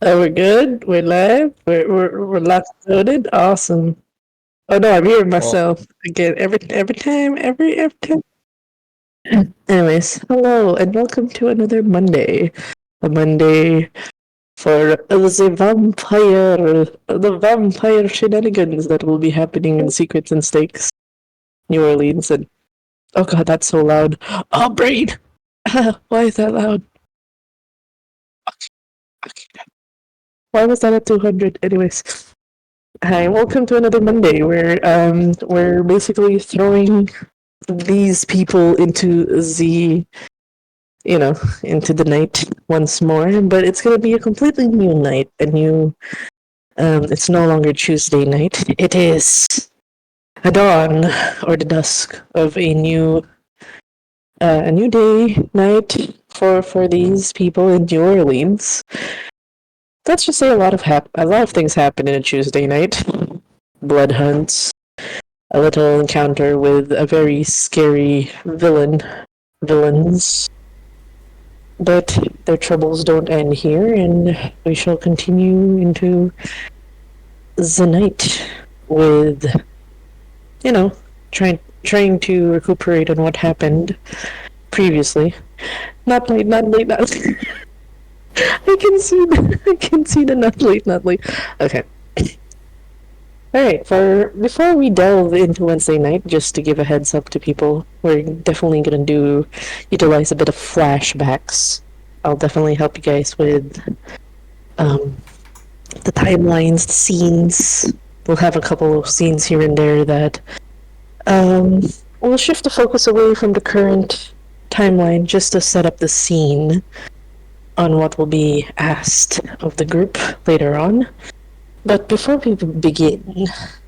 Oh, we're good. We're live. We're locked and loaded. Awesome. Oh no, I'm hearing myself again every time. Anyways, hello and welcome to another Monday. A Monday for the vampire shenanigans that will be happening in Secrets and Stakes, New Orleans, and oh god, that's so loud. Oh, brain. Why is that loud? Okay. Why was that at 200? Anyways. Hi, welcome to another Monday. We're basically throwing these people into into the night once more, but it's gonna be a completely new night. It's no longer Tuesday night. It is a dawn or the dusk of a new day night for these people in New Orleans. Let's just say a lot of things happen in a Tuesday night. Blood hunts, a little encounter with a very scary villains. But their troubles don't end here, and we shall continue into the night with, trying to recuperate on what happened previously. Not late. I can see the not late. Okay. Alright, for before we delve into Wednesday night, just to give a heads up to people, we're definitely gonna utilize a bit of flashbacks. I'll definitely help you guys with um, the timelines, the scenes. We'll have a couple of scenes here and there that um, we'll shift the focus away from the current timeline just to set up the scene on what will be asked of the group later on. But before we begin,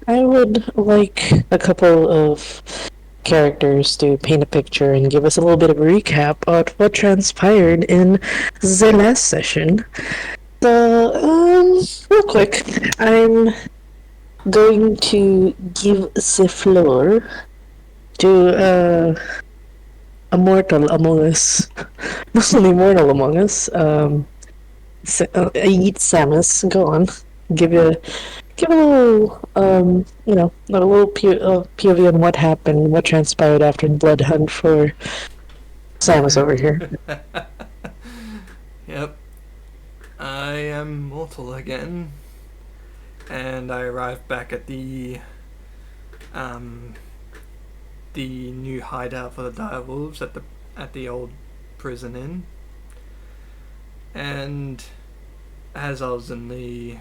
I would like a couple of characters to paint a picture and give us a little bit of a recap of what transpired in the last session. So, real quick, I'm going to give the floor to a mortal among us, not only mortal among us. Eat Samus. Go on, give a give a little a little POV on what happened, what transpired after the blood hunt for Samus over here. Yep. I am mortal again, and I arrived back at the new hideout for the direwolves at the old prison inn. And as I was in the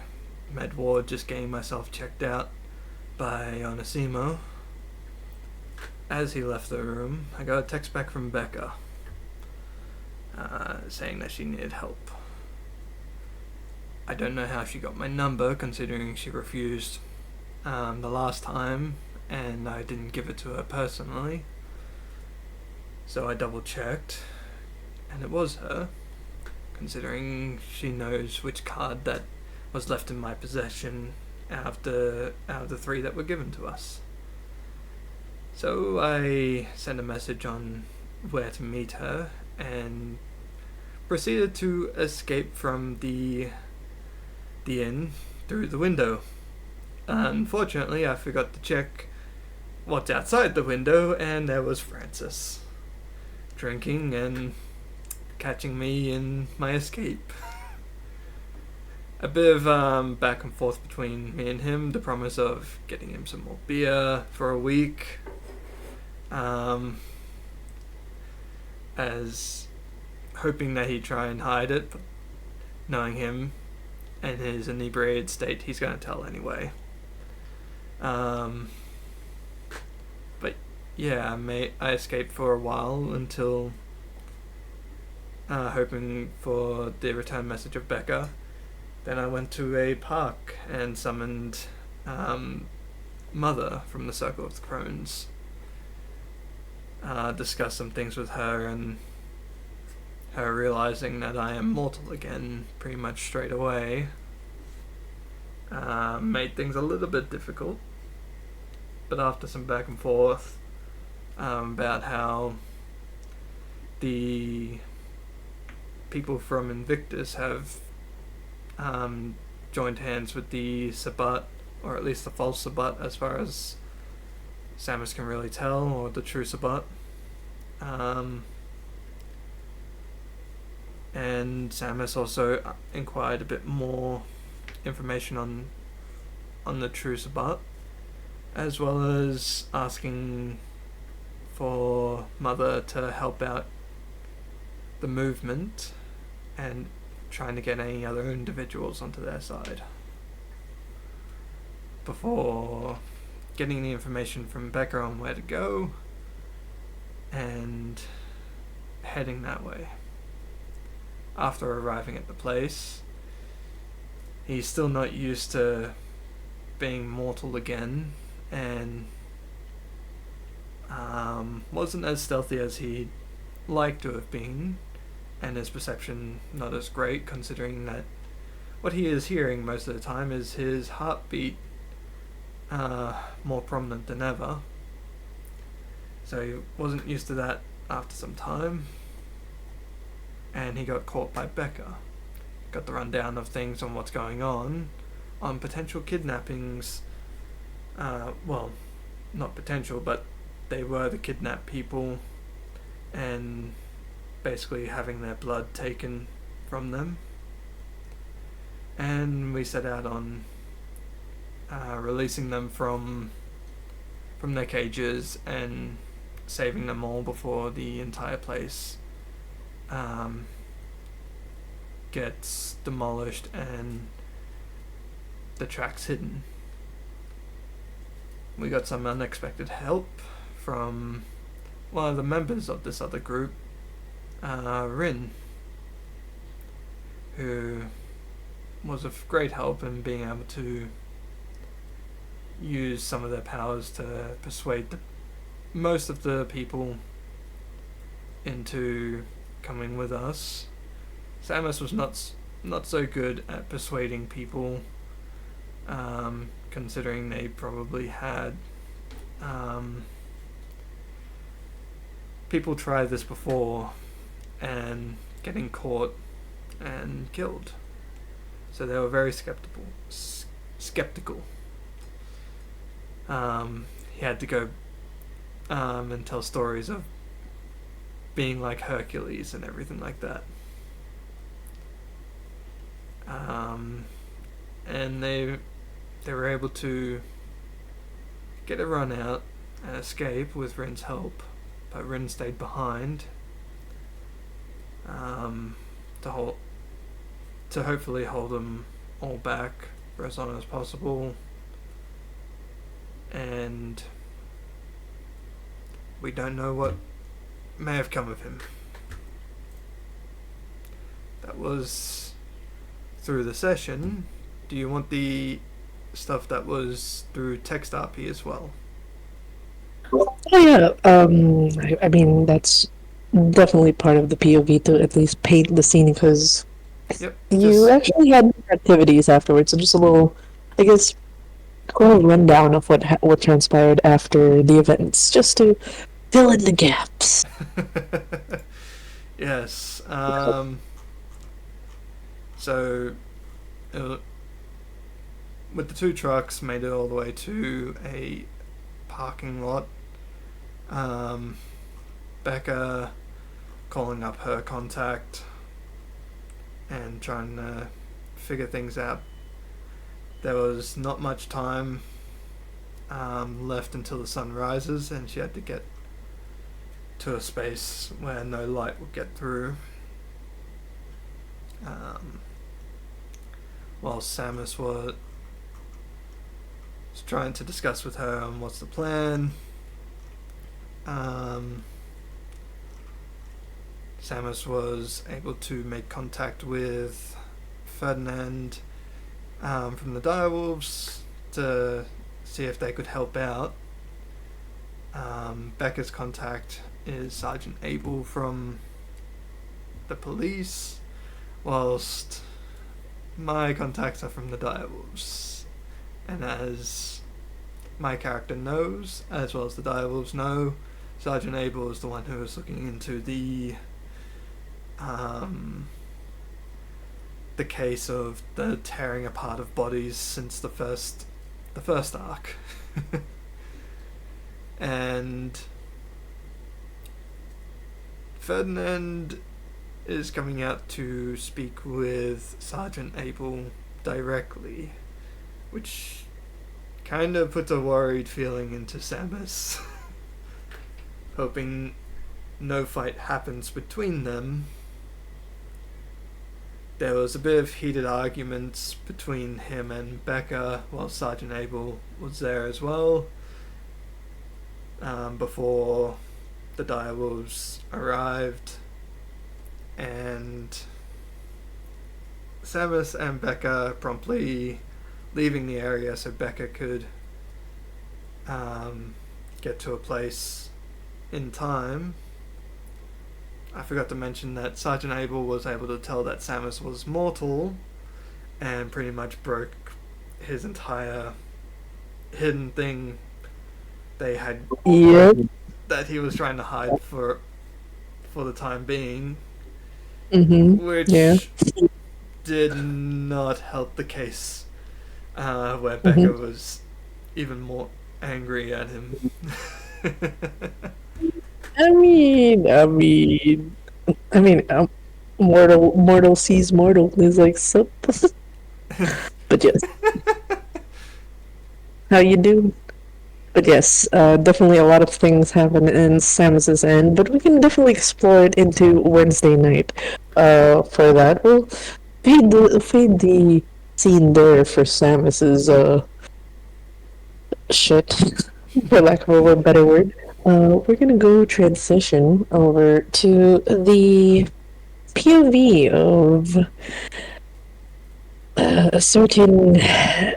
med ward, just getting myself checked out by Onasimo, as he left the room, I got a text back from Becca saying that she needed help. I don't know how she got my number, considering she refused the last time, and I didn't give it to her personally. So I double checked, and it was her, considering she knows which card that was left in my possession out of the 3 that were given to us. So I sent a message on where to meet her and proceeded to escape from the inn through the window. Unfortunately, I forgot to check what's outside the window, and there was Francis, drinking and catching me in my escape. A bit of back and forth between me and him, the promise of getting him some more beer for a week, as hoping that he'd try and hide it, but knowing him and his inebriated state, he's going to tell anyway. But yeah, I escaped for a while until hoping for the return message of Becca. Then I went to a park and summoned Mother from the Circle of the Crones. Discussed some things with her, and her realizing that I am mortal again pretty much straight away made things a little bit difficult. But after some back and forth about how the people from Invictus have joined hands with the Sabbat, or at least the False Sabbat, as far as Samus can really tell, or the true Sabbat. And Samus also inquired a bit more information on the true Sabbat, as well as asking for Mother to help out the movement and trying to get any other individuals onto their side before getting the information from Becca on where to go and heading that way. After arriving at the place, he's still not used to being mortal again, and wasn't as stealthy as he'd like to have been, and his perception not as great, considering that what he is hearing most of the time is his heartbeat more prominent than ever. So he wasn't used to that after some time, and he got caught by Becca. Got the rundown of things on what's going on potential kidnappings. Well, not potential, but they were the kidnapped people, and basically having their blood taken from them. And we set out on releasing them from their cages and saving them all before the entire place gets demolished and the tracks hidden. We got some unexpected help from one of the members of this other group, Rin, who was of great help in being able to use some of their powers to persuade most of the people into coming with us. Samus was not so good at persuading people, considering they probably had people try this before and getting caught and killed. So they were very skeptical. He had to go and tell stories of being like Hercules and everything like that. And they were able to get everyone out and escape with Rin's help, but Rin stayed behind to hopefully hold them all back for as long as possible. And we don't know what may have come of him. That was through the session. Do you want the stuff that was through text RP as well? Oh yeah, I mean that's definitely part of the POV to at least paint the scene, because you actually had activities afterwards, so just a little, I guess, quick rundown of what transpired after the events, just to fill in the gaps. Yes. So, with the two trucks, made it all the way to a parking lot. Becca calling up her contact and trying to figure things out. There was not much time left until the sun rises, and she had to get to a space where no light would get through. While Samus was trying to discuss with her on what's the plan, Samus was able to make contact with Ferdinand from the Direwolves to see if they could help out. Becca's contact is Sergeant Abel from the police, whilst my contacts are from the Direwolves. And as my character knows, as well as the Direwolves know, Sergeant Abel is the one who is looking into the case of the tearing apart of bodies since the first arc. And Ferdinand is coming out to speak with Sergeant Abel directly, which kind of puts a worried feeling into Samus, hoping no fight happens between them. There was a bit of heated arguments between him and Becca while Sergeant Abel was there as well, before the Direwolves arrived, and Samus and Becca promptly leaving the area so Becca could get to a place in time. I forgot to mention that Sergeant Abel was able to tell that Samus was mortal and pretty much broke his entire hidden thing they had that he was trying to hide for the time being, which did not help the case, where Becca was even more angry at him. I mean, mortal sees mortal is like so. But yes. how you do. But yes, definitely a lot of things happen in Samus's end, but we can definitely explore it into Wednesday night. For that, we'll fade the scene there for Samus's shit, for lack of a better word. We're gonna go transition over to the POV of a certain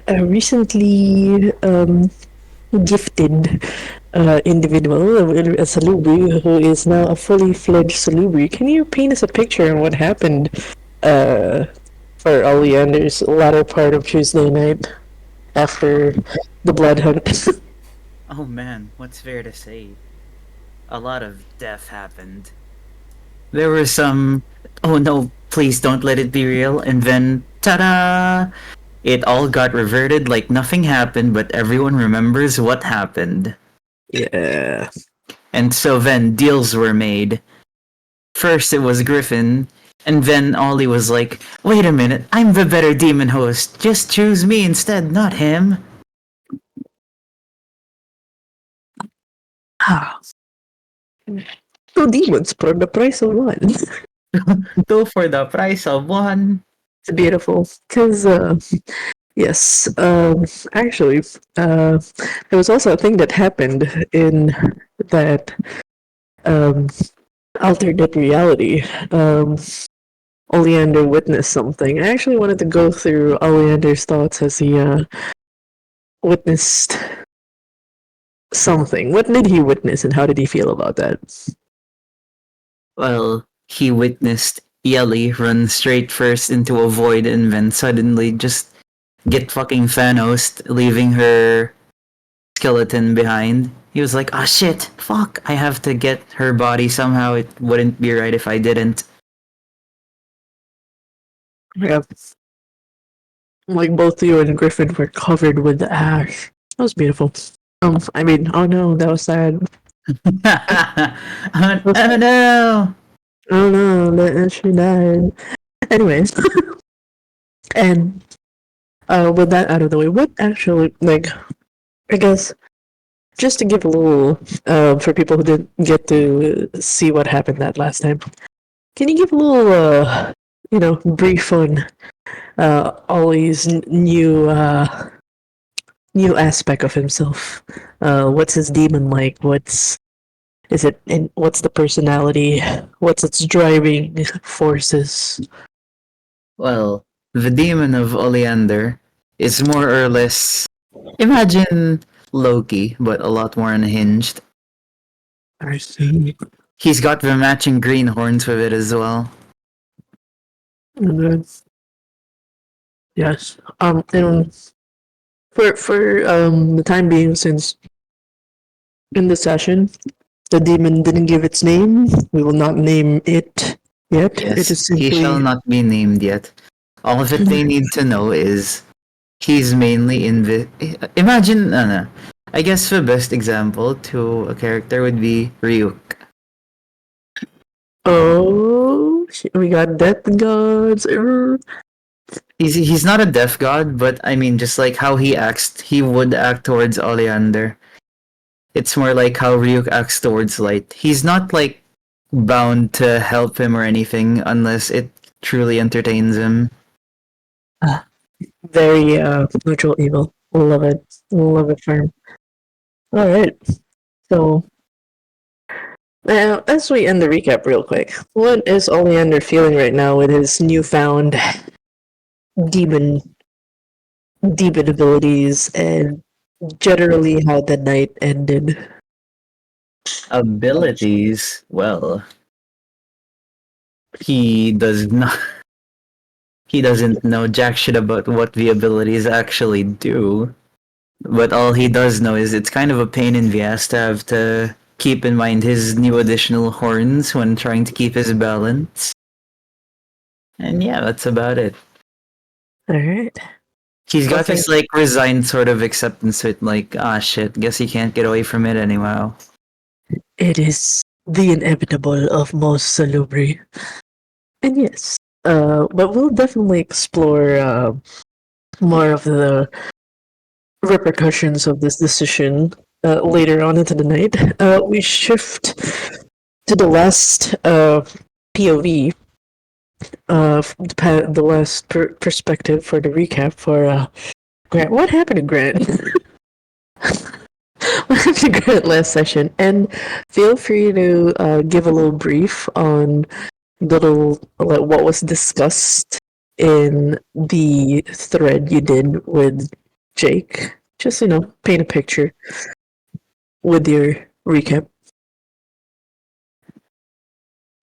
recently gifted individual, a salubri, who is now a fully fledged salubri. Can you paint us a picture on what happened uh, for Oleander's latter part of Tuesday night after the blood hunt? Oh man, what's fair to say? A lot of death happened. There were some, oh no, please don't let it be real, and then, ta-da! It all got reverted like nothing happened, but everyone remembers what happened. Yeah. And so then deals were made. First it was Griffin, and then Ollie was like, wait a minute, I'm the better demon host. Just choose me instead, not him. Ah. Two demons for the price of one. Two for the price of one. It's beautiful. Because, yes, actually, there was also a thing that happened in that um, alternate reality. Oleander witnessed something. I actually wanted to go through Oleander's thoughts as he witnessed something. What did he witness, and how did he feel about that? Well, he witnessed Yelly run straight first into a void and then suddenly just get fucking Thanos, leaving her skeleton behind. He was like, ah shit, fuck, I have to get her body somehow. It wouldn't be right if I didn't. Yeah, like both you and Griffin were covered with the ash. That was beautiful. I mean, oh no, that was sad. Oh, oh no! Oh no, that she died. Anyways, and with that out of the way, what actually, like, I guess, just to give a little, for people who didn't get to see what happened that last time, can you give a little, brief on Ollie's new aspect of himself? What's his demon like? What's the personality? What's its driving forces? Well, the demon of Oleander is more or less. Imagine Loki, but a lot more unhinged. I see. He's got the matching green horns with it as well. And then, yes. And for the time being, since in the session the demon didn't give its name, we will not name it yet. It Yes, is he shall simply not be named yet. All that they need to know is he's mainly in the. Imagine, I guess the best example to a character would be Ryuk. oh shit, we got death gods. He's not a death god, but I mean, just like how he would act towards Oleander. It's more like how Ryuk acts towards Light. He's not like bound to help him or anything unless it truly entertains him. Very neutral evil. Love it. Love it, firm. All right. So now, as we end the recap real quick, what is Oleander feeling right now with his newfound demon demon abilities, and generally how the night ended? Abilities, well, he does not. He doesn't know jack shit about what the abilities actually do. But all he does know is it's kind of a pain in the ass to have to keep in mind his new additional horns when trying to keep his balance. And yeah, that's about it. All right. He's got Nothing. this like resigned sort of acceptance with like, ah shit, guess he can't get away from it anyhow. It is the inevitable of most salubri. And yes, but we'll definitely explore more of the repercussions of this decision later on into the night, we shift to the last POV, the last perspective for the recap for Grant. What happened to Grant? What happened to Grant last session? And feel free to give a little brief on like what was discussed in the thread you did with Jake. Just paint a picture with your recap.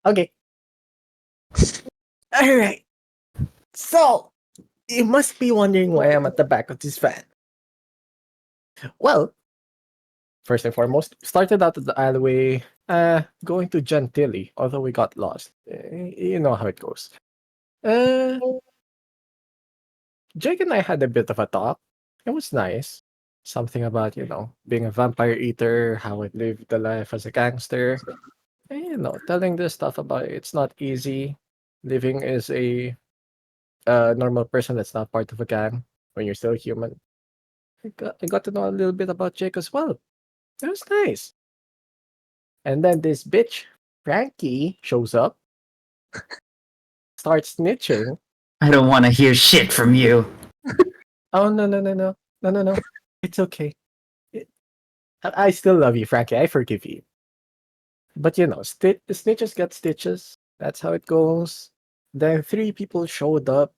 Okay. Alright. So, you must be wondering why I'm at the back of this van. Well, first and foremost, started out of the alleyway, going to Gentilly, although we got lost. You know how it goes. Jake and I had a bit of a talk. It was nice. Something about, being a vampire eater, how I lived the life as a gangster. And, telling this stuff about it's not easy. Living as a normal person that's not part of a gang when you're still human. I got to know a little bit about Jake as well. It was nice. And then this bitch, Frankie, shows up, starts snitching. I don't want to hear shit from you. Oh, no. It's okay. I still love you, Frankie. I forgive you. But snitches get stitches. That's how it goes. Then 3 people showed up.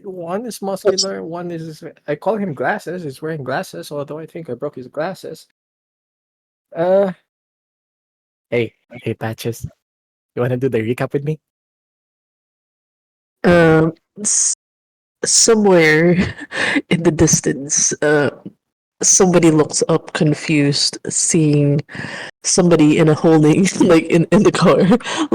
One is muscular, one is... I call him Glasses. He's wearing glasses, although I think I broke his glasses. Hey, Patches. You want to do the recap with me? Somewhere in the distance, somebody looks up confused, seeing somebody in a holding, like in the car,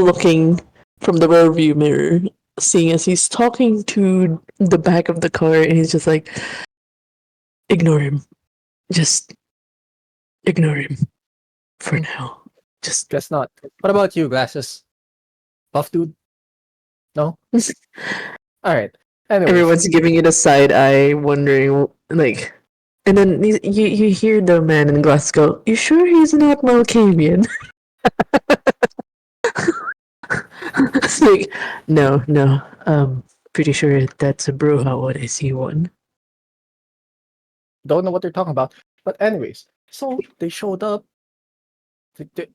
looking from the rearview mirror, seeing as he's talking to the back of the car, and he's just like, ignore him. Just ignore him for now. Just Guess not. What about you, Glasses? Buff dude? No? Alright. Anyways. everyone's giving it a side eye, wondering, like, and then you hear the man in glass go, "You sure he's not Malkavian?" It's like, no, pretty sure that's a Bruja. What is he one? Don't know what they're talking about. But anyways, so they showed up. The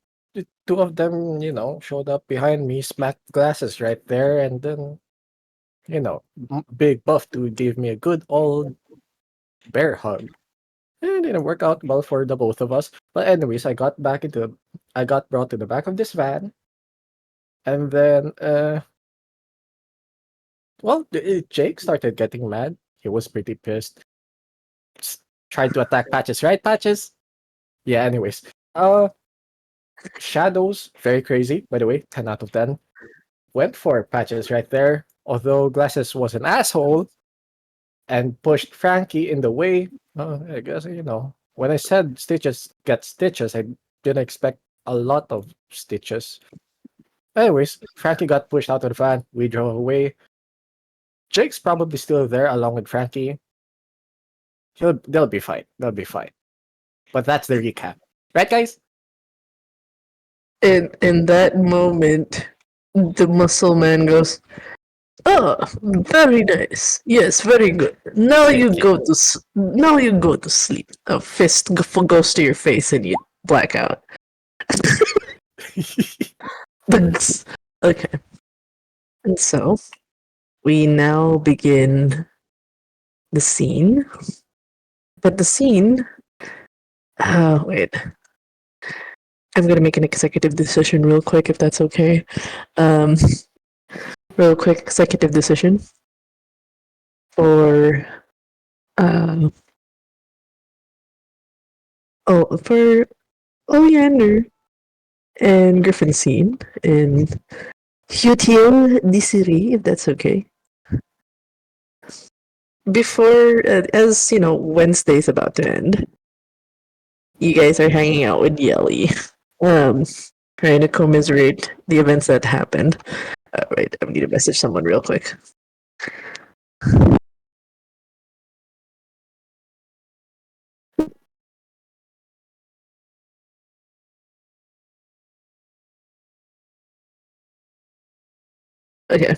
2 of them, showed up behind me, smacked Glasses right there, and then, big buff dude gave me a good old bear hug. It didn't work out well for the both of us. But anyways, I got brought to the back of this van. And then, Jake started getting mad. He was pretty pissed. Tried to attack Patches, right, Patches? Yeah, anyways. Shadows, very crazy, by the way, 10 out of 10. Went for Patches right there, although Glasses was an asshole and pushed Frankie in the way. I guess, when I said stitches get stitches, I didn't expect a lot of stitches. Anyways, Frankie got pushed out of the van. We drove away. Jake's probably still there along with Frankie. They'll be fine. They'll be fine. But that's the recap. Right, guys? In that moment, the muscle man goes, "Oh, very nice. Yes, very good. Now you go to sleep. A fist goes to your face and you black out." Okay. And so, we now begin the scene. But the scene... wait. I'm gonna make an executive decision real quick, if that's okay. Real quick executive decision for for Oleander and Griffin scene and Hutiel Disiri, if that's okay. Before, as Wednesday's about to end, you guys are hanging out with Yelly, trying to commiserate the events that happened. Wait, I need to message someone real quick. Okay.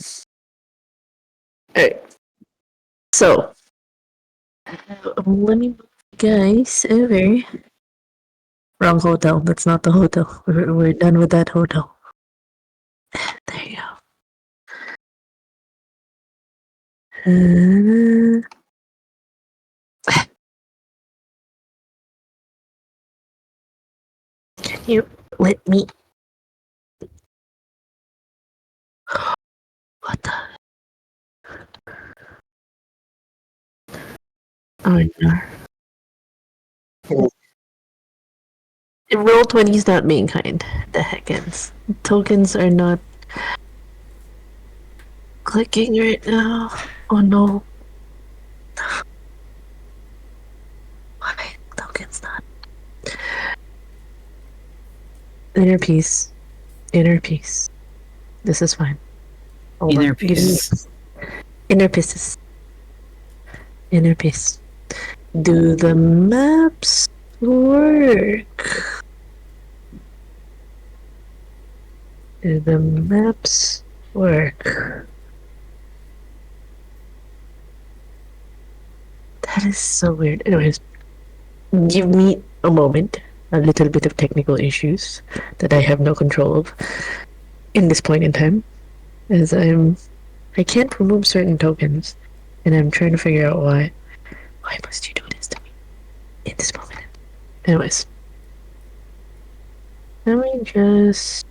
Alright. So, let me move you guys over. Wrong hotel. That's not the hotel. We're done with that hotel. There you go. Can you let me? What the? Oh no. Roll20 is not being kind. The heckins. Tokens are not clicking right now. Oh no. Why? Tokens not. Inner peace. Inner peace. This is fine. Hold Inner on. Give me- peace. Inner pieces. Inner peace. Do the maps work? Do the maps work? That is so weird. Anyways, give me a moment. A little bit of technical issues that I have no control of in this point in time, as I can't remove certain tokens, and I'm trying to figure out why. Why must you do this to me in this moment? Anyways, let me just.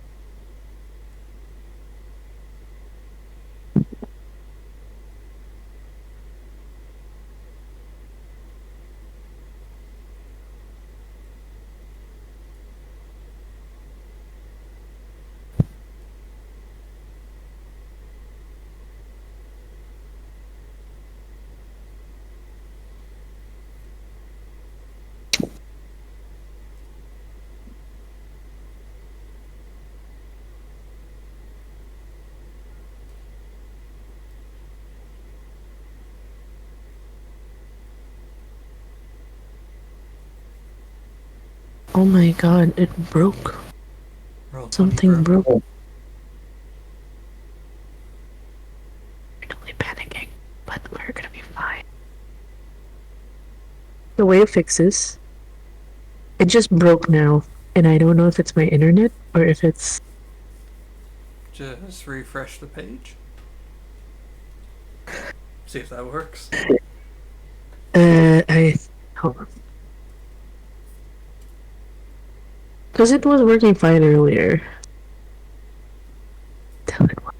Oh my god, it broke. Roll 20, Something bro. broke. I'm totally panicking, but we're gonna be fine. The way to fix this, it just broke now, and I don't know if it's my internet or if it's. Just refresh the page. See if that works. Hold on. Because it was working fine earlier. Tell it what.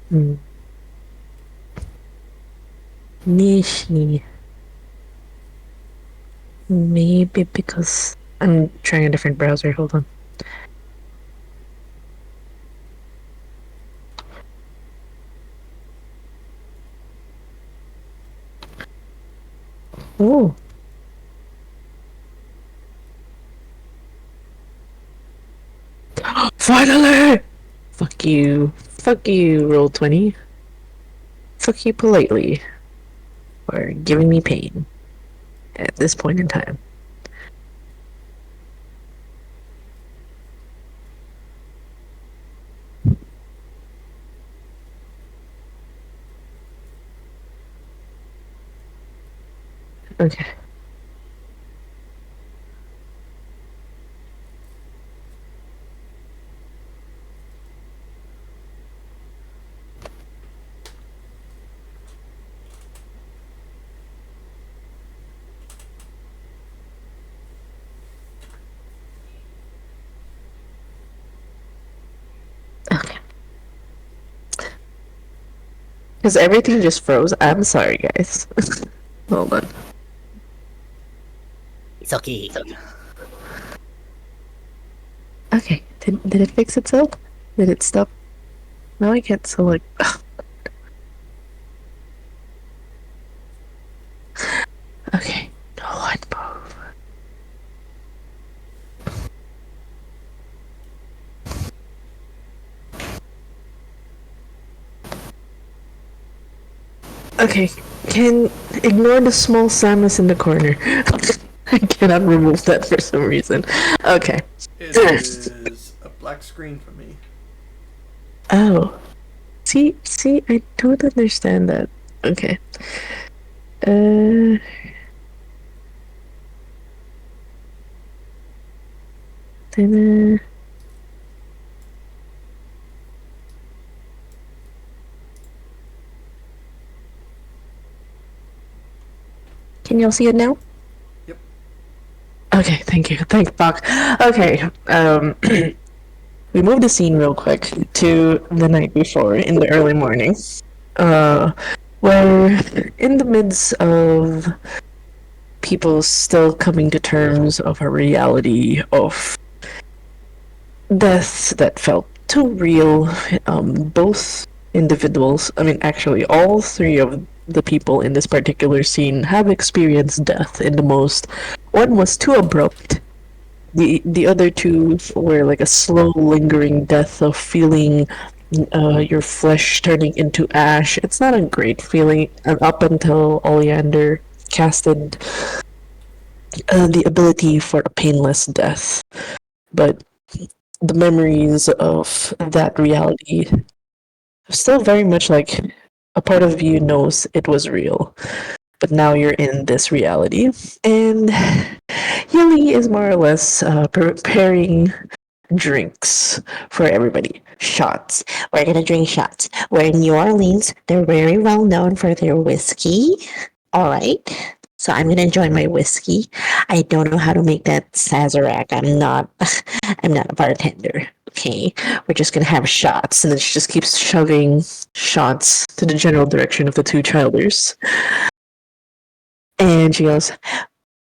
Hmm. Nishi. Maybe because I'm trying a different browser. Hold on. Oh. Finally! Fuck you. Fuck you, Roll20. Fuck you politely for giving me pain at this point in time. Okay. Okay. Because everything just froze. I'm sorry, guys. Hold on. It's okay. Okay. Did it fix itself? Did it stop? Now I can't select. Okay. No one move. Okay. Can ignore the small Samus in the corner. I cannot remove that for some reason. Okay. It is a black screen for me. Oh. See, I don't understand that. Okay. Then, can y'all see it now? Yep. Okay, thank you. Thank fuck. Okay, we moved the scene real quick to the night before in the early morning. Where in the midst of people still coming to terms of a reality of death that felt too real, both individuals, I mean, actually, all three of the people in this particular scene have experienced death in the most. One was too abrupt. The other two were like a slow, lingering death of feeling your flesh turning into ash. It's not a great feeling, up until Oleander casted the ability for a painless death. But the memories of that reality still very much like a part of you knows it was real, but now you're in this reality. And Yuli is more or less preparing drinks for everybody. Shots. We're gonna drink shots. We're in New Orleans. They're very well known for their whiskey. All right. So I'm gonna enjoy my whiskey. I don't know how to make that Sazerac. I'm not. I'm not a bartender. Okay. We're just gonna have shots, and then she just keeps shoving shots to the general direction of the two childers. And she goes,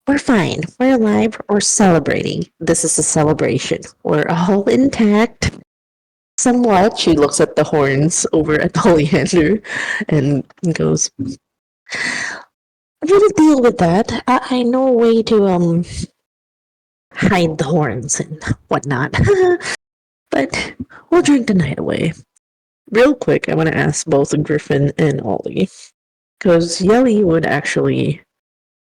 "We're fine. We're alive. We're celebrating. This is a celebration. We're all intact." Somewhat. She looks at the horns over at Oleander and goes, "We'll deal with that. I know a way to hide the horns and whatnot. But we'll drink the night away." Real quick, I want to ask both Griffin and Ollie, because Yelly would actually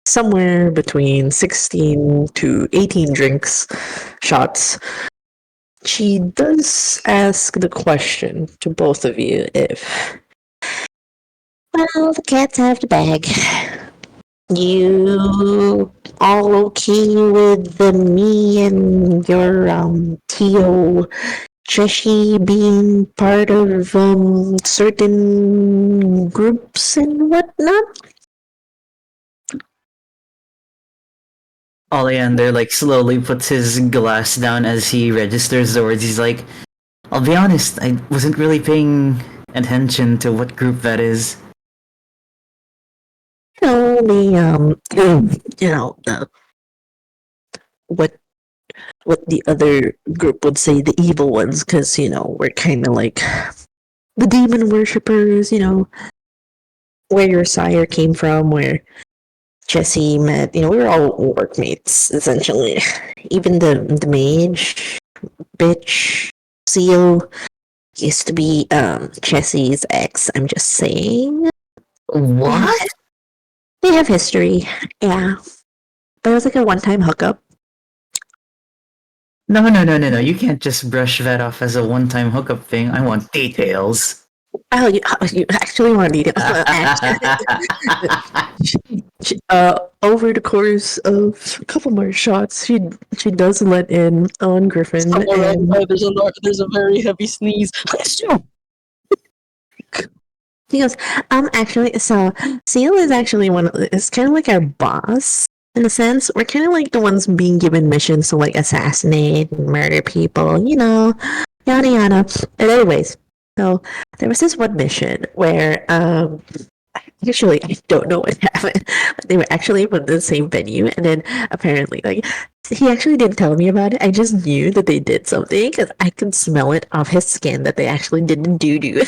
somewhere between 16 to 18 drinks, shots. She does ask the question to both of you if, well, the cats have the bag. You all okay with me and your Tio Treshi being part of certain groups and whatnot? Oleander like slowly puts his glass down as he registers the words. He's like, "I'll be honest, I wasn't really paying attention to what group that is." You know, the what the other group would say, the evil ones, because we're kind of like the demon worshippers. Where your sire came from, where Jesse met. We were all workmates essentially. Even the mage bitch Seal used to be Jesse's ex. I'm just saying. What? They have history, yeah. But it was like a one-time hookup. No. You can't just brush that off as a one-time hookup thing. I want details. Oh, you actually want to over the course of a couple more shots, she does let in on Griffin. There's a very heavy sneeze. He goes, actually, so Seal is actually it's kind of like our boss in a sense. We're kind of like the ones being given missions to like assassinate and murder people, yada yada. And anyways, so there was this one mission where actually I don't know what happened, but they were actually from the same venue, and then apparently like he actually didn't tell me about it. I just knew that they did something because I could smell it off his skin that they actually didn't do.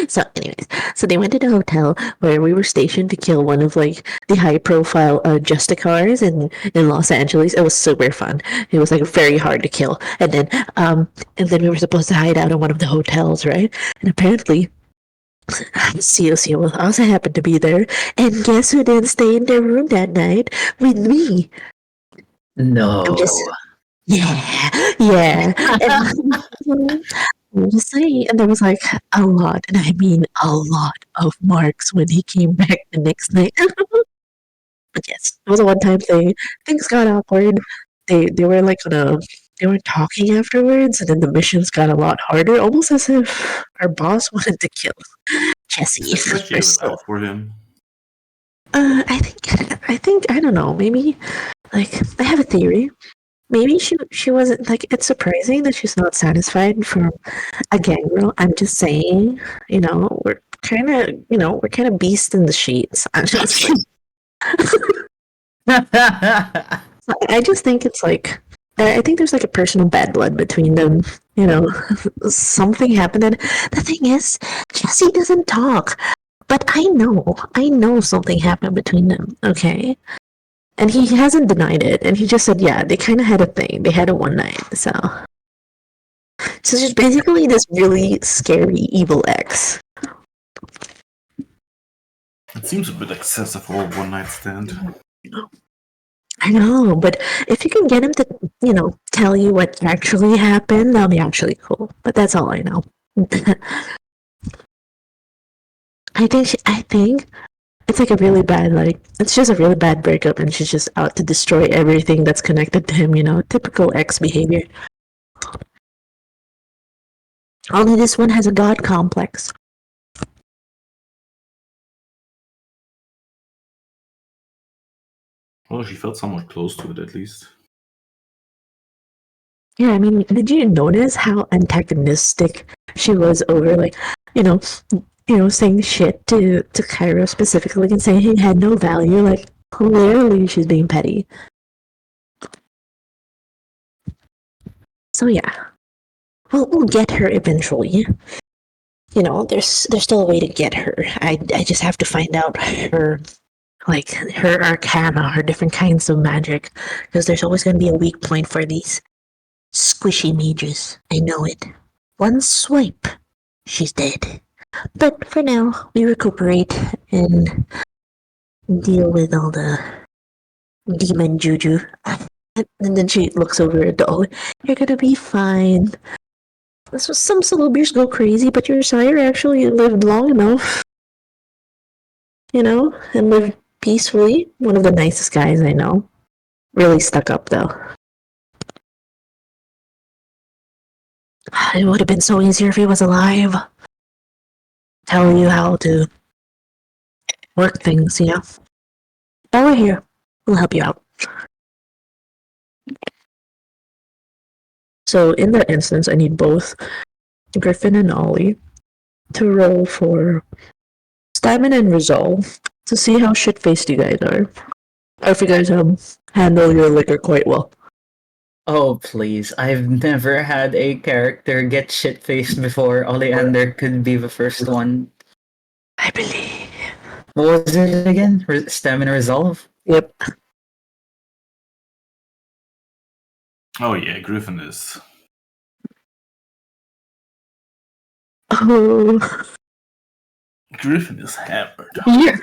So anyways, so they went to the hotel where we were stationed to kill one of like the high profile Justicars in Los Angeles. It was super fun. It was like very hard to kill. And then we were supposed to hide out in one of the hotels, right? And apparently Seal also happened to be there, and guess who didn't stay in their room that night with me? No. I'm just, yeah. And I'm just saying, and there was like a lot, and I mean a lot of marks when he came back the next night. But yes, it was a one-time thing. Things got awkward. They were like they were talking afterwards, and then the missions got a lot harder, almost as if our boss wanted to kill Jesse. Is that Or you so. out for him? I think I don't know. Maybe like I have a theory. Maybe she wasn't like. It's surprising that she's not satisfied from a gang girl. I'm just saying. We're kind of beast in the sheets. I just think it's like I think there's like a personal bad blood between them. Something happened, and the thing is, Jesse doesn't talk, but I know something happened between them. Okay, and he hasn't denied it, and he just said, yeah, they kind of had a thing. They had a one night, so she's basically this really scary evil ex. It seems a bit excessive for a one-night stand. I know, but if you can get him to, tell you what actually happened, that'll be actually cool. But that's all I know. I think it's like a really bad, it's just a really bad breakup, and she's just out to destroy everything that's connected to him, typical ex behavior. Only this one has a god complex. Well, she felt somewhat close to it, at least. Yeah, I mean, did you notice how antagonistic she was over, saying shit to Cairo specifically and saying he had no value? Like, clearly she's being petty. So yeah, we'll get her eventually. There's still a way to get her. I just have to find out her arcana, her different kinds of magic, because there's always going to be a weak point for these squishy mages. I know it. One swipe, she's dead. But for now, we recuperate and deal with all the demon juju. And then she looks over at the doll. You're gonna be fine. Some Salubiers go crazy, but your sire actually lived long enough, and lived peacefully. One of the nicest guys I know. Really stuck up, though. It would have been so easier if he was alive. Tell you how to work things, But we're here. We'll help you out. So in that instance, I need both Griffin and Ollie to roll for stamina and resolve to see how shit-faced you guys are. Or if you guys handle your liquor quite well. Oh, please. I've never had a character get shit-faced before. Oleander could be the first one. I believe. What was it again? Stamina resolve? Yep. Oh yeah, Griffin is. Oh. Griffin is hammered. Yeah.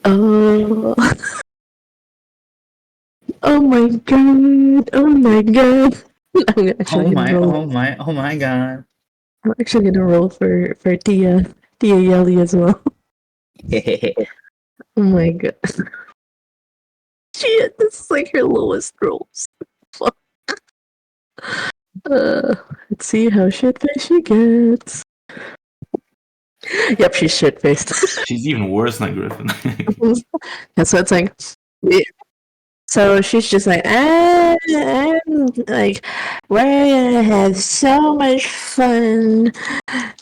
Oh. Oh my god. Oh my god. I'm actually gonna roll. Oh my god. I'm actually gonna roll for Tia Yelly as well. Oh my god. Shit, this is like her lowest rolls. Fuck. Let's see how shit-faced she gets. Yep, she's shit-faced. She's even worse than Griffin. That's what it's like. Yeah. So she's just like, I'm like, we're gonna have so much fun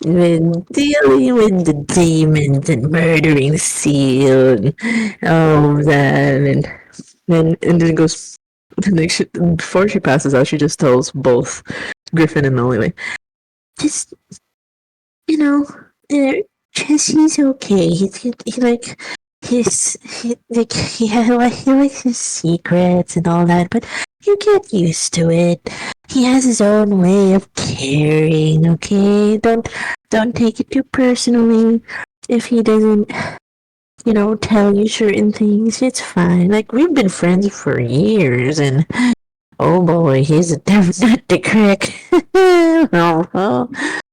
with dealing with the demons and murdering Seal and all that, and then it goes. Before she passes out, she just tells both Griffin and Molly, like, just Jesse's okay. He likes his secrets and all that, but you get used to it. he has his own way of caring, okay? Don't take it too personally. If he doesn't, tell you certain things, it's fine. Like, we've been friends for years, and oh boy, he's a definite nut to crack.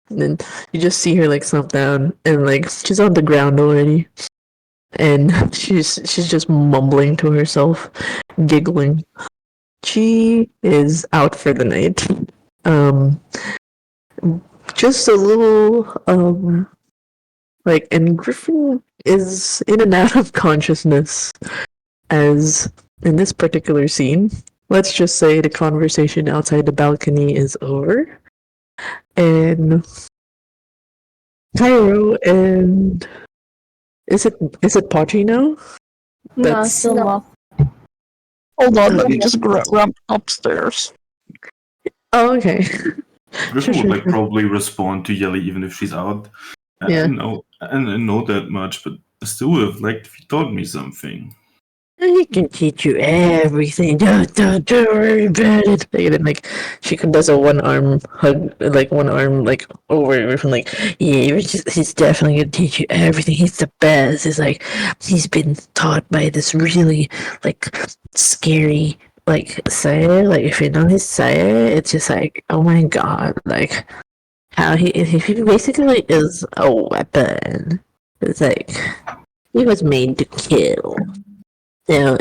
And then you just see her, like, slump down, and, like, she's on the ground already. And she's just mumbling to herself, giggling. She is out for the night. Just a little, and Griffin is in and out of consciousness as in this particular scene. Let's just say the conversation outside the balcony is over. And Cairo and is it Pachi now? No, still Moth. Hold on, let me just grab upstairs. Oh, okay. Griffin would like Sure. probably respond to Yelly even if she's out. Yeah. I know that much, but I still would have liked if you taught me something. He can teach you everything. Don't worry about it. And then, like, she does a one arm hug, like one arm like over from like, yeah, he's definitely gonna teach you everything. He's the best. He's like, he's been taught by this really like scary like sire. Like if you know his sire, it's just like, oh my god, like how he basically is a weapon. It's like he was made to kill. I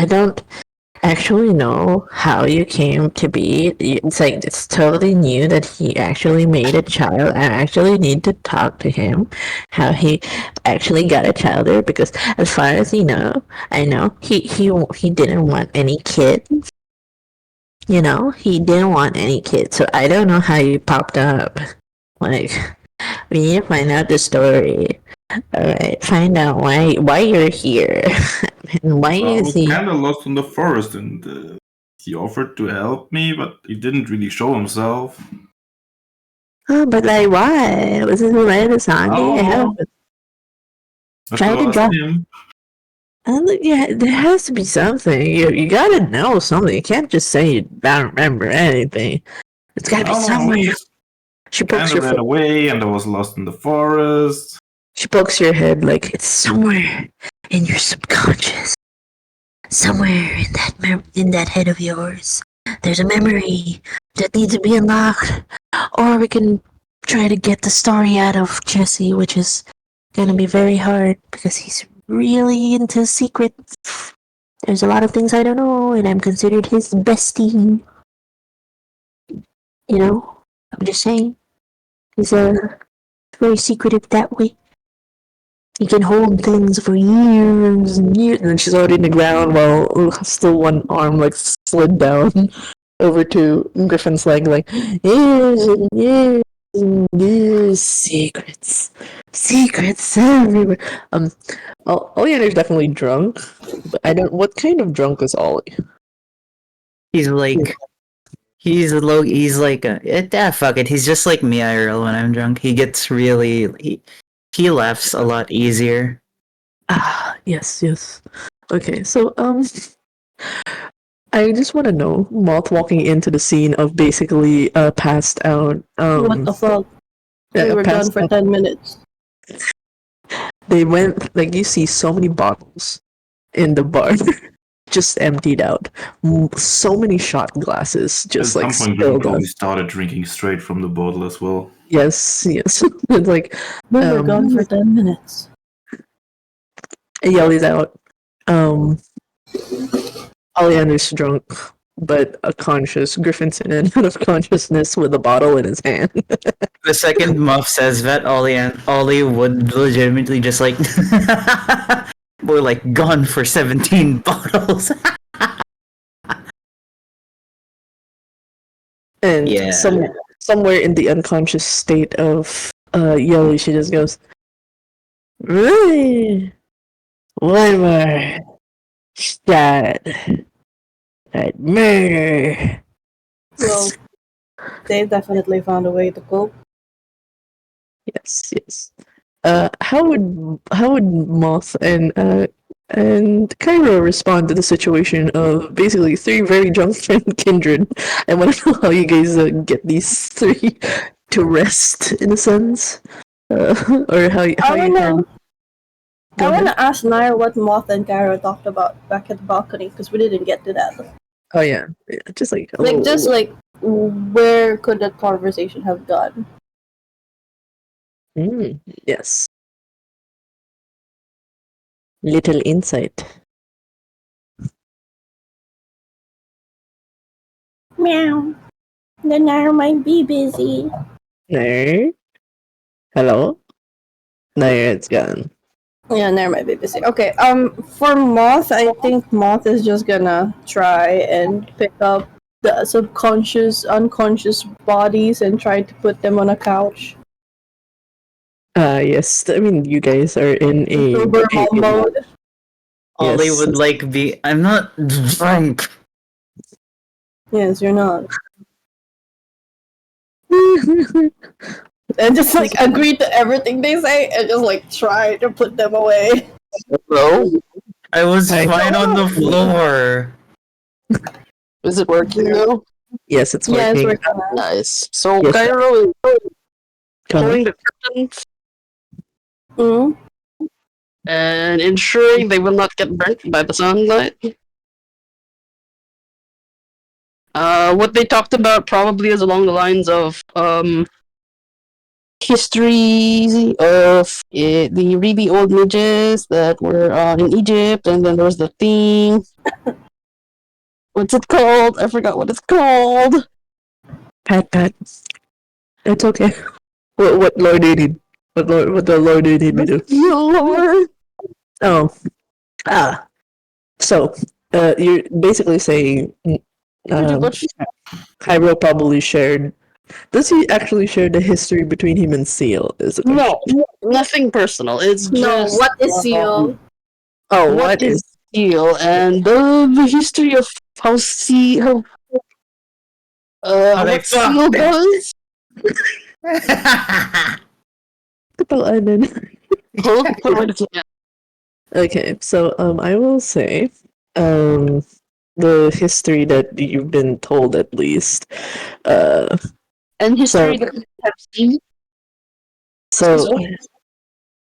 don't actually know how you came to be. It's like it's totally new that he actually made a child. I actually need to talk to him, how he actually got a child there. Because as far as I know he didn't want any kid. He didn't want any kid. So I don't know how you popped up. Like we need to find out the story. Alright, find out why you're here. And why I is was he kind of lost in the forest, and he offered to help me, but he didn't really show himself. Oh, but like why? Was this related to Sandy? Oh, I have I Try should to ask drop- him. yeah, there has to be something. You gotta know something. You can't just say you don't remember anything. It's gotta be No, somewhere. he just She kind pokes of your ran foot. away, and I was lost in the forest. She pokes your head like it's somewhere in your subconscious. Somewhere in that head of yours. There's a memory that needs to be unlocked. Or we can try to get the story out of Jesse, which is gonna be very hard because he's really into secrets. There's a lot of things I don't know, and I'm considered his bestie. I'm just saying. He's very secretive that way. He can hold things for years and years. And then she's already in the ground while still one arm like slid down over to Griffin's leg, like years and years and years. Secrets everywhere. Oleander's definitely drunk, but I don't. What kind of drunk is Ollie? He's like, he's like, fuck it. He's just like me, IRL, when I'm drunk. He gets really, he laughs a lot easier. Ah, yes. Okay, so I just want to know, Moth walking into the scene of basically passed out. What the fuck? We were gone passed for out. 10 minutes. They went like you see so many bottles in the bar, just emptied out. So many shot glasses, just At like some point, Griffin spilled probably out. started drinking straight from the bottle as well. Yes. It's like We were gone for 10 minutes. Yelly's out. Oleander's drunk, but conscious. Griffin's in and out of consciousness with a bottle in his hand. The second Muff says that, Ollie would legitimately just like, we're like gone for 17 bottles. And Yeah. somewhere in the unconscious state of Yelly, she just goes, really? One more shot at murder. Well, they definitely found a way to cope. Yes. How would Moth and And Cairo respond to the situation of basically three very drunk friend Kindred. I want to know how you guys get these three to rest, in a sense, or how I you wanna, Go I ahead. wanna ask Nair what Moth and Gyro talked about back at the balcony because we didn't get to that. Oh yeah, just like a Like, little, just like, where could that conversation have gone? yes, little insight. Meow. The Nair might be busy. No, hello, no, it's gone. Yeah, Nair might be busy. Okay, for Moth, I think Moth is just gonna try and pick up the subconscious, unconscious bodies and try to put them on a couch. Yes, I mean you guys are in a Uber mom mode. All they Yes. would like be, I'm not drunk. Yes, you're not. And just like agree to everything they say and just like try to put them away. Hello? I was Hey. fine on the floor. Is it working now? Yes, it's Yes, working. we're gonna. Nice. So Yes. Cairo is Come on. pulling the curtain Mm. and ensuring they will not get burnt by the sunlight. What they talked about probably is along the lines of history of the really old mages that were in Egypt, and then there was the thing. What's it called? I forgot what it's called. Pat. It's okay. What Lord needed? What the Lord needed me to do? Lord. Oh, So, you're basically saying, Hyro probably shared. Does he actually share the history between him and Seal? Is it? No, nothing personal. It's No, just what is Seal? Oh, what is Seal and the history of how How they what Seal fucked. does. Hold on, Okay, so I will say the history that you've been told at least. and history So- that we have seen. So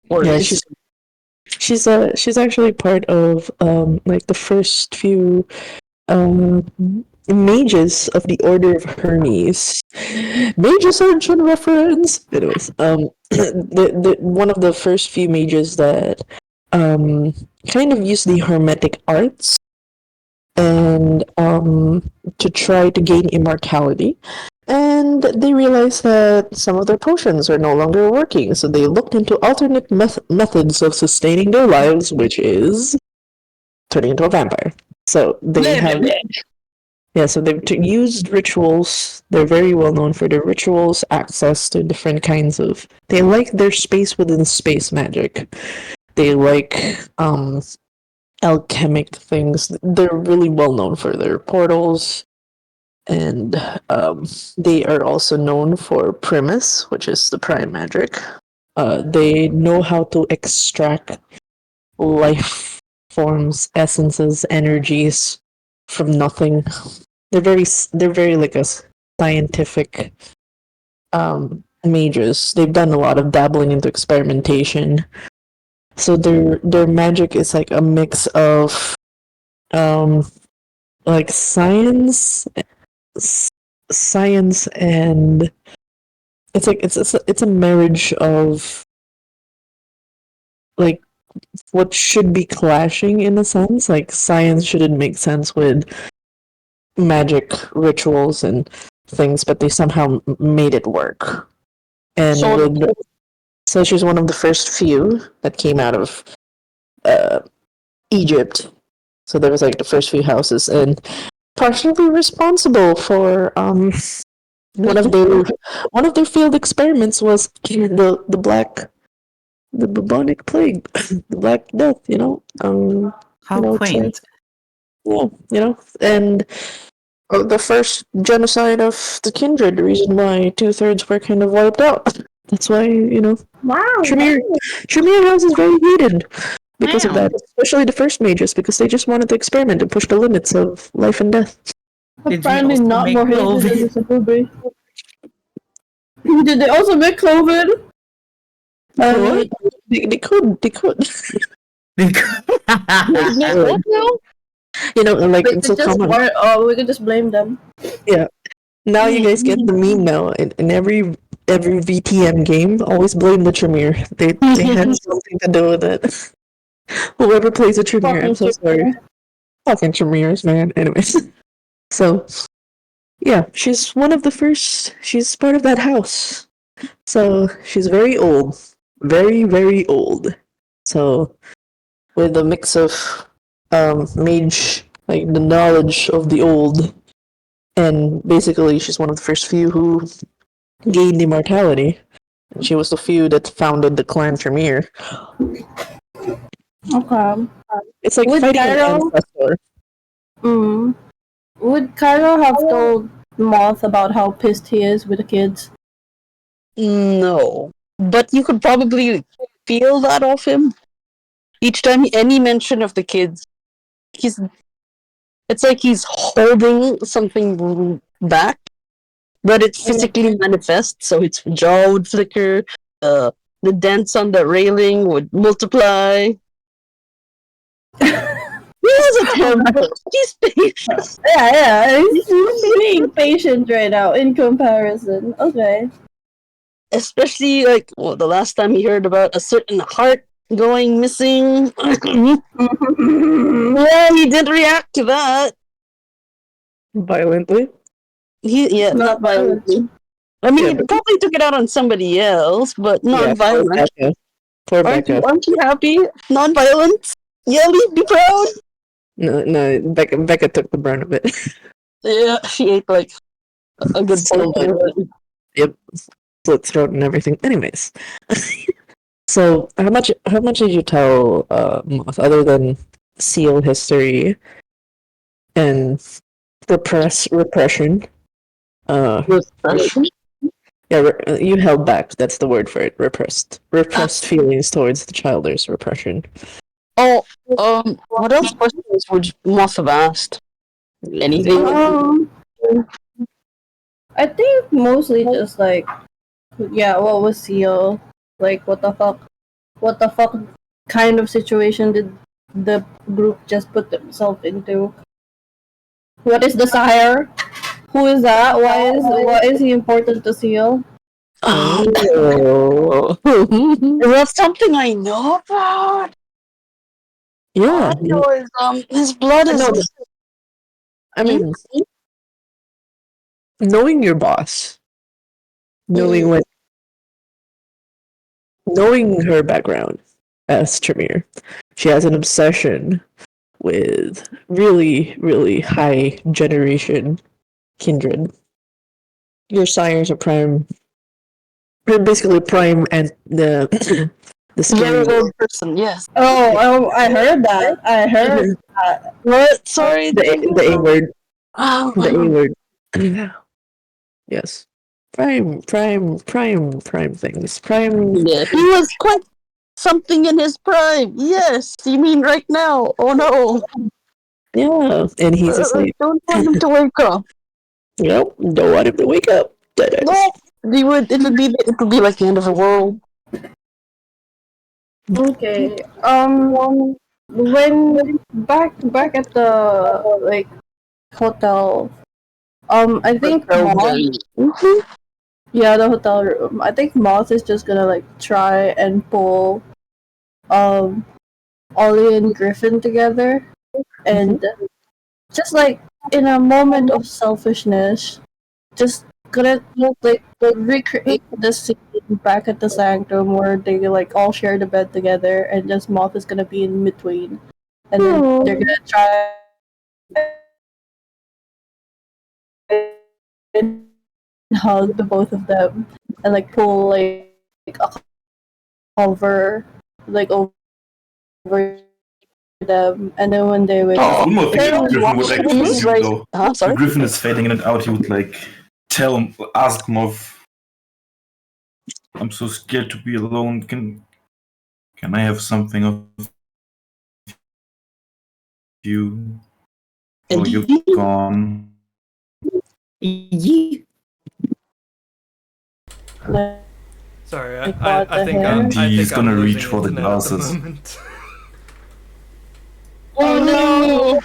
Or yeah, is- she's actually part of like the first few mages of the Order of Hermes. Mage Ascension reference. Anyways, the one of the first few mages that kind of use the hermetic arts and to try to gain immortality. And they realized that some of their potions are no longer working, so they looked into alternate methods of sustaining their lives, which is turning into a vampire. So they have, yeah. So they've used rituals. They're very well known for their rituals, access to different kinds of. They like their space within space magic. They like alchemic things. They're really well known for their portals. And they are also known for Primus, which is the prime magic. They know how to extract life forms, essences, energies from nothing. They're very like a scientific mages. They've done a lot of dabbling into experimentation. So their magic is like a mix of like science and it's a marriage of like what should be clashing in a sense. Like science shouldn't make sense with magic rituals and things, but they somehow made it work. And so she's one of the first few that came out of Egypt. So there was like the first few houses, and partially responsible for one of their failed experiments was the bubonic plague, the Black Death. How quaint. And the first genocide of the Kindred. The reason why 2/3 were kind of wiped out. That's why Wow. Tremere House is very hated. because of Wow. that, especially the first mages, because they just wanted to experiment and push the limits of life and death. Did we Apparently also not make more hated than Clovis? the Sabubi. Did they also make Cloven? What? They could. What now? You know, like We it's could so just common. we could just blame them. Now you guys get the meme now. In every VTM game, always blame the Tremere. They had something to do with it. Whoever plays a Tremere, I'm so sorry. Fucking Tremeres, man. Anyways, so yeah, she's one of the first. She's part of that house. So she's very old, very old. So with a mix of mage, like the knowledge of the old, and basically she's one of the first few who gained immortality. And she was the few that founded the clan Tremere. Okay. It's like Would fighting an Cairo- ancestor. Would Cairo have told Moth about how pissed he is with the kids? No. But you could probably feel that off him. Each time any mention of the kids, it's like he's holding something back, but it physically manifests, so his jaw would flicker, the dents on the railing would multiply. He has a temper. He's patient. Yeah, he's being patient right now in comparison. Okay. Especially like the last time he heard about a certain heart going missing. Yeah, he did react to that. Violently. Not violently. I mean, Yeah, he but- probably took it out on somebody else, but not violent. Poor Aren't Becca. you happy? Non-violent? Yelly, be proud. No, Becca took the brunt of it. Yeah, she ate like a good So portion of it. Yep, slit throat and everything. Anyways, so how much did you tell Moth other than seal history and repression? Yeah, you held back. That's the word for it. Repressed feelings towards the childers. Repression. Oh, what else questions would Moth have asked? Anything? I think mostly just like, yeah, what was Seal? Like, what the fuck? What the fuck kind of situation did the group just put themselves into? What is the sire? Who is that? Why is he important to Seal? Oh. Is that something I know about? Yeah. I know his blood is. No, I mean, knowing your boss, knowing her background as Tremere, she has an obsession with really high generation kindred. Your sires are prime, basically prime, and the Very skin. old person, yes. Oh, I heard that. I heard that. What? Sorry. The A word. Oh, The A word. Yes. Prime things. Prime. yeah, he was quite something in his prime. Yes, you mean right now? Oh no! Yeah, and he's asleep. Don't want him to wake up. Yep, don't want him to wake up. No, he would. It would be like the end of the world. Okay. When back at the like hotel, I think Moth, yeah, the hotel room. I think Moth is just gonna like try and pull, Ollie and Griffin together, and just like in a moment of selfishness, just gonna like recreate the scene back at the sanctum where they like all share the bed together, and just Moth is gonna be in between, and then they're gonna try and hug the both of them, and like pull like a cover like over them, and then when they wake up, One more thing that Griffin would actually He's do, right. though. Huh? If Sorry. Griffin is fading in and out, he would like ask Moth, I'm so scared to be alone. Can I have something of you. And Oh, you're gone. Yee. Sorry, Like, what I the think heck? I He's think gonna I'm reach losing for the internet at the glasses. moment. oh no!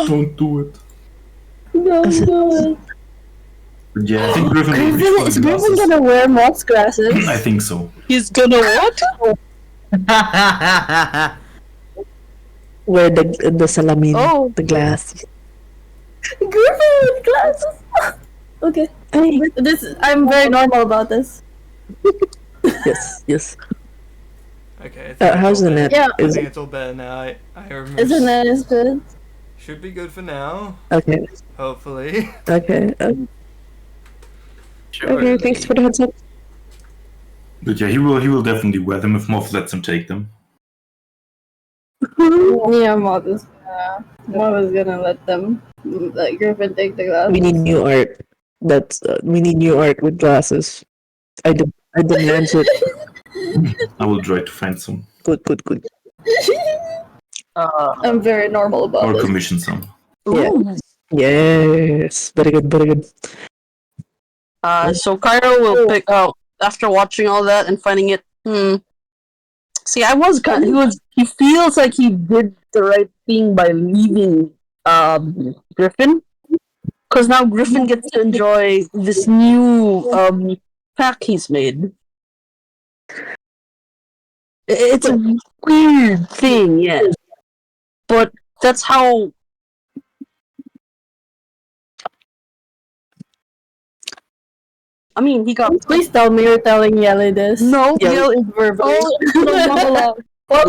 Don't do it. Don't do it. But yeah, I think Griffin will reach Griffin, for is the Griffin glasses. gonna wear Moth's glasses? I think so. He's gonna what? Where the salamin, Oh. the glass. Griffin with glasses. Okay. I'm very normal about this. Yes, yes. Okay, I think it's How's all the better. net? Yeah. I Is think it's all better now. I removed. Isn't that as good? Should be good for now. okay, Hopefully. okay, okay. Thanks for the heads up. But yeah, he will definitely wear them if Moth lets him take them. Yeah, Moth is gonna let Griffin take the glasses. We need new art. We need new art with glasses. I demand it. I will try to find some Good. I'm very normal about or this. commission some. Yeah. Yes, very good. So Cairo will pick out after watching all that and finding it. See, he feels like he did the right thing by leaving Griffin, because now Griffin gets to enjoy this new pack he's made. It's a weird thing, yes, but that's how. I mean, he got. Please tell me you're telling Yelly this. No, Yeah. Yell is Verbally. monologue.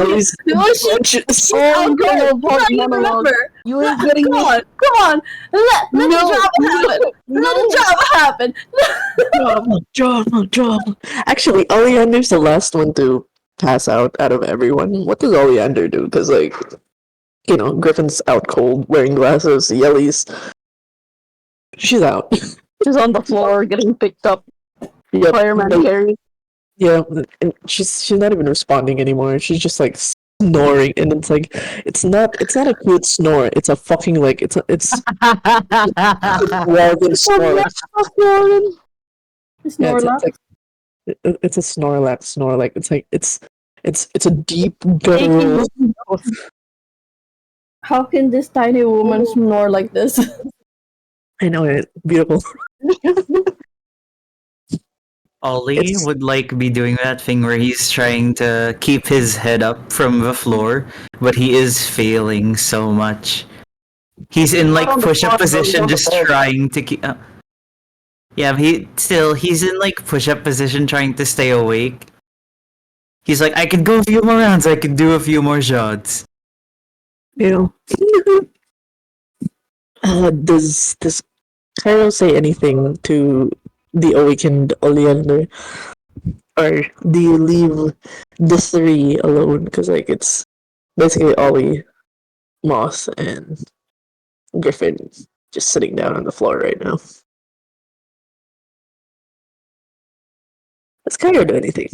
He's unconscious. Oh, Good. no, Now you monologue. remember. You ain't getting Come this. on. Let No, the drama happen. Let the drama happen. Drama. Actually, Oleander's the last one to pass out of everyone. What does Oleander do? Because, like, Griffin's out cold, wearing glasses. Yellie's, she's out. She's on the floor getting picked up. Yep. Fireman carry. Yeah, and she's not even responding anymore. She's just like snoring, and it's like it's not a cute snore. It's a fucking like it's Walden snore. Yeah, Snorlax. it's a Snorlax snore. Like it's like it's a deep guttural. How can this tiny woman snore like this? I know it. Beautiful. Ollie would be doing that thing where he's trying to keep his head up from the floor, but he is failing so much. He's in push-up position, just trying to keep. Yeah, but he's in push-up position, trying to stay awake. He's like, I could go a few more rounds. I could do a few more shots. Yeah. Does Cairo say anything to the awakened Oleander, or do you leave the three alone? Because it's basically Ollie, Moth, and Griffin just sitting down on the floor right now. Does Cairo do anything?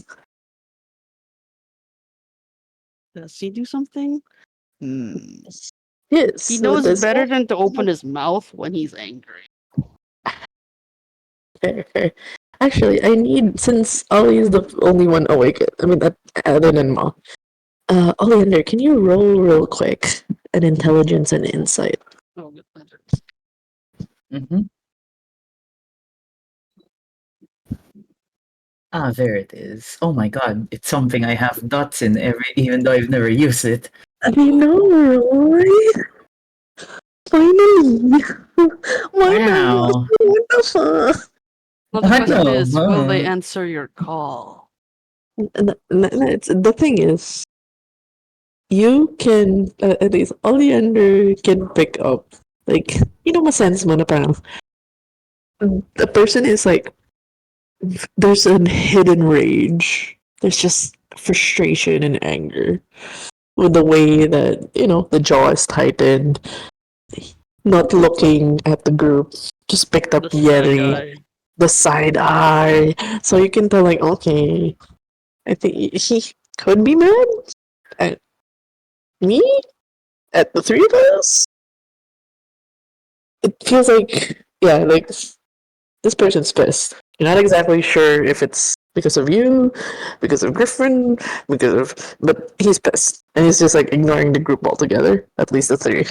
Does he do something? Yes. He so knows does better than to open his mouth when he's angry. Fair. Actually, I need, since Ollie is the only one awake. I mean, other than Moth. Oleander, can you roll real quick an intelligence and insight? Oh, good. Mm-hmm. Ah, there it is. Oh my god, it's something I have dots in even though I've never used it. I know, right? Finally! Wow. What the fuck? Well, the question know, is, will they huh? answer your call? The thing is, you can, at least Oleander can pick up, masense mo na parang, the person is there's a hidden rage. There's just frustration and anger with the way that, the jaw is tightened, not looking at the group, just picked up The side Yeri, eye. the side eye. So you can tell, okay, I think he could be mad. Me? At the three of us? It feels like, yeah, like this person's pissed. You're not exactly sure if it's because of you, because of Griffin, but he's pissed. And he's just like ignoring the group altogether, at least the three.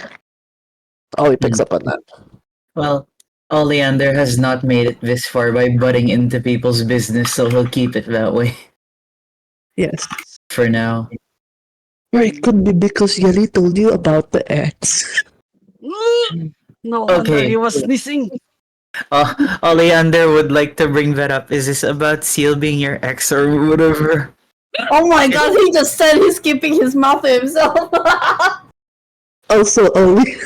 Ollie picks up on that. Well, Oleander has not made it this far by butting into people's business, so he'll keep it that way Yes. for now. Or it could be because Yali told you about the ex. No wonder Okay. he was sneezing. Oleander would like to bring that up. Is this about Seal being your ex or whatever? Oh my god, he just said he's keeping his mouth to himself. Also, Ollie.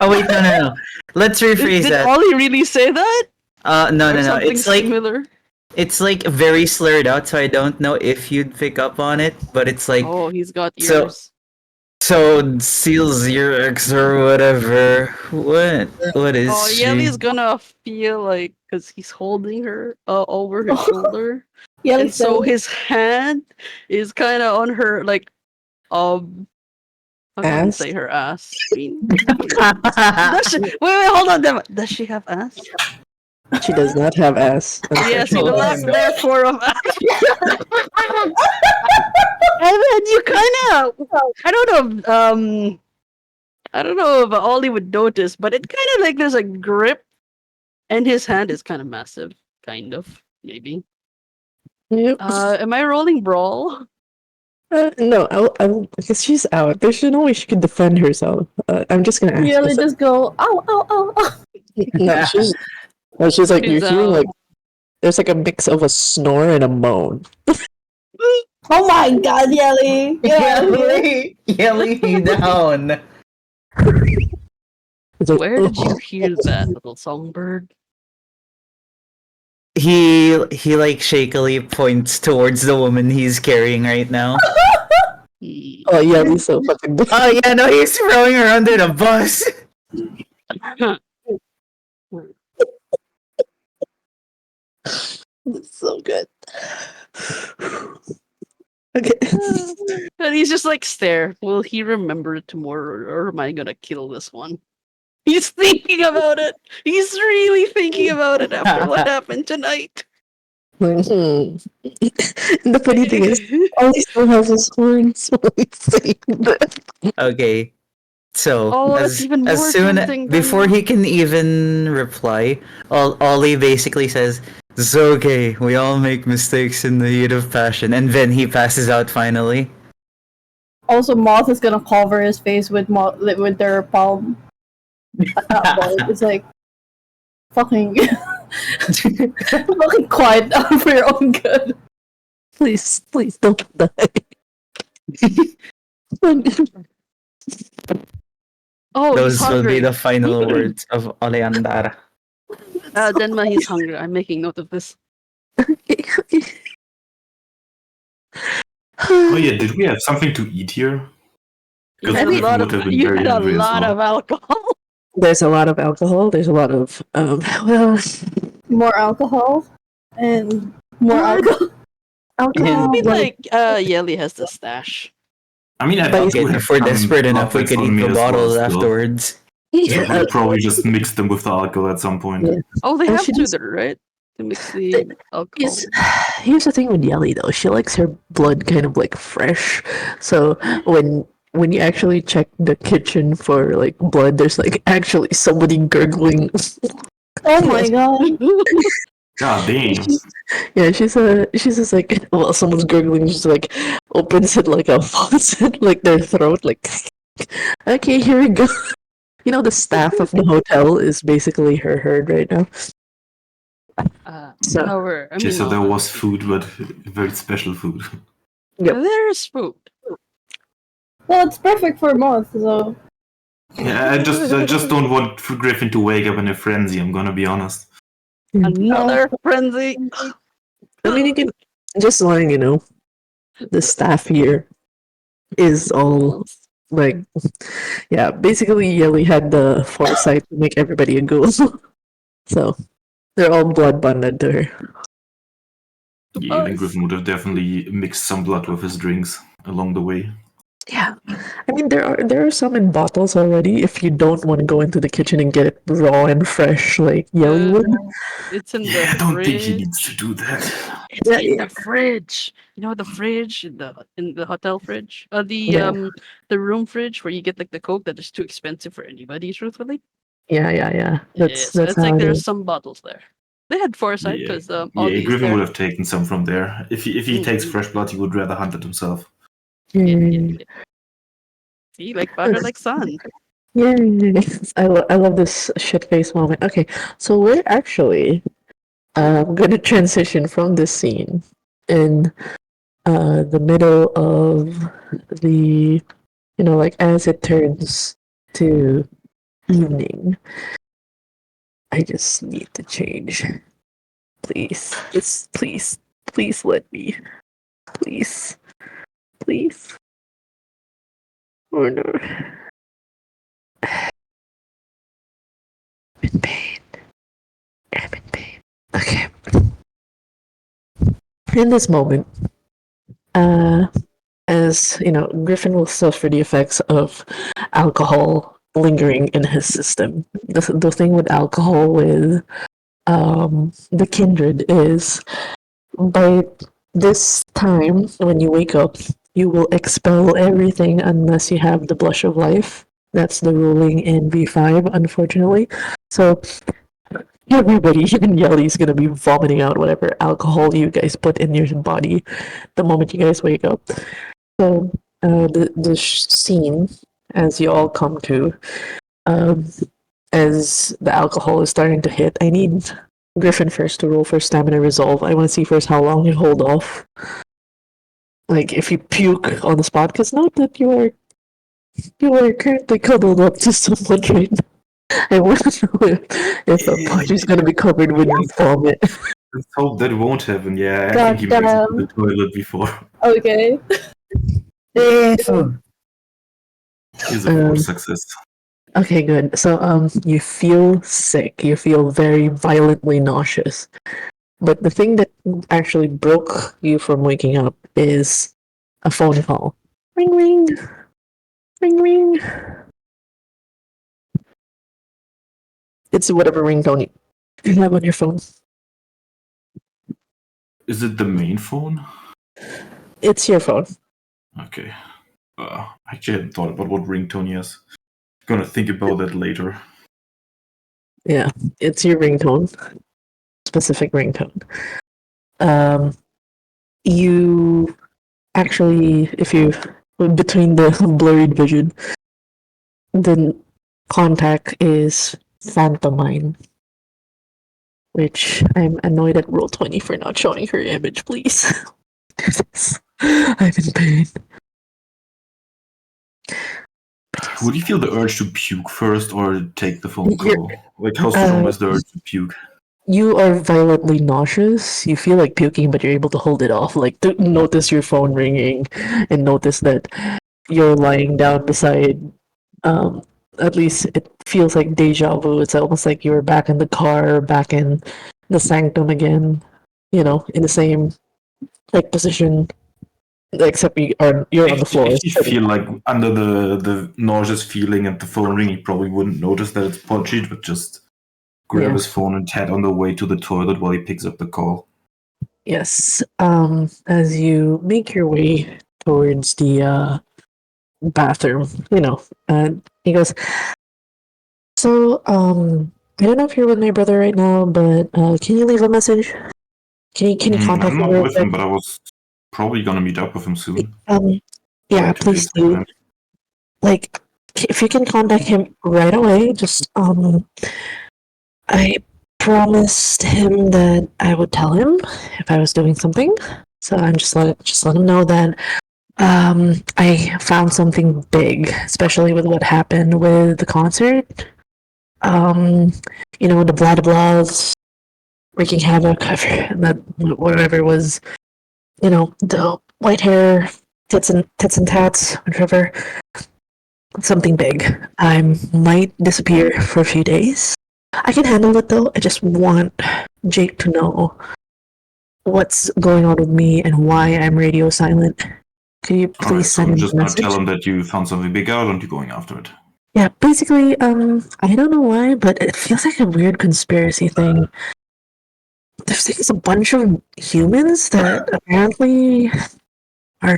Oh wait, no. Let's rephrase Did that. Ollie really say that? No. Or something It's like similar? it's like very slurred out, so I don't know if you'd pick up on it. But it's like Oh, he's got so- ears. so Seal's your ex or whatever. What is Oh, she? Yeli's gonna feel like because he's holding her over her shoulder, Yeah, and so his hand is kind of on her like how can I Ass? say her ass? I mean, does she, wait, hold on, Dema. Does she have ass? She does not have ass. Yeah, see the Oh, last no. therefore of ass. And then you kind of, I don't know if Ollie would notice, but it kind of like there's a grip, and his hand is kind of massive, kind of maybe. Yep. Am I rolling brawl? No, because she's out. There's no way she could defend herself. I'm just gonna ask. really this. just go, ow, ow, ow, ow. No, she's like, She's you're hearing out. like, there's like a mix of a snore and a moan. Oh my god, Yelly. Yelly down. It's like, Where did you hear that, little songbird? He like shakily points towards the woman he's carrying right now. Hmm. Oh yeah, he's so fucking. Oh yeah, no, he's throwing her under the bus. It's so good. Okay. And he's just like stare. Will he remember it tomorrow, or am I gonna kill this one? He's thinking about it. He's really thinking about it after what happened tonight. Like, And the funny thing is, Ollie still has his horns while he's saying that. Okay. So Oh, that's as, even as more soon tempting than- before he can even reply, Ollie basically says, "It's okay. We all make mistakes in the heat of passion," and then he passes out finally. Also, Moth is gonna cover his face with their palm. It's like, fucking quiet down for your own good. Please don't die. Oh, Those he's will hungry. be the final words of Oleandara. Denma, he's hungry. I'm making note of this. Oh yeah, did we have something to eat here? You Because had a Griffin lot would have of, been you very had a hungry as lot well. of alcohol. There's a lot of alcohol. There's a lot of well, More alcohol and more What? alcohol. I mean, well, like, Yeli has the stash. I mean, I But thought Okay, we had if we're some desperate enough, we topics could on eat me the as well bottles still. afterwards. So yeah, we probably just mix them with the alcohol at some point. Yeah. Oh, they And have she to just- there, right? To mix the alcohol. here's the thing with Yelly though. She likes her blood kind of like fresh. So when you actually check the kitchen for like blood, there's like actually somebody gurgling. Oh my god. God dang. Yeah, she's just like, well, someone's gurgling, just like opens it like a faucet, like their throat, like, okay, here we go. You know, the staff of the hotel is basically her herd right now. So- However, I Okay, mean, so there was food, but very special food. Yep. There's food. Well, it's perfect for Moth, so. Yeah, I just don't want Griffin to wake up in a frenzy, I'm gonna be honest. Another frenzy. I mean, you can just letting you know, the staff here is all like, yeah, basically Yelly had the foresight to make everybody a ghoul. So they're all blood bonded to her. Yeah, even Griffin would have definitely mixed some blood with his drinks along the way. Yeah, I mean there are some in bottles already. If you don't want to go into the kitchen and get it raw and fresh like Yelly would. It's in Yeah, the I don't think he fridge. needs to do that. It's in the fridge. You know the fridge in the hotel fridge. Yeah, The room fridge where you get like the Coke that is too expensive for anybody, truthfully. yeah. That's Yeah, so that's it's how like it there's is. some bottles there. They had foresight Yeah, because yeah. Audie is Griffin would there. have taken some from there. If he takes Mm-mm. fresh blood, he would rather hunt it himself. Mm. Yeah. See, like father, like son. Yay! I love this shit face moment. Okay, so we're actually gonna transition from this scene in the middle of the like as it turns to evening. I just need to change. Please. Just please let me. Please. Please. Oh no. I'm in pain. I'm in pain. Okay. In this moment, uh as Griffin will suffer the effects of alcohol lingering in his system. The thing with alcohol with the kindred is by this time when you wake up, you will expel everything unless you have the blush of life. That's the ruling in V5, unfortunately. So everybody, even Yelly, is gonna be vomiting out whatever alcohol you guys put in your body the moment you guys wake up. So the scene, as you all come to, um, as the alcohol is starting to hit, I need Griffin first to roll for stamina resolve. I want to see first how long you hold off. Like if you puke on the spot, because note that you are currently cuddled up to someone right now. I want to know if a punch is gonna be covered with vomit. Let's hope that won't happen. Yeah, I think God he makes it to the damn. toilet before. Okay. Here's a Um, 4 success. okay, good. So you feel sick. You feel very violently nauseous. But the thing that actually broke you from waking up is a phone call. Ring ring. Ring ring. It's whatever ringtone you have on your phone. Is it the main phone? It's your phone. Okay. I actually hadn't thought about what ringtone he has. Gonna think about that later. Yeah, it's your ringtone. Specific ringtone. You actually, if you between the blurred vision, the contact is Phantomine, which I'm annoyed at Roll20 for not showing her image, please. I'm in pain. Would you feel the urge to puke first or take the phone You're- call? Like, how strong is the urge to puke? You are violently nauseous. You feel like puking, but you're able to hold it off. Like, to notice your phone ringing and notice that you're lying down beside. Um, at least it feels like deja vu. It's almost like you were back in the car, back in the sanctum again. In the same like position, except you're on the floor. If you feel like under the nauseous feeling and the phone ring, you probably wouldn't notice that it's Podgy, but just grab Yeah. his phone and head on the way to the toilet while he picks up the call. Yes. As you make your way towards the bathroom, he goes, so, I don't know if you're with my brother right now, but can you leave a message? Can you contact I'm me not real with quick? him, but I was probably gonna meet up with him soon. Yeah, Like 2 please days do. later. Like, if you can contact him right away, just I promised him that I would tell him if I was doing something. So I'm just let him know that I found something big, especially with what happened with the concert. The blah blahs wreaking havoc, that whatever was, the white hair, tits and tats, whatever. Something big. I might disappear for a few days. I can handle it though. I just want Jake to know what's going on with me and why I'm radio silent. Can you Alright, please so send I'm him just a gonna message? tell him that you found something big out and you're going after it. Yeah, basically, I don't know why, but it feels like a weird conspiracy thing. There's a bunch of humans that apparently are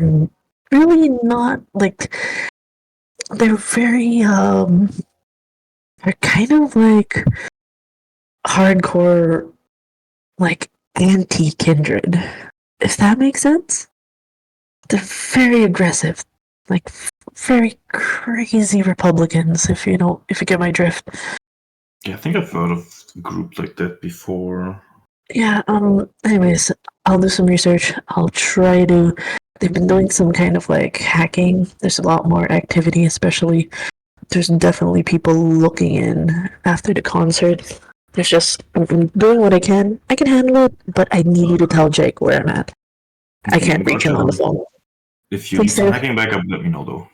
really not like they're very they're kind of like hardcore like anti-Kindred, if that makes sense. They're very aggressive, like very crazy Republicans, if you get my drift. Yeah, I think I've heard of a group like that before. Yeah, anyways, I'll do some research. I'll try to. They've been doing some kind of like hacking. There's a lot more activity, especially. There's definitely people looking in after the concert. There's just. I'm doing what I can. I can handle it, but I need you to tell Jake where I'm at. I Okay, can't I'm gonna reach him tell on the him. phone. If you need Please some do. hacking backup, let me know though.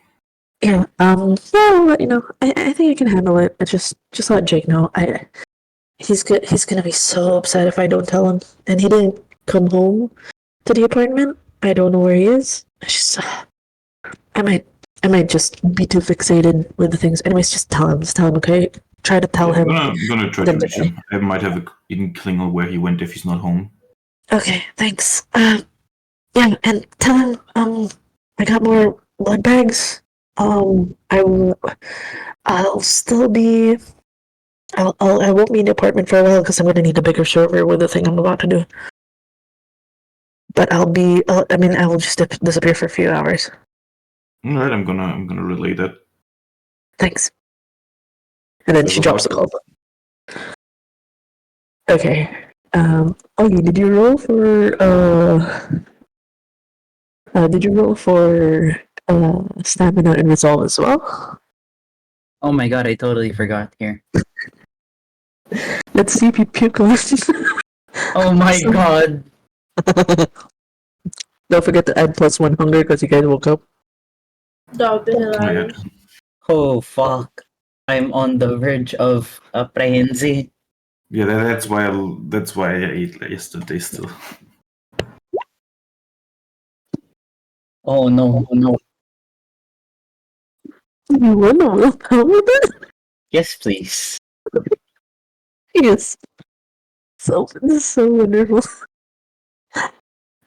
Yeah, yeah, I'll let you know. I think I can handle it. Just let Jake know. He's gonna be so upset if I don't tell him. And he didn't come home to the apartment. I don't know where he is. It's just, I might just be too fixated with the things. Anyways, just tell him. Just tell him, okay? Try to tell Yeah, him. I'm gonna try to reach him. I might have an inkling of where he went if he's not home. Okay, thanks. Yeah, and tell him, I got more blood bags. I'll still be. I won't be in the apartment for a while because I'm gonna need a bigger server with the thing I'm about to do. But I'll be. I will just disappear for a few hours. All right, I'm gonna relay that. Thanks. And then she drops the call. Okay. Okay. Did you roll for stamina and resolve as well? Oh my god, I totally forgot here. Let's see if you puke on. Oh my god. Don't forget to add +1 hunger because you guys woke up. That would be hilarious. Oh fuck. I'm on the verge of a frenzy. Yeah, that's why I ate yesterday still. Oh no, no. You wanna willpower that? Yes, please. Yes. So this is so wonderful.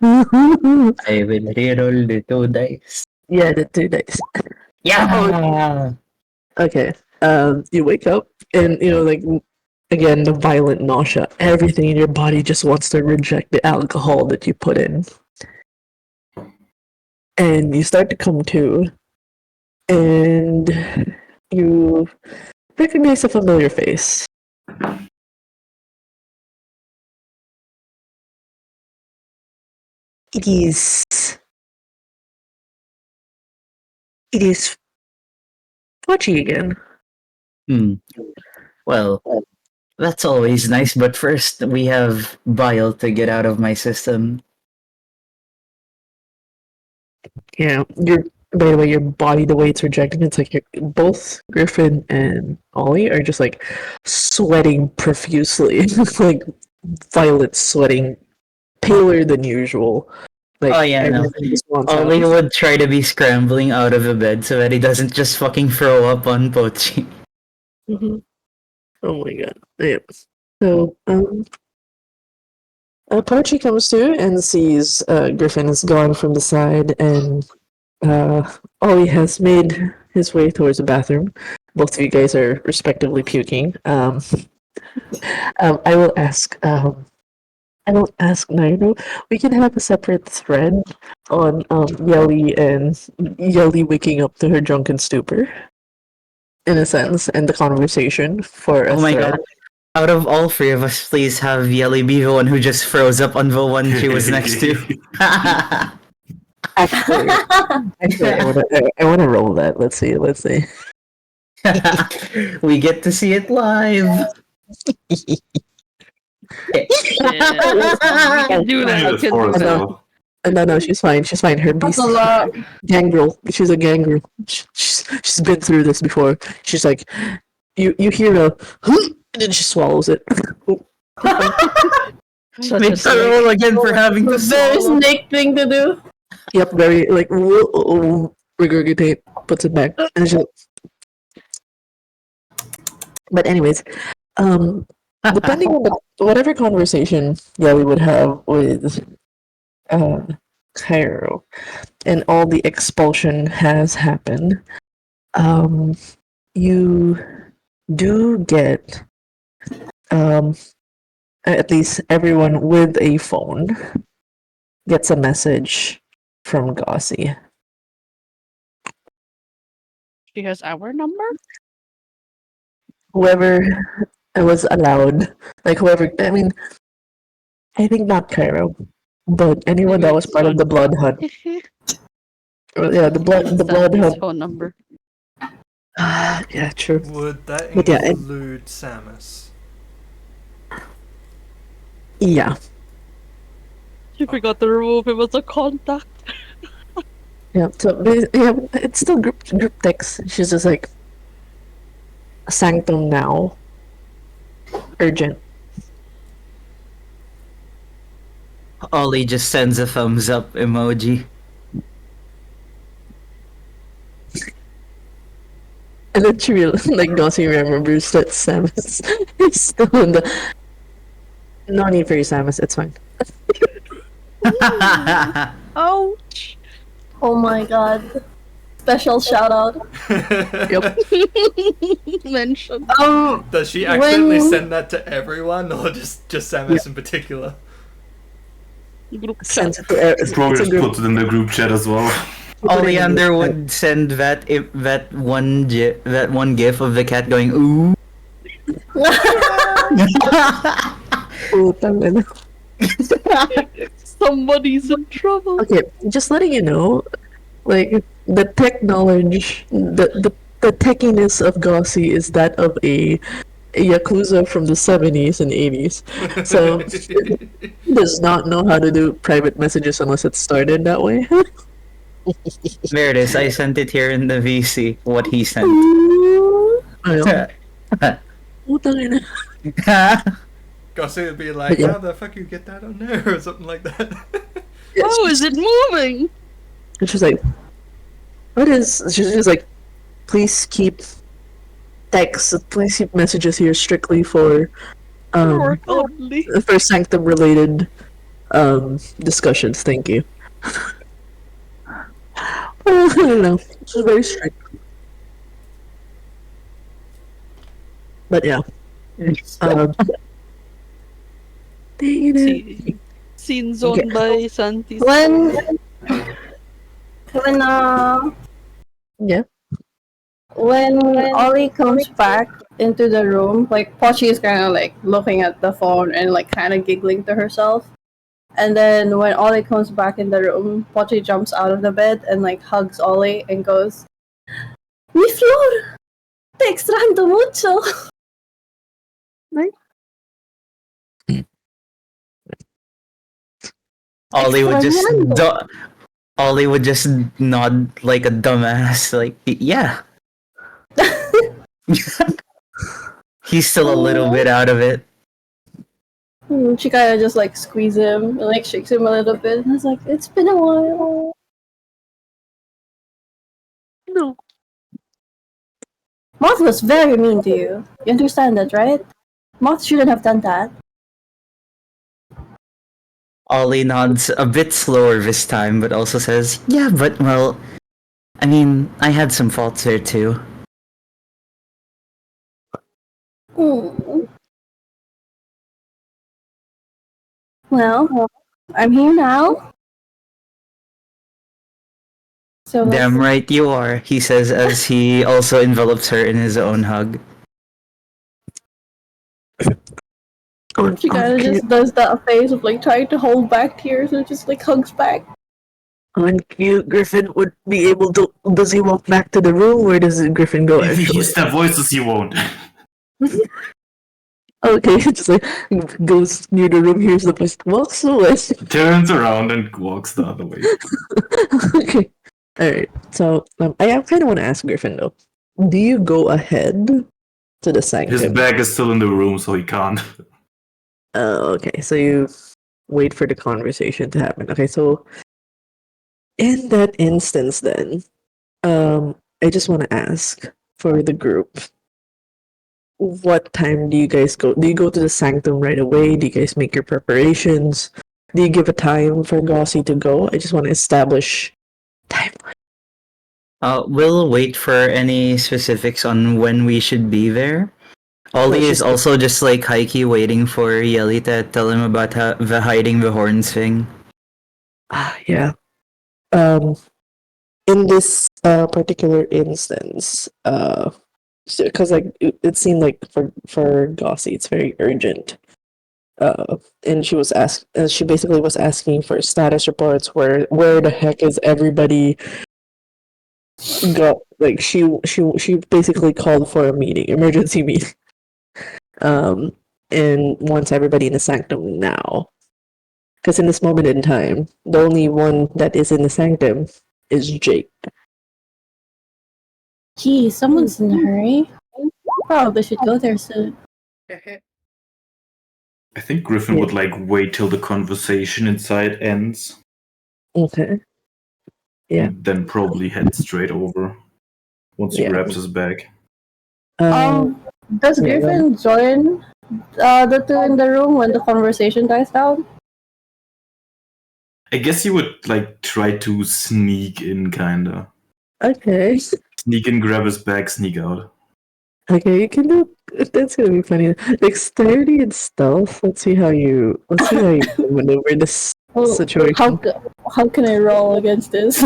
I will reroll the 2 dice. Yeah, the 2 dice. Yeah! Okay. You wake up and like again the violent nausea. Everything in your body just wants to reject the alcohol that you put in. And you start to come to, and you recognize a familiar face. It is Pochi again. Well, that's always nice, but first we have bile to get out of my system. Yeah, by the way, your body, the way it's rejecting, it's like both Griffin and Ollie are just like sweating profusely, like violent sweating, paler than usual. Like, Oh yeah, no. everything just wants Ollie out. would try to be scrambling out of the bed so that he doesn't just fucking throw up on Pochi. Mm-hmm. Oh my god. Yeah. So, Pochi comes to and sees Griffin is gone from the side, and Ollie has made his way towards the bathroom. Both of you guys are respectively puking. I will ask. I don't ask Nairo. We can have a separate thread on Yelly and Yelly waking up to her drunken stupor, in a sense, and the conversation for a Oh my thread. god. Out of all 3 of us, please have Yelly be the one who just froze up on the one she was next to. Actually, I want to roll that. Let's see. We get to see it live. We can do that. We can do that. No, she's fine. She's fine. Her beast, That's a lot. gangrel. She's a gangrel. She's been through this before. She's like, you hear a, and then she swallows it. Such Make a her roll again for having to Very swallow. snake thing to do. Yep, very like regurgitate, puts it back, and she's but anyways, depending on whatever conversation we would have with uh, Cairo, and all the expulsion has happened, you do get at least everyone with a phone gets a message from Gossi. She has our number? Whoever was allowed, like whoever, I mean, I think not Cairo, but anyone that was part of the blood hunt. Yeah, the blood hunt. Phone number. Yeah, true. Would that But yeah, include Samus? Yeah. She forgot to remove him as a contact. Yeah, so yeah, it's still group text. She's just like Sanctum now. Urgent. Ollie just sends a thumbs up emoji. And then she like Gossi remembers that Samus is still in the. No need for you, Samus. It's fine. Ouch! Oh my god. Special shout out. Yep. Mention. Does she accidentally when- send that to everyone, or just Samus in particular? Group Sends chat. it to Probably it's a just group. put it in the group chat as well. Oleander would send that one gif of the cat going ooh. Putang ina. Somebody's in trouble. Okay, just letting you know, like the tech knowledge, the techiness of Gossi is that of a yakuza from the 70s and 80s. So he does not know how to do private messages unless it's started that way. There it is. I sent it here in the VC. What he sent. Ayun. Putang ina. Gossi would be like, Yeah. how the fuck you get that on there, or something like that. Oh, is it moving? And she's like, what is, she's like, please keep messages here strictly for Work only. for sanctum related discussions, thank you. I don't know, she's very strict. But yeah. Scene zone by Santis. When Yeah. when Ollie comes back into the room, like Pochi is kind of like looking at the phone and like kind of giggling to herself. And then when Ollie comes back in the room, Pochi jumps out of the bed and like hugs Ollie and goes, "Mi flor, te extraño mucho." Ollie would just Extrañando. Ollie would just nod like a dumbass, like yeah. He's still a little bit out of it. She kind of just like squeezes him and like shakes him a little bit. And it's like, it's been a while. No. Moth was very mean to you. You understand that, right? Moth shouldn't have done that. Ollie nods a bit slower this time, but also says, yeah, but well, I mean, I had some faults there too. Hmm. Well, I'm here now. So Damn right you are, he says as he also envelops her in his own hug. she kind of just does that face of like trying to hold back tears and just like hugs back. When Griffin would be able to, does he walk back to the room? Where does Griffin go? If he Actually? hears their voices, he won't. Okay, just like goes near the room, hears the voice, walks away. Turns around and walks the other way. Okay, all right. So I kind of want to ask Griffin though. Do you go ahead to the His sanctum? bag is still in the room, so he can't. Okay. So you wait for the conversation to happen. Okay, so in that instance, then, I just want to ask for the group. What time do you guys go? Do you go to the sanctum right away? Do you guys make your preparations? Do you give a time for Gossi to go? I just want to establish timeline. We'll wait for any specifics on when we should be there. Ollie Let's is just- also just like Heike waiting for Yelly to tell him about the hiding the horns thing. Yeah. In this particular instance, because like it seemed like for Gossi, it's very urgent. And she basically was asking for status reports. Where the heck is everybody? Got like she basically called for a meeting, emergency meeting. And wants everybody in the sanctum now. Because in this moment in time, the only one that is in the sanctum is Jake. Gee, someone's in a hurry. Probably should go there soon. I think Griffin would like wait till the conversation inside ends. Okay. Yeah. And then probably head straight over once he Yeah. grabs his bag. Does yeah, Griffin join the two in the room when the conversation dies down? I guess you would like try to sneak in, kinda. Okay. Sneak in, grab his bag, sneak out. Okay, you can do. That's gonna be funny. Dexterity and stealth. Let's see how you maneuver this situation. How can I roll against this?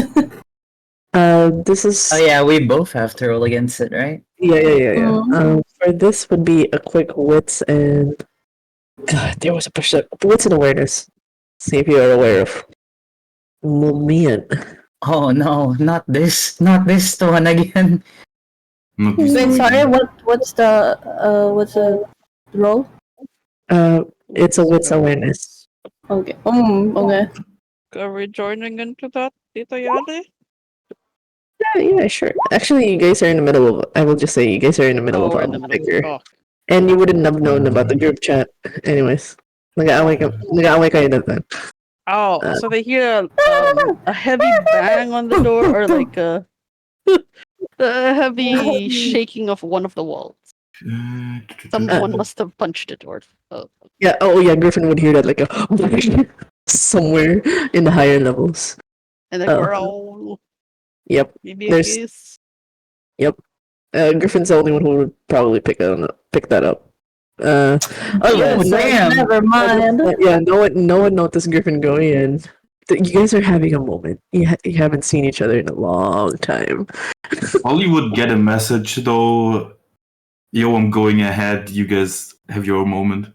This is. Oh yeah, we both have to roll against it, right? Yeah. For this would be a quick wits and. God, there was a wits and awareness. See if you are aware of. Moment. Oh no, not this one again. Not Wait, this sorry. time. What's the roll? It's a wits awareness. Okay. Okay. Are we joining into that, Tita Yali? Yeah, sure. Actually, you guys are in the middle of. I will just say you guys are in the middle of we're a in the middle. bigger. Oh. And you wouldn't have known about the group chat. Anyways. Nag-aaway kayo na then. Oh, so they hear a heavy bang on the door, or like a heavy shaking of one of the walls. Someone must have punched it, or Yeah, Griffin would hear that like a somewhere in the higher levels. and a Oh. growl. Yep. Maybe a There's- kiss. Griffin's the only one who would probably pick that up. Oh yeah, damn! Never mind. no one noticed Griffin going in. You guys are having a moment. You haven't seen each other in a long time. Ollie would get a message though. Yo, I'm going ahead. You guys have your moment.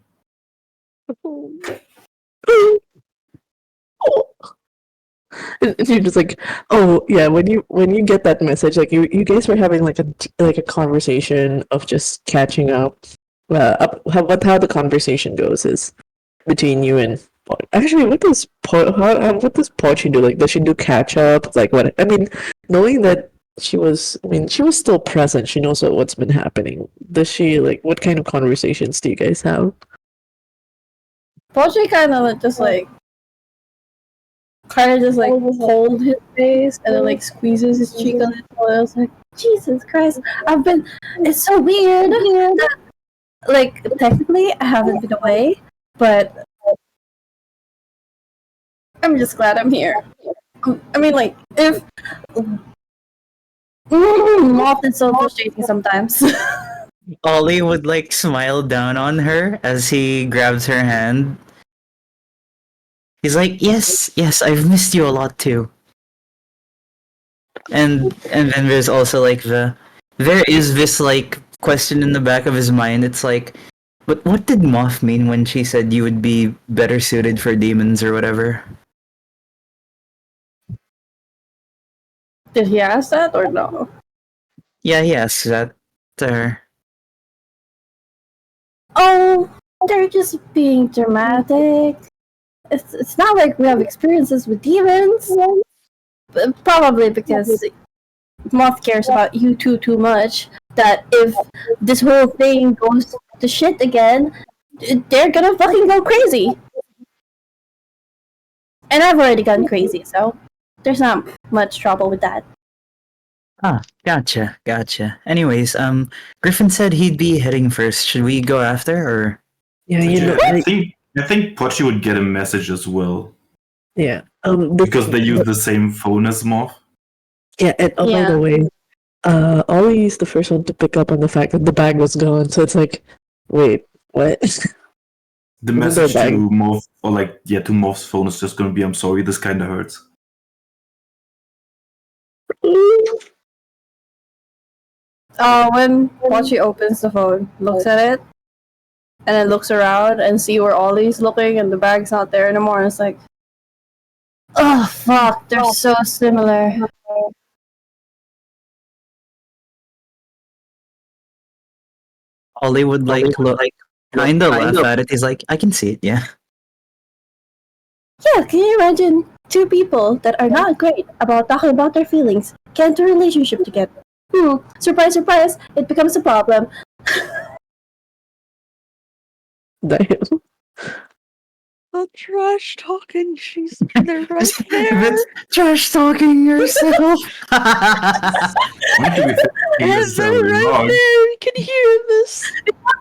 And you're just like, oh yeah. When you get that message, like you guys were having like a conversation of just catching up. How the conversation goes is between you and actually, what does Pochi do? Like, does she do catch up? Like, what? I mean, knowing that she was still present. She knows what's been happening. Does she like? What kind of conversations do you guys have? Pochi kind of just like hold his face and then like squeezes his cheek a little. I was like, Jesus Christ! It's so weird. That, like technically, I haven't been away, but I'm just glad I'm here. I mean, like if Moth is so frustrating sometimes. Ollie would like smile down on her as he grabs her hand. He's like, yes, I've missed you a lot too. And then there's also like there is this like question in the back of his mind. It's like, but what did Moth mean when she said you would be better suited for demons or whatever? Did he ask that or no? Yeah, he asks that to her. Oh, they're just being dramatic. It's not like we have experiences with demons. But probably because Moth cares about you two too much. That if this whole thing goes to shit again, they're gonna fucking go crazy. And I've already gone crazy, so there's not much trouble with that. Ah, gotcha. Anyways, Griffin said he'd be heading first. Should we go after, or? Yeah, you know, I think Pochi would get a message as well. yeah. Because they use the same phone as Moth. Yeah, and by Yeah. the way, Ollie is the first one to pick up on the fact that the bag was gone. So it's like, wait, what? The Isn't message there a to bag? Moth, or to Moth's phone is just gonna be, "I'm sorry, this kind of hurts." When Pochi opens the phone, looks at it, and then looks around and see where Ollie's looking, and the bag's not there anymore, and it's like, oh fuck, they're so similar. Ollie would look kinda laugh at it. He's like, I can see it, yeah. Yeah, can you imagine two people that are not great about talking about their feelings get into a relationship together? Surprise, surprise, it becomes a problem. Damn. The trash talking. They're right there. Vince, trash talking yourself. Why do we think And this they're sounding right wrong? there. You can hear this.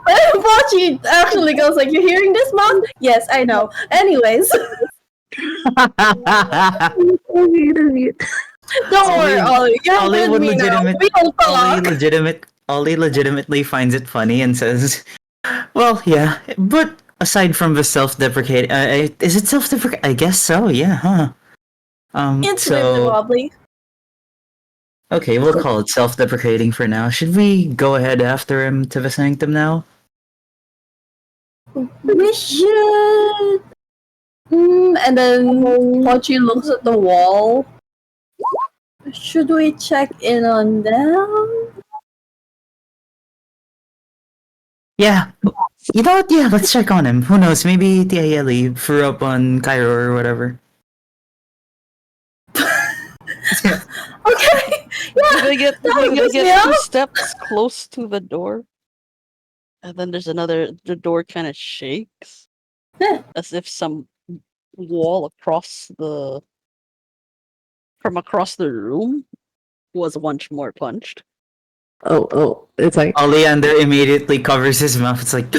Pochi actually goes like, "You hearing this, Mom?" Yes, I know. Anyways, don't worry, Ollie. You're Ollie with would me now. legitimate- We don't talk. Ollie legitimately finds it funny and says, "Well, yeah, but aside from the self-deprecate, is it self-deprecate? I guess so. Yeah, huh? It's so wobbly. okay, we'll call it self-deprecating for now. Should we go ahead after him to the sanctum now? We should. And then Pochi looks at the wall. Should we check in on them? Yeah. You know what? Yeah, let's check on him. Who knows? Maybe Tiayeli threw up on Cairo or whatever. Okay. Yeah. They get Yeah. 2 steps close to the door, and then there's another. The door kind of shakes, as if some wall from across the room was once more punched. Oh, it's like, Oleander immediately covers his mouth. It's like,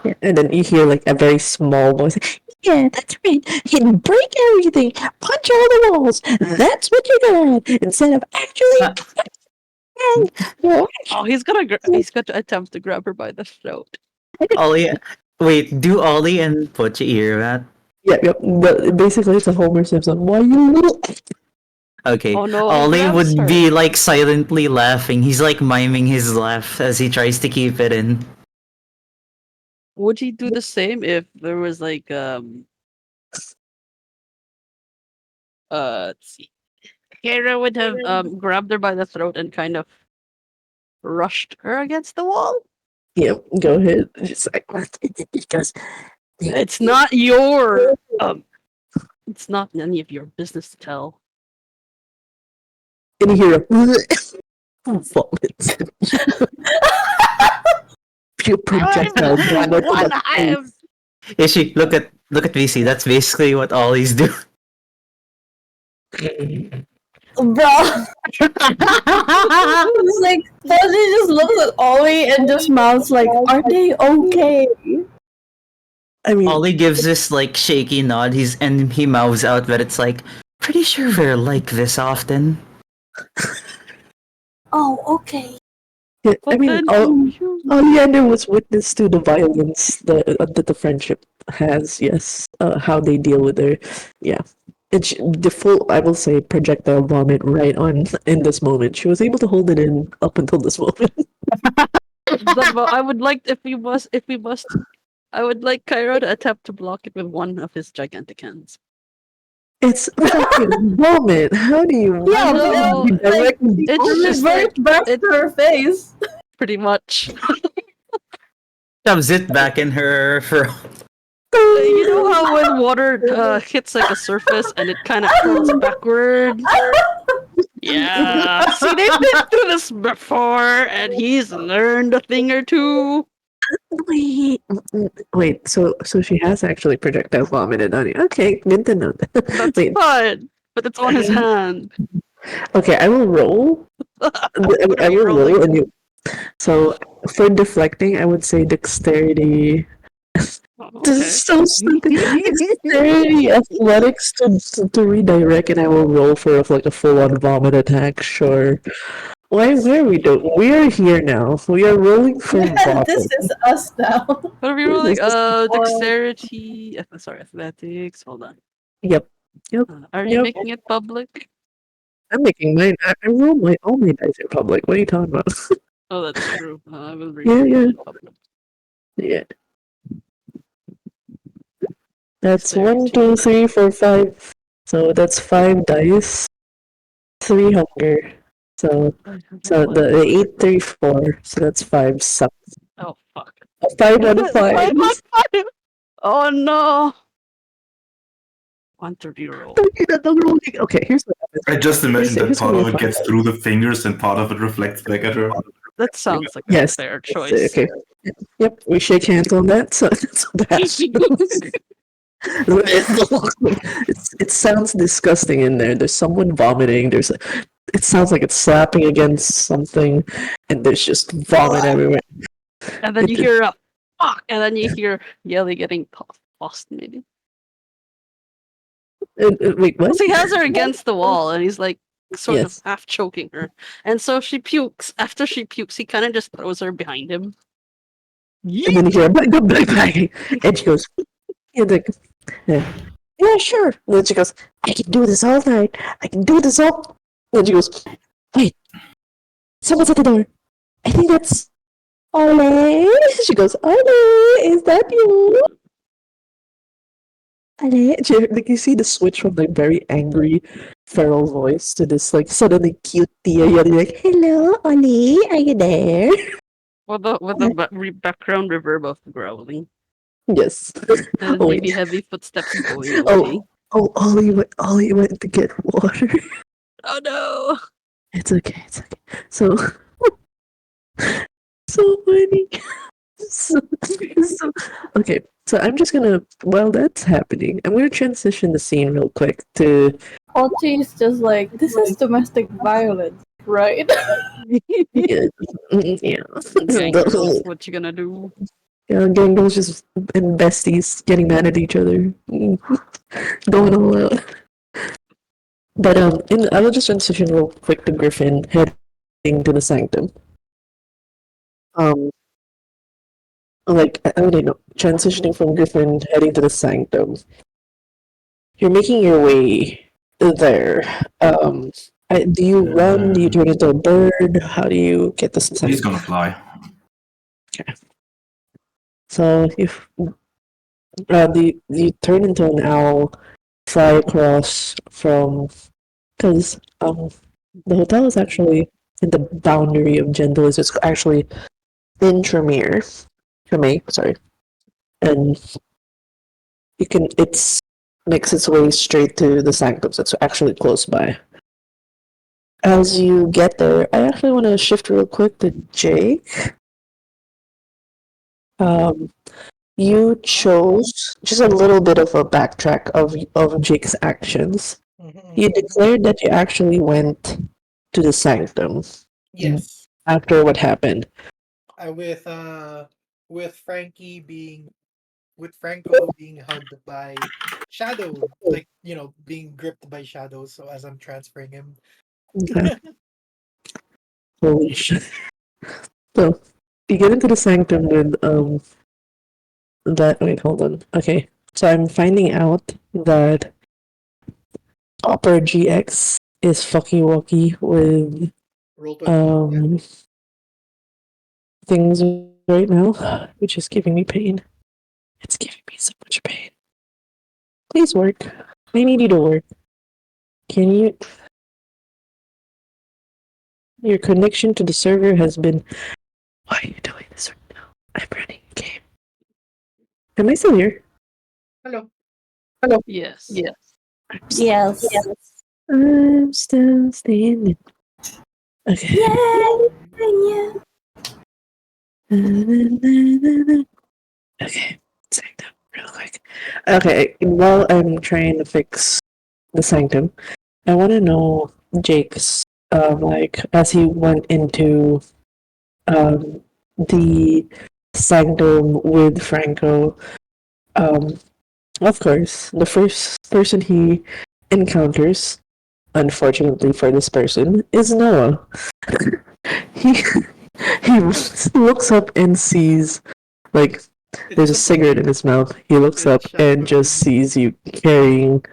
yeah, and then you hear like a very small voice. Yeah, that's right. And break everything. Punch all the walls. That's what you're gonna do instead of actually. Oh, he's going to attempt to grab her by the throat. Ollie. Wait, do Ollie and Pochi hear that? Yep. But basically, it's a Homer Simpson. Why you little? Okay. Oh no, he Ollie grabs would her. be like silently laughing. He's like miming his laugh as he tries to keep it in. Would he do the same if there was like let's see. Kara would have grabbed her by the throat and kind of rushed her against the wall? Yep. Go ahead. Just like because It's not your it's not any of your business to tell. and you hear a vomit. Pure projectile. Ishi, look at VC. That's basically what Ollie's do. Bro. It's like, Pochi just looks at Ollie and just mouths like, "Are they okay?" I mean, Ollie gives this like shaky nod. And he mouths out that it's like, pretty sure they're like this often. Oh, okay. yeah, I But mean, then Oleander was witness to the violence that the friendship has. Yes, how they deal with her. Yeah, it's the full. I will say projectile vomit right on in this moment. She was able to hold it in up until this moment. I would like if we must I would like Cairo to attempt to block it with one of his gigantic hands. It's fucking vomit. How do you? Yeah, no, You directly- It's just like back to her face. pretty much. Shoves it back in her throat. You know how when water hits like a surface and it kind of floats backward? Yeah. See, they've been through this before, and he's learned a thing or two. Wait. So she has actually projectile vomited on you. Okay, good to know. That's Wait. fine. But it's on his hand. Okay, I will roll. What are I we will roll, rolling? and you. So for deflecting, I would say dexterity. Oh, This okay. is so stupid. Dexterity, athletics to redirect, and I will roll for like a full-on vomit attack. Sure. Where are we doing? We are here now. We are rolling for vomit. This is us now. What are we rolling? This is- Dexterity. Sorry, athletics. Hold on. Yep. Yep. Are you Yep. making it public? I'm making mine. I roll my all my dice in public. What are you talking about? Oh, that's true. I will read Yeah, yeah. it in public. Yeah. That's Dexterity. 1, 2, 3, 4, 5. So that's 5 dice. 3 hunger. So the 8, 3, 4. So that's 5 suck. Oh fuck. 5 on 5. 5 on 5. Oh no. 130 roll. Okay, here's what happens. I just imagine that Here's part what of we it find gets out. through the fingers and part of it reflects back at her. That sounds like a Yes. fair choice. Okay. Yep, we shake hands on that. So that's it sounds disgusting in there. There's someone vomiting. It sounds like it's slapping against something, and there's just vomit everywhere. And then you hear a fuck, and then you hear Yelly getting tossed, maybe. Wait, what? Because he has her against the wall, and he's like sort Yes. of half choking her. And so she pukes. After she pukes, he kind of just throws her behind him. And then you hear bang, bang, bang, bang, and she goes, yeah, sure. And then she goes, I can do this all night. I can do this all. And then she goes, wait, someone's at the door. I think that's Ole. She goes, Ole, is that you? Ole. Like you see the switch from like very angry feral voice to this like suddenly cute Tia yelling like, hello, Ole, are you there? With the background reverb of growling. Yes. And Oh, maybe wait. heavy footsteps going away. Ollie went to get water. Oh no! It's okay. So, so funny. So, okay. So I'm just gonna, while that's happening, I'm gonna transition the scene real quick to. Ochi's just like, this is domestic violence, right? Yeah. Yeah. Okay, girls, what you gonna do? Yeah, gang girls just and besties getting mad at each other, going all out. But I will just transition real quick to Griffin heading to the sanctum. Like I don't know, transitioning from Griffin heading to the sanctum. You're making your way there. Do you run? Do you turn into a bird? How do you get this? He's gonna fly. Okay. So if you turn into an owl, fly across from because the hotel is actually in the boundary of Gentilus. It's actually in Tremere, sorry, and it's makes its way straight to the sanctum. So it's actually close by. As you get there, I actually want to shift real quick to Jake. You chose just a little bit of a backtrack of Jake's actions. You declared that you actually went to the sanctum Yes. after what happened. With Frankie with Franco being hugged by Shadow, like being gripped by Shadow. So as I'm transferring him, Okay. Holy shit. So you get into the sanctum with wait, hold on. Okay. So I'm finding out that Upper GX is fucky wucky with roll 20. things right now, which is giving me pain. It's giving me so much pain. Please work. I need you to work. Can you? Your connection to the server has been. Why are you doing this right now? I'm running a game. Am I still here? Hello. Yes. Yes. I'm still standing. Okay. Yeah. Okay, sanctum, real quick. Okay, while I'm trying to fix the sanctum, I want to know Jake's like as he went into the sanctum with Franco. Um, of course, the first person he encounters, unfortunately for this person, is Noah. he he looks up and sees like there's a cigarette in his mouth. He looks up and just sees you carrying.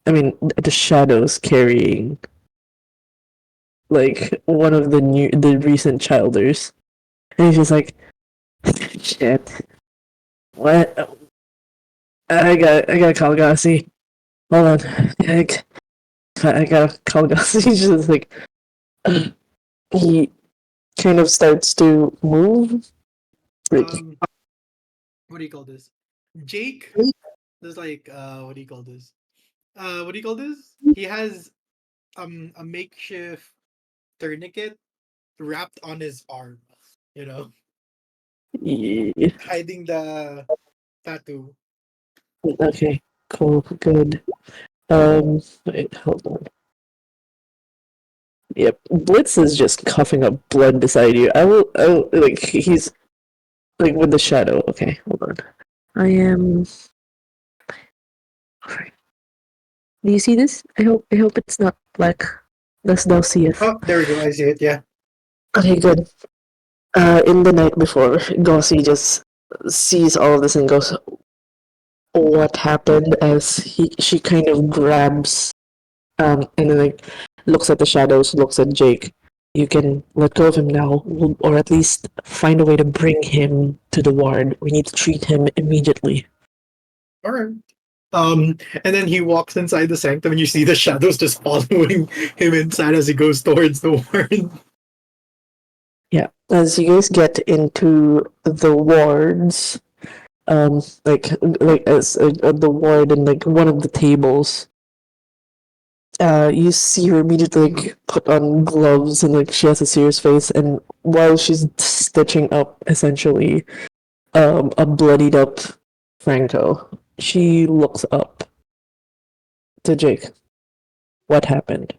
I mean, the shadows carrying like one of the recent childers, and he's just like, shit. What? I got Kalgasi. Hold on. I got Kalgasi. He's just like he kind of starts to move. Like, What do you call this? Jake. There's like what do you call this? What do you call this? He has a makeshift tourniquet wrapped on his arm. You know, yeah. hiding the tattoo. Okay, cool, good. Wait, hold on. Yep, Blitz is just coughing up blood beside you. Like, he's, like, with the shadow. Okay, hold on. I am... Alright. Do you see this? I hope it's not black. Thou seest. Oh, there we go. I see it. Yeah. Okay, good. In the night before, Gossi just sees all of this and goes, what happened, as she kind of grabs and then like looks at the shadows, looks at Jake. You can let go of him now, or at least find a way to bring him to the ward. We need to treat him immediately. All right. And then he walks inside the sanctum, and you see the shadows just following him inside as he goes towards the ward. Yeah, as you guys get into the wards, like as the ward and like one of the tables, you see her immediately like put on gloves and like she has a serious face, and while she's stitching up essentially a bloodied up Franco, she looks up to Jake. What happened?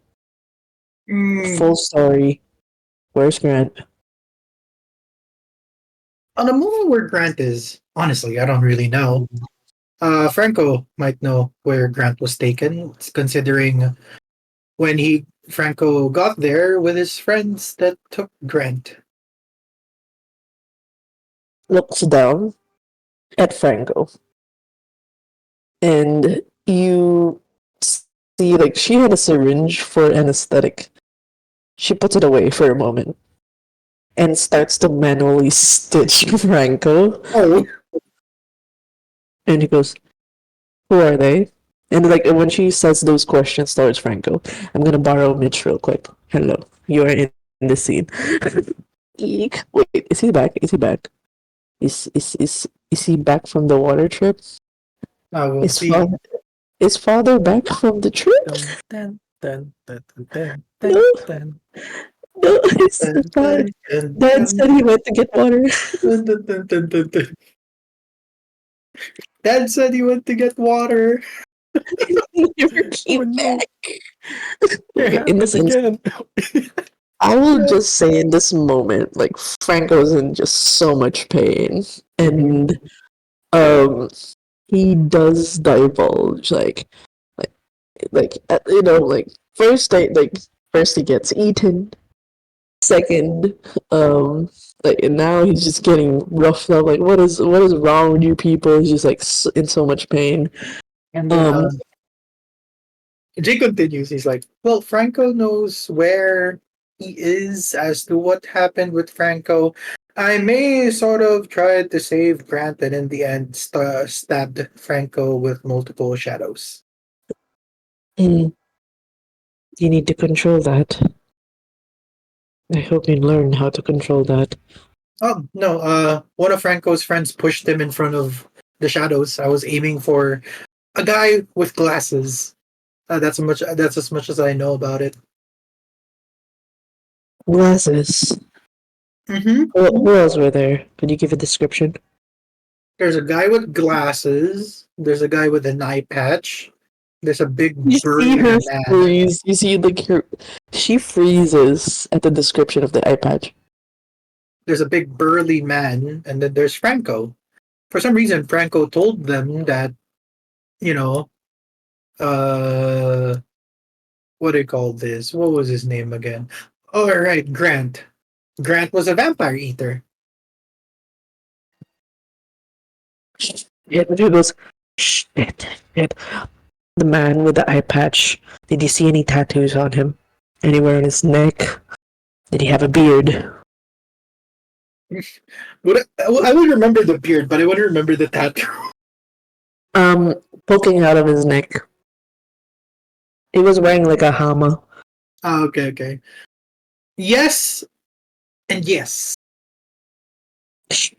Full story. Where's Grant? On the moment where Grant is, honestly, I don't really know. Franco might know where Grant was taken, considering when Franco got there with his friends that took Grant. Looks down at Franco, and you see like she had a syringe for anesthetic. She puts it away for a moment and starts to manually stitch Franco. Oh, And he goes, "Who are they?" And like when she says those questions towards Franco, I'm gonna borrow Mitch real quick. Hello, you are in the scene. Eek. Wait, is he back? Is he back? Is he back from the water trip? we'll Is see. is father back from the trip? Dun, dun, dun, dun, dun, No. dun, No, it's not. Dad said he went to get water. Dad said he went to get water. He never came no. back. It Okay, in this happened instance, again. I will just say in this moment, like Franco's in just so much pain, and he does divulge like first he gets eaten, second like and now he's just getting roughed up. Like what is wrong with you people? He's just like in so much pain. And then Jay continues. He's like, well, Franco knows where he is as to what happened with Franco. I may sort of tried to save Grant and in the end stabbed Franco with multiple shadows. You need to control that. I hope you learn how to control that. Oh, no, one of Franco's friends pushed him in front of the shadows. I was aiming for a guy with glasses. That's as much as I know about it. Glasses. Mm-hmm. Who else were there? Could you give a description? There's a guy with glasses. There's a guy with an eye patch. There's a big You see burly her man. freeze. You see she freezes at the description of the eye patch. There's a big burly man, and then there's Franco. For some reason, Franco told them that, you know, what do you call this? What was his name again? Oh, right, Grant. Grant was a vampire eater. Yeah, but he goes, shit. The man with the eye patch. Did you see any tattoos on him? Anywhere on his neck? Did he have a beard? I would remember the beard, but I wouldn't remember the tattoo. Poking out of his neck. He was wearing like a hama. Ah, okay. Yes, and yes. Did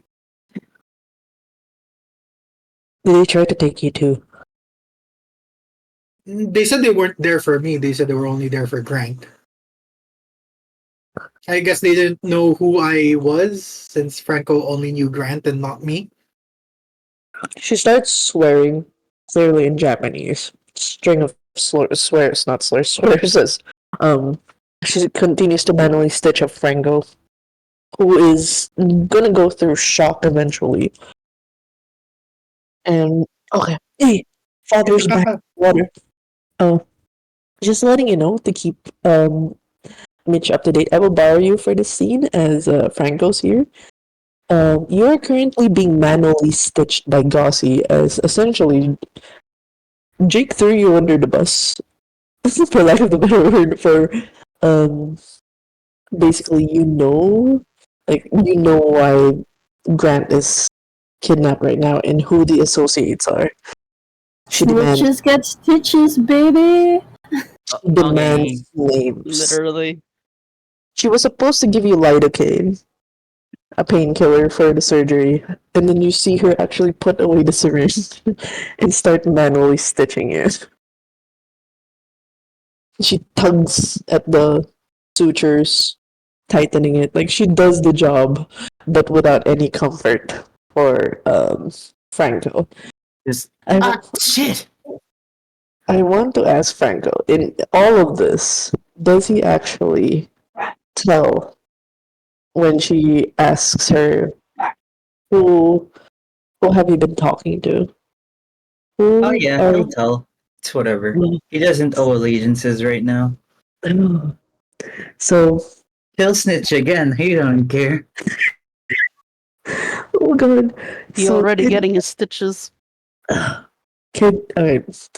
he try to take you too? They said they weren't there for me. They said they were only there for Grant. I guess they didn't know who I was, since Franco only knew Grant and not me. She starts swearing, clearly in Japanese. String of swears, not slurs, swears. She continues to manually stitch up Franco, who is gonna go through shock eventually. And okay, hey, father's back in water. Oh, just letting you know to keep Mitch up to date. I will borrow you for this scene as Franco's here. You are currently being manually stitched by Gossie, as essentially Jake threw you under the bus, for lack of a better word. For basically, you know why Grant is kidnapped right now and who the associates are. She demands Snitches get stitches, baby. demands names. Literally. She was supposed to give you lidocaine, a painkiller for the surgery, and then you see her actually put away the syringe and start manually stitching it. She tugs at the sutures, tightening it. Like, she does the job, but without any comfort for Franco. Just I, shit. I want to ask Franco, in all of this, does he actually tell when she asks her, who have you been talking to? Who Oh yeah, are he'll tell. It's whatever. He doesn't owe allegiances right now. So, He'll snitch again. He don't care. oh god. He already getting his stitches. Alright.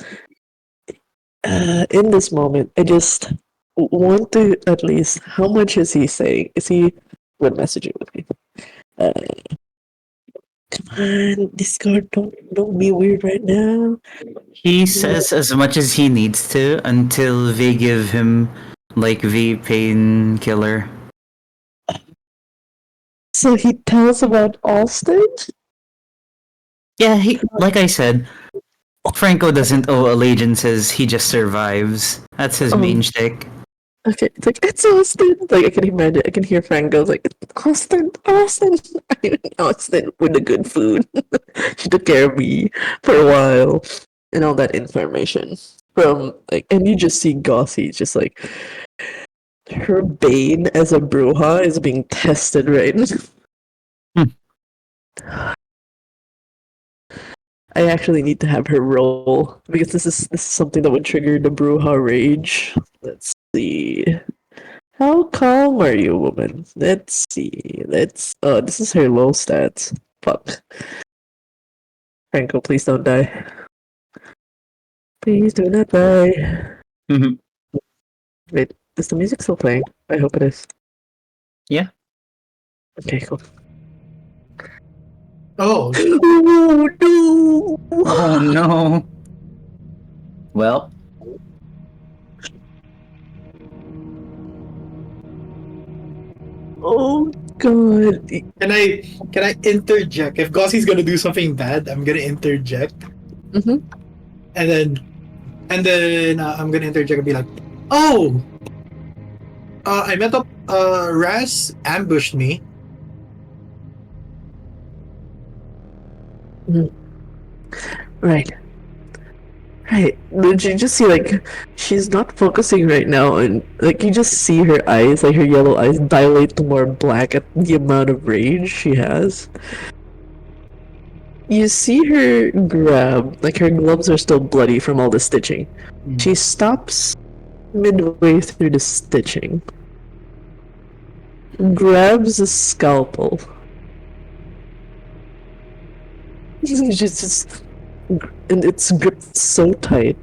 In this moment, I just want to at least, how much is he saying? Is he what messaging with me? Come on, Discord, don't be weird right now. He says as much as he needs to until they give him like the painkiller. So he tells about Austin? Yeah, he like I said, Franco doesn't owe allegiances, he just survives. That's his main shtick. Okay, it's like, it's Austin. Like, I can imagine, I can hear Franco like, Austin. Austin with the good food. She took care of me for a while. And all that information. From, like, and you just see Gossie just like, her bane as a Bruja is being tested right now. I actually need to have her roll because this is something that would trigger the Bruja rage. Let's see. How calm are you, woman? Let's see. This is her low stats. Fuck. Franco, please don't die. Please do not die. Wait, is the music still playing? I hope it is. Yeah. Okay, cool. Oh. Oh no! Oh no. Well. Oh god. Can I interject? If Gossie's gonna do something bad, I'm gonna interject. Mm-hmm. And then I'm gonna interject and be like, "Oh, I met up. Raz ambushed me, Right. Right. Did you just see, like, she's not focusing right now, and, like, you just see her eyes, like, her yellow eyes dilate to more black at the amount of rage she has. You see her grab, like, her gloves are still bloody from all the stitching. She stops midway through the stitching, grabs a scalpel. She's just, and it's gripped so tight.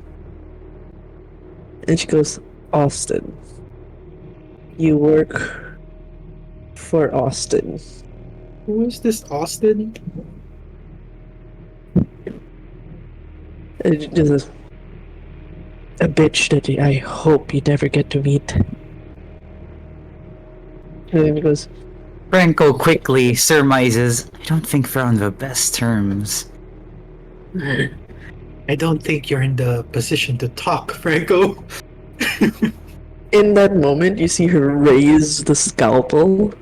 And she goes, Austin, you work for Austin. Who is this Austin? And she just says, a bitch that I hope you never get to meet. And then he goes, Franco quickly surmises, I don't think we're on the best terms. I don't think you're in the position to talk, Franco. in that moment, you see her raise the scalpel,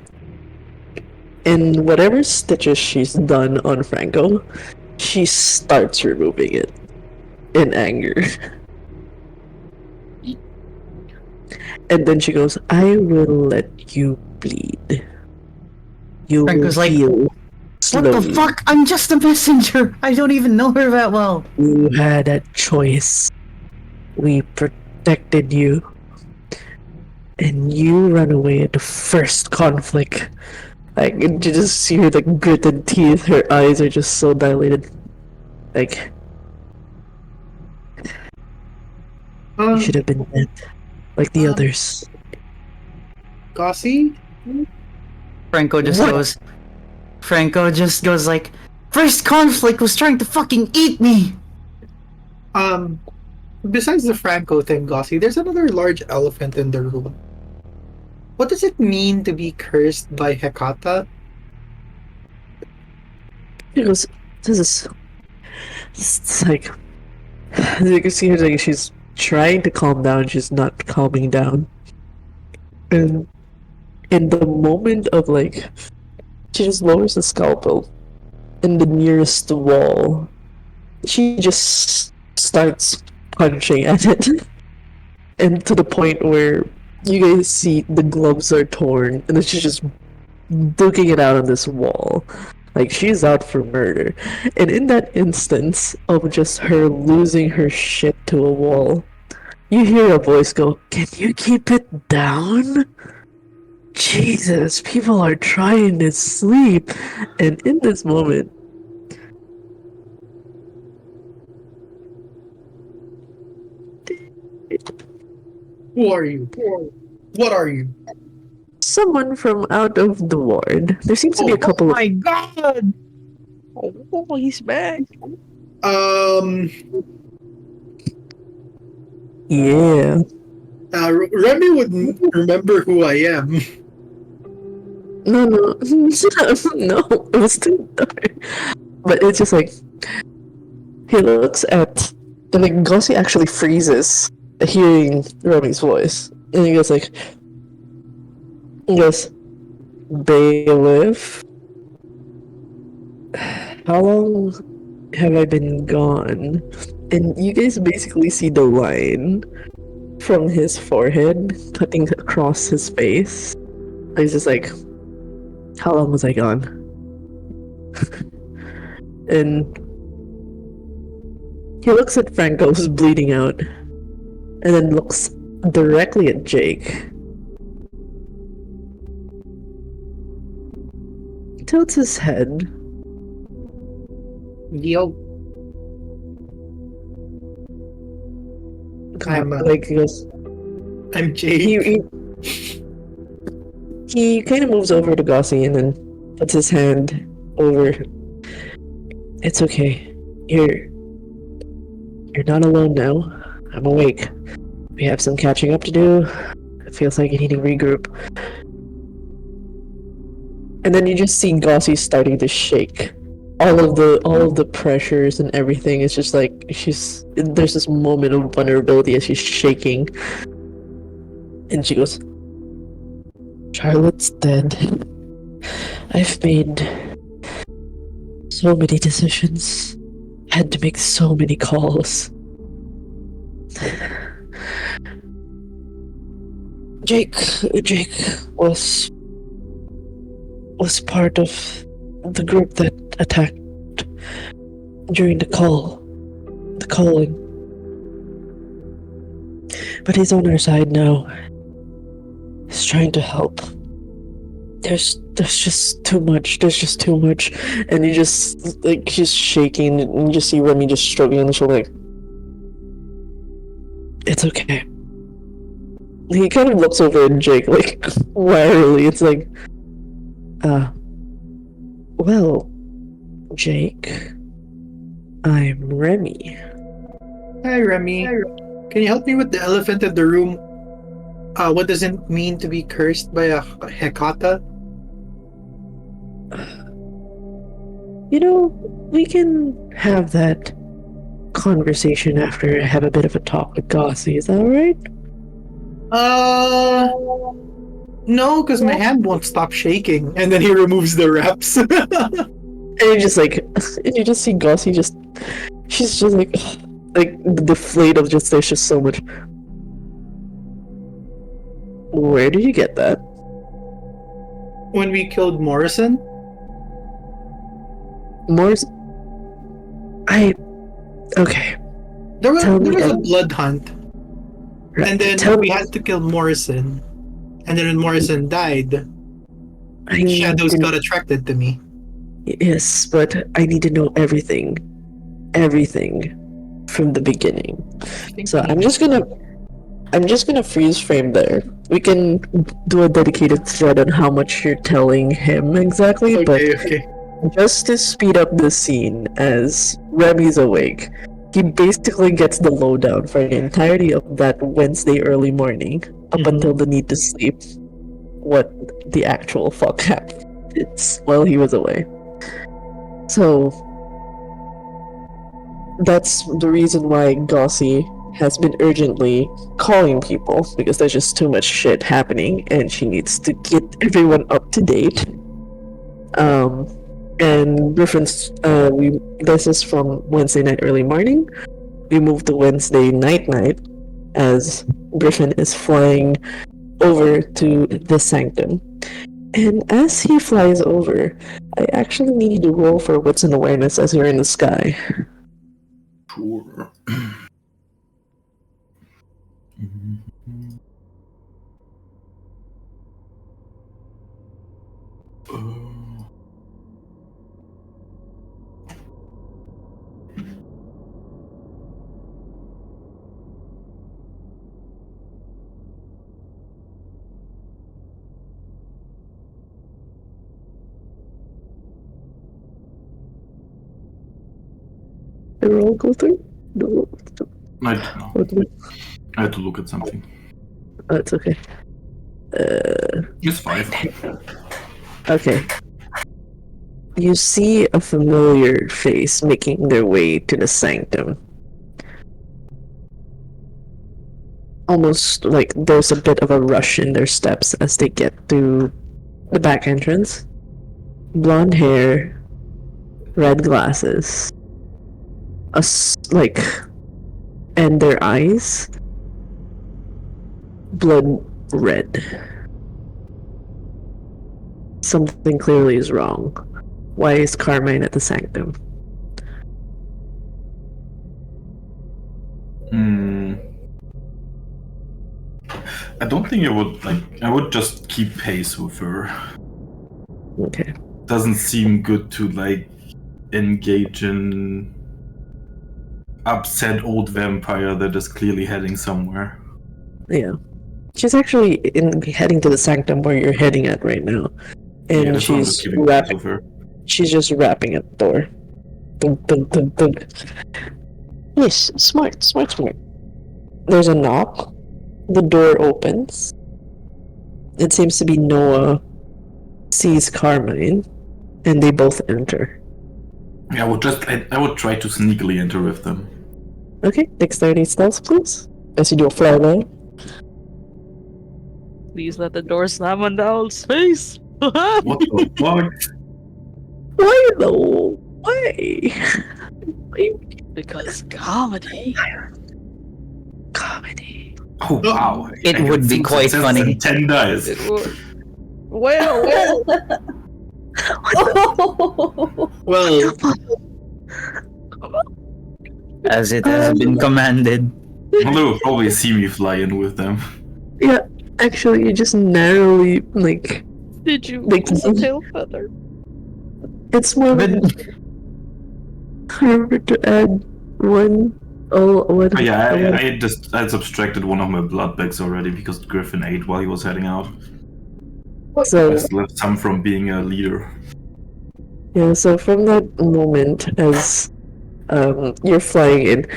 and whatever stitches she's done on Franco, she starts removing it in anger. And then she goes, I will let you bleed. You Franco's will like, heal What slowly. the fuck? I'm just a messenger. I don't even know her that well. You had a choice. We protected you. And you run away at the first conflict. Like, you just see her, like, gritted teeth. Her eyes are just so dilated. Like, you should have been dead. Like the others. Gossi? Franco just goes like, first conflict was trying to fucking eat me! Besides the Franco thing, Gossi, there's another large elephant in the room. What does it mean to be cursed by Hecata? She goes, it's like, you can see her, like, she's trying to calm down, she's not calming down. And in the moment of, like, she just lowers the scalpel in the nearest wall. She just starts punching at it. And to the point where you guys see the gloves are torn, and then she's just duking it out on this wall. Like, she's out for murder. And in that instance of just her losing her shit to a wall, you hear a voice go, can you keep it down? Jesus, people are trying to sleep. And in this moment, Who are you? What are you? someone from out of the ward. There seems to be a couple Oh my god! Oh, he's back. Yeah. Remy would remember who I am. No, no. No, it was too dark. But it's just like, he looks at, and like Gossi actually freezes hearing Remy's voice. And he goes, bailiff? How long have I been gone? And you guys basically see the line from his forehead cutting across his face. He's just like, how long was I gone? And he looks at Franco, who's bleeding out, and then looks directly at Jake. He tilts his head. Yo. Like, he goes, I'm Jake. he kind of moves over to Gossi and then puts his hand over. It's okay. You're not alone now. I'm awake. We have some catching up to do. It feels like you need to regroup. And then you just see Gossi starting to shake. All of the pressures and everything is just like there's this moment of vulnerability as she's shaking. And she goes, Charlotte's dead. I've made so many decisions. Had to make so many calls. Jake was part of the group that attacked during the calling. But he's on our side now. He's trying to help. There's just too much. There's just too much. And you just, like, he's shaking, and you just see Remy just shrugging on the shoulder, like, it's okay. He kind of looks over at Jake, like, warily. It's like, well, Jake, I'm Remy. Hi, Remy. Can you help me with the elephant in the room? What does it mean to be cursed by a Hekata? You know, we can have that conversation after I have a bit of a talk with Gossi. Is that alright? No, because my hand won't stop shaking. And then he removes the wraps. And you just like, and you just see Gossi she's just like deflated of just, there's just so much. Where did you get that? When we killed Morrison? Okay. There was Tell me a everything. blood hunt. Right. And then we had to kill Morrison. And then when Morrison died, shadows got attracted to me. Yes, but I need to know everything. Everything. From the beginning. So I'm just gonna freeze frame there. We can do a dedicated thread on how much you're telling him exactly, Okay. just to speed up the scene as Remy's awake, he basically gets the lowdown for the entirety of that Wednesday early morning, up until the need to sleep, what the actual fuck happened while he was away. So, that's the reason why Gossi has been urgently calling people, because there's just too much shit happening and she needs to get everyone up to date. And reference, this is from Wednesday night early morning. We moved to Wednesday night as Griffin is flying over to the sanctum. And as he flies over, I actually need you to roll for wits and awareness as you're in the sky. Sure. The roll go through? The roll go through. I don't know. I had to look at something. Oh, it's okay. It's 5. Okay. You see a familiar face making their way to the sanctum. Almost like there's a bit of a rush in their steps as they get to the back entrance. Blonde hair, red glasses, and their eyes, blood red. Something clearly is wrong. Why is Carmine at the sanctum? I don't think I would just keep pace with her. Okay. Doesn't seem good to engage in upset old vampire that is clearly heading somewhere. Yeah. She's actually heading to the sanctum where you're heading at right now. And Yeah, that's why I'm just keeping pace with her. she's just rapping at the door. Dunk, dunk, dunk, dunk. Yes, smart. There's a knock. The door opens. It seems to be Noah sees Carmine, and they both enter. I would try to sneakily enter with them. Okay, dexterity stealth, please. As you do a flyby. Please let the door slam on the owl's face. What the fuck? Why though? Why? Because comedy. Comedy. Oh wow! It I got would be two quite successes funny. and 10 dice. Well. Well, As it has been commanded. Well, they will probably see me fly in with them. Yeah, actually, you just narrowly, like, Did you Like- lose a tail feather? it's more But like, remember to add one, one. Oh, yeah, I subtracted one of my blood bags already because Griffin ate while he was heading out. So, I still left some from being a leader. yeah, so from that moment, as you're flying in,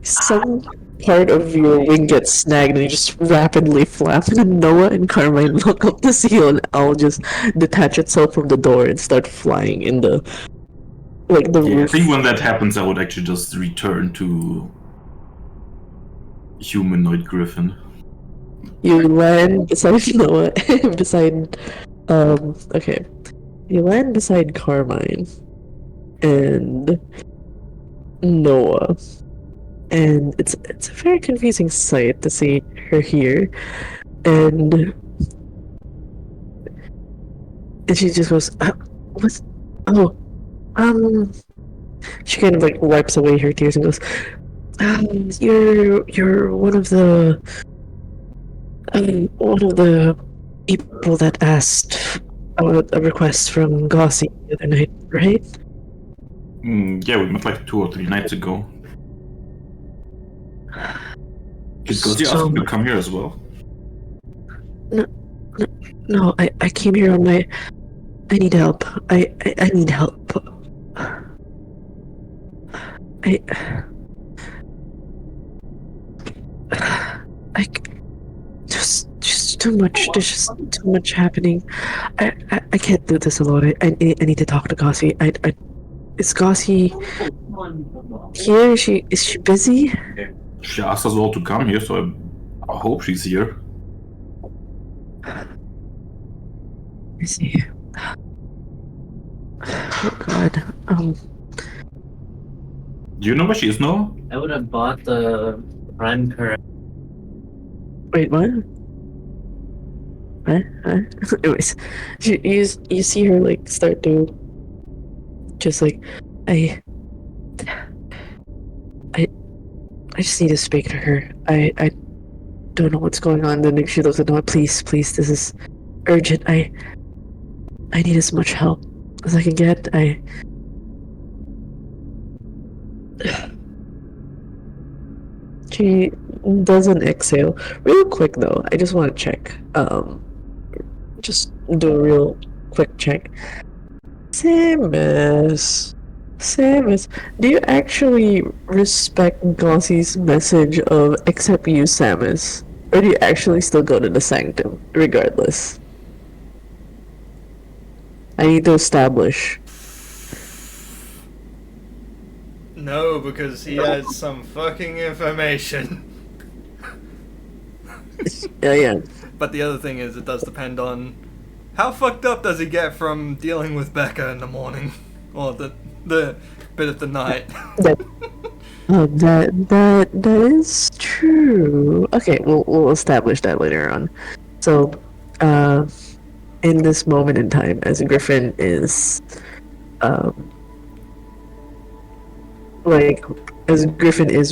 some part of your wing gets snagged and you just rapidly flap, and Noah and Carmine look up to see you, and I'll just detach itself from the door and start flying in the, like, the Yeah, I roof. think when that happens, I would actually just return to humanoid Griffin. You land beside Noah, beside, okay. You land beside Carmine and Noah, and it's a very confusing sight to see her here, and she just goes, "What's? Oh, She kind of like wipes away her tears and goes, "You're one of the people that asked a request from Gossi the other night, right?" Yeah, we met like 2 or 3 nights ago. Because you asked me to come here as well. No, I came here on my. I need help. I need help. Just too much. There's just too much happening. I can't do this alone. I need to talk to Gossi. Is Gossi here? Is she busy? She asked us all to come here, so I hope she's here. I see. Oh God. Do you know where she is now? I would have bought the prime current. Wait, what? Huh? Anyways, you see her like start to just like I just need to speak to her. I don't know what's going on. Then she looks at Noah. Please, this is urgent. I need as much help as I can get. She does an exhale. Real quick though, I just want to check. Just do a real quick check. Samus, do you actually respect Gossi's message of "accept you, Samus"? Or do you actually still go to the sanctum, regardless? I need to establish. No, because he has some fucking information. Yeah. But the other thing is, it does depend on how fucked up does he get from dealing with Becca in the morning, or the bit of the night. That is true. Okay, we'll establish that later on. So, in this moment in time, as Griffin is,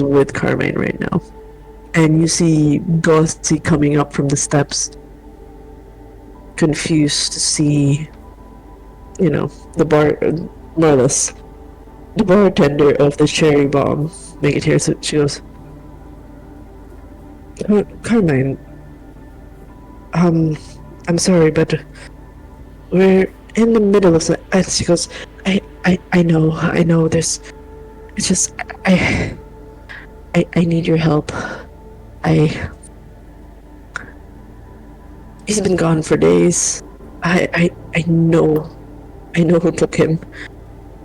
with Carmine right now, and you see Gossi coming up from the steps, confused to see, the bartender of the cherry bomb make it here. So she goes, "Carmine, I'm sorry, but we're in the middle of the." And she goes, I know. It's just I need your help. He's been gone for days. I know who took him,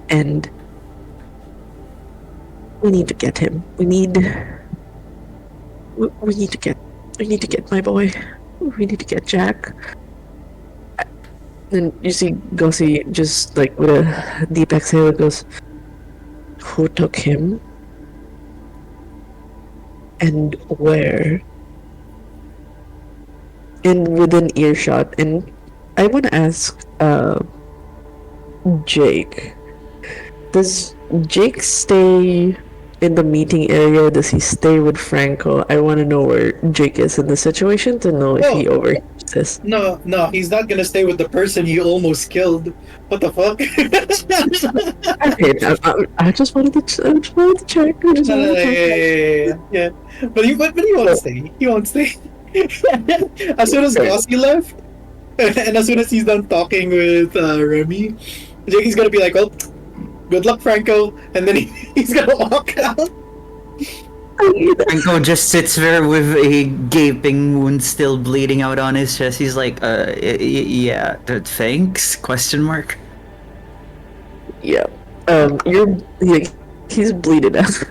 and we need to get him. We need to get my boy. We need to get Jack. Then you see Gussie just like with a deep exhale goes, "Who took him? And where?" And within earshot. And I want to ask Jake, does Jake stay in the meeting area? Does he stay with Franco? I want to know where Jake is in the situation to know if he overhears this. No, he's not gonna stay with the person he almost killed. What the fuck? Okay, I just wanted to check. I just wanted to check. Yeah. But he won't stay. He won't stay. As soon as Gossi left, and as soon as he's done talking with Remy, Jakey's gonna be like, "Well, good luck, Franco," and then he's gonna walk out. Franco just sits there with a gaping wound still bleeding out on his chest. He's like, yeah, thanks? Question mark. Yeah. He's bleeding out.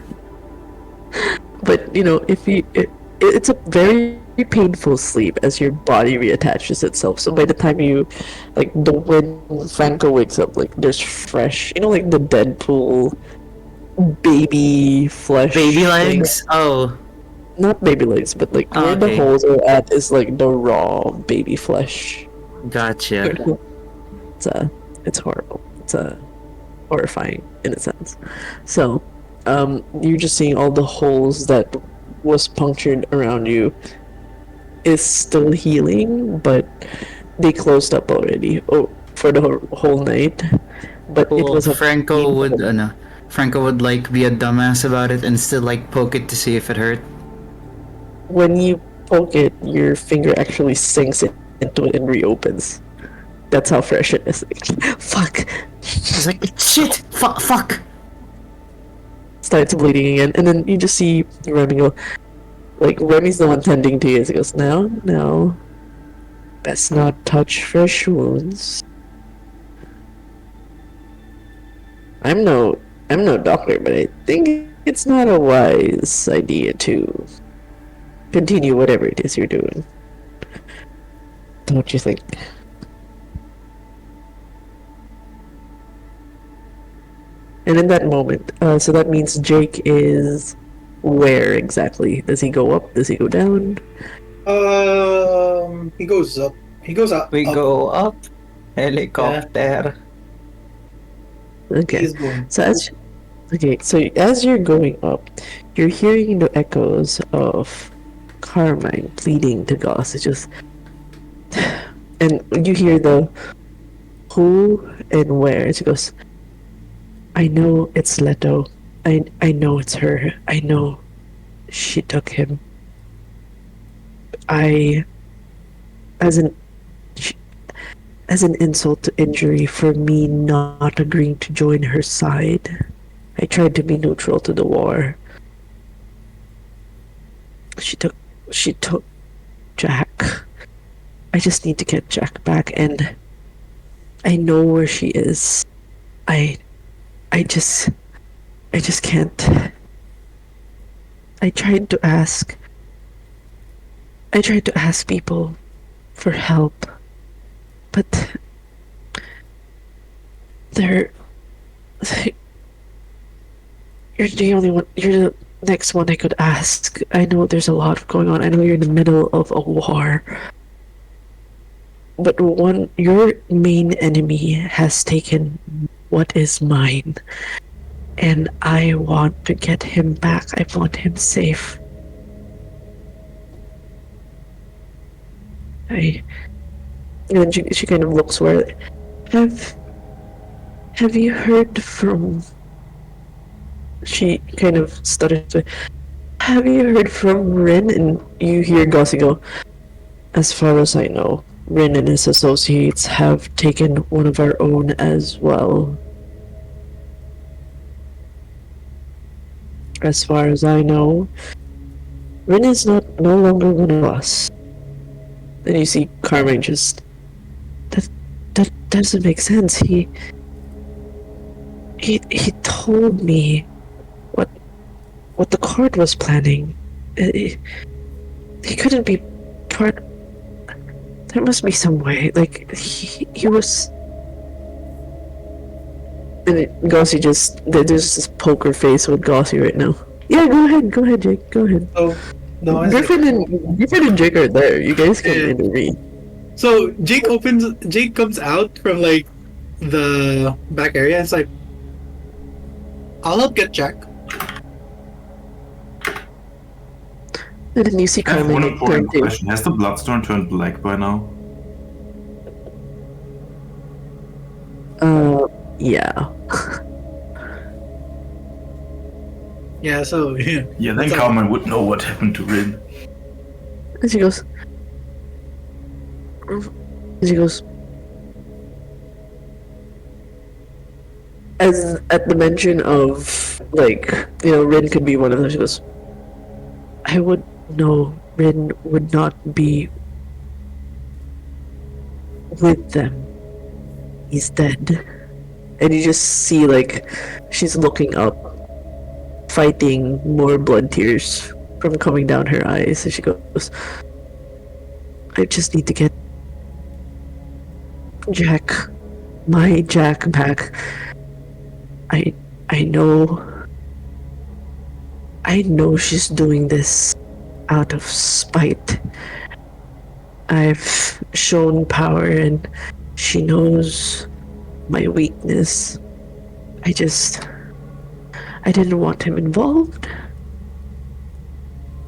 But you know, it's a very painful sleep as your body reattaches itself. So by the time you, like, when Franco wakes up, like, there's fresh, you know, like the Deadpool baby flesh. Baby legs? Oh. Not baby legs, but like where the holes are at is like the raw baby flesh. Gotcha. It's horrible. It's horrifying in a sense. So, you're just seeing all the holes that was punctured around you is still healing, but they closed up already. For the whole night. But it was a Franco would like be a dumbass about it and still like poke it to see if it hurt. When you poke it, your finger actually sinks into it and reopens. That's how fresh it is. Fuck. It's like, shit! Fuck! Starts bleeding again, and then you just see Remy go, like, Remy's the one tending to you. He goes, no. Best not touch fresh wounds. I'm no doctor, but I think it's not a wise idea to continue whatever it is you're doing. Don't you think? And in that moment, so that means Jake is where exactly? Does he go up? Does he go down? He goes up. He goes up. We go up. Helicopter. Okay. So as you're going up, you're hearing the echoes of Carmine pleading to Goss. It's just, and you hear the who and where. She goes, I know it's Leto. I know it's her. I know she took him. As an insult to injury for me not agreeing to join her side, I tried to be neutral to the war. She took Jack. I just need to get Jack back, and I know where she is. I just can't. I tried to ask people for help, but you're the only one. You're the next one I could ask. I know there's a lot going on. I know you're in the middle of a war, but your main enemy has taken what is mine, and I want to get him back. I want him safe. And she kind of looks where. Have you heard from? She kind of stutters. Have you heard from Rin? And you hear Gossi go, as far as I know, Rin and his associates have taken one of our own as well. As far as I know, Rin is no longer one of us. Then you see Carmine just... That doesn't make sense. He told me what the court was planning. He couldn't be part... There must be some way. Like, he was. And Gossi just. There's this poker face with Gossi right now. Yeah, go ahead, Jake. Go ahead. Oh, no, Griffin and Jake are there. You guys can intervene. So Jake comes out from like the back area. And it's like, I'll help get Jack. And then you see I have one Carmen important turn question. Has the Bloodstone turned black by now? Yeah. Yeah, so yeah. Yeah, then That's all. Carmen would know what happened to Rin. And she goes. As at the mention of, like, Rin could be one of them, she goes, I would know Rin would not be with them. He's dead. And you just see, like, she's looking up, fighting more blood tears from coming down her eyes. And she goes, I just need to get Jack, my Jack back. I know she's doing this out of spite. I've shown power and she knows my weakness. I didn't want him involved.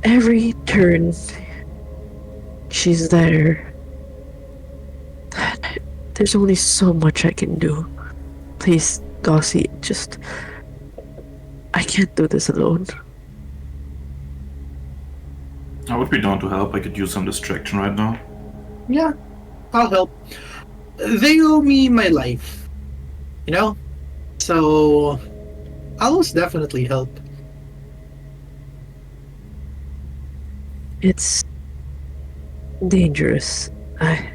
Every turn she's there. There's only so much I can do. Please, Gossi, I can't do this alone. I would be down to help. I could use some distraction right now. Yeah, I'll help. They owe me my life, so I'll most definitely help. It's dangerous. I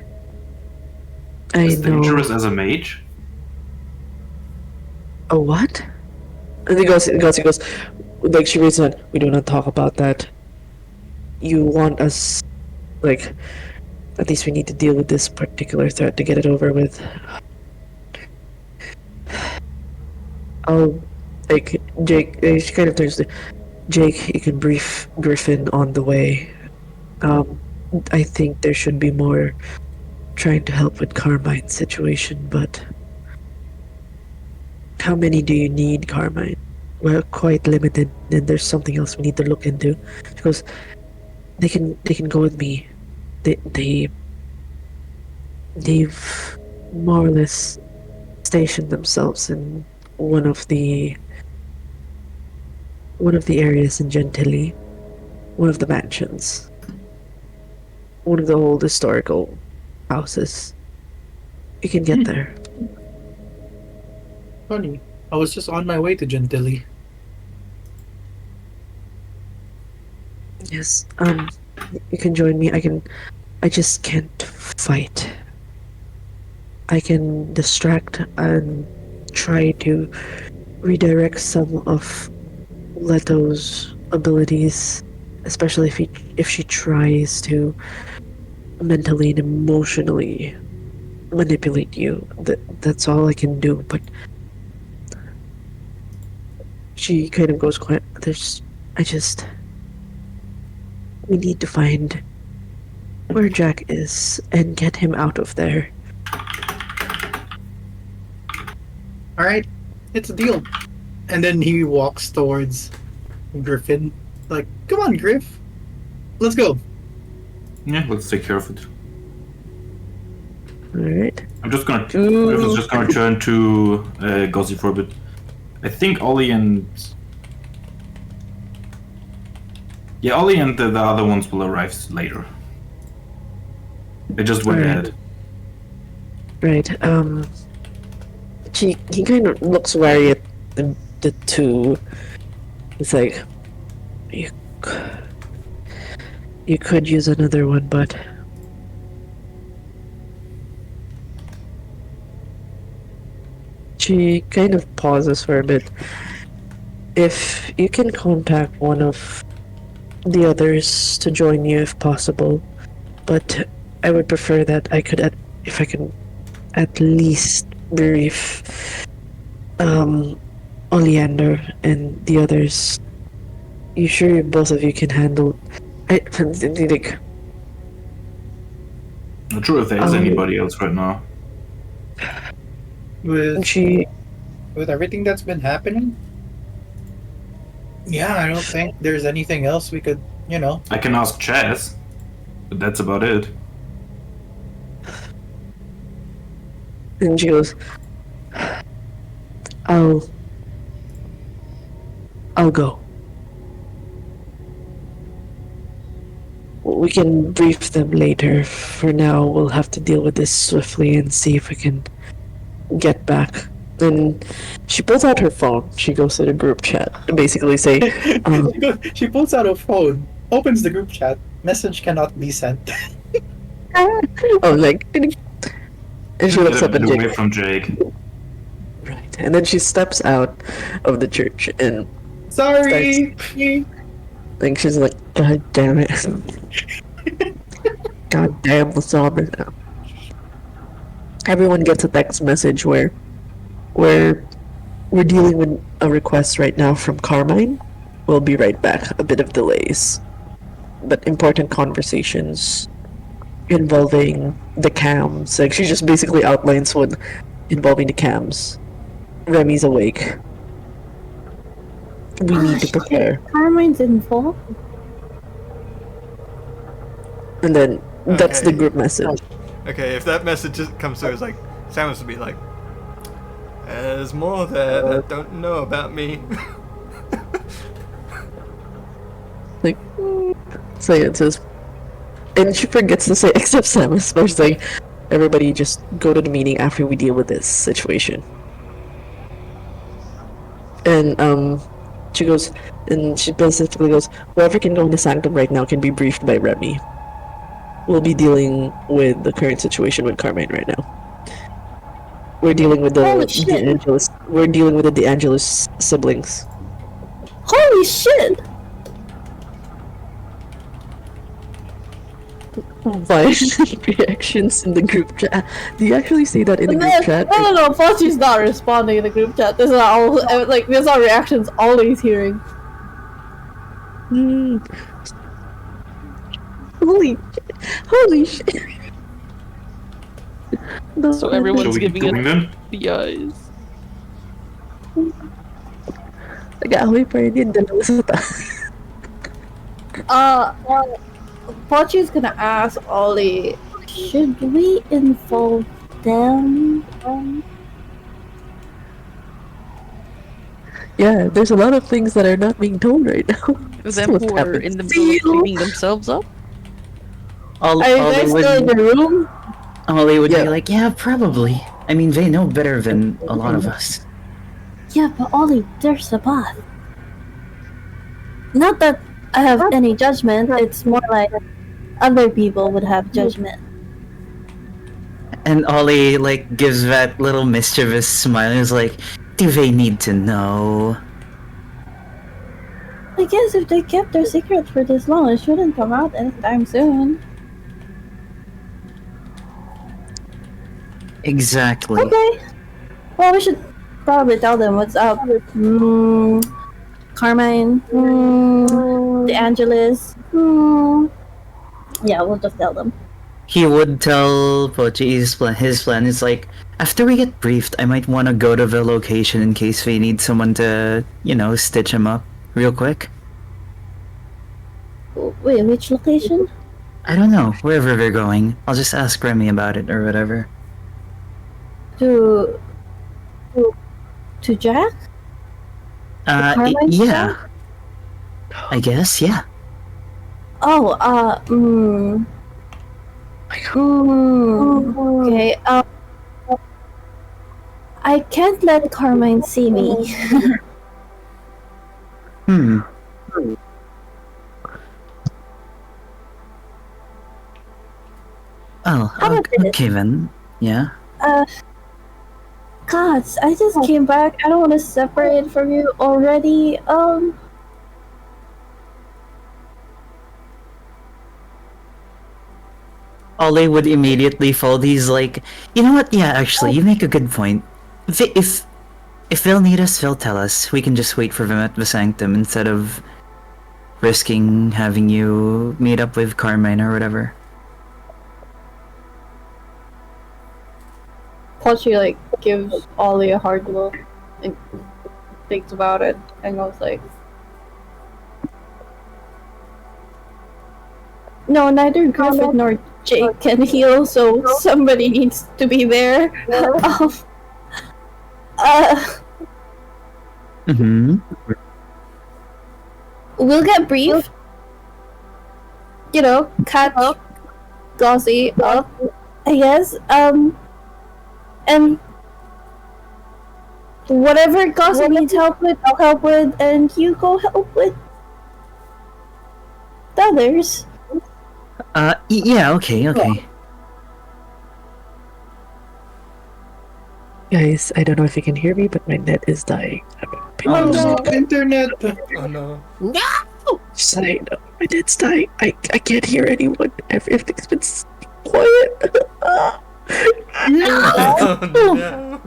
As know. dangerous as a mage? A what? And then Gossi goes, like, she raises her hand, we do not talk about that. You want us, like, at least we need to deal with this particular threat to get it over with. Like, Jake, she kind of turns to Jake, you can brief Griffin on the way. I think there should be more trying to help with Carmine's situation, but how many do you need, Carmine? We're quite limited, and there's something else we need to look into. She goes, they can go with me. They've more or less stationed themselves in one of the areas in Gentilly, one of the mansions, one of the old historical houses. You can get there. Funny, I was just on my way to Gentilly. Yes, you can join me. I just can't fight. I can distract and try to redirect some of Leto's abilities, especially if she tries to mentally and emotionally manipulate you. That's all I can do, but she kind of goes quiet. We need to find where Jack is and get him out of there. Alright, it's a deal. And then he walks towards Griffin. Like, come on, Griff. Let's go. Yeah, let's take care of it. Alright. Griffin's just gonna turn to Gossi for a bit. I think Ollie and the other ones will arrive later. They just went ahead. Right, he kind of looks wary at the two. It's like, you could use another one, but she kind of pauses for a bit. If you can contact one of the others to join you if possible, but I would prefer that if I can at least brief Oleander and the others. You sure both of you can handle? Like, Not sure if there's anybody else right now. With she everything that's been happening, yeah, I don't think there's anything else we could, I can ask Chaz, but that's about it. and she goes, I'll go. We can brief them later. For now, we'll have to deal with this swiftly and see if we can get back. And she pulls out her phone. She goes to the group chat and basically say, she pulls out a phone, opens the group chat, message cannot be sent. oh, like, and she looks up at Get away Jake. from Jake. Right. And then she steps out of the church and Sorry! like she's like, God damn it. God damn the Sabbath. Everyone gets a text message where we're dealing with a request right now from Carmine. We'll be right back. A bit of delays. But important conversations involving the cams. Like, she just basically outlines what involving the cams. Remy's awake. We need to prepare. Carmine's involved. And then that's the Okay. group message. Okay, if that message just comes through, it's like Samus would be like, "There's more there that don't know about me." Like, so yeah, it says, and she forgets to say, except Samus, but she's like, everybody just go to the meeting after we deal with this situation. And she goes, and she specifically goes, whoever can go in the sanctum right now can be briefed by Remy. We'll be dealing with the current situation with Carmine right now. We're dealing with the Holy shit. DeAngelis. We're dealing with the DeAngelis siblings. Holy shit! Violent reactions in the group chat. Do you actually say that in the group chat? No. Fauci's not responding in the group chat. This is all like these are reactions always hearing. Hmm. Holy shit! No, So Shall everyone's we keep giving going it then? the eyes. Nag-aaway pa rin yun, dalawa sa Fauci's gonna ask Ollie, should we involve them? Yeah, there's a lot of things that are not being told right now. Them What who are happened? in the middle of cleaning themselves up. Are you guys still in the room? Ollie would Yeah. be like, yeah, probably. I mean, they know better than a lot of us. Yeah, but Ollie, there's a bath. Not that I have any judgment, it's more like other people would have judgment. And Ollie, like, gives that little mischievous smile and is like, do they need to know? I guess if they kept their secret for this long, it shouldn't come out anytime soon. Exactly. Okay. Well, we should probably tell them what's up. Carmine. DeAngelis. Yeah, we'll just tell them. He would tell Pochi his plan is like, after we get briefed, I might want to go to the location in case they need someone to, stitch him up real quick. Wait, which location? I don't know, wherever they're going. I'll just ask Remy about it or whatever. To Jack? Carmine's Yeah. I guess, yeah. Oh, okay, I can't let Carmine see me. Oh, How about this? okay then. Yeah. Gods, I just came back. I don't want to separate from you already. Ollie would immediately fold. He's like, you know what? Yeah, actually, you make a good point. If they'll need us, they'll tell us. We can just wait for them at the sanctum instead of risking having you meet up with Carmine or whatever. Pochi like gives Ollie a hard look and thinks about it and goes like, "No, neither Griffin nor Jake can heal, so somebody needs to be there." Mm-hmm. We'll get brief. You know, catch Gauzy up, I guess. And whatever Gauzy needs help with, I'll help with, and you go help with the others. Yeah, okay. Guys, I don't know if you can hear me, but my net is dying. Oh no, internet! Oh no. Just I know my net's dying. I can't hear anyone. Everything's been quiet. Oh no.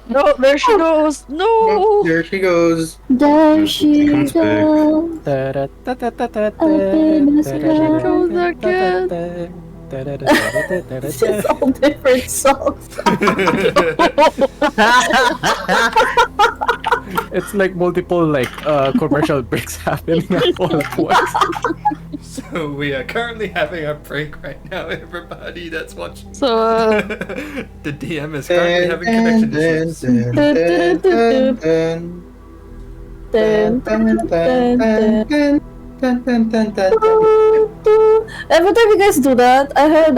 No, there she goes. No. There she goes. There she Comes back. goes. It's just all different songs. It's like multiple like commercial breaks happening all at once. So we are currently having a break right now, everybody that's watching. So, The DM is currently having connection issues. Every time you guys do that, I heard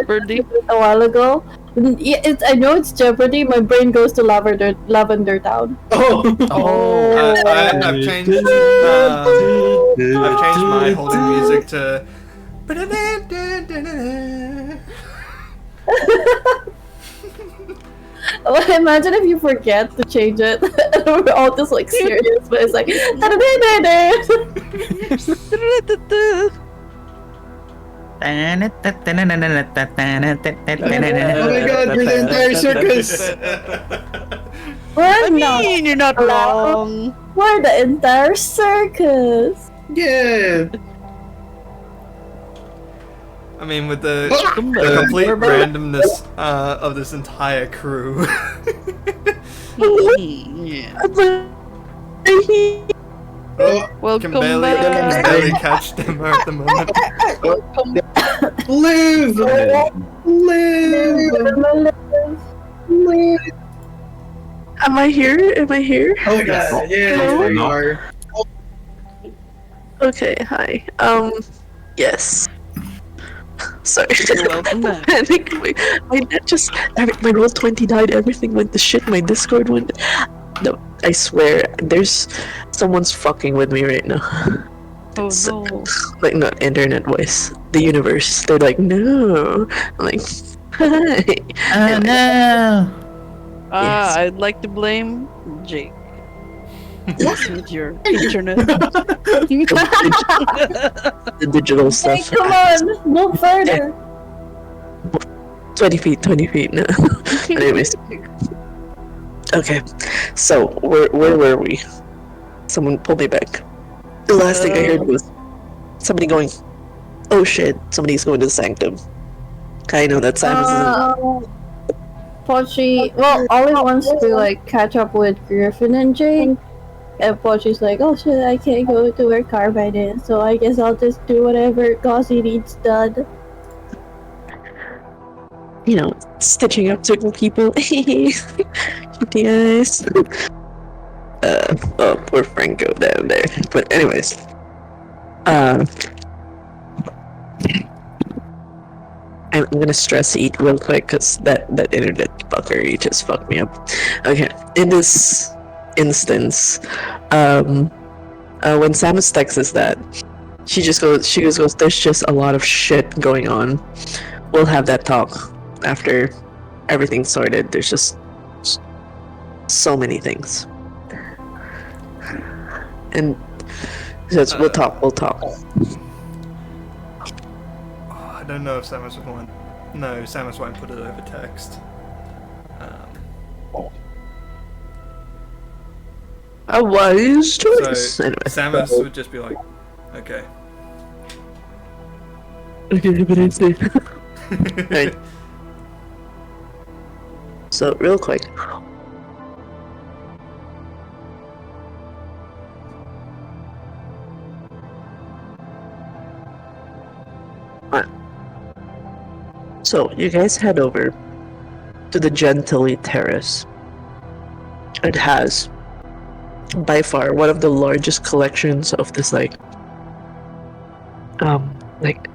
Jeopardy. a while ago. Yeah, I know it's Jeopardy. My brain goes to Lavender Town. Oh! I've changed. I've changed my holding music to. Well, imagine if you forget to change it. And we're all just like serious, but it's like. Oh my god, we're the entire circus! We're I mean, you're not wrong. We're the entire circus. Yeah! I mean, with the complete randomness of this entire crew. Yeah. Oh, Welcome Can barely back. catch them at the moment. live! Live! Am I here? Am I here? Oh my god, yeah, there you are. Okay, hi. Yes. Sorry. Welcome back. I think my net just my Roll20 died. Everything went to shit. My Discord went. No, I swear, there's someone's fucking with me right now. Oh It's, no. like not internet voice, the universe. They're like, no. I'm like, hi. Oh no! Yes. I'd like to blame Jake. What's with your internet? The digital Hey, stuff. come on, look further. 20 feet. No. Anyways. Okay, so where were we? Someone pulled me back. The last thing I heard was somebody going, "Oh shit, somebody's going to the sanctum." I know that Simon's isn't. Pochi, well, Ollie wants to like catch up with Griffin and Jake, and Pochi's like, "Oh shit, I can't go to where Carbine is, so I guess I'll just do whatever Gauzy needs done." You know, stitching up certain people. Cute eyes. Oh, poor Franco down there. But anyways, I'm gonna stress eat real quick because that internet fucker just fucked me up. Okay, in this instance, when Samus texts us that, she goes, "There's just a lot of shit going on. We'll have that talk after everything's sorted. There's just so many things." And says, we'll talk. I don't know if Samus would want. No, Samus won't put it over text. A wise choice. So Anyway. Samus would just be like, okay. Okay, but I see. Right. So, real quick. Alright. So, you guys head over to the Gentilly Terrace. It has, by far, one of the largest collections of this, like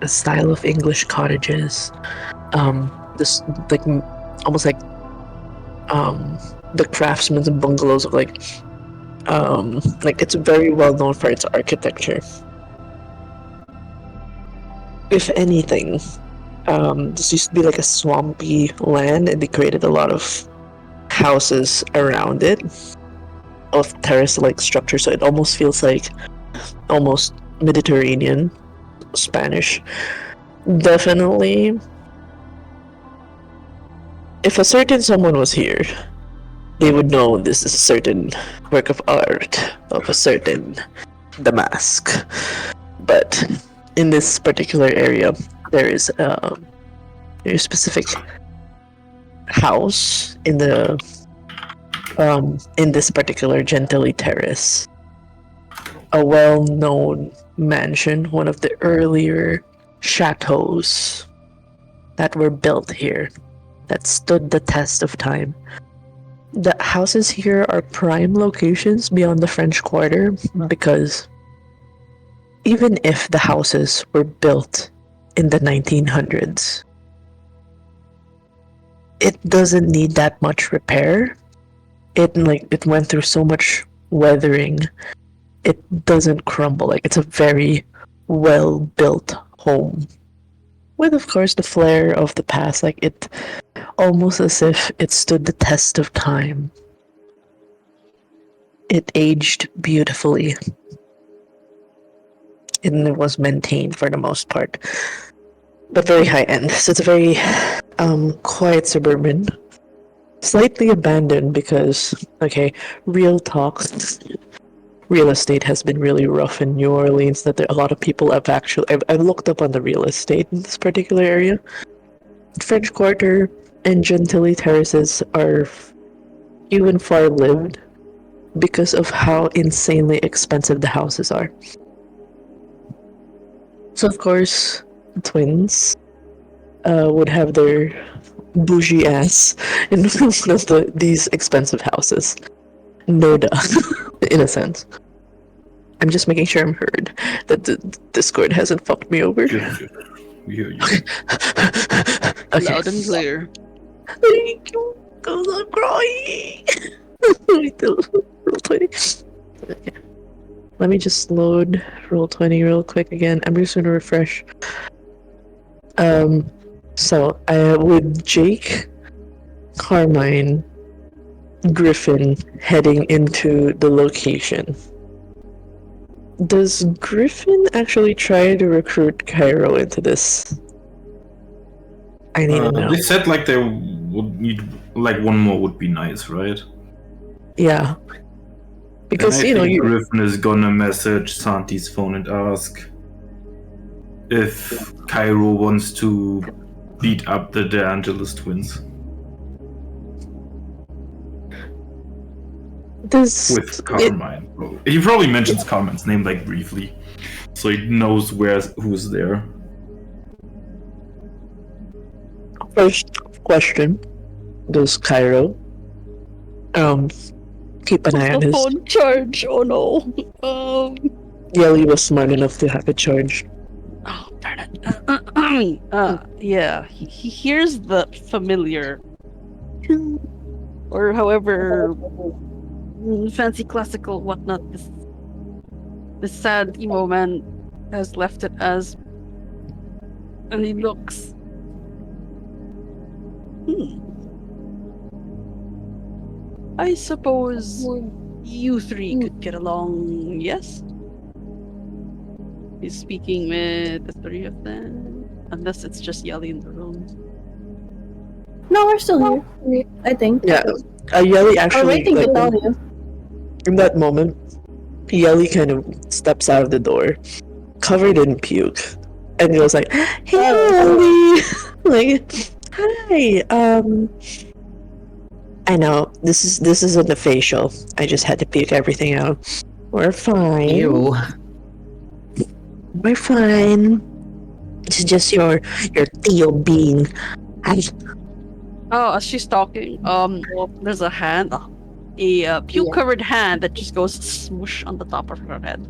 a style of English cottages. This, like, almost like the craftsmen's and bungalows of like it's very well known for its architecture. If anything, this used to be like a swampy land, and they created a lot of houses around it of terrace-like structure, so it almost feels like almost Mediterranean Spanish. Definitely, if a certain someone was here, they would know this is a certain work of art of a certain Damask. But in this particular area, there is a specific house in this particular Gentilly Terrace. A well-known mansion, one of the earlier chateaus that were built here, that stood the test of time. The houses here are prime locations beyond the French Quarter, because even if the houses were built in the 1900s, it doesn't need that much repair. It went through so much weathering, it doesn't crumble. Like, it's a very well built home, with of course the flair of the past, like it almost as if it stood the test of time. It aged beautifully, and it was maintained for the most part, but very high end. So it's a very quiet suburban, slightly abandoned because, okay, real talk, real estate has been really rough in New Orleans. That a lot of people have actually, I've looked up on the real estate in this particular area. French Quarter and Gentilly Terraces are few and far lived because of how insanely expensive the houses are. So of course, the twins would have their bougie ass in one of these expensive houses. No duh, in a sense. I'm just making sure I'm heard, that the Discord hasn't fucked me over. Good. We hear you. Okay. Loud and clear. Thank you, because I'm crying. Me too. Roll20. Okay. Let me just load Roll20 real quick again. I'm just gonna refresh. So with Jake, Carmine, Griffin heading into the location, does Griffin actually try to recruit Cairo into this? I need to know. They said like they would need like one more would be nice, right? Yeah. Because, And I think Griffin is gonna message Santi's phone and ask if Cairo wants to beat up the De Angelis twins. With Carmine. He probably mentions Carmine's name like briefly, so he knows who's there. First question: does Cairo keep an eye on his phone charge? Oh no. Yelly was smart enough to have it charged. Oh, darn it. Yeah, he hears the familiar, or however fancy classical whatnot this sad emo man has left it as, and he looks. I suppose you three could get along, yes? He's speaking with the three of them. Unless it's just Yelly in the room. No, we're still here. I think. Yeah, Yelly I'm actually, waiting to like, tell you. in that moment, Yelly kind of steps out of the door, covered in puke, and goes like, "Hey, Yelly!" Like, "Hi, I know, this isn't a facial. I just had to puke everything out. We're fine. Ew. We're fine. It's just your Theo being. Oh, as she's talking, there's a hand, a puke-covered hand that just goes smoosh on the top of her head.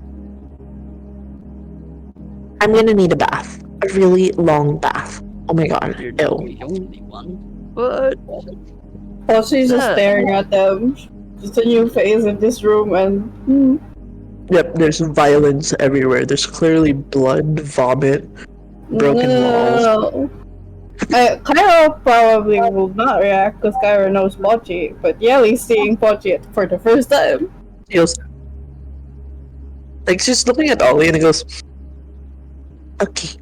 I'm gonna need a bath. A really long bath. Oh my god. You're not Ew. the only one. But Well, she's just staring at them. Just a new phase in this room, and Yep, there's violence everywhere. There's clearly blood, vomit, broken walls. no. Cairo probably will not react because Cairo knows Pochi, but Yelly's seeing Pochi for the first time. He goes, like, she's looking at Ollie and he goes, "Okay."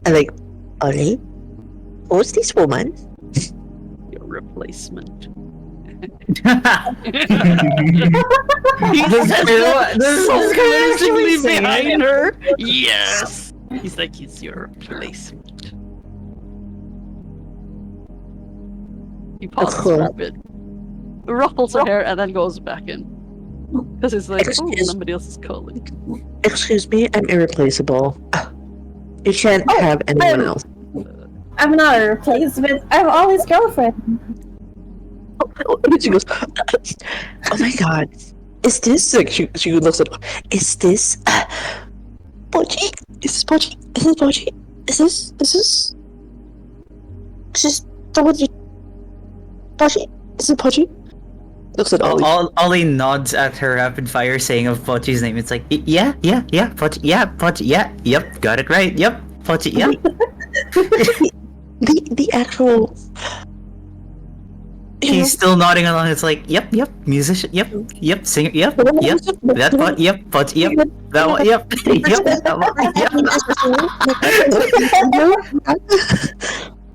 And like, "Ollie? Who's this woman?" your replacement. This is Convincingly saying behind her. Yes. He's like, he's your replacement. He pauses for a bit, ruffles her hair, and then goes back in. Because it's like, oh, Excuse- somebody else is calling. "Excuse me, I'm irreplaceable. You can't have anyone else." I'm not a replacement. I'm Ollie's girlfriend. And she goes, "Oh my god, is this," like, she looks at, "Is this Pochi? Is this Pochi? Is this Pochi? Is this the one you, Pochi? Is it Pochi?" Looks at Ollie. Ollie nods at her rapid fire, saying of Pochi's name. It's like, yeah, Pochi, yeah, yep, got it right, yep, Pochi, yep. The actual. He's still nodding along. It's like, yep, musician, yep, singer, yep, that one, yep, Pochi, yep, that one, yep, yep, that one, yep.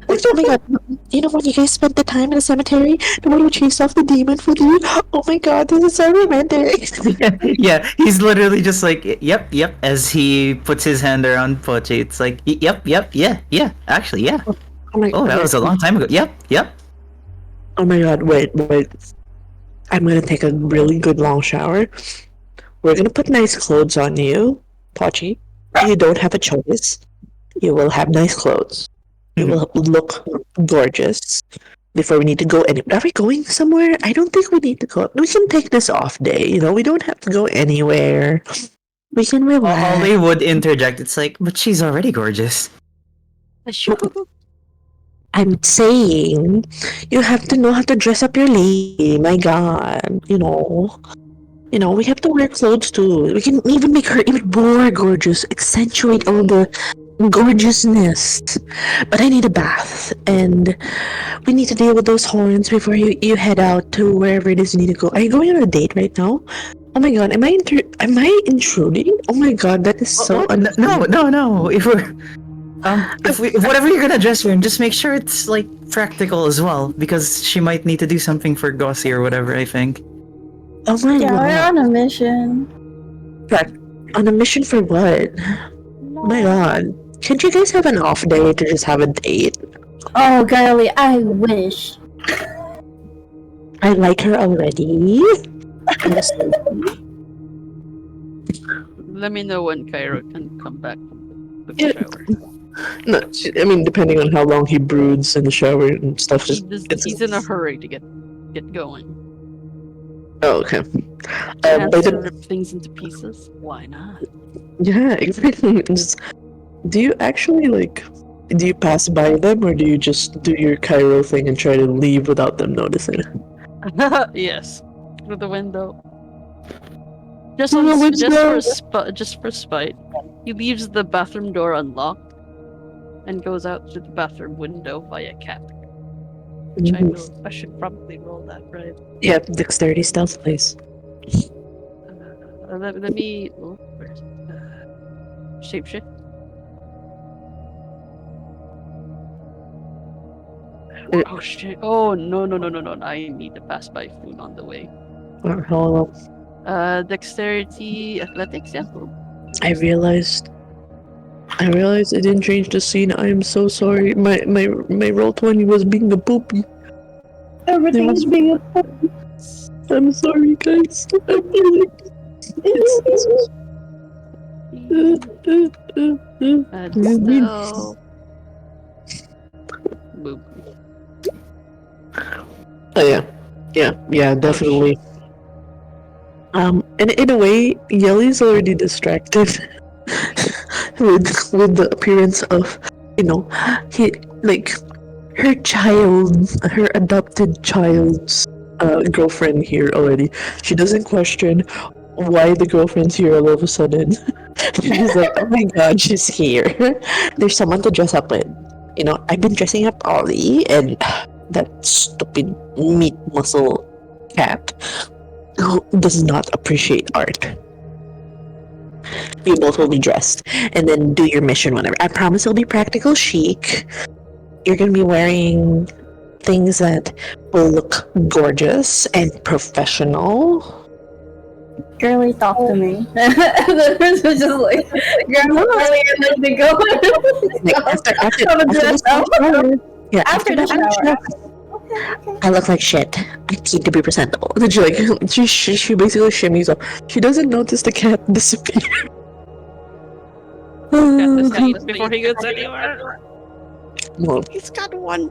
Oh my god, you know when you guys spent the time in the cemetery, the one who chased off the demon for you? Oh my god, this is so romantic. Yeah, he's literally just like, yep, as he puts his hand around Pochi. It's like, yep, yeah, actually, yeah. Oh my Oh, that was a long time ago. Yep. Oh my god, wait. I'm gonna take a really good long shower. We're gonna put nice clothes on you, Pochi. You don't have a choice. You will have nice clothes. You will look gorgeous before we need to go anywhere. Are we going somewhere? I don't think we need to go. We can take this off day, you know? We don't have to go anywhere. We can relax. Ollie would interject. It's like, but she's already gorgeous. I'm saying you have to know how to dress up your lady. My god, you know, we have to wear clothes too. We can even make her even more gorgeous, accentuate all the gorgeousness. But I need a bath, and we need to deal with those horns before you head out to wherever it is you need to go. Are you going on a date right now? Oh my god, am I intruding? Oh my god, that is so No. If whatever you're gonna dress her in, just make sure it's like practical as well, because she might need to do something for Gossi or whatever. I think. Oh my Yeah, god. we're on a mission. On a mission for what? Oh my god. Can't you guys have an off day to just have a date? Oh, girly, I wish. I like her already. Let me know when Cairo can come back from the shower. No, I mean, depending on how long he broods in the shower and stuff. He's in a hurry to get going. Oh, okay. And to rip things into pieces? Why not? Yeah, exactly. Do you actually, like, do you pass by them, or do you just do your Cairo thing and try to leave without them noticing? Yes. Through the window. Just for spite, he leaves the bathroom door unlocked and goes out to the bathroom window via cat. Which I should probably roll that, right? Yeah, dexterity stealth, please. Let me... Shapeshift? Oh shit! Oh no! I need to pass by food on the way. Hold on. Dexterity, athletics, yeah. I realized I didn't change the scene. I am so sorry. My roll 20 was being a poopy. Everything is being a I'm sorry, guys. I'm really. It's Still. Boop. Oh yeah, definitely. And in a way, Yellie's already distracted with the appearance of, he like her adopted child's girlfriend here already. She doesn't question why the girlfriend's here all of a sudden. She's like, oh my god, she's here. There's someone to dress up with. I've been dressing up Ollie and that stupid meat muscle cat who does not appreciate art. You both will be dressed and then do your mission whenever. I promise it'll be practical chic. You're gonna be wearing things that will look gorgeous and professional. Girly, talk to me. And the person was just like, girly, and then they go. After the shower. I look like shit. I need to be presentable. And then she basically shimmies up. She doesn't notice the cat disappear. Before he gets anywhere. Well, He's got one.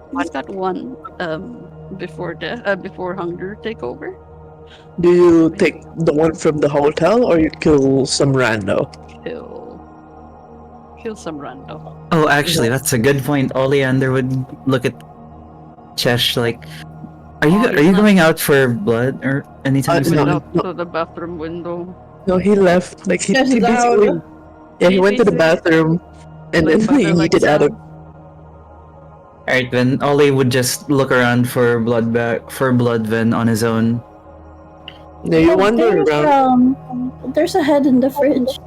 Before hunger take over. do you take the one from the hotel or you kill some rando? Kill some rando. Oh, actually, that's a good point. Oleander would look at Chesh like, are you going out for blood or anytime soon? Went out to the bathroom window. No, he left. Like he Chesh is basically, out. yeah, he went to the bathroom and then he yeeted out of. Alright, then Ollie would just look around for blood then on his own. Yeah, you wander around. There's a head in the fridge.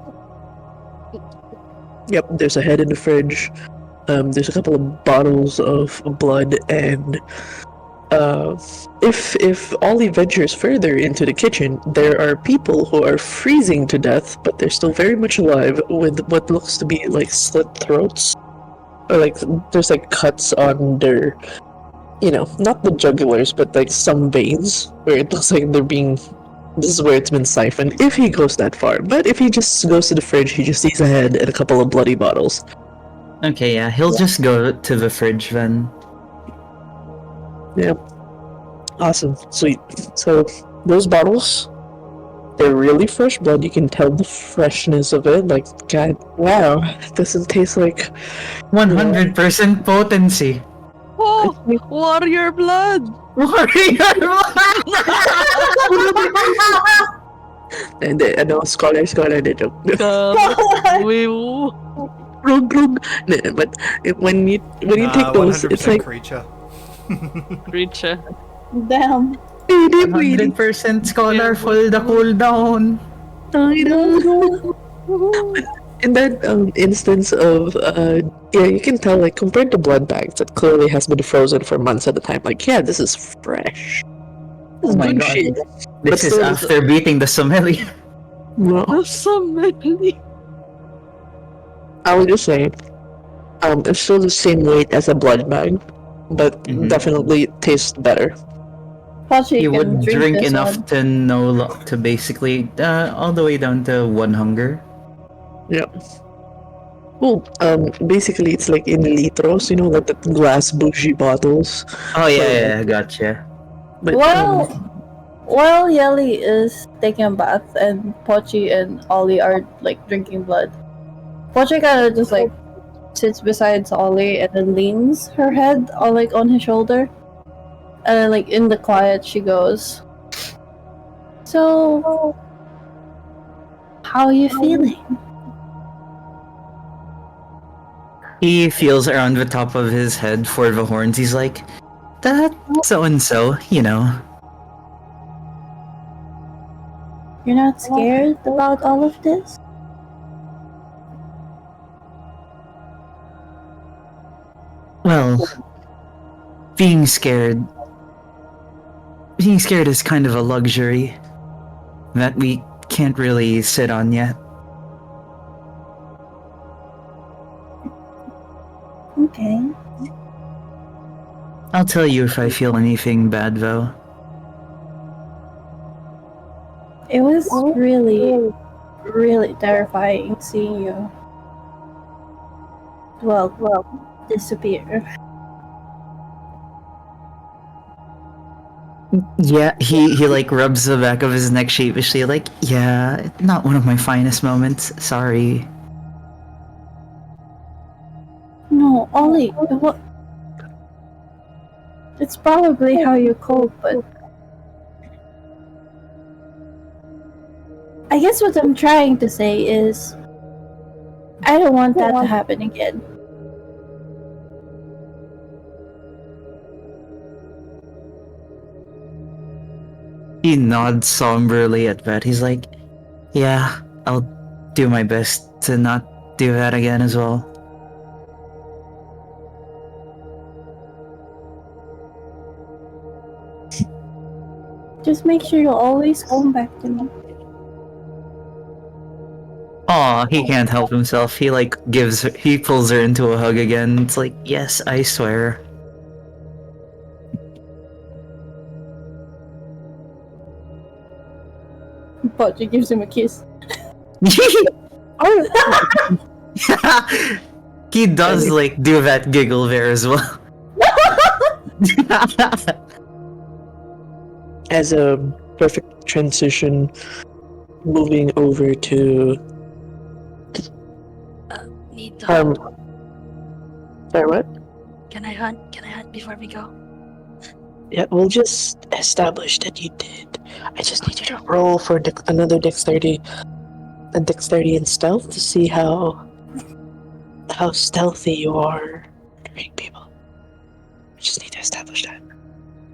Yep, there's a head in the fridge. There's a couple of bottles of blood, and if Ollie ventures further into the kitchen, there are people who are freezing to death, but they're still very much alive with what looks to be like slit throats, or like there's like cuts on their, not the jugulars, but like some veins where it looks like they're being. This is where it's been siphoned, if he goes that far. But if he just goes to the fridge, he just sees a head and a couple of bloody bottles. Okay, yeah, he'll just go to the fridge then. Yeah. Awesome. Sweet. So, those bottles, they're really fresh blood. You can tell the freshness of it. Like, God, wow. It doesn't taste like... 100% potency. Oh, warrior blood! Warrior blood! And no, scholar, the joke. Grug. No, but when you take those, it's like... creature. Creature. Damn. 100% scholar full the cooldown. I know. In that instance of you can tell, like, compared to blood bags that clearly has been frozen for months at a time, like, yeah, this is fresh. This is Oh my good god. shit. This is after beating the sommelier. Well, There's so many. I would just say, it's still the same weight as a blood bag, but definitely tastes better. Pachi You can would drink this enough one. to to basically all the way down to 1 hunger. Yeah. Well, basically it's like in litros, like the glass bougie bottles. Oh yeah, gotcha. But, While Yelly is taking a bath and Pochi and Ollie are like drinking blood, Pochi kind of just like sits beside Ollie and then leans her head on his shoulder, and then like in the quiet she goes, "So, how are you feeling?" He feels around the top of his head for the horns. He's like, that so and so, You're not scared about all of this? Well, being scared. Being scared is kind of a luxury that we can't really sit on yet. Okay. I'll tell you if I feel anything bad, though. It was really, really terrifying seeing you. Well, disappear. Yeah, he like rubs the back of his neck sheepishly, like, yeah, not one of my finest moments. Sorry. No, Ollie, what? It's probably how you cope, but I guess what I'm trying to say is I don't want that to happen again. He nods somberly at that. He's like, yeah, I'll do my best to not do that again as well. Just make sure you always come back to me. Aw, he can't help himself. He like he pulls her into a hug again. It's like, yes, I swear. Podgy gives him a kiss. He does like do that giggle there as well. As a perfect transition, moving over to Need to sorry, what? Can I hunt? Can I hunt before we go? Yeah, we'll just establish that you did. I just need you to roll for another dexterity, a dexterity and stealth to see how stealthy you are murdering people. We just need to establish that.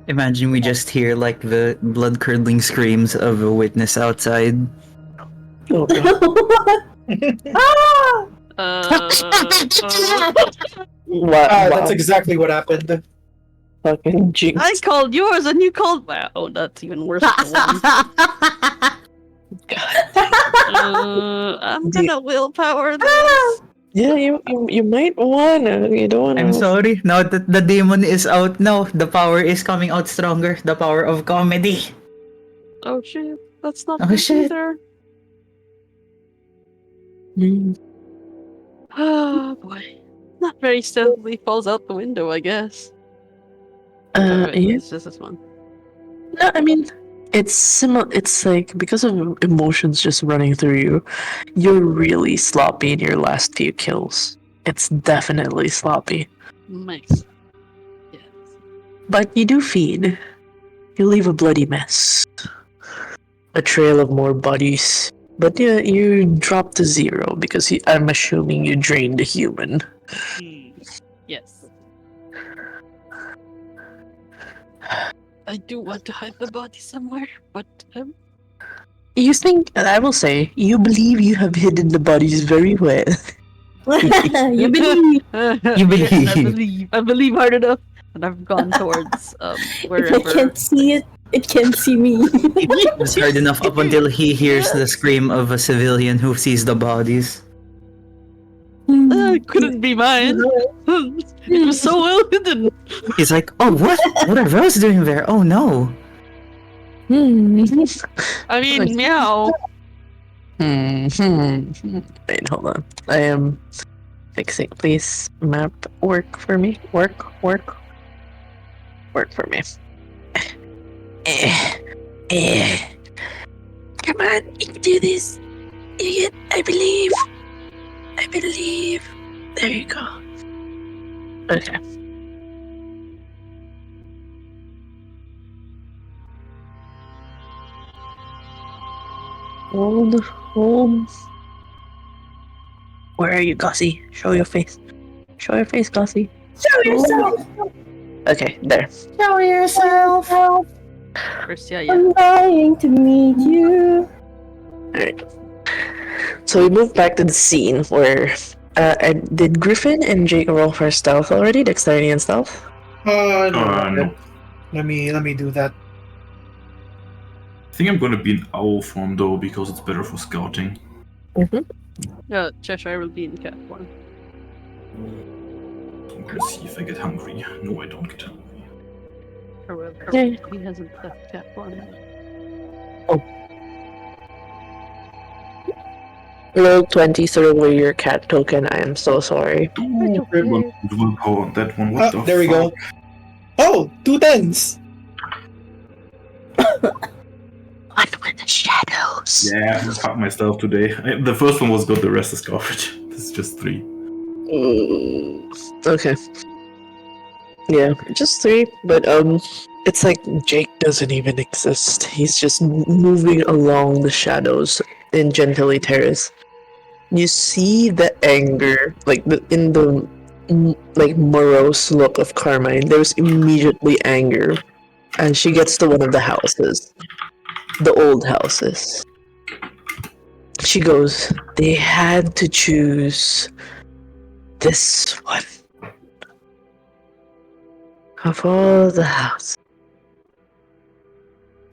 Imagine we just hear like the blood-curdling screams of a witness outside. Oh god. Wow, That's exactly what happened. fucking jinx. I called yours and you called. Wow, that's even worse than one. I'm gonna willpower this. Yeah, you might wanna. You don't wanna. I'm sorry. Now that the demon is out, now the power is coming out stronger. The power of comedy. Oh shit, that's not Oh, good shit. either. Mm. Oh boy. Not very stealthily falls out the window, I guess. Wait, Yeah. it's just this one. No, I mean, it's similar. It's like because of emotions just running through you, you're really sloppy in your last few kills. It's definitely sloppy, Nice. Yes. but you do feed. You leave a bloody mess, a trail of more bodies. But yeah, you drop to 0 because I'm assuming you drained a human. Yes. I do want to hide the body somewhere, but You think, I will say, you believe you have hidden the bodies very well. You believe. You believe. Yes, I believe hard enough, and I've gone towards If I wherever. can't see it, it can't see me. It was hard enough up until he hears the scream of a civilian who sees the bodies. It couldn't be mine. It was so well hidden. He's like, oh, what? What are those doing there? Oh no. I mean, meow. Wait, hold on. I am fixing. Please, map work for me. Work for me. Come on, you can do this. Idiot, I believe. There you go. Okay. Hold. Where are you, Gussie? Show your face. Show your face, Gussie. Show yourself! Okay, there. Show yourself! First, yeah. I'm dying to meet you. Alright. So we move back to the scene where did Griffin and Jake roll for stealth already? Dexterity and stealth? No. No. Let me do that. I think I'm gonna be in owl form though, because it's better for scouting. Cheshire will be in cat form. I'm gonna see if I get hungry. No, I don't get hungry. However, Yeah. he hasn't left cat form. Roll 20, throw away your cat token. I am so sorry. It's okay. We'll go on that one. What the There we fuck? go. Oh, 2 10s. One with the shadows. Yeah, I fucked myself today. The first one was good, the rest is garbage. This is just 3. Okay. Yeah, just 3, but it's like Jake doesn't even exist. He's just moving along the shadows in Gentilly Terrace. You see the anger, like in the like morose look of Carmine. There's immediately anger, and she gets to one of the houses, the old houses. She goes, "They had to choose this one of all the houses."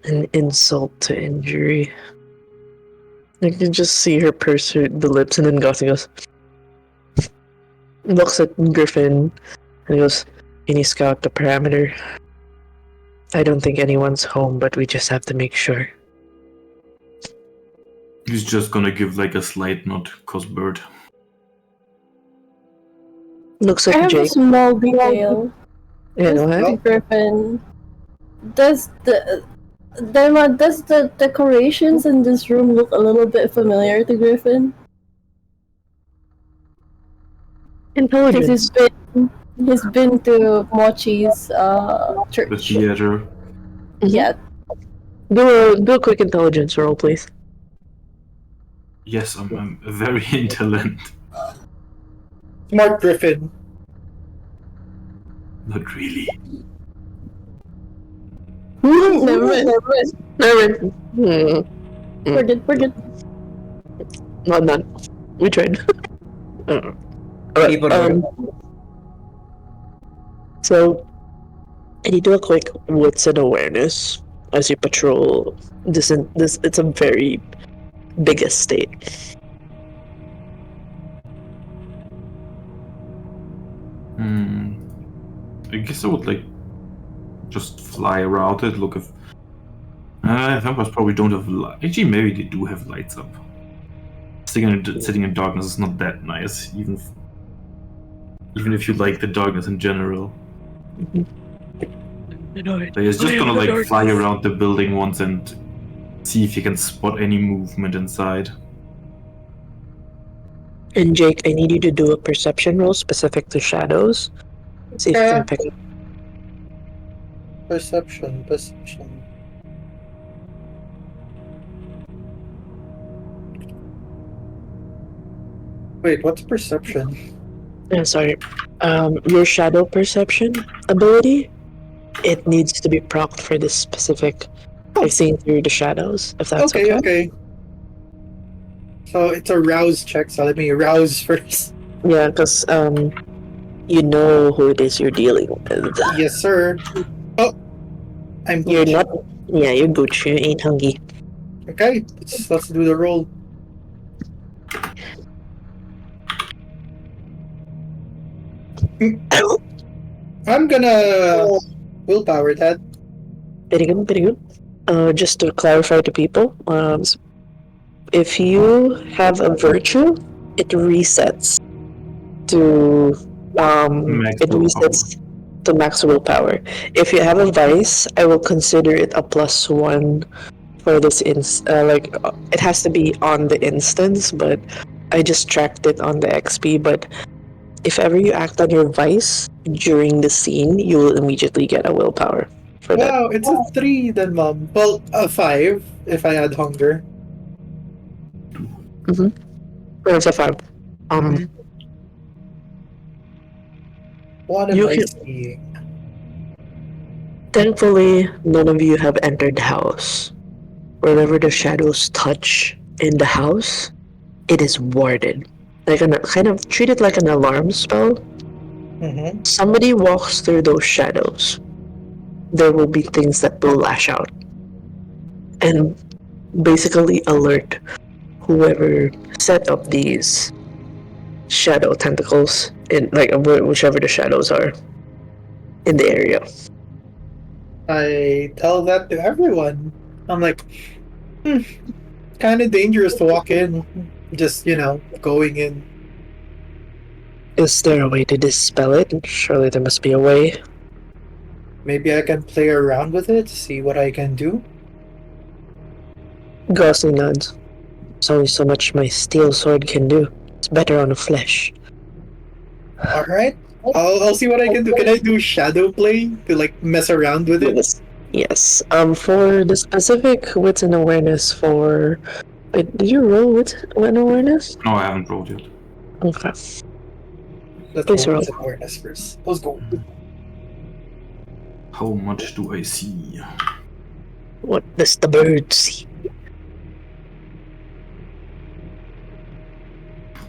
An insult to injury. You can just see her purse the lips, and then Gotham goes, looks at Griffin, and he goes, "Can you scout the perimeter? I don't think anyone's home, but we just have to make sure." He's just gonna give like a slight nod, cause bird. Looks I at have a Jake. small detail. Yeah, go ahead. Griffin. Does the decorations in this room look a little bit familiar to Griffin? Because Intelligence. he's been to Mochi's The church. theater. Yeah. Do a quick intelligence roll, please. Yes, I'm very intelligent. Smart Griffin. Not really. Never mind. Never. We're good. Not. We tried. Keep it Alright, so, and you do a quick wits and awareness as you patrol this. It's a very big estate. I guess I would like just fly around it, look if vampires probably don't have actually maybe they do have lights up. Sitting in darkness is not that nice, even if you like the darkness in general. So he's just gonna like fly around the building once and see if you can spot any movement inside. And Jake, I need you to do a perception roll specific to shadows. See if you can pick up. Perception. Wait, what's perception? Sorry. Your shadow perception ability, it needs to be procced for this specific. I've seen through the shadows, if that's okay. Okay. So it's a rouse check, so let me rouse first. Yeah, because you know who it is you're dealing with. Yes, sir. Oh, I'm You're Gucci. not. Yeah, you're Gucci. You ain't hungry. Okay, let's do the roll. I'm gonna willpower that. Very good. Just to clarify to people, if you have a virtue, it resets to to max willpower. If you have a vice, I will consider it a +1 for this it has to be on the instance, but I just tracked it on the XP. But if ever you act on your vice during the scene, you will immediately get a willpower for that. Wow, it's a 3 then, Mom. Well, a 5 if I add hunger. It's a 5. What am You I can- seeing? Thankfully, none of you have entered the house. Wherever the shadows touch in the house, it is warded. Kind of treat it like an alarm spell. Mm-hmm. Somebody walks through those shadows, there will be things that will lash out and basically alert whoever set up these shadow tentacles in like whichever the shadows are in the area. I tell that to everyone. I'm like, kind of dangerous to walk in. Just, going in. Is there a way to dispel it? Surely there must be a way. Maybe I can play around with it, see what I can do. Ghostly nods. There's only so much my steel sword can do. It's better on the flesh. Alright. I'll see what I can do. Can I do shadow play to mess around with it? Yes. For the specific wits and awareness for... Wait, did you roll wits and awareness? No, I haven't rolled yet. Okay. Let's Please go roll. with awareness first. Let's go. How much do I see? What does the bird see?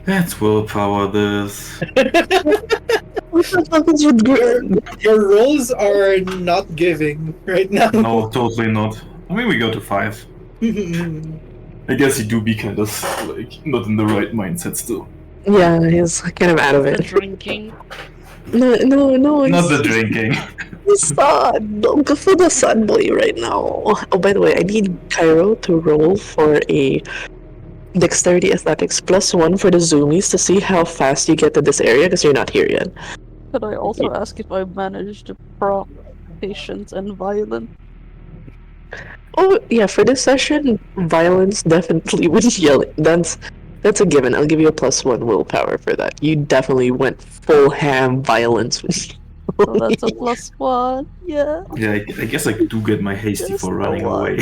That's willpower, this. What the fuck is with Your rolls are not giving right now. No, totally not. I mean, we go to 5. I guess you do be kind of, not in the right mindset still. Yeah, he's kind of out of it. Drinking. No, Not the drinking. The sun. Don't go for the sun boy right now. Oh, by the way, I need Cairo to roll for a dexterity athletics +1 for the zoomies to see how fast you get to this area because you're not here yet. Could I also ask if I managed to proc patience and violence? Oh yeah, for this session, violence definitely with yelling. That's a given. I'll give you a +1 willpower for that. You definitely went full ham violence. So that's a +1. Yeah. Yeah, I guess I do get my hasty Just for running the one.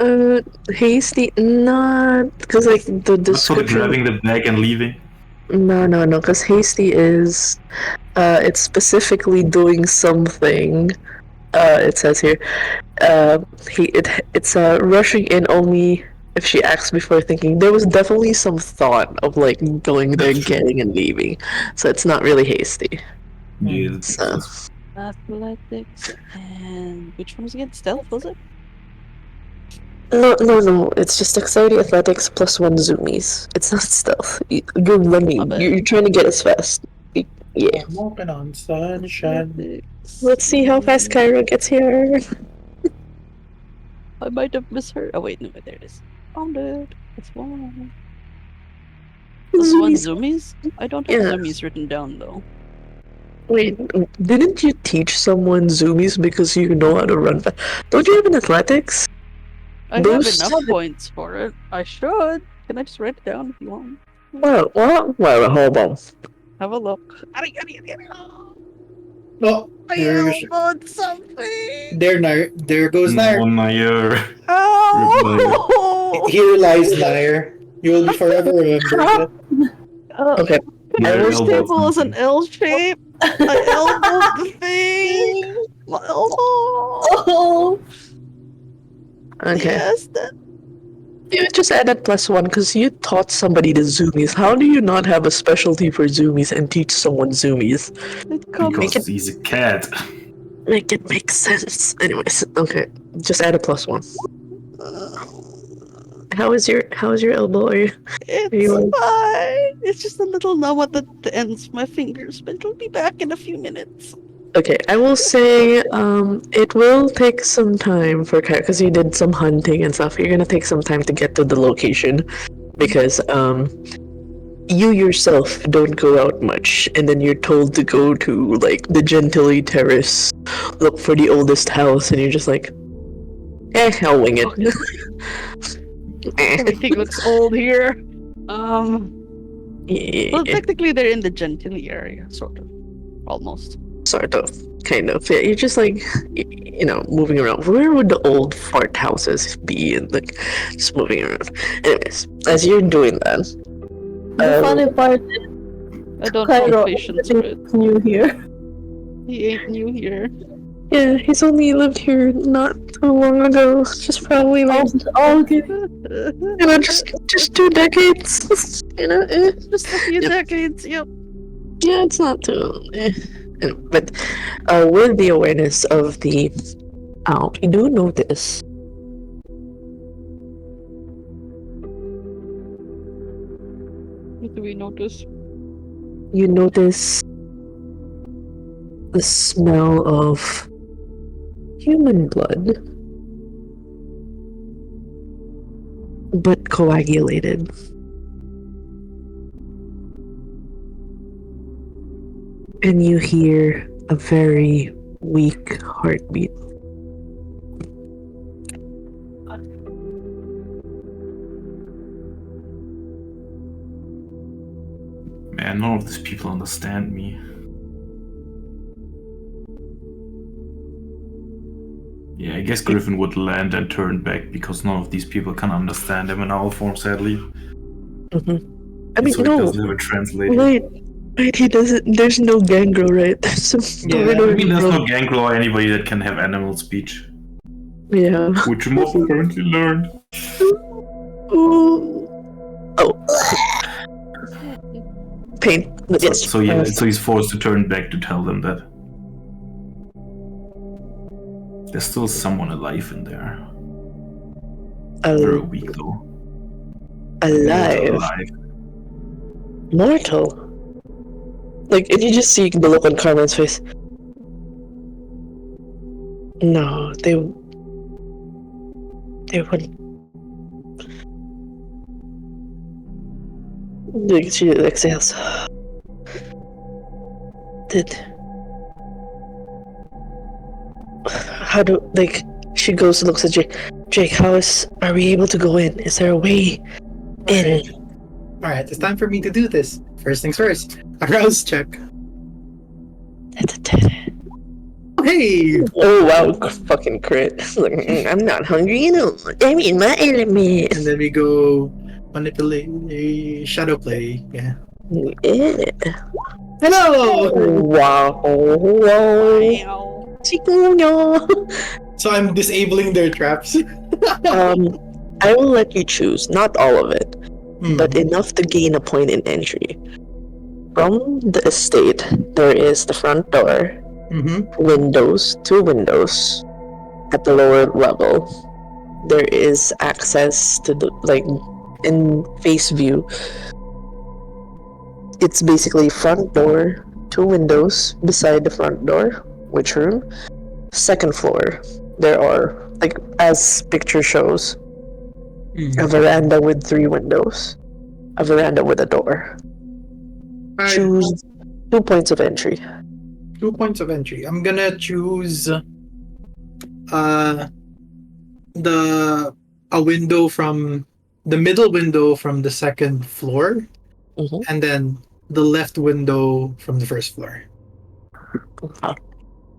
away. Hasty, not because like the Not for description. grabbing the bag and leaving. No, because hasty is, it's specifically doing something. It says here, it's rushing in only if she acts before thinking. There was definitely some thought of like going there, getting and leaving, so it's not really hasty. Yeah, that So. makes sense. Athletics and which one was it again? Stealth, was it? No. It's just dexterity athletics +1 zoomies. It's not stealth. You're running. bad. You're trying to get as fast. Yeah. I'm walking on sunshine. Athletics. Let's see how fast Cairo gets here. I might have misheard. Oh wait, no, there it is. Found it. It's one. This one zoomies? I don't have Yeah. zoomies written down though. Wait, didn't you teach someone zoomies because you know how to run fast? Don't you have an athletics? I Boost? have enough points for it. I should. Can I just write it down if you want? Well, hold on. Have a look. Oh, I there, elbowed something. there goes Nair. On my ear. Oh! Here lies Nair. You will be forever remembered. Okay. My Nair this elbowed table is an something. L shape. I elbowed the thing. My elbow. Oh, Okay. Yes, that. You just add that +1 because you taught somebody the zoomies. How do you not have a specialty for zoomies and teach someone zoomies? It comes. Because he's a cat. Make it make sense. Anyways, okay. Just add a +1. How is your elbow? It's you- fine. It's just a little numb at the ends of my fingers, but it'll be back in a few minutes. Okay, I will say it will take some time for because you did some hunting and stuff. You're gonna take some time to get to the location because you yourself don't go out much, and then you're told to go to like the Gentilly Terrace, look for the oldest house, and you're just like, I'll wing it. Everything looks old here. Yeah, Well, technically they're in the Gentilly area, sort of, almost. sort of, kind of. Yeah, you're just like, moving around. Where would the old fart houses be? And like, just moving around. Anyways, as you're doing that, the funny part is I don't Cairo have patience for it. is new here. He ain't new here. yeah, he's only lived here not too long ago. Just probably like, Okay. just 2 decades. Just a few decades. Yep. Yeah, it's not too. But with the awareness of the out, you do notice What do we notice? you notice the smell of human blood, but coagulated. And you hear a very weak heartbeat. Man, none of these people understand me. Yeah, I guess Griffin would land and turn back because none of these people can understand him in owl form, sadly. I mean, So he no, doesn't have a translator. wait, he doesn't. There's no gangrel, right? There's I mean, there's no gangrel or anybody that can have animal speech. Yeah. Which Moth apparently learned. Oh. Pain. But yes. So he's forced to turn back to tell them that there's still someone alive in there. Very weak though. Alive. Mortal. Like, and you just see the look on Carmen's face. No, they wouldn't. Like, she exhales. How do, like, she goes and looks at Jake. Jake, are we able to go in? Is there a way in? Alright, it's time for me to do this. First things first, a rouse check. Hey! Oh wow, fucking crit. I'm not hungry, you know. I'm in my element. And then we go manipulate, shadow play. Yeah. Yeah. Hello! Wow. So I'm disabling their traps. I will let you choose, not all of it, but enough to gain a point in entry. From the estate, there is the front door, windows, 2 windows. At the lower level, there is access to the, like, in face view. It's basically front door, 2 windows beside the front door, which room. Second floor, there are, like, as picture shows, a veranda with 3 windows, a veranda with a door. Choose 2 points of entry. 2 points of entry. I'm gonna choose a window from the middle window from the second floor, and then the left window from the first floor.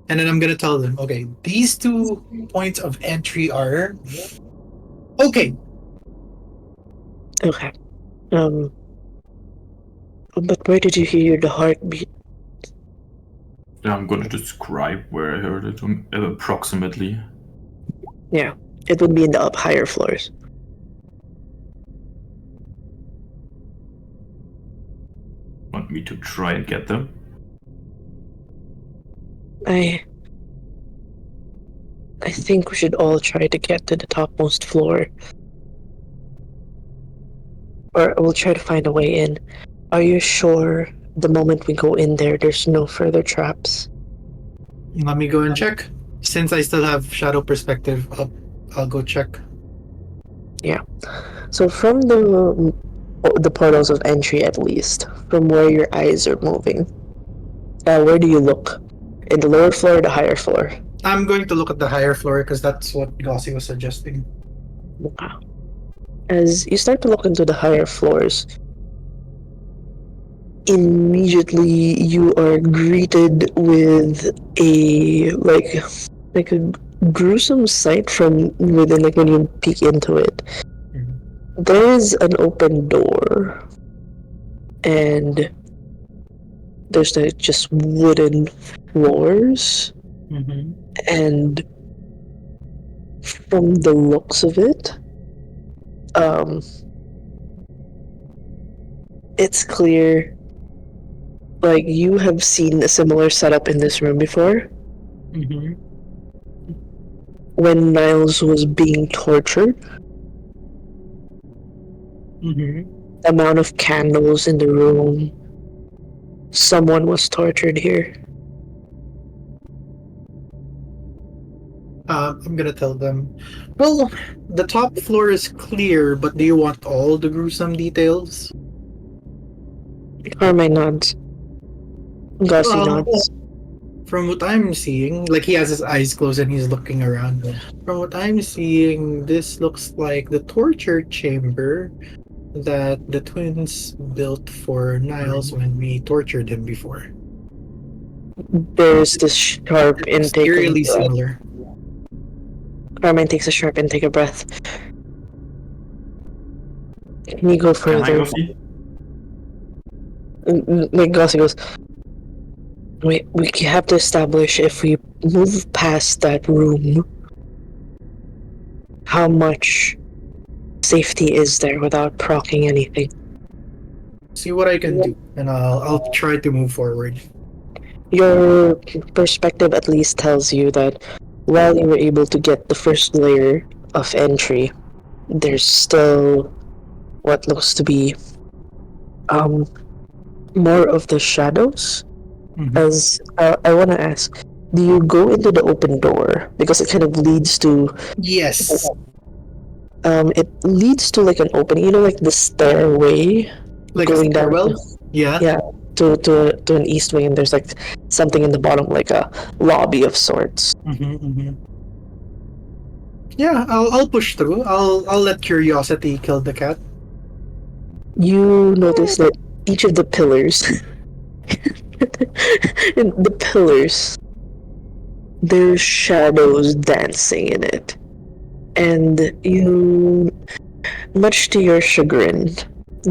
And then I'm gonna tell them, okay, these 2 points of entry are okay. Okay. But where did you hear the heartbeat? Yeah, I'm gonna describe where I heard it approximately. Yeah, it would be in the higher floors. Want me to try and get them? I think we should all try to get to the topmost floor. Or we'll try to find a way in. Are you sure the moment we go in there, there's no further traps? Let me go and check. Since I still have shadow perspective, I'll go check. Yeah. So from the portals of entry, at least, from where your eyes are moving, where do you look? In the lower floor or the higher floor? I'm going to look at the higher floor because that's what Gossi was suggesting. Wow. As you start to look into the higher floors, immediately you are greeted with a like a gruesome sight from within, like when you peek into it. There is an open door, and there's like just wooden floors, and from the looks of it, it's clear like you have seen a similar setup in this room before Mm-hmm. when Niles was being tortured. Mm-hmm. The amount of candles in the room. Someone was tortured here. I'm gonna tell them. Well, the top floor is clear, but do you want all the gruesome details? Carmine nods. Gossi Well, nods. from what I'm seeing, like he has his eyes closed and he's looking around. From what I'm seeing, this looks like the torture chamber that the twins built for Niles when we tortured him before. There's this sharp It's intake eerily of breath. similar. Carmine takes a sharp intake of breath. Can you go Can I further? go see? Like Gossi goes, wait, we have to establish if we move past that room, how much safety is there without proccing anything. See what I can do, and I'll try to move forward. Your perspective at least tells you that while you were able to get the first layer of entry, there's still what looks to be more of the shadows. Mhm. As I want to ask, do you go into the open door because it kind of leads to Yes. it leads to like an opening, you know, like the stairway Like going a down stairwell? Yeah. Yeah. to an east wing, and there's like something in the bottom, like a lobby of sorts. Yeah, I'll push through. I'll let curiosity kill the cat. You notice that each of the pillars, there's shadows dancing in it, and you, much to your chagrin,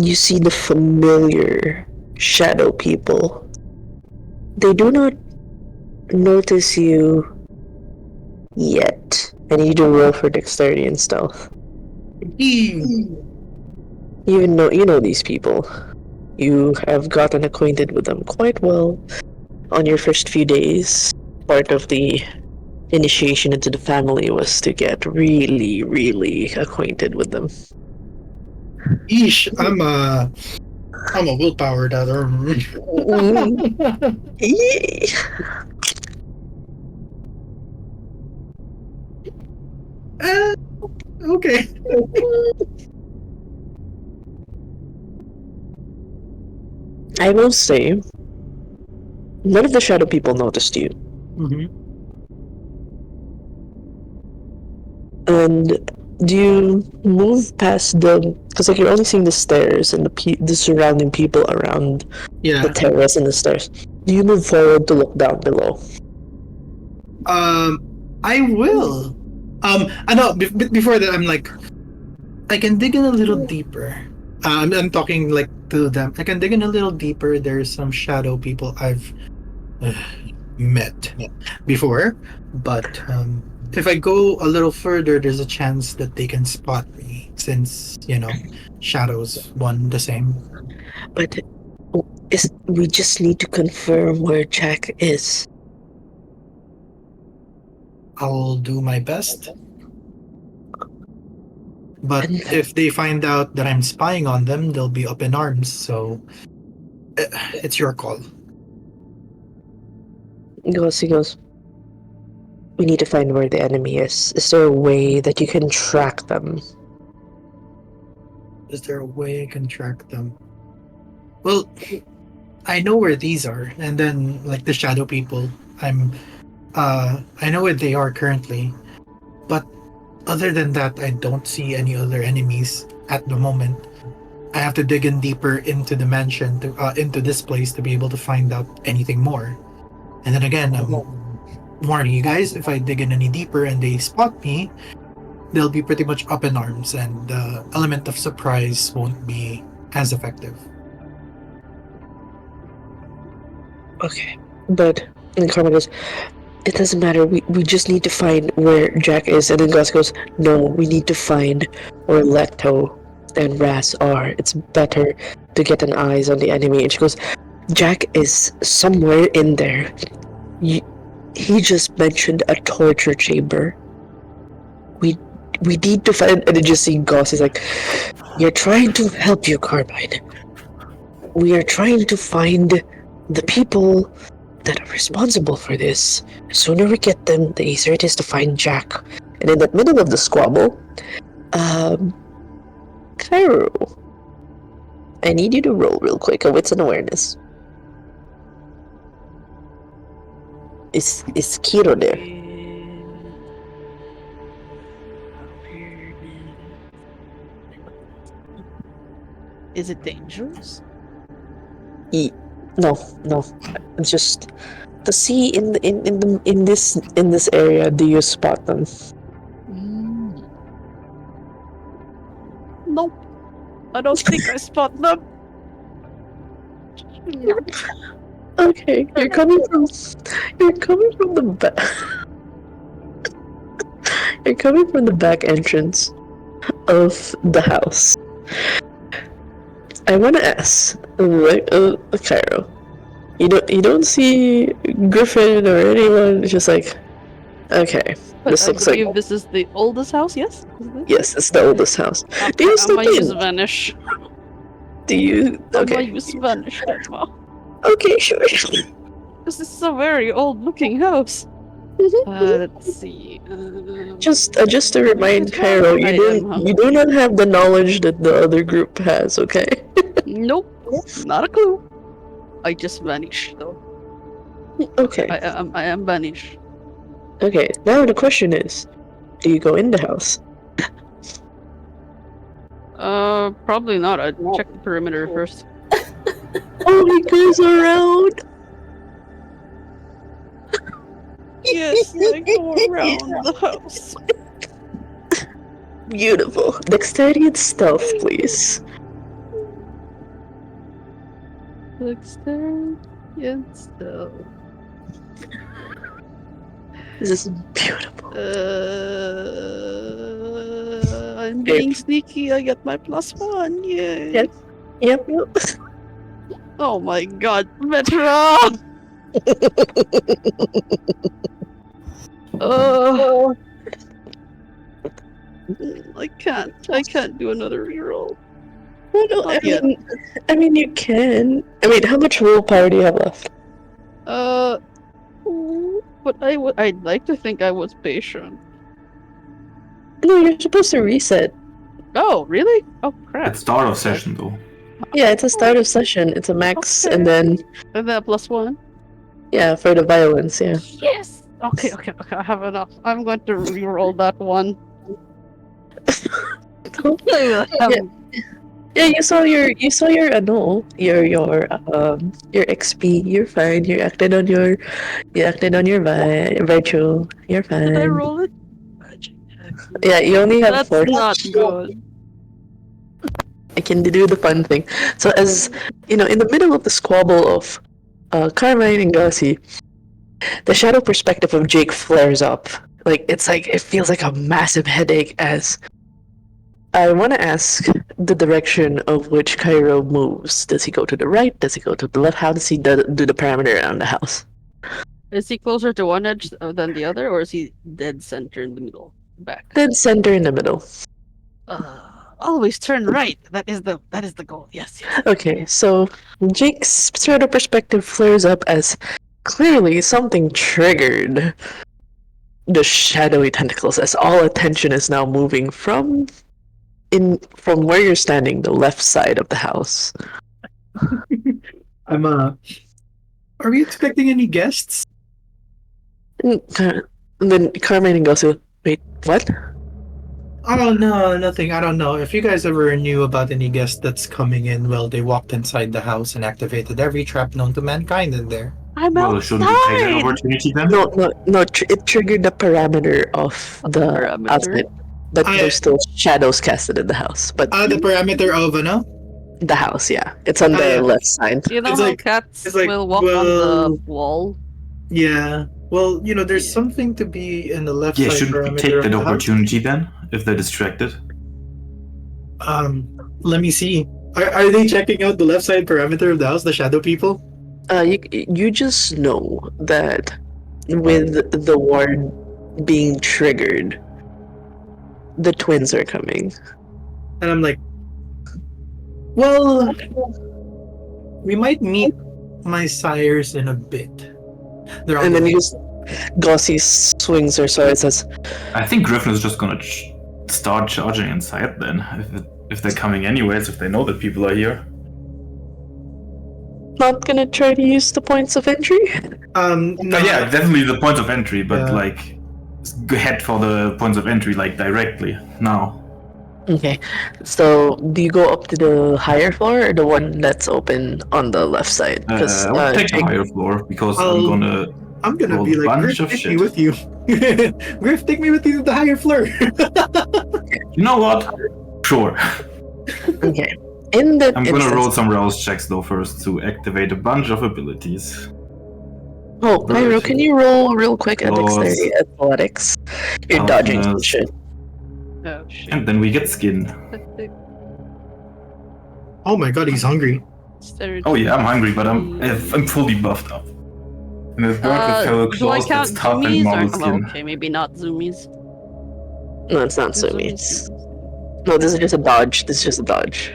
you see the familiar shadow people. They do not notice you yet. I need you to roll for dexterity and stealth. Even though you know these people, you have gotten acquainted with them quite well on your first few days. Part of the initiation into the family was to get really, really acquainted with them. Eesh, I'm a willpower that okay. I will say, none of the shadow people noticed you. And do you move past the? Because like you're only seeing the stairs and the surrounding people around the Yeah. terrace and the stairs. Do you move forward to look down below? I will. I know. Before that, I'm like, I can dig in a little deeper. I'm talking like to them. I can dig in a little deeper. There's some shadow people I've met before, but if I go a little further, there's a chance that they can spot me, since shadows one the same. But we just need to confirm where Jack is. I'll do my best. But And- if they find out that I'm spying on them, they'll be up in arms, so it's your call. He goes, we need to find where the enemy is. Is there a way that you can track them? Is there a way I can track them? Well, I know where these are, and then like the shadow people, I know where they are currently, but other than that, I don't see any other enemies at the moment. I have to dig in deeper into the mansion, into this place, to be able to find out anything more. And then again, I'm warning you guys, if I dig in any deeper and they spot me, they'll be pretty much up in arms, and the element of surprise won't be as effective. Okay. But and Karma goes, it doesn't matter, we just need to find where Jack is. And then Gus goes, no, we need to find where Leto and Raz are. It's better to get an eyes on the enemy. And she goes, Jack is somewhere in there. He just mentioned a torture chamber. We need to find, and then just see Goss is like, "You're trying to help you, Carmine. We are trying to find the people that are responsible for this. The sooner we get them, the easier it is to find Jack." And in the middle of the squabble, Cairo, I need you to roll real quick a wits and awareness. Is Kiro there? Is it dangerous? No. It's just to see in this area. Do you spot them? Nope. I don't think I spot them. Okay, you're coming from the back. You're coming from the back entrance of the house. I want to ask, Cairo. You don't see Griffin or anyone. It's just like, okay, this I looks like. believe this is the oldest house. Yes. Yes, it's the oldest house. Do you I still might use think? vanish. Do you? I Okay. might use vanish. Emma. Okay, sure. Because this is a very old-looking house. Let's see. Just to remind Cairo, I you do not have the knowledge that the other group has. Okay. Nope, not a clue. I just vanished though. Okay. I am vanished. Okay. Now the question is, do you go in the house? Probably not. I'd check the perimeter first. Oh, he goes around. Yes, I go around the house. Beautiful. Dexterity and stealth, please. Dexterity and stealth. This is beautiful. I'm being sneaky. I get my +1. Yay. Yes. Yep. Oh my god, Vetra! I can't do another reroll. No, Not yet. I mean, you can. I mean, how much willpower do you have left? But I'd like to think I was patient. No, you're supposed to reset. Oh, really? Oh, crap. At start of session though. Yeah, it's a start of session. It's a max, Okay. and then And then +1? yeah, for the violence, yeah. Yes! Okay, I have enough. I'm going to reroll that one. Yeah, you saw your your XP. You're fine. You acted on your virtue. You're fine. Did I roll it? Yeah, you only have That's 4. not good. I can do the fun thing. So as you know, in the middle of the squabble of Carmine and Gussie, the shadow perspective of Jake flares up. It feels like a massive headache as I want to ask the direction of which Cairo moves. Does he go to the right? Does he go to the left? How does he do the parameter around the house? Is he closer to one edge than the other, or is he dead center in the middle? Back. Dead center in the middle. Always turn right. That is the goal. Yes. Okay, so Jake's shadow perspective flares up as clearly something triggered the shadowy tentacles as all attention is now moving from where you're standing, the left side of the house. Are we expecting any guests? And then Carmine and Gosu, wait, what? Oh, no, nothing. I don't know. If you guys ever knew about any guest that's coming in, well, they walked inside the house and activated every trap known to mankind in there. I'm Well, shouldn't we take that outside. opportunity then? No, it triggered the parameter of the parameter? outside. But there's still shadows casted in the house. But The parameter of, the house, yeah. It's on the yeah. left side. You know It's how like- cats it's like, will walk on well- the wall? Yeah. Well, there's something to be in the left Yeah, side shouldn't we parameter take of that the house. opportunity then? If they're distracted? Let me see. Are they checking out the left side parameter of the house, the shadow people? You just know that with the ward being triggered, the twins are coming. And I'm like, well, we might meet my sires in a bit. They're on And the then way. you just Gossie swings her sword and says, I think Griffin is just gonna start charging inside then. If they're coming anyways, if they know that people are here. not gonna try to use the points of entry? No, Yeah, definitely the point of entry, but Yeah. like head for the points of entry like directly now. Okay, so do you go up to the higher floor or the one that's open on the left side? Because I would take the higher floor because I'll- I'm gonna be roll a like, bunch Griff, of take me shit. with you. Griff, take me with you to the higher floor. You know what? Sure. okay, in that I'm gonna instance, roll some rouse checks though first to activate a bunch of abilities. oh, Pyro, can you roll real quick a Laws. dexterity athletics? You're dodging some Toughness. shit. Oh shit. And then we get skin. Oh my god, he's hungry. Oh yeah, I'm hungry, but I'm fully buffed up. And it's work with fellow Do I claws count that's tough and zoomies model or skin. okay, maybe not zoomies. No, it's not zoomies. No, this is just a dodge. This is just a dodge.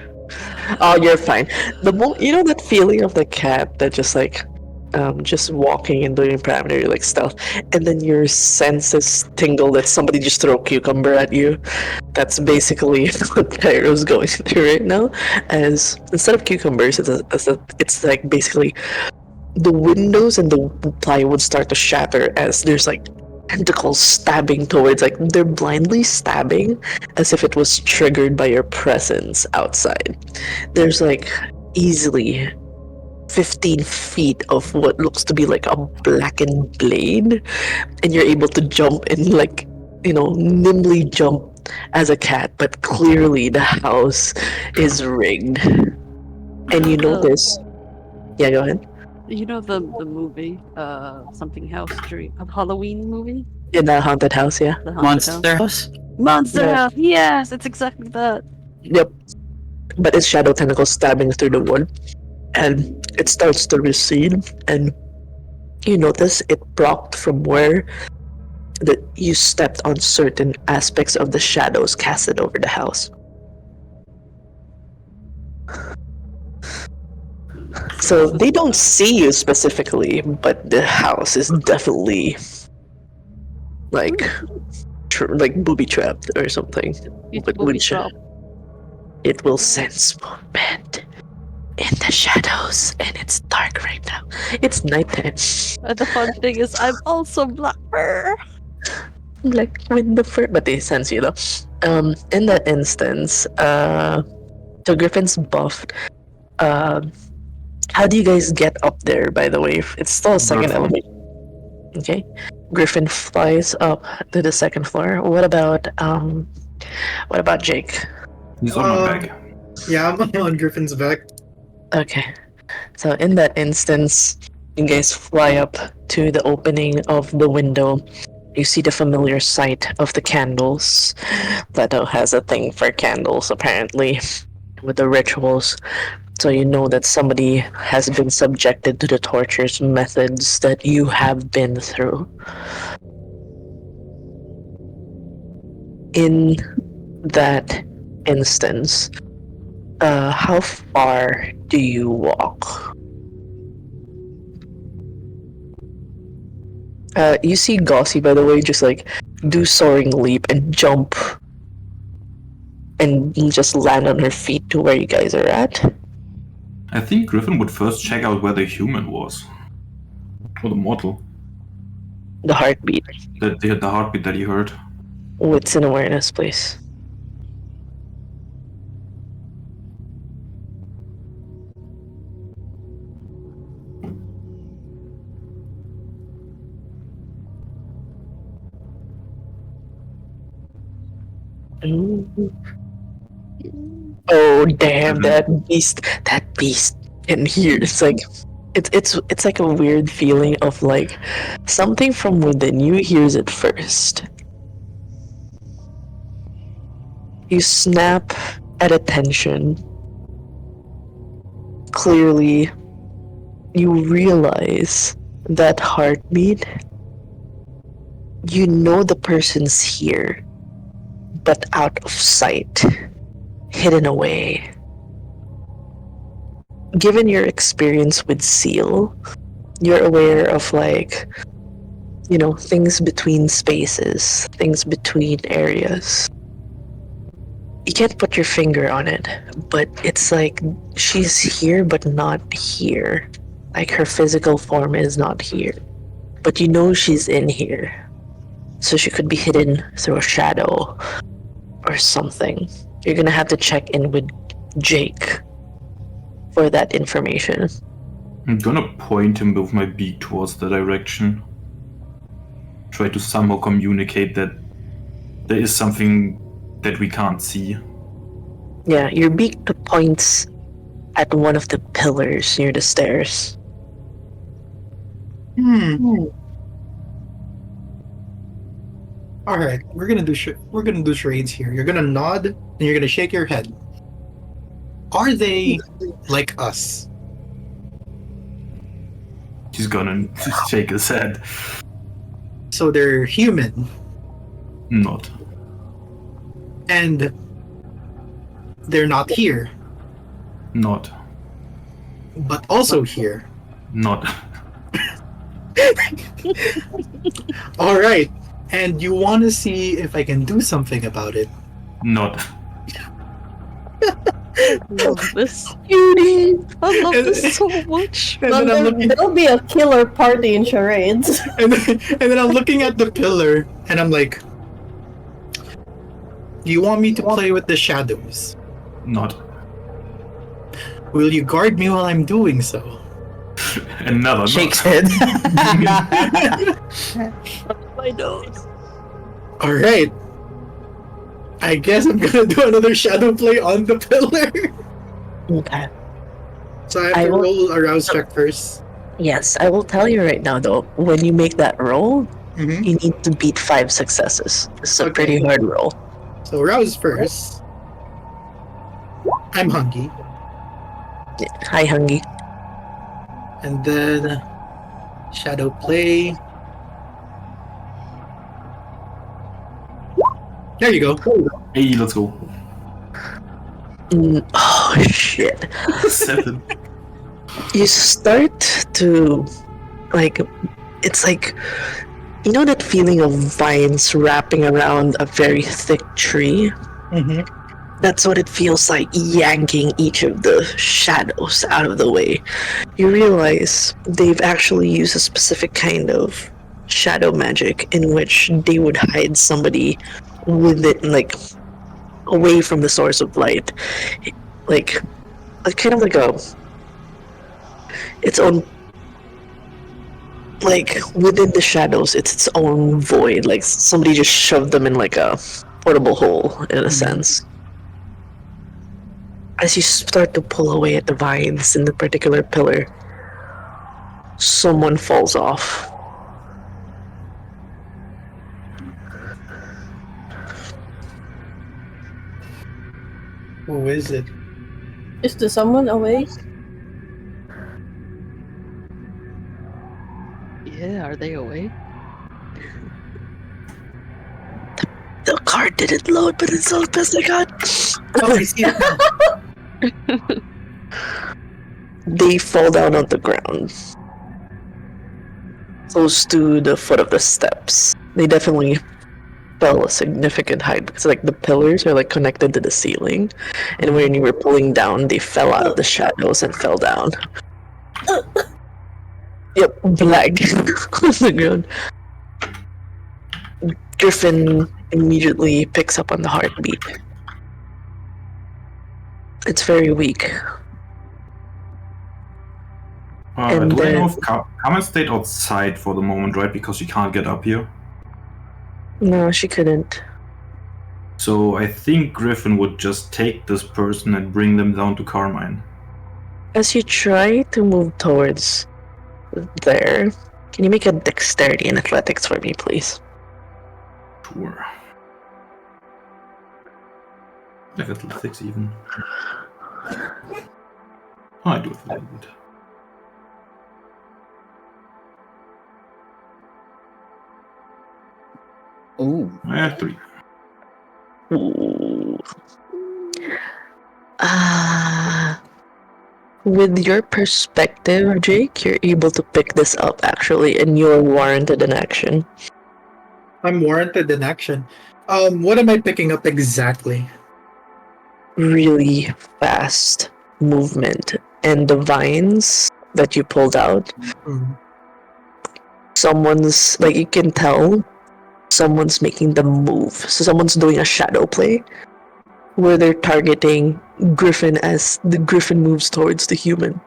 Oh, you're fine. You know that feeling of the cat that just walking and doing primary like stealth, and then your senses tingle that somebody just throw a cucumber at you. That's basically what Pyro's going through right now. As instead of cucumbers, it's like basically the windows and the plywood start to shatter as there's like tentacles stabbing towards, like they're blindly stabbing as if it was triggered by your presence outside. There's like easily 15 feet of what looks to be like a blackened blade, and you're able to jump and nimbly jump as a cat, but clearly the house is rigged. And you notice, yeah, go ahead. You know the movie, something house dream, a Halloween movie? In that haunted house, yeah. The haunted Monster House? Monster Yeah. House. Yes, it's exactly that. Yep. But it's shadow tentacles stabbing through the wood, and it starts to recede, and you notice it blocked from where that you stepped on certain aspects of the shadows casted over the house. So they don't see you specifically, but the house is definitely like booby trapped or something. It's But booby which trap. it will sense movement in the shadows, and it's dark right now. It's nighttime. And the fun thing is, I'm also black fur. Like with the fur, but they sense you though. In that instance, so Griffin's buffed. How do you guys get up there? By the way, it's still a second Bird elevator. Okay, Griffin flies up to the second floor. What about Jake? He's on my back. Yeah, I'm on Griffin's back. Okay, so in that instance, you guys fly up to the opening of the window. You see the familiar sight of the candles. Leto has a thing for candles, apparently, with the rituals. So you know that somebody has been subjected to the tortures methods that you have been through. In that instance, how far do you walk? You see Gossie, by the way, just like do soaring leap and jump and just land on her feet to where you guys are at. I think Griffin would first check out where the human was. Or the mortal. The heartbeat. The heartbeat that he heard. Wits and awareness, please. Oh damn, that beast in here. It's like it's like a weird feeling of like something from within you hears it first. You snap at attention. Clearly you realize that heartbeat, you know the person's here, but out of sight, hidden away. Given your experience with Seal, you're aware of things between spaces, things between areas. You can't put your finger on it, but it's like she's here but not here. Like her physical form is not here. But you know she's in here. So she could be hidden through a shadow or something. You're gonna have to check in with Jake for that information. I'm gonna point him with my beak towards the direction. Try to somehow communicate that there is something that we can't see. Yeah, your beak points at one of the pillars near the stairs. All right, we're gonna do charades here. You're gonna nod and you're gonna shake your head. Are they like us? He's gonna shake his head. So they're human Not. and they're not here, Not. but also here. Not. All right, and you want to see if I can do something about it. Not. I love this. Beauty! I love this so much. And Well, then I'm looking, there'll be a killer party in charades. and then I'm looking at the pillar, and I'm like, "Do you want me to play with the shadows? Not. Will you guard me while I'm doing so?" Another Shakes not. head. My nose. All right. I guess I'm gonna do another shadow play on the pillar. Okay. So I have I to will- roll a rouse check first. Yes, I will tell you right now though, when you make that roll, Mm-hmm. you need to beat 5 successes. It's a Okay. pretty hard roll. So rouse first. I'm hungry. Hi, Hungy. And then shadow play. There you go. Hey, let's go. Oh, shit. 7. You start to, it's like, you know that feeling of vines wrapping around a very thick tree? Mm-hmm. That's what it feels like, yanking each of the shadows out of the way. You realize they've actually used a specific kind of shadow magic in which they would hide somebody within, away from the source of light. Kind of like its own, within the shadows, it's its own void. Like somebody just shoved them in like a portable hole, in a sense. As you start to pull away at the vines in the particular pillar, someone falls off. Who is it? Is there someone awake? Yeah, are they awake? The card didn't load, but it's all the best I got. Oh, I see it now. They fall down on the ground, close to the foot of the steps. They definitely fell a significant height because the pillars are connected to the ceiling, and when you were pulling down, they fell out of the shadows and fell down. Yep, black on the ground. Griffin immediately picks up on the heartbeat. It's very weak. And Do I then- know if Carmen stayed outside for the moment, right? Because she can't get up here. No, she couldn't. So I think Griffin would just take this person and bring them down to Carmine. As you try to move towards there, can you make a dexterity and athletics for me, please? Sure. I got athletics even. Oh, I do it a little bit. 3. Ooh. With your perspective, Jake, you're able to pick this up actually, and you're warranted in action. I'm warranted in action. What am I picking up exactly? Really fast movement, and the vines that you pulled out, someone's like you can tell someone's making the move. So someone's doing a shadow play where they're targeting Griffin as the Griffin moves towards the human.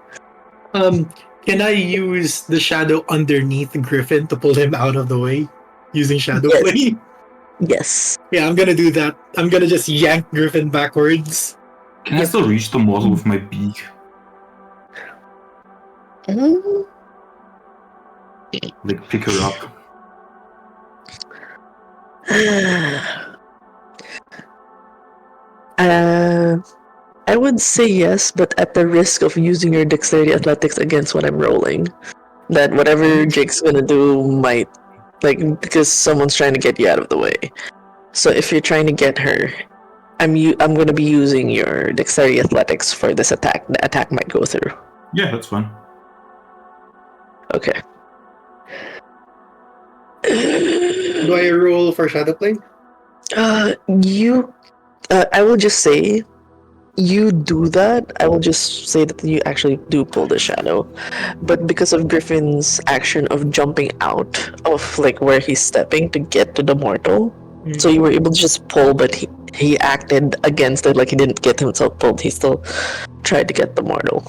Can I use the shadow underneath Griffin to pull him out of the way using shadow Yes. play? Yes. Yeah, I'm gonna do that. I'm gonna just yank Griffin backwards. Can I still reach the mortal with my beak? Mm. Like, pick her up? I would say yes, but at the risk of using your dexterity athletics against what I'm rolling. That whatever Jake's gonna do might, like, because someone's trying to get you out of the way. So if you're trying to get her, I'm gonna be using your dexterity athletics for this attack. The attack might go through. Yeah, that's fine. Okay. Do I roll for shadow play? I will just say, you do that. I will just say that you actually do pull the shadow, but because of Griffin's action of jumping out of like where he's stepping to get to the mortal, so you were able to just pull, but he acted against it, like he didn't get himself pulled. He still tried to get the mortal.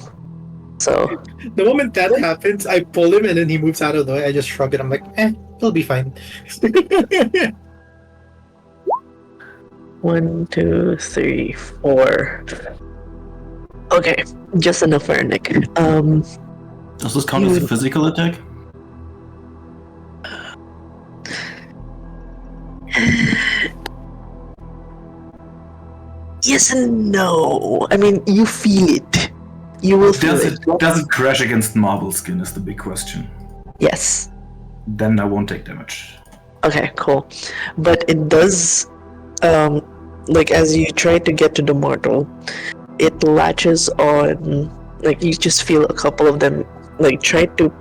So The moment that happens, I pull him and then he moves out of the way. I just shrug it. I'm like, he'll be fine. 1, 2, 3, 4. Okay, just enough for a nick. Does this count as a physical attack? Yes and no. I mean, you feel it. You will feel it. Does it crash against marble skin is the big question. Yes. Then I won't take damage. Okay, cool. But it does, like as you try to get to the mortal, it latches on, like you just feel a couple of them, like try to,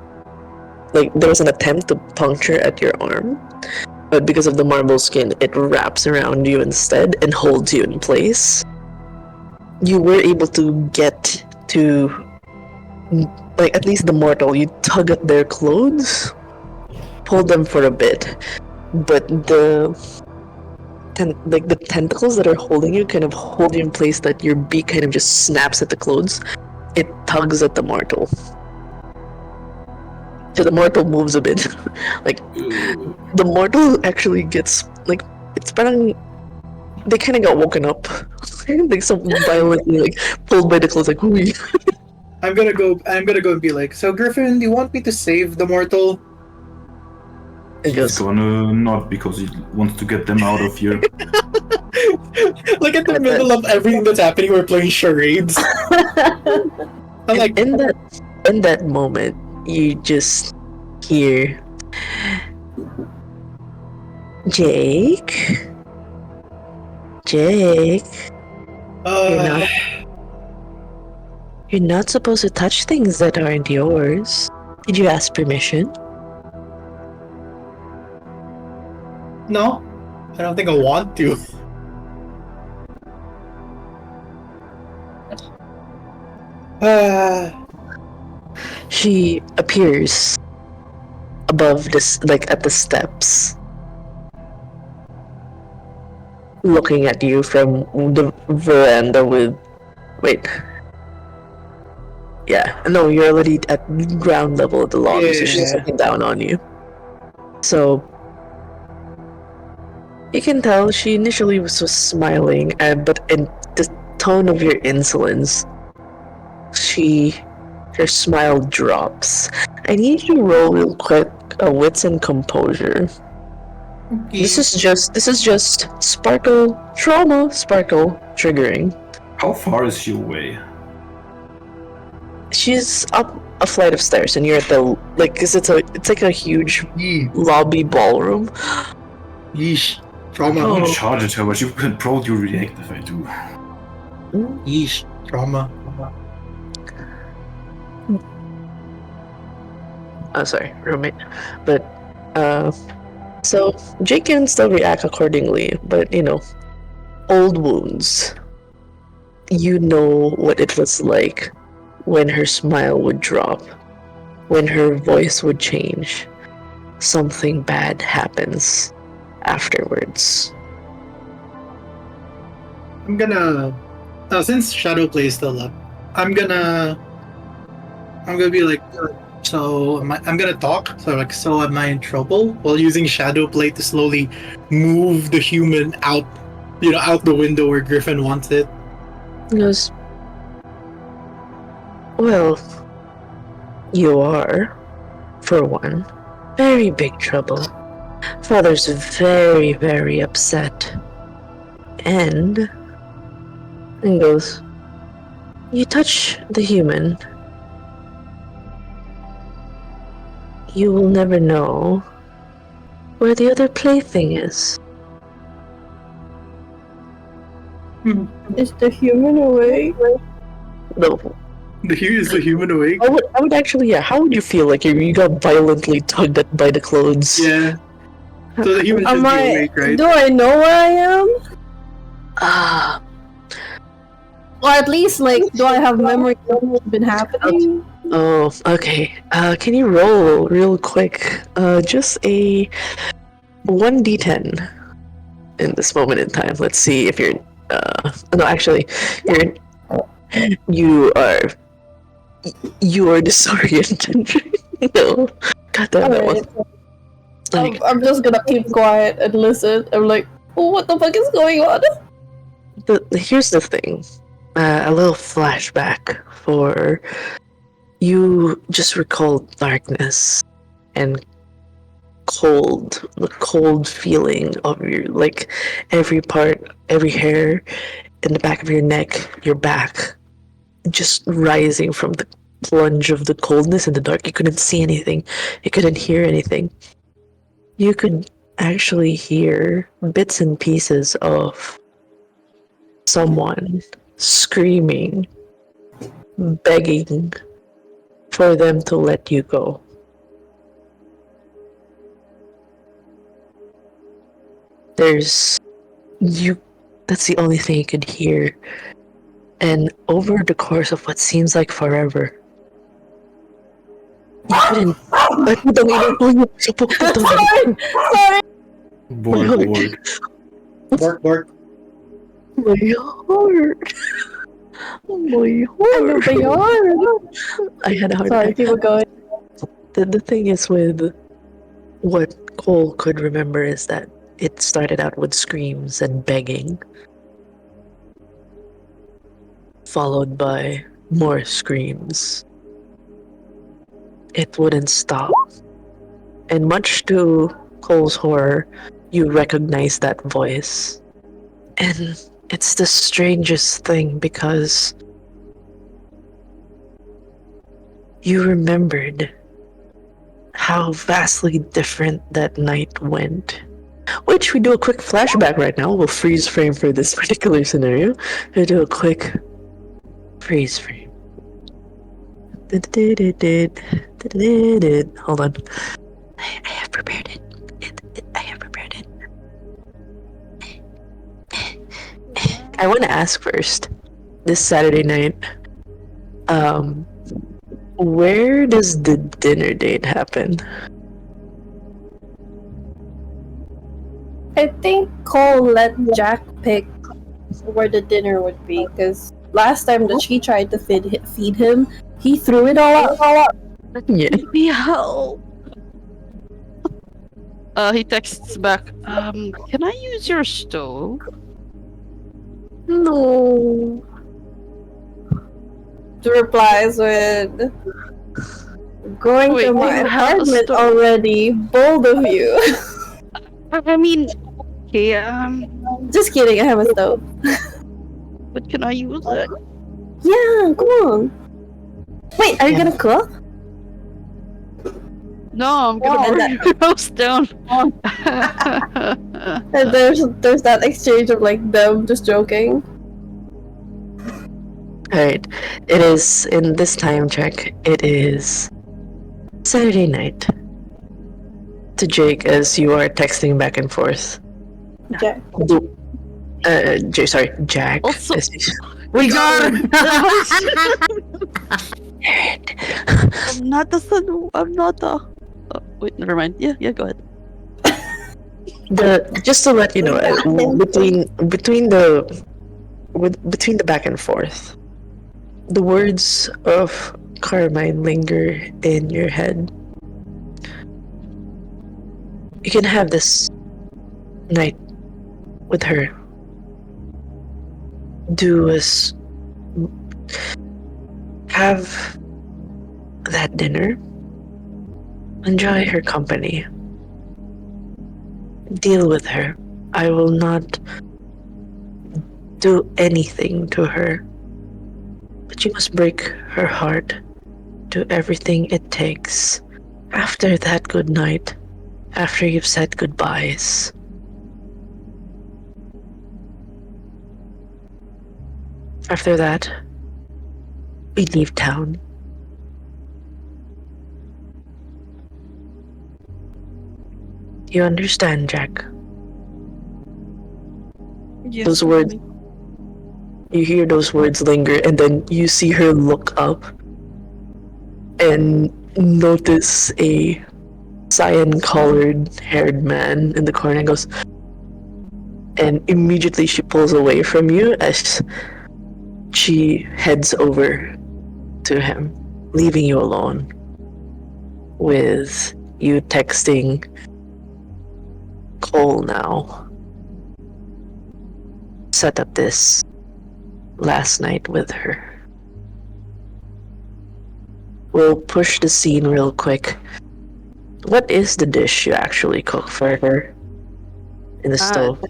like there was an attempt to puncture at your arm, but because of the marble skin, it wraps around you instead and holds you in place. You were able to get to, like at least the mortal, you tug at their clothes, pull them for a bit, but the tentacles that are holding you kind of hold you in place, that your beak kind of just snaps at the clothes. It tugs at the mortal. So the mortal moves a bit. Like, the mortal actually gets, like, it's parang, they kind of got woken up. Like, so violently, like, pulled by the clothes, like, ooh. I'm gonna go and be like, so Griffin, do you want me to save the mortal? He's gonna not, because he wants to get them out of here. Like at the middle of everything that's happening, we're playing charades. I'm like, in that moment, you just hear Jake. You're not supposed to touch things that aren't yours. Did you ask permission? no, I don't think I want to. She appears above this, like at the steps, looking at you from the veranda with... Wait. Yeah, no, you're already at ground level of the lobby, so she's looking down on you. So, you can tell she initially was smiling, but in the tone of your insolence, her smile drops. I need you to roll real quick a wits and composure. Okay. This is just sparkle triggering. How far is she away? She's up a flight of stairs, and you're at the, like, cause it's like a huge lobby ballroom. Yeesh. Trauma. I Oh. won't charge at her, but you can probably react if I do. Yeesh. Trauma. Oh, sorry, roommate. But, so Jake can still react accordingly, but old wounds. You know what it was like when her smile would drop, when her voice would change. Something bad happens afterwards. I'm gonna since Shadowplay is still up, I'm gonna be like, so I'm gonna talk. So am I in trouble? While using Shadowplay to slowly move the human out, out the window where Griffin wants it. He goes, well, you are, for one, very big trouble. Father's very, very upset. And goes, you touch the human, you will never know where the other plaything is. Is the human awake? No. Is the human awake? I would actually, yeah, how would you feel like you got violently tugged by the clothes? Yeah. So the human should be awake, right? Do I know where I am? Ah. Or at least, do I have memory of what's been happening? Oh, okay. Can you roll real quick? Just a 1d10 in this moment in time. Let's see if you're. No, actually, you are disoriented. No, God damn that one. Like, I'm just gonna keep quiet and listen. I'm like, oh, what the fuck is going on? Here's the thing. A little flashback for you. Just recall darkness and the cold feeling of your, every part, every hair in the back of your neck, your back, just rising from the plunge of the coldness in the dark. You couldn't see anything. You couldn't hear anything. You could actually hear bits and pieces of someone screaming, begging for them to let you go. That's the only thing you could hear. And over the course of what seems like forever, you couldn't. Sorry! Borg. Bark. My heart. My heart. I had a heart Sorry, attack. keep going. The thing is with what Cole could remember is that it started out with screams and begging, followed by more screams. It wouldn't stop. And much to Cole's horror, you recognize that voice. And it's the strangest thing because you remembered how vastly different that night went. Which we do a quick flashback right now. We'll freeze frame for this particular scenario. We'll do a quick freeze frame. Hold on. I have prepared it. I have prepared it. I want to ask first, this Saturday night, where does the dinner date happen? I think Cole let Jack pick where the dinner would be, because last time that she tried to feed him, he threw it all out. Yeah. Me help. He texts back, can I use your stove? No. She replies with, going Wait, to do my you have a apartment stove? already, bold of you. I mean, okay, Just kidding, I have a stove. but can I use it? Yeah, come on. Wait, are you gonna cook? No, I'm gonna burn your house down. And there's that exchange of like them just joking. Alright. It is in this time check, it is Saturday night. To Jake as you are texting back and forth. Jack. Sorry, Jack. Also- as you- We got her! I'm not the son. I'm not the. Oh, wait, never mind. Yeah, go ahead. Just to let you know, between the back and forth, the words of Carmine linger in your head. You can have this night with her. Have that dinner. Enjoy her company. Deal with her. I will not do anything to her. But you must break her heart. Do everything it takes. After that good night, after you've said goodbyes, after that, we leave town. You understand, Jack? Yes, Those words. You hear those words linger, and then you see her look up and notice a cyan-colored haired man in the corner and goes, and immediately she pulls away from you as she heads over to him, leaving you alone with you texting Cole now. Set up this last night with her. We'll push the scene real quick. What is the dish you actually cook for her in the stove?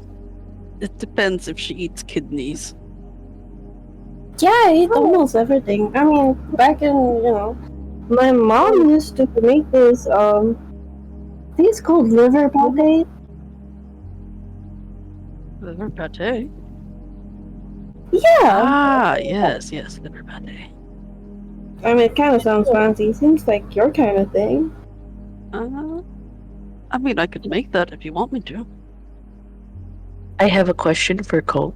It depends if she eats kidneys. Yeah, I eat almost everything. I mean, back in, my mom used to make this, I think it's called liver pate. Liver pate? Yeah. Yes, liver pate. I mean, it kind of sounds fancy. Seems like your kind of thing. I mean, I could make that if you want me to. I have a question for Cole.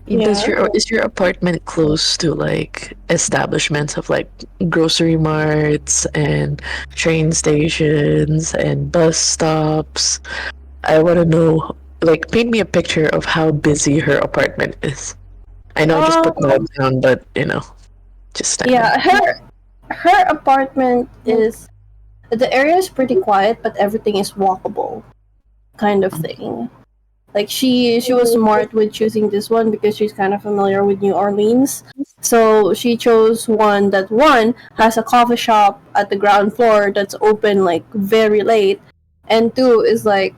Is your apartment close to like establishments of like grocery marts and train stations and bus stops? I want to know, like, paint me a picture of how busy her apartment is. I know I just put that down, but just stand Yeah, her apartment is, the area is pretty quiet, but everything is walkable, kind of thing. Like she was smart with choosing this one because she's kind of familiar with New Orleans. So she chose one that has a coffee shop at the ground floor that's open like very late, and two is like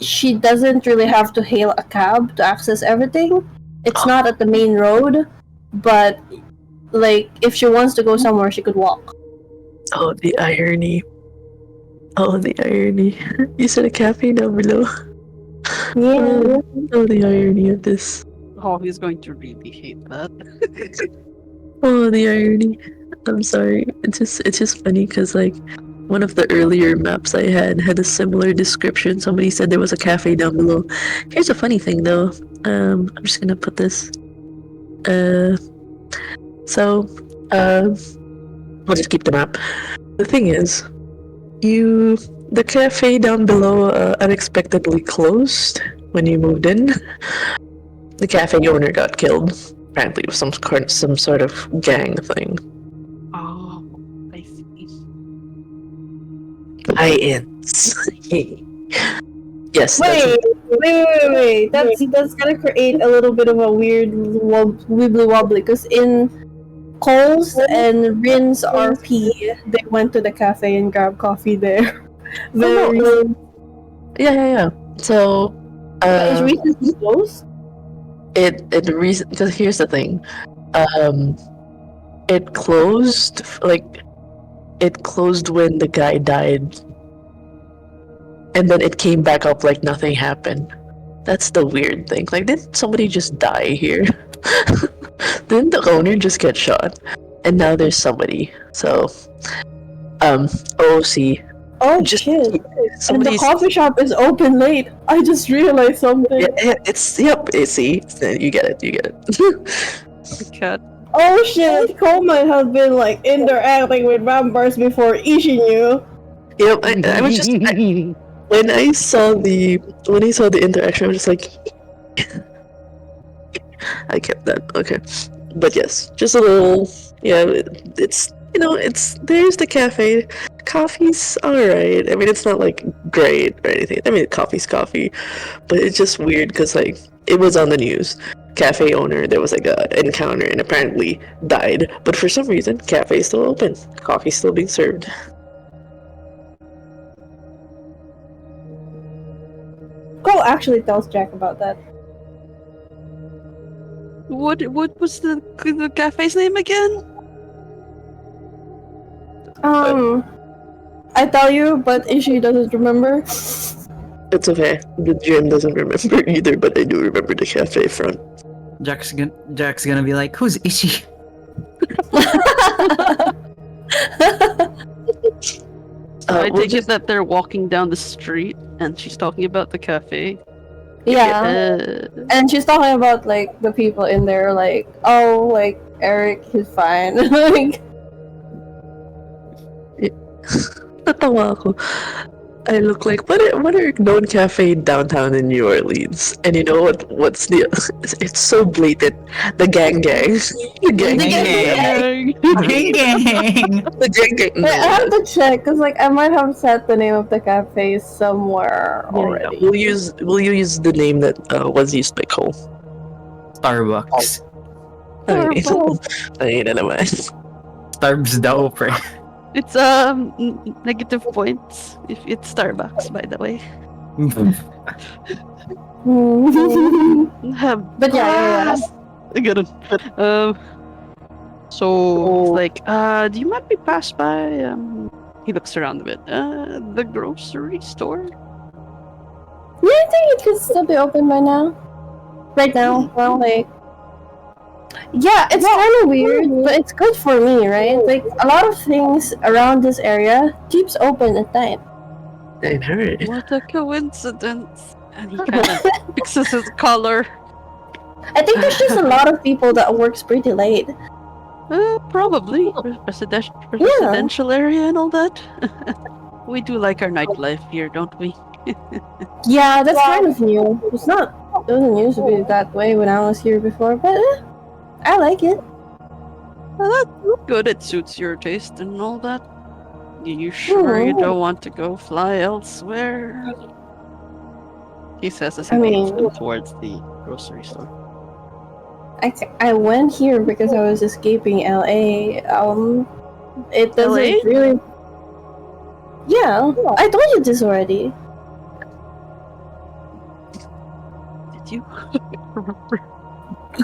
she doesn't really have to hail a cab to access everything. It's not at the main road, but like if she wants to go somewhere, she could walk. Oh, the irony. Oh, the irony. You said a cafe down below. Yeah. Oh, the irony of this. Oh, he's going to really hate that. Oh, the irony. I'm sorry. It's just funny because like one of the earlier maps I had a similar description. Somebody said there was a cafe down below. Here's a funny thing though. I'm just gonna put this. We'll just keep the map. The thing is, the cafe down below unexpectedly closed when you moved in. The cafe owner got killed. Apparently, with some sort of gang thing. Oh, I see. Tie-ins. Yes. Wait. That's gonna create a little bit of a weird wibbly wobbly because in Cole's and Rin's RP, they went to the cafe and grabbed coffee there. Yeah. So, Is recently closed? because here's the thing, it closed when the guy died. and then it came back up like nothing happened. That's the weird thing. Like, didn't somebody just die here? Didn't the owner just get shot? And now there's somebody. So, OC. Oh Just shit! And the somebody's. coffee shop is open late. I just realized something. Yeah, it's yep. See, you get it. You get it. Cat. Oh shit! Cole might have been like interacting with vampires before Ishinyu. Yep. I was just when I saw the interaction, I was just like, I kept that. Okay, but yes, just a little. Yeah, it's there's the cafe. Coffee's alright. I mean, it's not like great or anything. I mean, coffee's coffee, but it's just weird because like it was on the news. Cafe owner, there was like a encounter and apparently died. But for some reason, cafe is still open. Coffee's still being served. Cole actually tells Jack about that. What was the cafe's name again? I tell you, but Ishi doesn't remember. It's okay. The gym doesn't remember either, but I do remember the cafe front. Jack's gonna be like, who's Ishi? I take it that they're walking down the street and she's talking about the cafe. Yeah. And she's talking about like the people in there, like, oh, like Eric, he's fine. Like, Natawa ako. I look like what are known cafe downtown in New Orleans, and you know what's the it's so blatant, the gang the gang The gang. I have to check because like I might have set the name of the cafe somewhere already. We'll use the name that was used by Cole. Starbucks. Ay, na naman. Starbs daw, pre. It's negative points if it's Starbucks, by the way. But yeah. Ganun. So it's like, do you mind we pass by? He looks around a bit. The grocery store. Yeah, I think it could still be open by now. Right now, well, like. Yeah, it's kind of weird, but it's good for me, right? Like, a lot of things around this area keeps open at night. I heard. What a coincidence! And he kind of fixes his collar. I think there's just a lot of people that works pretty late. Probably residential area and all that. We do like our nightlife here, don't we? Yeah, that's kind of new. It wasn't used to be that way when I was here before, but I like it. Well, that's good. It suits your taste and all that. Are you sure you don't want to go fly elsewhere? He says as he moves them towards the grocery store. I went here because I was escaping LA. It doesn't LA? really. Yeah, I told you this already. Did you remember?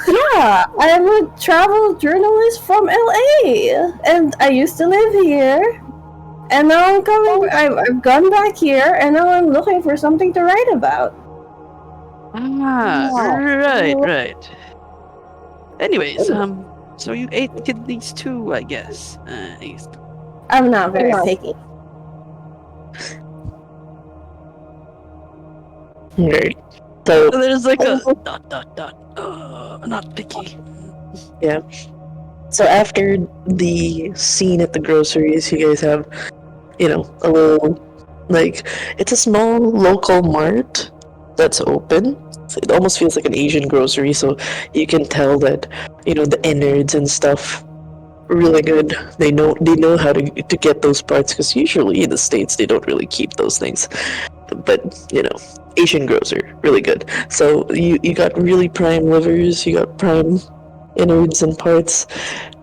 Yeah, I'm a travel journalist from LA, and I used to live here. And now I'm coming. I've gone back here, and now I'm looking for something to write about. Right. Anyways, so you ate kidneys too, I guess. I'm not very picky. Right. So there's like a ... not picky. Yeah. So after the scene at the groceries, you guys have, a little, like, it's a small local mart that's open. So it almost feels like an Asian grocery, so you can tell that, the innards and stuff are really good. They know how to get those parts, because usually in the States they don't really keep those things. But, Asian grocer, really good. So you got really prime livers, you got prime innards and parts.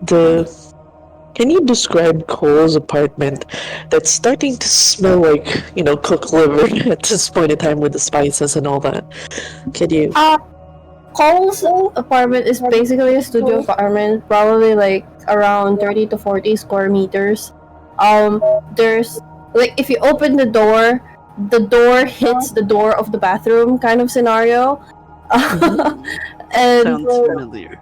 Can you describe Cole's apartment that's starting to smell like, cooked liver at this point in time with the spices and all that? Can you? Cole's apartment is basically a studio apartment, probably like around 30 to 40 square meters. There's, like, if you open the door, the door hits the door of the bathroom kind of scenario. And Sounds familiar.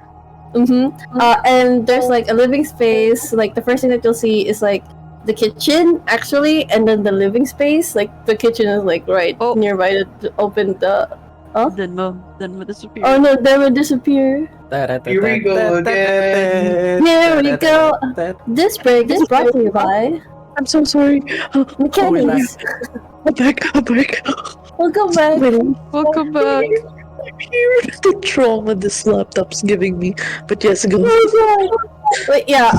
and there's like a living space. Like the first thing that you'll see is like the kitchen actually, and then the living space. Like the kitchen is like right nearby to open the. Then disappear. Oh no, that would disappear. Here we go again. Here we go. This break is brought to you by. I'm so sorry. Mechanics. I'm back. Welcome back. Welcome back. I'm here. The trauma this laptop's giving me. But yes, go. But yeah,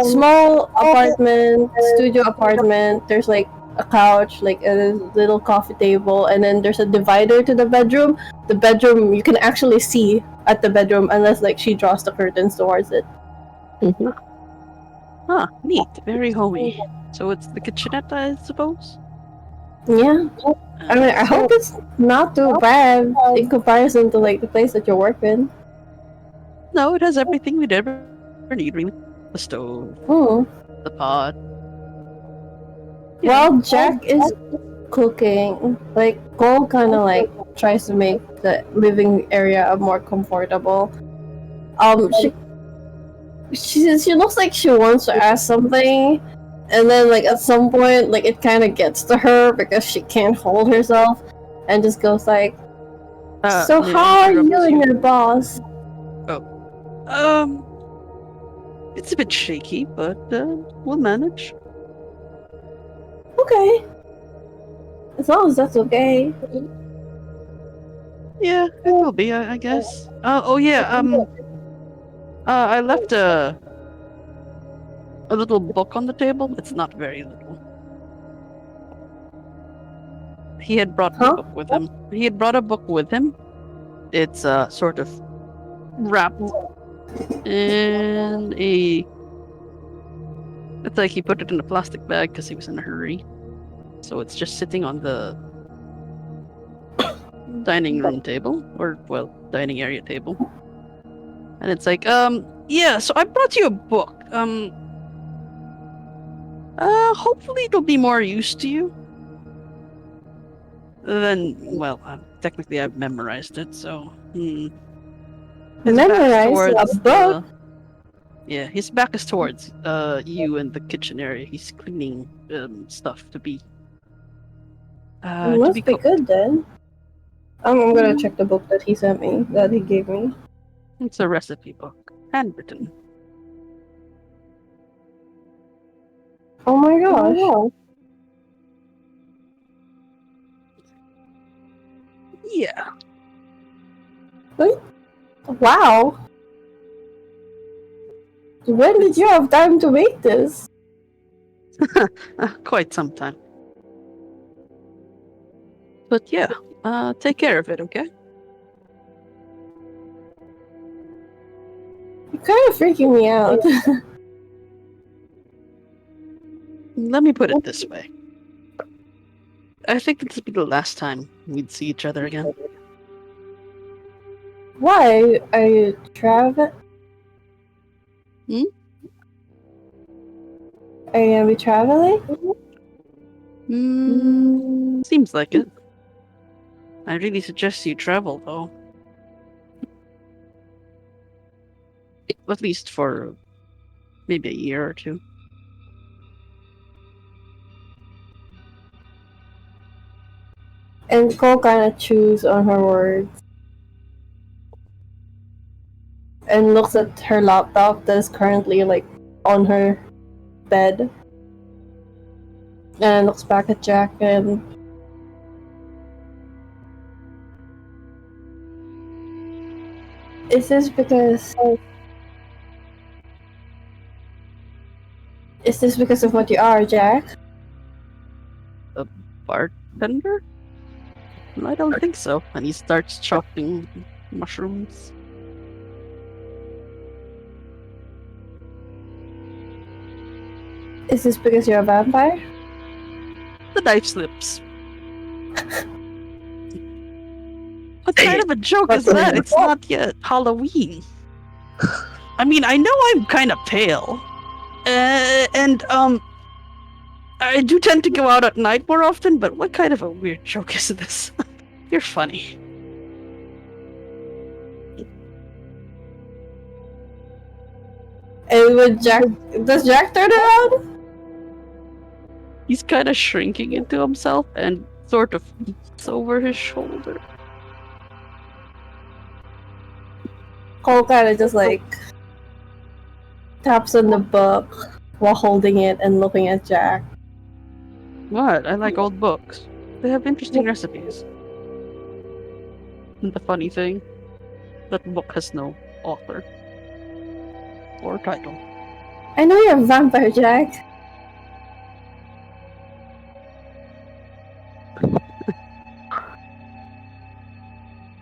small apartment, studio apartment. There's like a couch, like a little coffee table, and then there's a divider to the bedroom. The bedroom you can actually see at the bedroom unless like she draws the curtains towards it. Huh, neat. Very homey. So it's the kitchenette, I suppose? Yeah. I mean, I hope it's not too bad in comparison to like the place that you work in. No, it has everything we'd ever need, really. The stove, the pot. While Jack is cooking, like Cole kind of like tries to make the living area more comfortable. She looks like she wants to ask something, and then like at some point like it kind of gets to her because she can't hold herself, and just goes like, "So how are you and your boss?" It's a bit shaky, but we'll manage. Okay. As long as that's okay. Yeah, it will be, I guess. I left a little book on the table. It's not very little. He had brought a book with him. He had brought a book with him. It's sort of wrapped in a... It's like he put it in a plastic bag because he was in a hurry. So it's just sitting on the dining room table, or, well, dining area table. And it's like, yeah, so I brought you a book. Hopefully it'll be more use to you. Then, well, technically I've memorized it, so, Memorize a book? Yeah, his back is towards you in the kitchen area. He's cleaning stuff to be. It must be good then. I'm gonna check the book that he sent me, that he gave me. It's a recipe book, handwritten. Oh my gosh! Yeah. Wait. Wow. When did you have time to make this? Quite some time. But yeah, take care of it, okay? You're kind of freaking me out. Let me put it this way. I think this will be the last time we'd see each other again. Why? Are you traveling? Are you gonna be traveling? Seems like it. I really suggest you travel, though. At least for maybe a year or two. And Cole kind of chews on her words. And looks at her laptop that is currently like on her bed. And looks back at Jack and... Is this because of what you are, Jack? A bartender? I don't think so. And he starts chopping mushrooms. Is this because you're a vampire? The knife slips. What kind of a joke is that? It's not yet Halloween. I mean, I know I'm kind of pale. I I do tend to go out at night more often, but what kind of a weird joke is this? You're funny. And with Jack, does Jack turn around? He's kind of shrinking into himself and sort of looks over his shoulder. Cole kind of just like taps on the book while holding it and looking at Jack. What? I like old books. They have interesting recipes. And the funny thing, that book has no author or title. I know you're a vampire, Jack.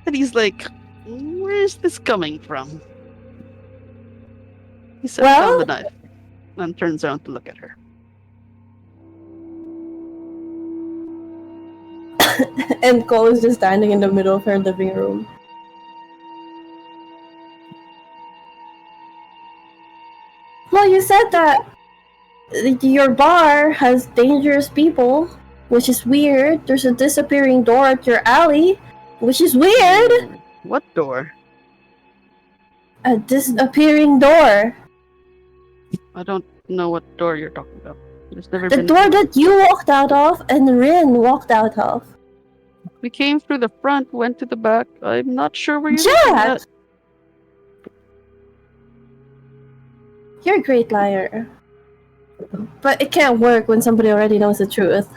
And he's like, where's this coming from? He sets down the knife and turns around to look at her. And Cole is just standing in the middle of her living room. Well, you said that your bar has dangerous people, which is weird. There's a disappearing door at your alley, which is weird. What door? A disappearing door. I don't know what door you're talking about. There's never The been door that you walked out of and Rin walked out of. We came through the front, went to the back. I'm not sure where you're Jack! looking at. You're a great liar. But it can't work when somebody already knows the truth.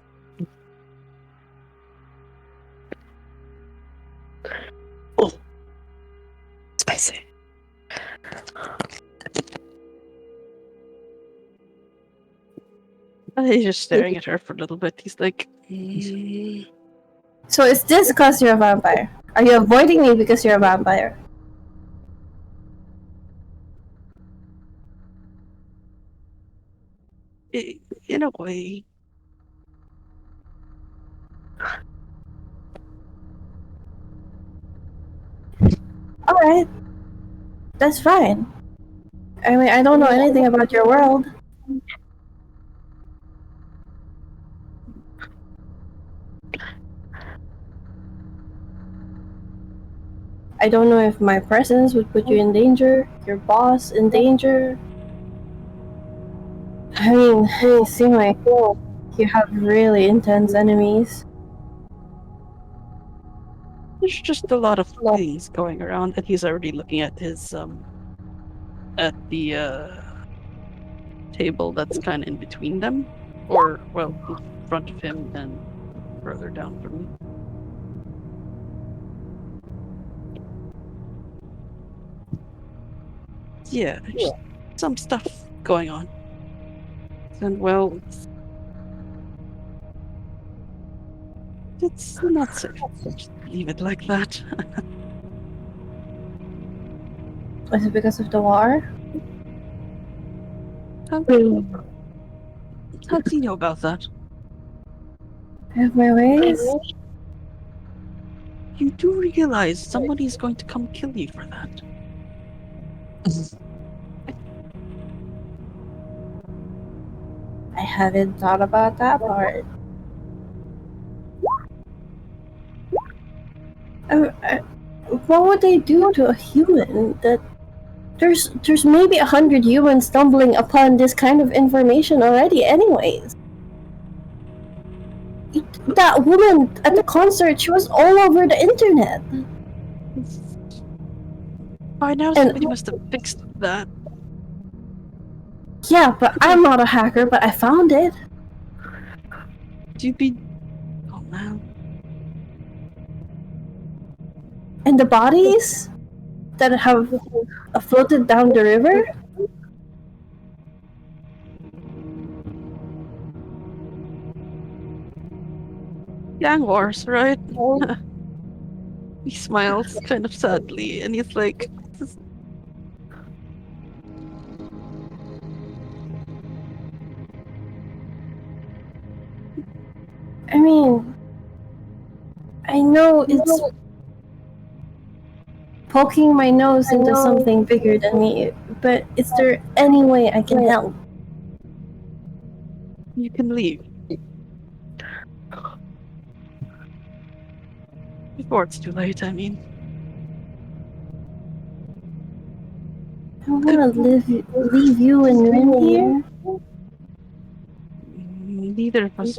Spicy. He's just staring at her for a little bit. He's like, So is this because you're a vampire? Are you avoiding me because you're a vampire? in a way. Alright. That's fine. I mean, I don't know anything about your world. I don't know if my presence would put you in danger, your boss in danger. I mean, you seem like you have really intense enemies. There's just a lot of things going around, and he's already looking at his at the table that's kind of in between them, or well, in front of him and further down from me. Yeah, there's some stuff going on, and well, it's not safe. Just leave it like that. Is it because of the war? How do you know about that? I have my ways. You do realize somebody's going to come kill you for that. I haven't thought about that part. What would they do to a human? That there's maybe 100 humans stumbling upon this kind of information already anyways. That woman at the concert, she was all over the internet. By now somebody must have fixed that. Yeah, but I'm not a hacker, but I found it. You'd be... Oh man. And the bodies that have floated down the river? Gang wars, right? He smiles kind of sadly, and he's like... I mean, I know it's poking my nose into something bigger than me, but is there any way I can help? You can leave. Before it's too late, I mean. I don't want to leave you and Rin here. Neither of us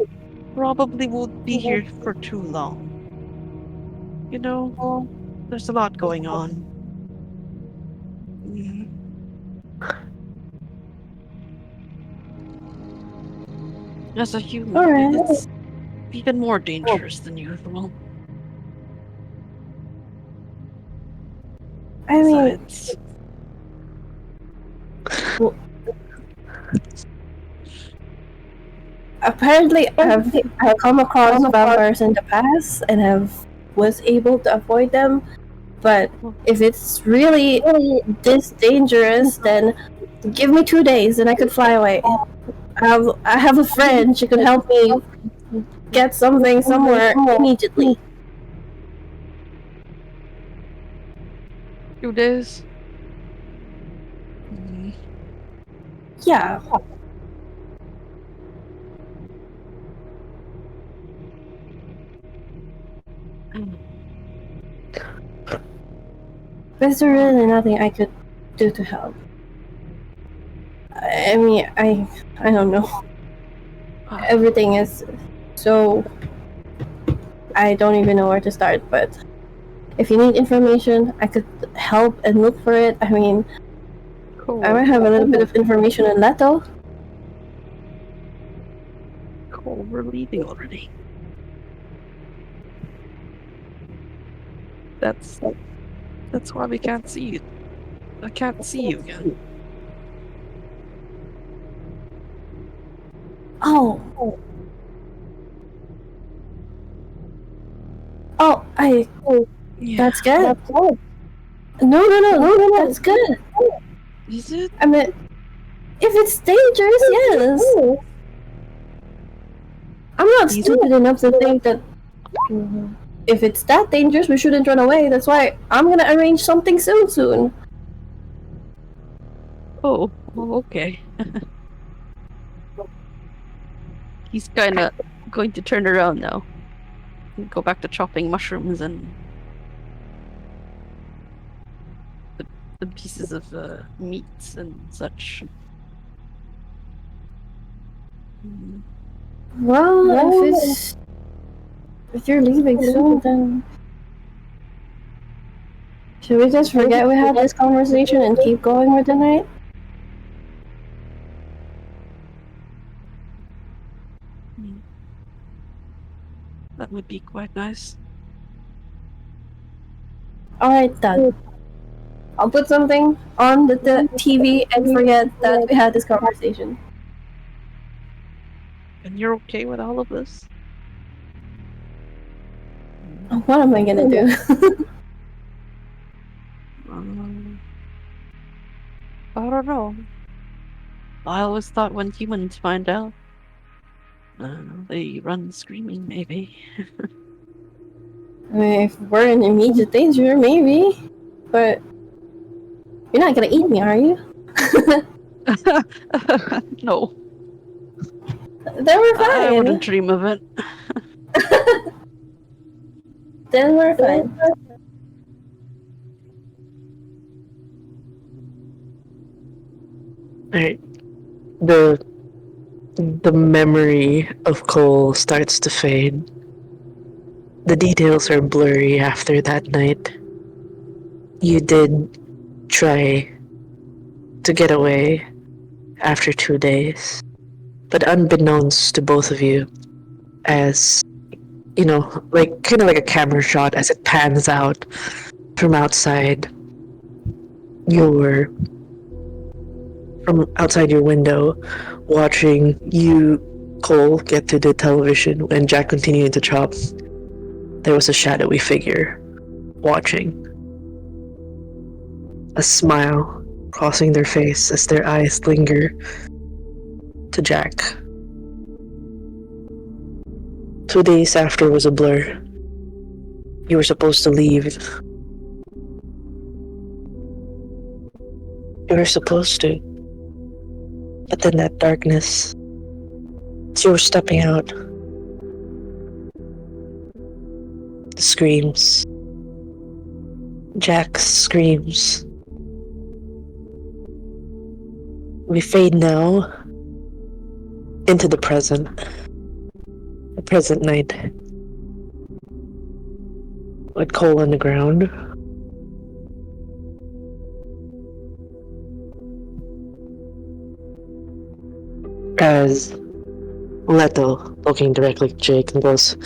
probably won't be here for too long. You know, there's a lot going on. Mm. As a human, Alright. it's even more dangerous than usual. I mean, Besides, apparently I've come across vampires in the past and was able to avoid them. But if it's really this dangerous, then give me 2 days and I could fly away. I have a friend. She could help me get something somewhere immediately. 2 days. Mm. Yeah. Is there really nothing I could do to help? I mean, I don't know. Everything is so... I don't even know where to start, but if you need information, I could help and look for it. I mean, Cool. I might have a little bit of information on Leto. Cool, we're leaving already. That's why we can't see you. I can't see you again. Oh, Yeah. that's good. No, that's good. Is it? I mean, if it's dangerous, yes. I'm not stupid enough to think that if it's that dangerous, we shouldn't run away. That's why I'm gonna arrange something soon. Oh, okay. He's kinda going to turn around now. And go back to chopping mushrooms and the pieces of meats and such. Mm. Well, if you're leaving soon, then should we just forget we had this conversation and keep going with the night? That would be quite nice. Alright, done. I'll put something on the TV and forget that we had this conversation. And you're okay with all of this? What am I gonna do? I don't know. I always thought when humans find out, they run screaming, maybe. I mean, if we're in immediate danger, maybe. But you're not gonna eat me, are you? No. Then we're fine. I wouldn't dream of it. Then we're fine. Alright. The memory of Cole starts to fade. The details are blurry after that night. You did try to get away after 2 days, but unbeknownst to both of you, as you know, like kind of like a camera shot as it pans out from outside your window, watching you, Cole, get to the television and Jack continuing to chop. There was a shadowy figure watching. A smile crossing their face as their eyes linger to Jack. 2 days after was a blur. You were supposed to leave. You were supposed to. But then that darkness, as you were stepping out, The screams. Jack's screams. We fade now into the present. The present night. With Cole on the ground. As Leto looking directly at Jake and goes,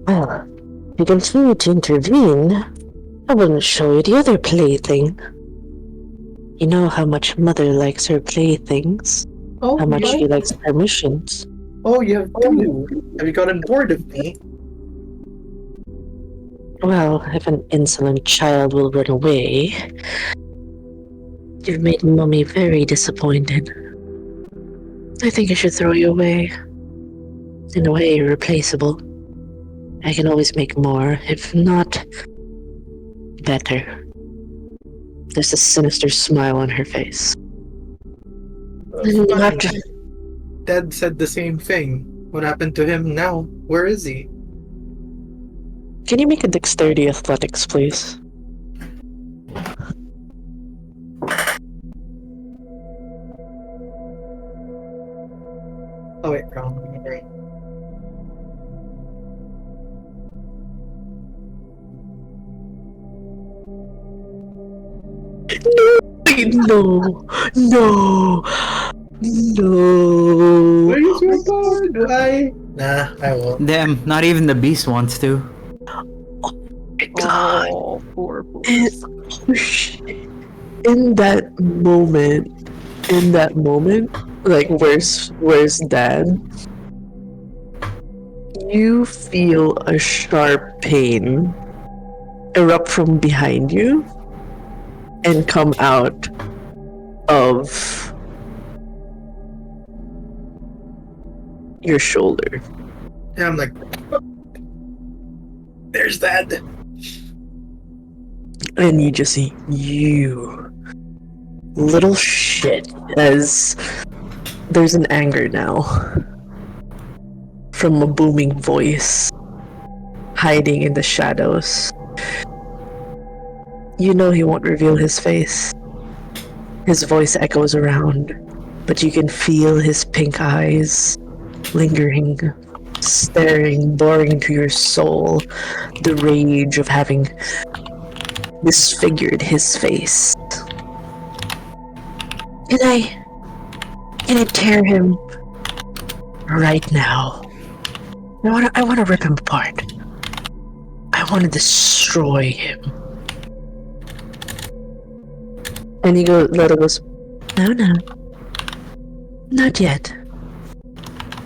"Well, if you continue to intervene, I wouldn't show you the other plaything. You know how much Mother likes her playthings. Oh, How much yeah. she likes permissions. Oh, you have two. Have you gotten bored of me? Well, if an insolent child will run away, you've made Mummy very disappointed. I think I should throw you away. In a way, you're replaceable. I can always make more, if not better." There's a sinister smile on her face. Funny. Dad said the same thing. What happened to him now? Where is he? Can you make a dexterity athletics, please? Oh wait, wrong. Right. No! No! No! Where's your board? Do I? Nah, I won't. Damn, not even the beast wants to. God. Oh, poor boy. In that moment, like where's Dad? You feel a sharp pain erupt from behind you and come out of your shoulder. And I'm like, there's Dad. And you just see, you little shit, as there's an anger now from a booming voice hiding in the shadows. You know he won't reveal his face. His voice echoes around, but you can feel his pink eyes lingering, staring, boring into your soul, the rage of having disfigured his face. Can I tear him right now? I wanna rip him apart. I wanna destroy him. And Lola goes, no, not yet.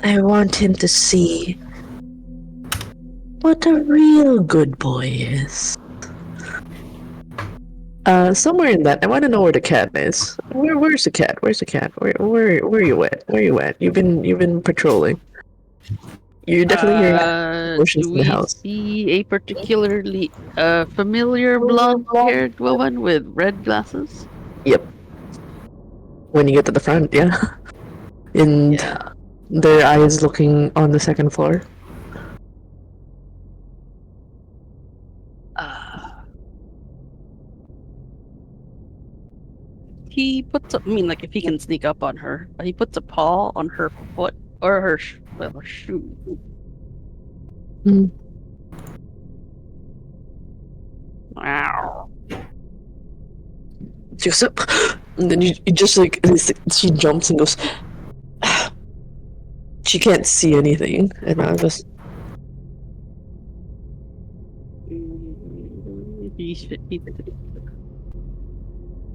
I want him to see what a real good boy is. Somewhere in that, I want to know where the cat is. Where's the cat? Where's the cat? Where are you at? Where are you at? You've been patrolling. You're definitely hearing motions Do in the we house. see a particularly familiar blonde-haired woman with red glasses? Yep. When you get to the front, yeah. And Yeah. their eyes looking on the second floor. He puts like if he can sneak up on her, he puts a paw on her foot or her shoe. Hmm. Wow. She goes up, and then you just like, she jumps and goes. She can't see anything, and I just.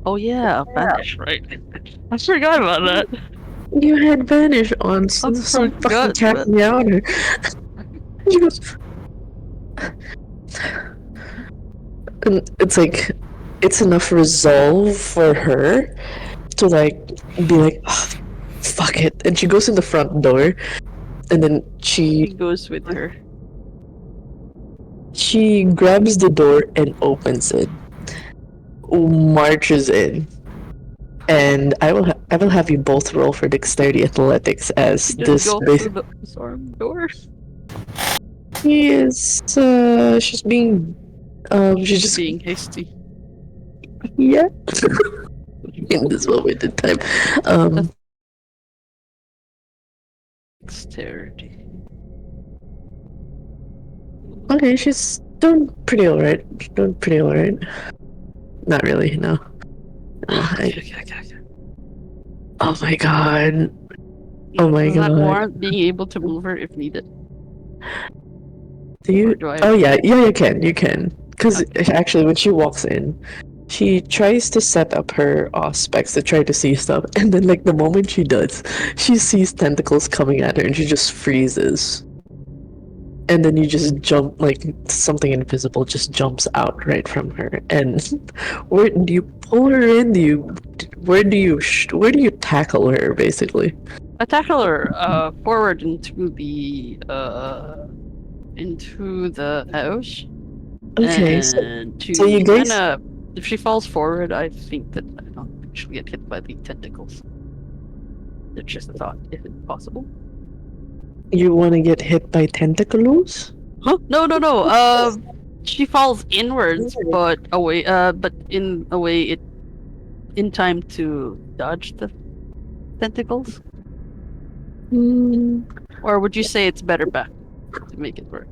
Oh yeah, vanish, right? I forgot about that. You had vanish on some fucking forgot cat that. meowed. She goes. And it's like, it's enough resolve for her to like be like, oh, fuck it, and she goes in the front door, and then He goes with her. she grabs the door and opens it, marches in, and I will have you both roll for dexterity athletics as Just this go through the storm door. She is, she's being, she's just, Being hasty. yeah. In this moment in time. Dexterity. Okay, she's doing pretty alright. She's doing pretty alright. Not really, no. Okay. Oh my god. Oh my Does that god. warrant being able to move her if needed? Do you? Or do I- Oh yeah, you can. Because actually, when she walks in, she tries to set up her specs to try to see stuff, and then like the moment she does, she sees tentacles coming at her, and she just freezes. And then you just jump, like something invisible just jumps out right from her. And where do you pull her in? Where do you tackle her basically? I tackle her forward into the house. Okay, And so you guys. kinda, if she falls forward, I think that I don't actually get hit by the tentacles. It's just a thought, if it's possible. You want to get hit by tentacles? Huh? No. She falls inwards, but away. But in a way, in time to dodge the tentacles. Or would you say it's better back to make it work?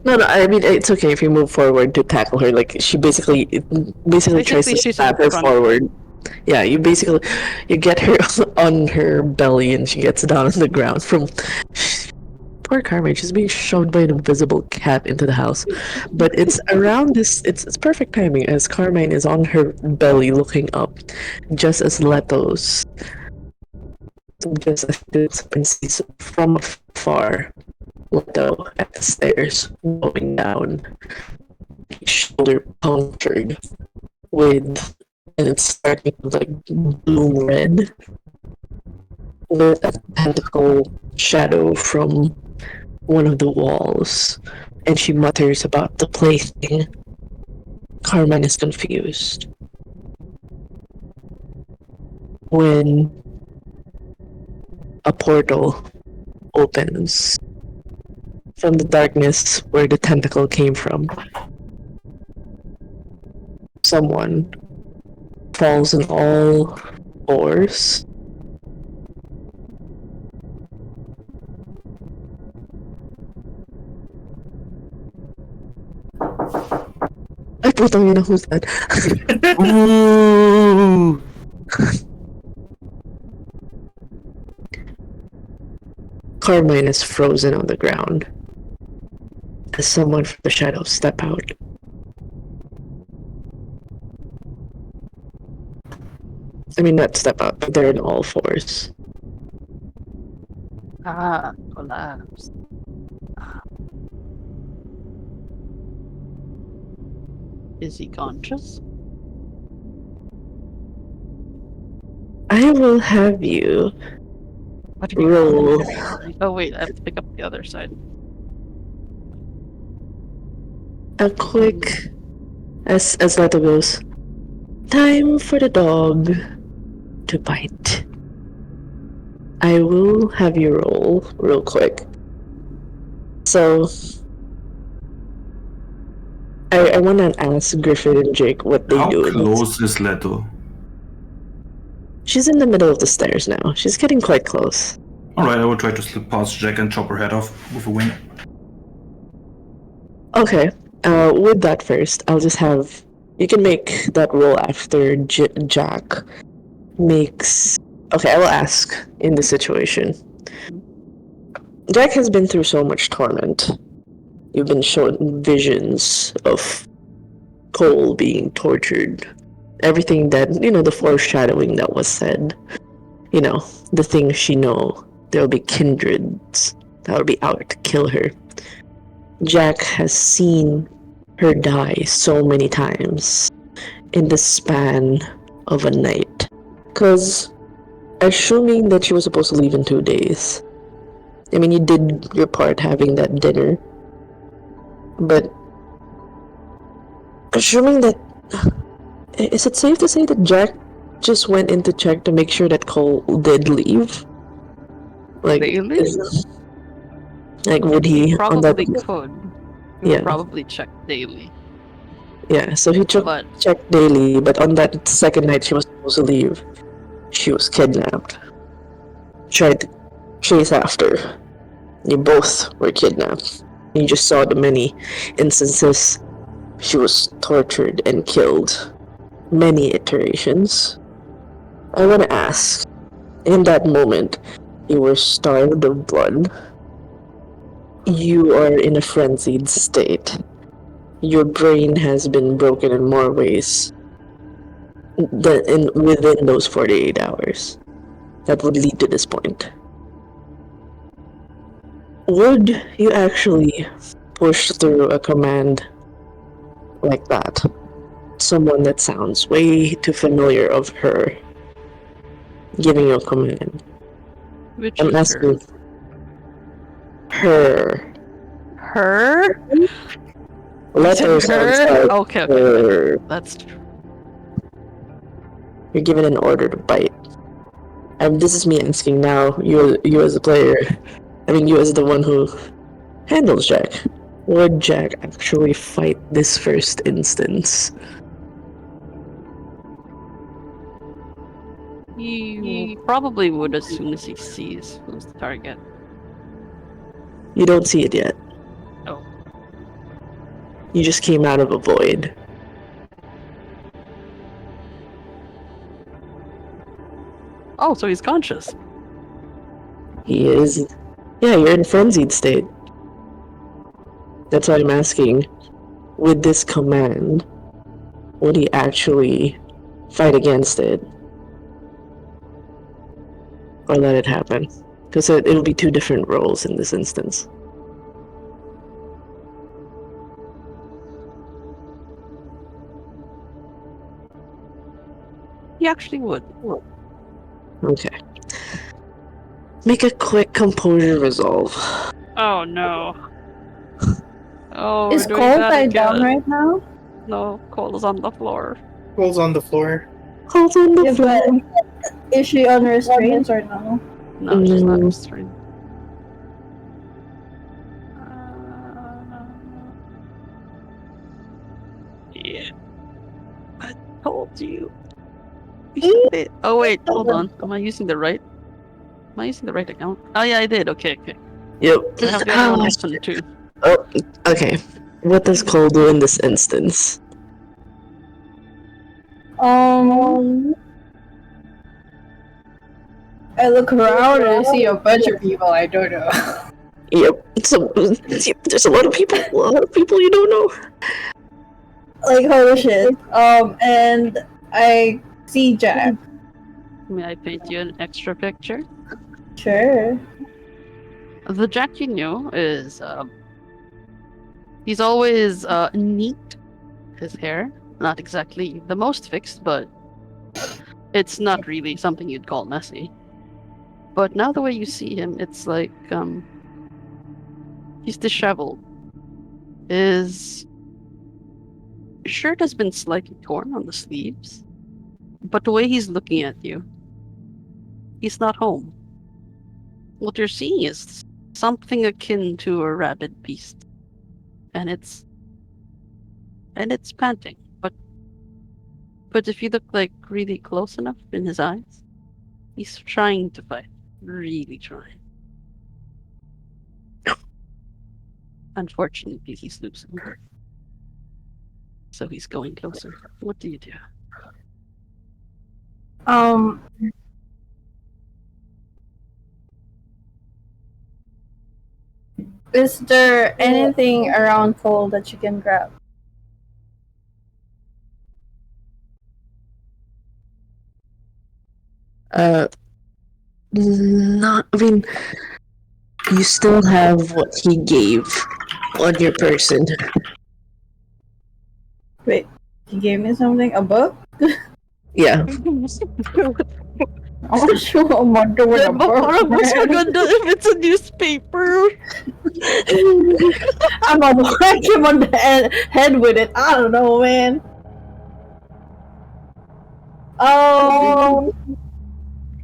No. I mean, it's okay if you move forward to tackle her. Like she basically tries to she's stab in her front. forward. Yeah, you get her on her belly and she gets down on the ground from. Poor Carmine, she's being shoved by an invisible cat into the house. But it's around this, it's perfect timing as Carmine is on her belly looking up, just as Leto's, just as he looks up and sees from afar Leto at the stairs going down, his shoulder punctured with, and it's starting to like bloom red, with a tentacle shadow from one of the walls, and she mutters about the plaything. Carmen is confused. When a portal opens from the darkness where the tentacle came from, someone falls on all fours. Ay, putang ina, who's that? Ooh. Carmine is frozen on the ground as someone from the shadows step out. I mean, not step out, but they're in all fours. Collapsed. Is he conscious? I will have you What do you roll. Oh wait, I have to pick up the other side. A quick, as Leto goes, time for the dog to bite. I will have you roll real quick. So, I want to ask Griffin and Jake what they How do. close is Leto? She's in the middle of the stairs now. She's getting quite close. Alright, I will try to slip past Jack and chop her head off with a wing. Okay. With that first, I'll just have you can make that roll after Jack makes. Okay, I will ask in this situation. Jack has been through so much torment. You've been shown visions of Cole being tortured. Everything that, the foreshadowing that was said. The things she know. There'll be kindreds that will be out to kill her. Jack has seen her die so many times in the span of a night. Because, assuming that she was supposed to leave in 2 days, I mean, you did your part having that dinner, but assuming that, is it safe to say that Jack just went in to check to make sure that Cole did leave? Like, Really? like would he Probably could. He would Yeah. probably check daily. Yeah, so he But checked daily, but on that second night she was supposed to leave, she was kidnapped. Tried to chase after. You both were kidnapped. You just saw the many instances she was tortured and killed. Many iterations. I want to ask, in that moment, you were starved of blood. You are in a frenzied state. Your brain has been broken in more ways within those 48 hours that would lead to this point. Would you actually push through a command like that? Someone that sounds way too familiar of her giving you a command. which I'm is asking her. her? Let her sounds like Okay. her. That's true. You're given an order to bite. This is me asking now, you as a player, you as the one who handles Jack. Would Jack actually fight this first instance? He probably would as soon as he sees who's the target. You don't see it yet. Oh. You just came out of a void. Oh, so he's conscious. He is. Yeah, you're in a frenzied state. That's why I'm asking, with this command, would he actually fight against it? Or let it happen? Because it'll be two different roles in this instance. He actually would. Okay. Make a quick composure resolve. Oh no. Oh, Is we're doing Cole that tied again. down right now? No, Cole is on the floor. Cole's on the floor. Hold on the Yeah, floor. but is she on restraints or no? No, she's not Mm. restrained. Yeah. I told you. You did. Oh wait, hold on. Am I using the right? Am I using the right account? Oh yeah, I did. Okay. Yep. I have the other one open too. Oh, okay. What does Cole do in this instance? I look around and I see a bunch of people I don't know. Yep. So there's a lot of people you don't know. Like holy shit. And I see Jack. May I paint you an extra picture? Sure. The Jack you know is he's always neat. His hair, not exactly the most fixed, but it's not really something you'd call messy. But now the way you see him, it's like he's disheveled. His shirt has been slightly torn on the sleeves, but the way he's looking at you, he's not home. What you're seeing is something akin to a rabid beast, and it's panting. But if you look like really close enough in his eyes, he's trying to fight, really trying. Unfortunately, he's losing. So he's going closer. What do you do? Is there anything around Cole that you can grab? Not. You still have what he gave on your person. Wait, he gave me something? A book? Yeah. Oh, sure, I'm doing a book. If it's a newspaper. I'm gonna whack him on the head with it. I don't know, man.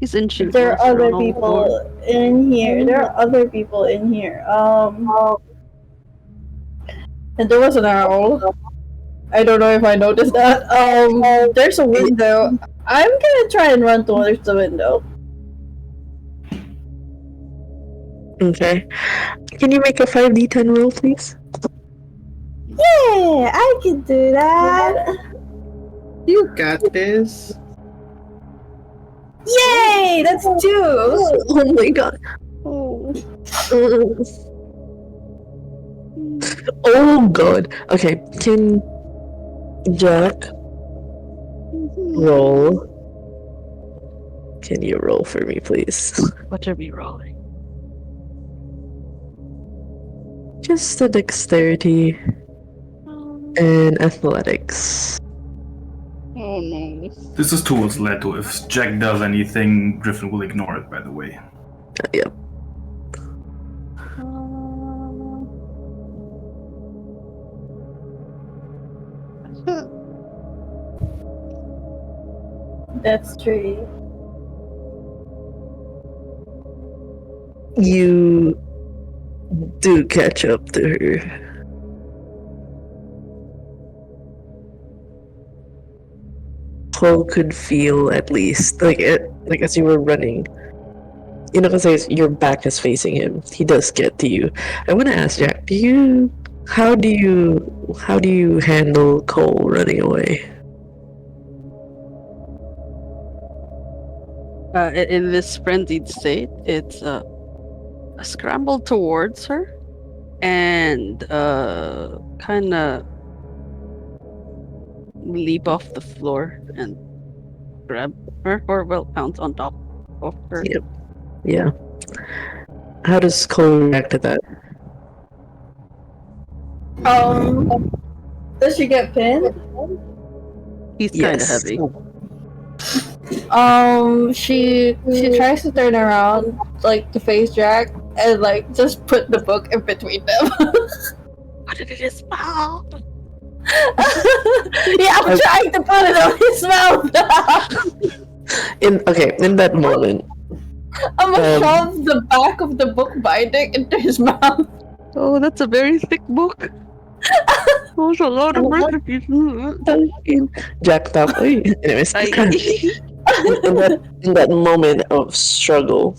He's inching. There are closer other on all people fours. in here. There are other people in here. And there was an owl. I don't know if I noticed that. There's a window. I'm gonna try and run towards the window. Okay. Can you make a 5d10 roll, please? Yeah, I can do that. You got this. Yay! That's 2. Oh my god. Oh god. Okay, can Jack roll? Can you roll for me, please? What are we rolling? Just the dexterity and athletics. Oh no. This is towards Leto. If Jack does anything, Griffin will ignore it, by the way. Yep. That's 3. You do catch up to her. Cole could feel at least like as you were running. You know, because your back is facing him. He does get to you. I want to ask Jack. How do you handle Cole running away? In this frenzied state, it's a scramble towards her and kind of leap off the floor and grab her, or well, pounce on top of her. Yep. Yeah. How does Cole react to that? Does she get pinned? He's kind of Yes. heavy. She tries to turn around, like, to face Jack, and, like, just put the book in between them. Put it in his mouth. Yeah, I'm trying to put it on his mouth. In that moment, I'm gonna shove the back of the book binding into his mouth. Oh, that's a very thick book. There's a lot of recipes. Jack thought, anyways, in that moment of struggle,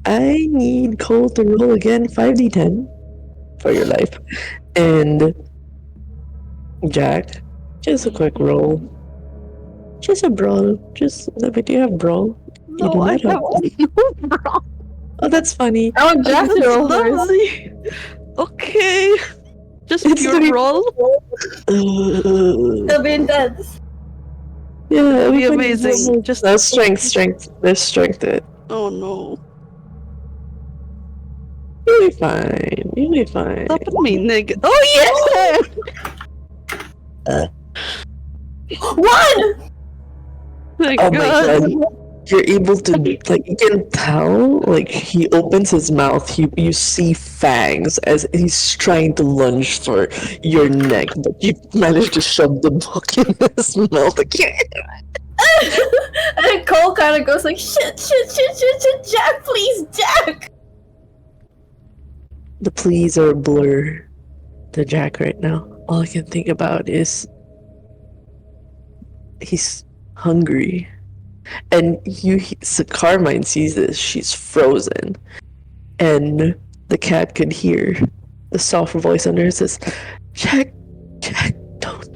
I need Cole to roll again 5d10 for your life. And Jack, just a quick roll. Just a brawl. Do you have brawl? You do No, I not have no brawl. Oh, that's funny. Oh, Jack That's rolled hers. lovely. Okay. Just It's pure the- roll. It'll be intense. Yeah, It'll be everybody amazing. rolls. Just That's strength. There's strength to it. oh no. You'll be fine. You'll be fine. Stop at me, nigga. Oh yeah! 1! Thank Oh my God. god. You're able to, like, you can tell, like, he opens his mouth, you see fangs as he's trying to lunge for your neck, but you manage to shove the book in his mouth again. And Cole kind of goes like, shit, Jack, please, Jack! The pleas are a blur to Jack right now. All I can think about is he's hungry. And Carmine sees this, she's frozen. And the cat could hear the soft voice under her says, Jack, don't,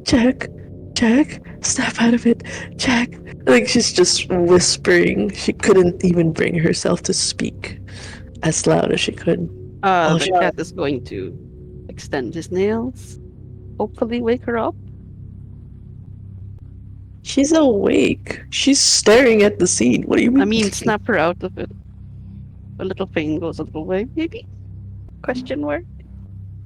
Jack, snap out of it, Jack. Like, she's just whispering. She couldn't even bring herself to speak as loud as she could. The shit. cat is going to extend his nails. Hopefully wake her up. She's awake. She's staring at the scene. What do you mean? I mean, snap her out of it. A little pain goes a little way, maybe? Question mark?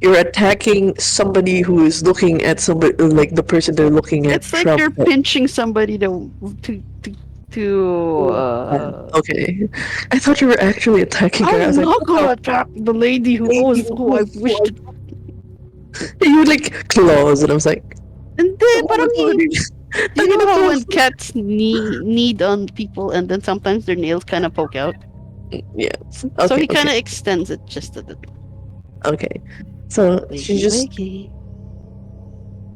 You're attacking somebody who is looking at somebody, like the person they're looking at. It's like from you're the- pinching somebody to Okay. I thought you were actually attacking her. I I'm was not like, gonna attack the lady who I wish to. you were like claws, and I was like, And then, but I what mean, are you- do you know how when cats knead on people and then sometimes their nails kind of poke out? Yeah. So Okay, he kind of okay. extends it just a little. Okay. So she Wakey, just wakey.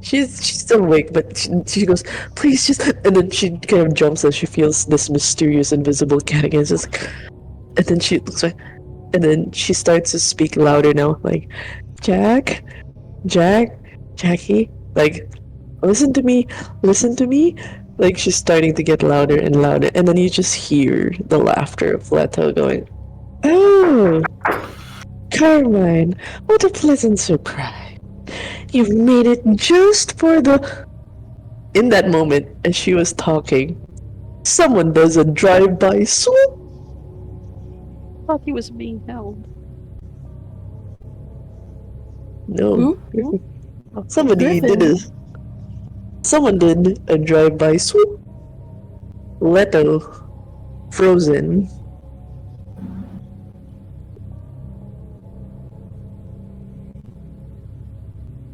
she's still awake, but she goes, please just, and then she kind of jumps as she feels this mysterious invisible cat again. It's just like, and then she looks like, and then she starts to speak louder now, like, Jack, Jackie, like, listen to me, listen to me. Like she's starting to get louder and louder, and then you just hear the laughter of Leto going, "Oh, Carmine, what a pleasant surprise! You've made it just for the." In that moment, as she was talking, someone does a drive-by swoop. Thought he was being held. No, somebody Griffin. did a. Someone did a drive-by swoop. Leto, frozen.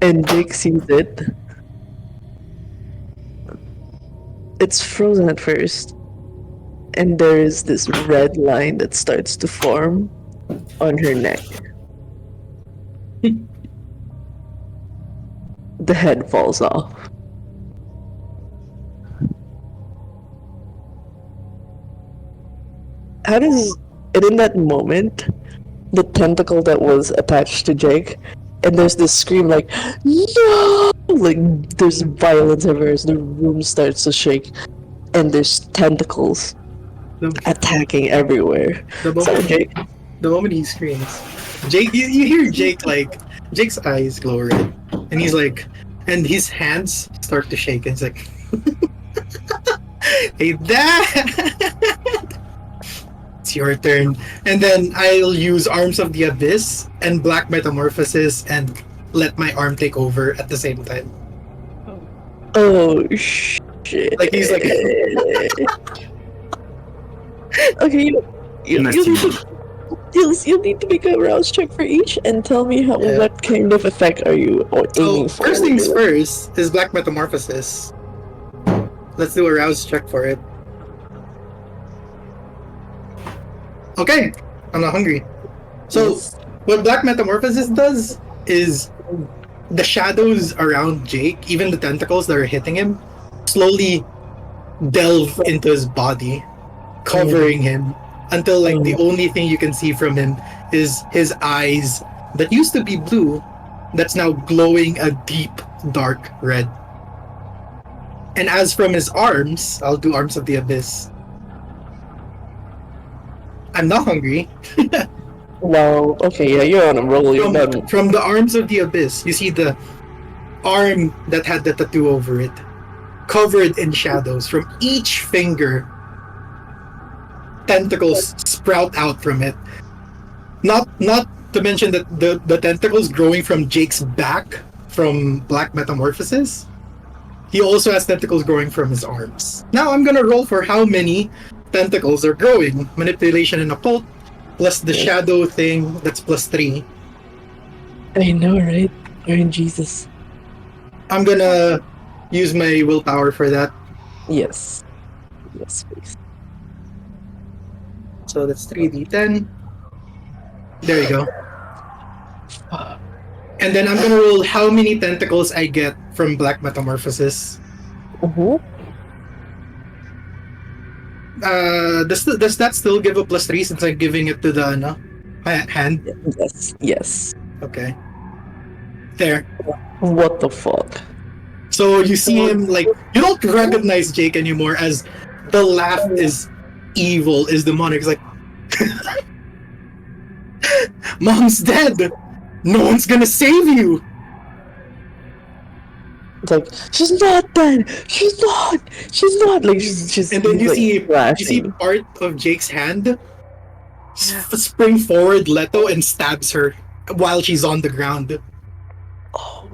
And Jake sees it. It's frozen at first. And there is this red line that starts to form on her neck. The head falls off. How does. And in that moment, the tentacle that was attached to Jake, and there's this scream like, no! Like, there's violence everywhere as the room starts to shake, and there's tentacles attacking everywhere. The So moment, Jake, the moment he screams, Jake, you hear Jake like Jake's eyes glow red, and he's like, and his hands start to shake, and he's like, "Hey, Dad, it's your turn." And then I'll use Arms of the Abyss and Black Metamorphosis and let my arm take over at the same time. oh shit. Like he's like, Okay, you Nice need to to, you'll need to make a rouse check for each and tell me how Yeah. what kind of effect are you aiming so for. first things first is Black Metamorphosis. Let's do a rouse check for it. Okay, I'm not hungry. So Yes. what Black Metamorphosis does is the shadows around Jake, even the tentacles that are hitting him, slowly delve into his body, covering him until like the only thing you can see from him is his eyes that used to be blue, that's now glowing a deep dark red. And as from his arms, I'll do Arms of the Abyss. I'm not hungry. Well, okay, yeah, you're on a roll. You're done. From the Arms of the Abyss, you see the arm that had the tattoo over it, covered in shadows. From each finger, tentacles sprout out from it. Not to mention that the tentacles growing from Jake's back from Black Metamorphosis. He also has tentacles growing from his arms. Now I'm gonna roll for how many tentacles are growing. Manipulation and occult, plus the shadow thing, that's +3. I know, right? Iron Jesus. I'm gonna use my willpower for that. Yes. Yes, please. So that's 3d10. There you go. And then I'm gonna roll how many tentacles I get from Black Metamorphosis. Does that still give a +3 since I'm giving it to the hand? Yes. Yes. Okay. There. What the fuck? So you see him like you don't recognize Jake anymore as the laugh is evil, is demonic. It's like Mom's dead! No one's gonna save you! It's like, she's not dead! She's not! She's not! Like, she's And then you like, see flashing. part of Jake's hand spring forward Leto and stabs her while she's on the ground. Oh,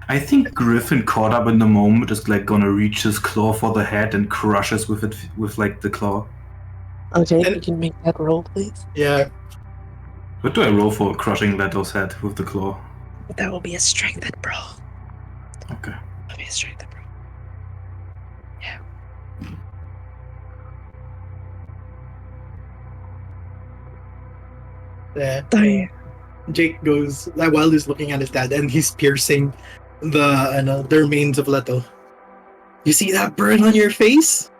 I think Griffin, caught up in the moment, is like gonna reach his claw for the head and crushes with it with like the claw. okay, And- you can make that roll, please. Yeah. What do I roll for crushing Leto's head with the claw? That will be a strength, bro. Okay. That'll be a strength, bro. Yeah. Damn. Jake goes while he's looking at his dad and he's piercing the remains of Leto. You see that burn on your face?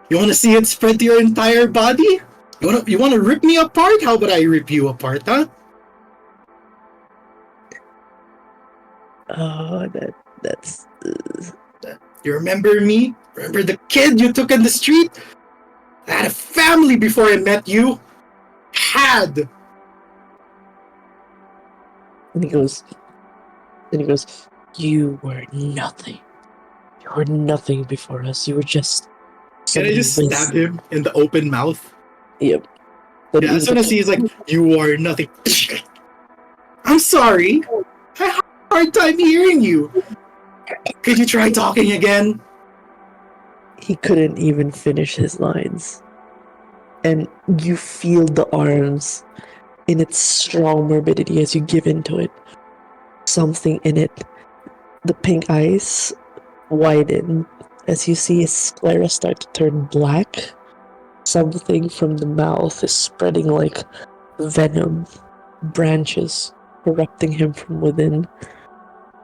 You want to see it spread to your entire body? You want to rip me apart? How about I rip you apart, huh? Oh, that's. You remember me? Remember the kid you took in the street? I had a family before I met you. Had. And he goes. You were nothing. You were nothing before us. You were just. Can I just stab him in the open mouth? Yep. Yeah, as soon as he's like, you are nothing. I'm sorry. I had a hard time hearing you. Could you try talking again? He couldn't even finish his lines. And you feel the arms in its strong morbidity as you give into it. Something in it. The pink eyes widen as you see his sclera start to turn black. Something from the mouth is spreading like venom, branches erupting him from within.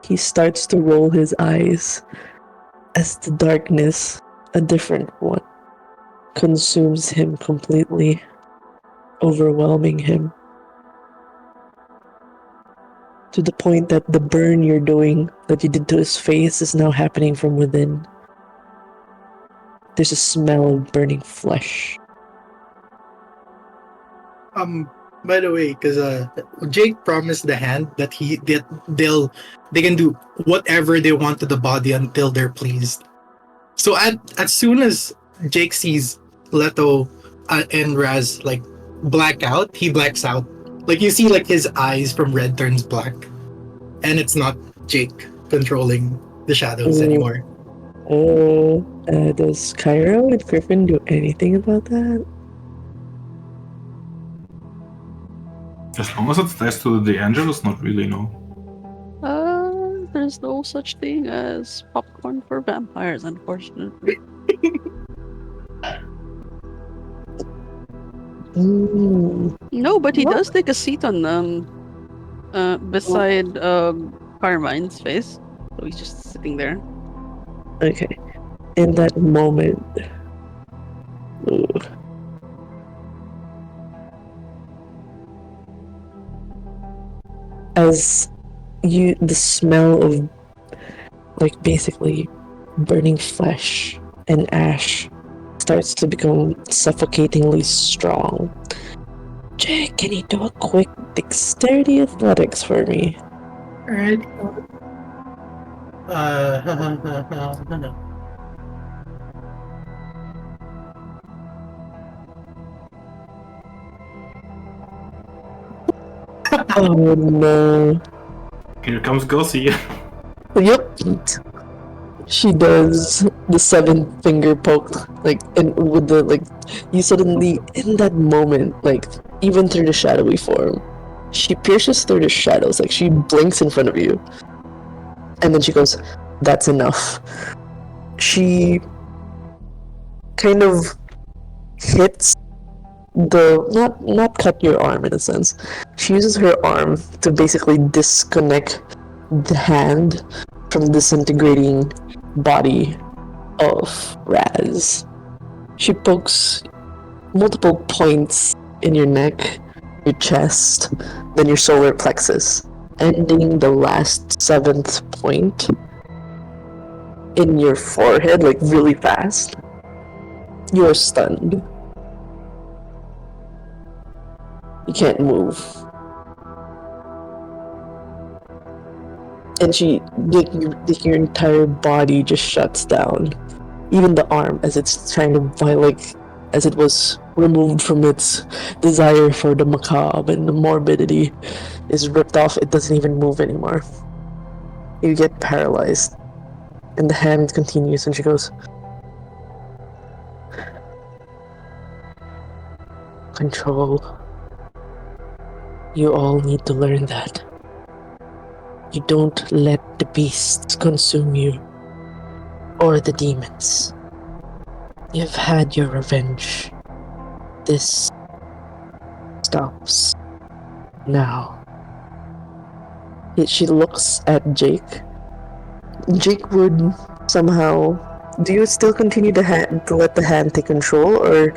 He starts to roll his eyes as the darkness, a different one, consumes him completely, overwhelming him. To the point that the burn you're doing, that you did to his face, is now happening from within. There's a smell of burning flesh. By the way, because Jake promised the hand that they can do whatever they want to the body until they're pleased. So as soon as Jake sees Leto and Raz like black out, he blacks out. Like you see, like his eyes from red turns black, and it's not Jake controlling the shadows anymore. Does Cairo and Griffin do anything about that? As long as it's next to the angels, not really, no. There's no such thing as popcorn for vampires, unfortunately. No, but he does take a seat on beside Carmine's face. So he's just sitting there. Okay. In that moment. Ooh. As the smell of like basically burning flesh and ash starts to become suffocatingly strong. Jake, can you do a quick dexterity athletics for me? Alright. Oh no. Here comes Gussie. Yep. She does the 7-finger poke, like, and with the, like, you suddenly, in that moment, like, even through the shadowy form, she pierces through the shadows, like, she blinks in front of you. And then she goes, that's enough. She kind of hits not cut your arm in a sense. She uses her arm to basically disconnect the hand from the disintegrating body of Raz. She pokes multiple points in your neck, your chest, then your solar plexus, ending the last 7th point in your forehead, like really fast. You're stunned. You can't move. And your entire body just shuts down. Even the arm, as it's trying to as it was removed from its desire for the macabre and the morbidity, is ripped off. It doesn't even move anymore. You get paralyzed. And the hand continues, and she goes, control. You all need to learn that. You don't let the beasts consume you, or the demons. You've had your revenge. This stops now. She looks at Jake. Jake would somehow. Do you still continue to let the hand take control, or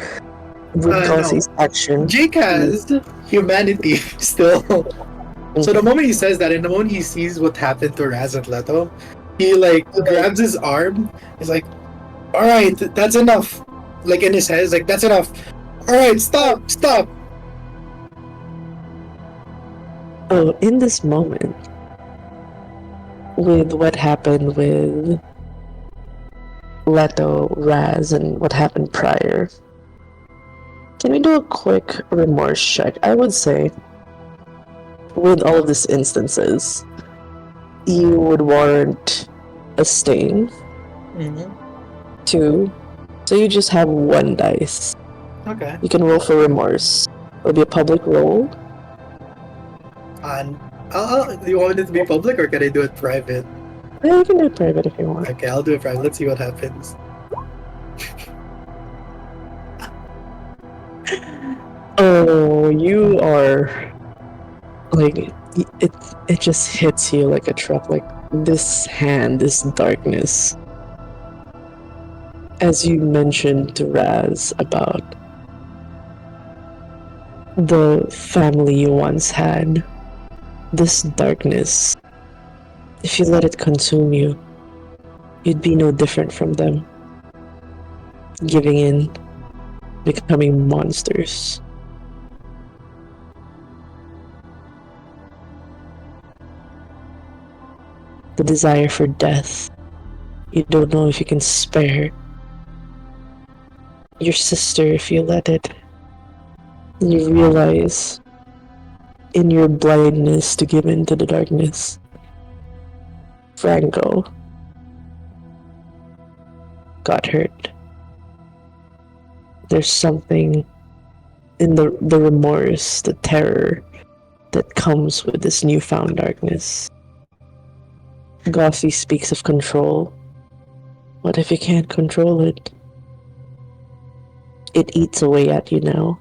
would No. Gossie's action? Jake has humanity still. So the moment he says that, and the moment he sees what happened to Raz and Leto, he like grabs his arm. He's like, "All right, that's enough." Like in his head, he's like, "That's enough. All right, stop." Oh, in this moment, with what happened with Leto, Raz, and what happened prior, can we do a quick remorse check? I would say, with all of these instances, you would warrant a stain. 2. So you just have 1 dice. Okay. You can roll for remorse. It'll be a public roll. And do you want it to be public or can I do it private? Yeah, you can do it private if you want. Okay, I'll do it private. Let's see what happens. Oh, you are like it just hits you like a truck. Like this hand, this darkness. As you mentioned to Raz about the family you once had, this darkness, if you let it consume you, you'd be no different from them. Giving in, becoming monsters. The desire for death. You don't know if you can spare your sister if you let it. And you realize, in your blindness to give in to the darkness, Franco got hurt. There's something in the remorse, the terror that comes with this newfound darkness. Gossi speaks of control. What if you can't control it? It eats away at you now.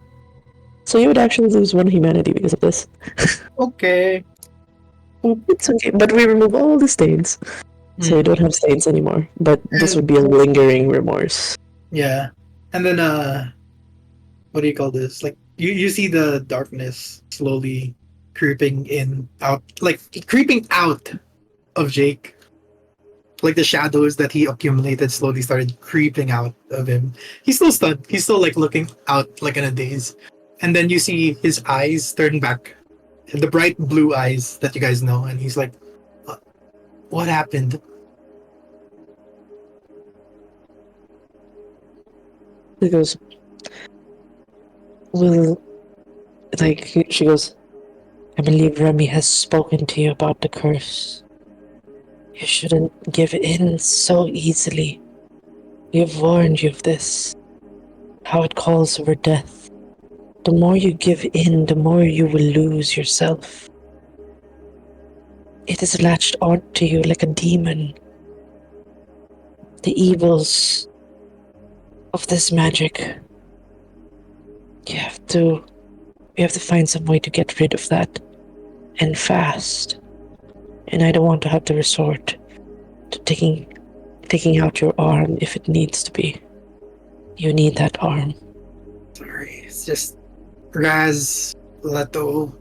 So you would actually lose 1 humanity because of this. Okay. It's okay, but we remove all the stains. So you don't have stains anymore. But this would be a lingering remorse. Yeah. And then what do you call this? Like you see the darkness slowly creeping out of Jake. Like the shadows that he accumulated slowly started creeping out of him. He's still stunned. He's still like looking out like in a daze. And then you see his eyes turn back. The bright blue eyes that you guys know. And he's like, what happened? He goes, she goes, I believe Remy has spoken to you about the curse. You shouldn't give in so easily. We have warned you of this. How it calls for death. The more you give in, the more you will lose yourself. It is latched onto you like a demon. The evils of this magic. We have to find some way to get rid of that. And fast. And I don't want to have to resort to taking out your arm if it needs to be. You need that arm. Sorry, it's just Raz, Leto.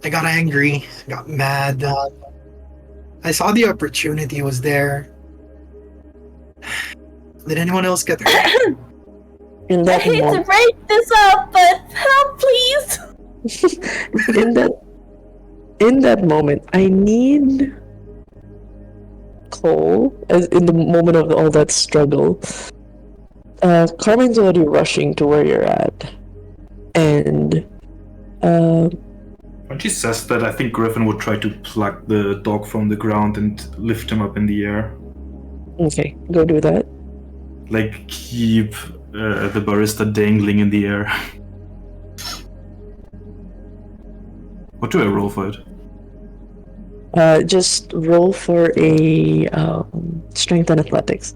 I got angry, got mad. I saw the opportunity was there. Did anyone else get hurt? I hate to break this up, but help, please. In that moment, I need Cole, as in the moment of all that struggle. Carmen's already rushing to where you're at, and when she says that, I think Griffin would try to pluck the dog from the ground and lift him up in the air. Okay, go do that. Like keep the barista dangling in the air. What do I roll for it? Just roll for a strength and athletics.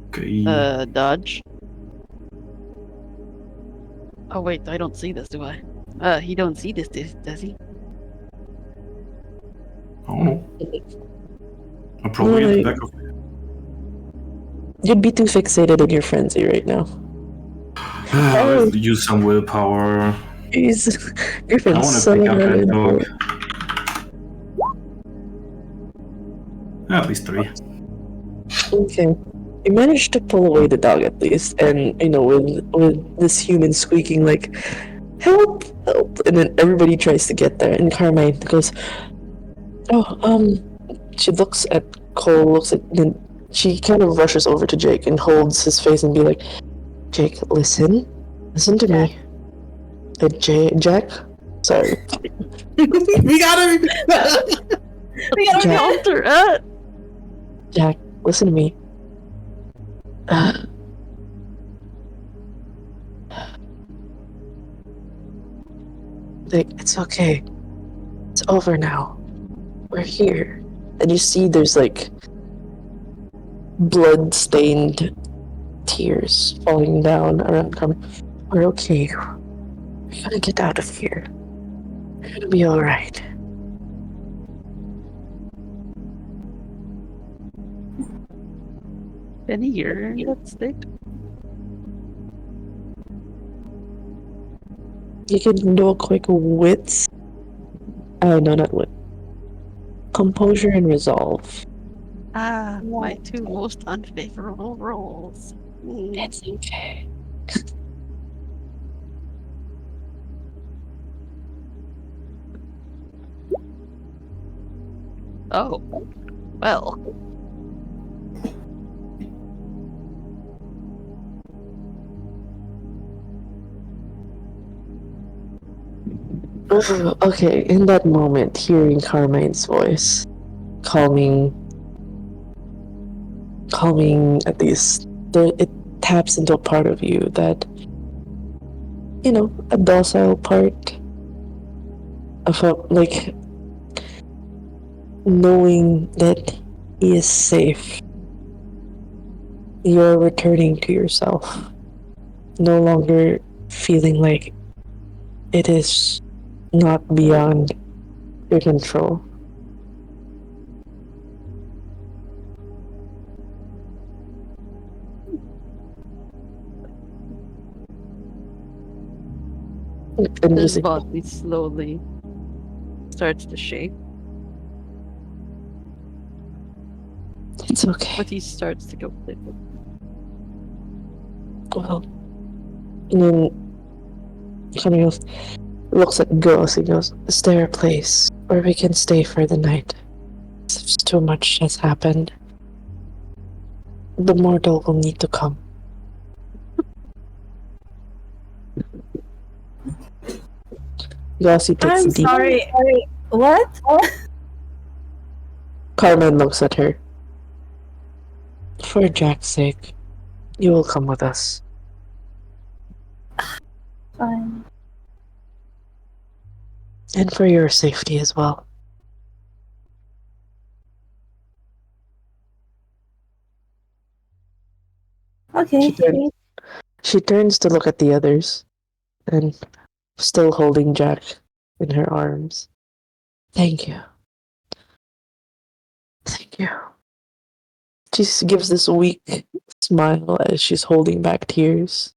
Okay. Dodge. Oh wait, I don't see this, do I? He don't see this, does he? don't know. I'll probably No, get the like- back of You'd be too fixated in your frenzy right now. I'll use some willpower. Jeez. I Griffin's want to pick up that 700. dog. At least 3. Okay. You managed to pull away the dog at least, and with this human squeaking like, "Help! Help!" and then everybody tries to get there, and Carmine goes, "Oh, She looks at Cole, then she kind of rushes over to Jake and holds his face and be like, "Jake, listen to me." Jack, sorry, We got him. We gotta Jack. Counter it! Jack, listen to me. Like, it's okay. It's over now. We're here. And you see there's like blood-stained tears falling down around Carmen. We're okay. We're gonna get out of here. We're gonna be alright. Benny, you're in that state? You can do a quick wits. No, not wit. Composure and resolve. Ah, my two most unfavorable rolls. It's okay. Oh, well. Okay, in that moment, hearing Carmine's voice, calming at least, it taps into a part of you that, a docile part of like, knowing that he is safe. You're returning to yourself, no longer feeling like it is not beyond your control. And His just body slowly starts to shake, it's okay. but he starts to go limp. Well, and then kind of goes, looks at Ghost. He goes, "Is there a place where we can stay for the night? If too much has happened, the mortal will need to come." Gossie takes I'm a deep. sorry. What? Carmen looks at her. "For Jack's sake, you will come with us. Fine. And for your safety as well." Okay. She turns to look at the others, and still holding Jack in her arms. "Thank you. Thank you." She gives this weak smile as she's holding back tears.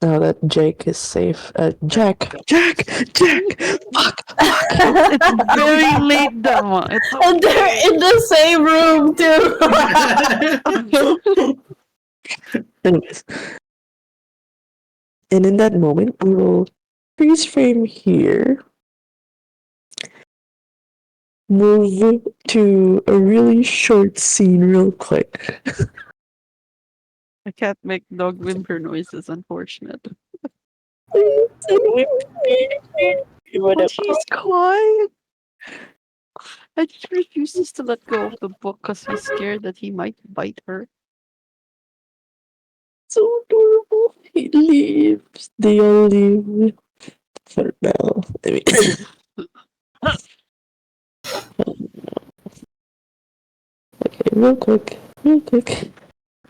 Now that Jake is safe. Jack! Fuck! It's very late, Dama. It's And they're in the same room too. Anyways. And in that moment, we will freeze frame here. Move to a really short scene real quick. I can't make dog whimper noises, unfortunate. But she's quiet. And she refuses to let go of the book because he's scared that he might bite her. So adorable. He leaves. They all leave. For now. I mean, okay, real quick.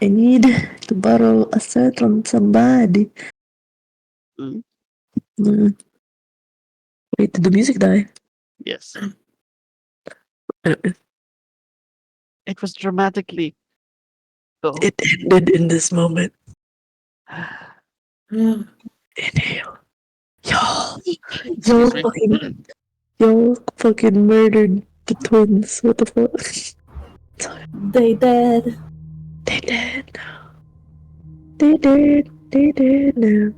I need to borrow a set from somebody. Mm. Wait, did the music die? Yes. It was dramatically. So. It ended in this moment. Inhale. Y'all Excuse me. fucking murdered the twins. What the fuck? They dead. They dead now. They dead. They dead now.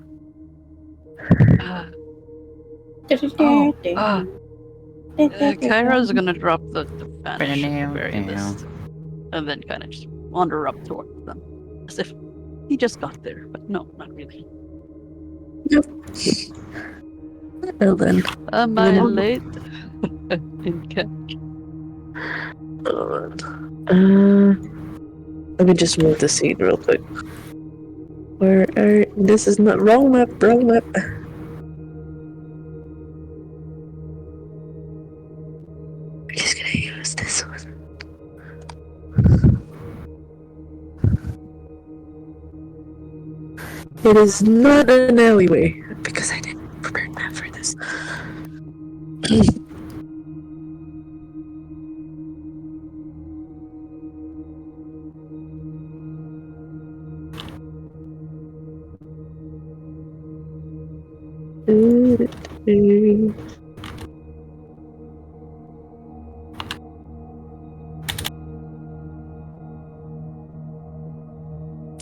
Kyra's gonna drop the vanish at the very least, and then kind of just wander up towards them, as if he just got there. But no, not really. Well then. Am I late? In catch. Let me just move the scene real quick. Where are... This is not... Wrong map, wrong map. I'm just gonna use this one. It is not an alleyway, because I didn't prepare a map for this.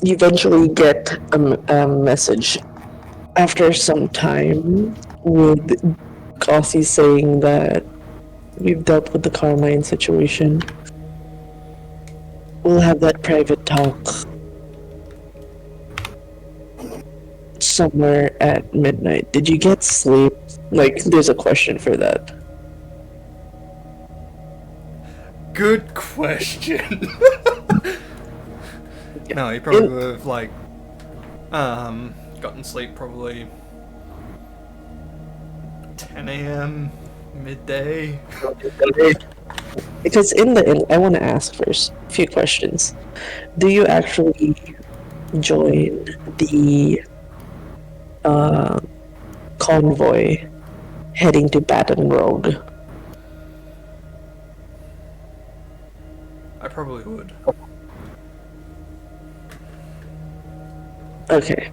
You eventually get a message after some time with Gossi saying that we've dealt with the Carmine situation. We'll have that private talk somewhere at midnight. Did you get sleep? Like, there's a question for that. Good question. No, he probably would have, like, gotten sleep probably 10 a.m., midday. Because in the end, I want to ask first a few questions. Do you actually join the convoy heading to Baton Rogue? I probably would. Okay,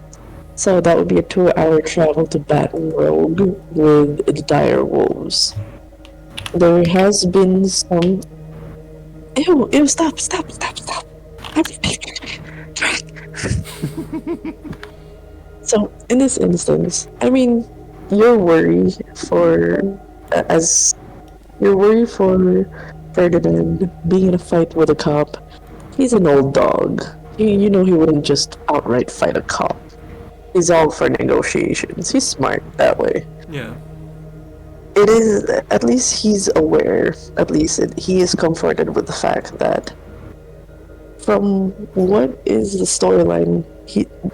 so that would be a 2-hour travel to Baton Rogue with the dire wolves. There has been some... Ew, stop. So, in this instance, I mean, your worry for... Your worry for Ferdinand being in a fight with a cop, he's an old dog. You know he wouldn't just outright fight a cop. He's all for negotiations. He's smart that way. Yeah. It is, at least he's aware, he is comforted with the fact that from what is the storyline,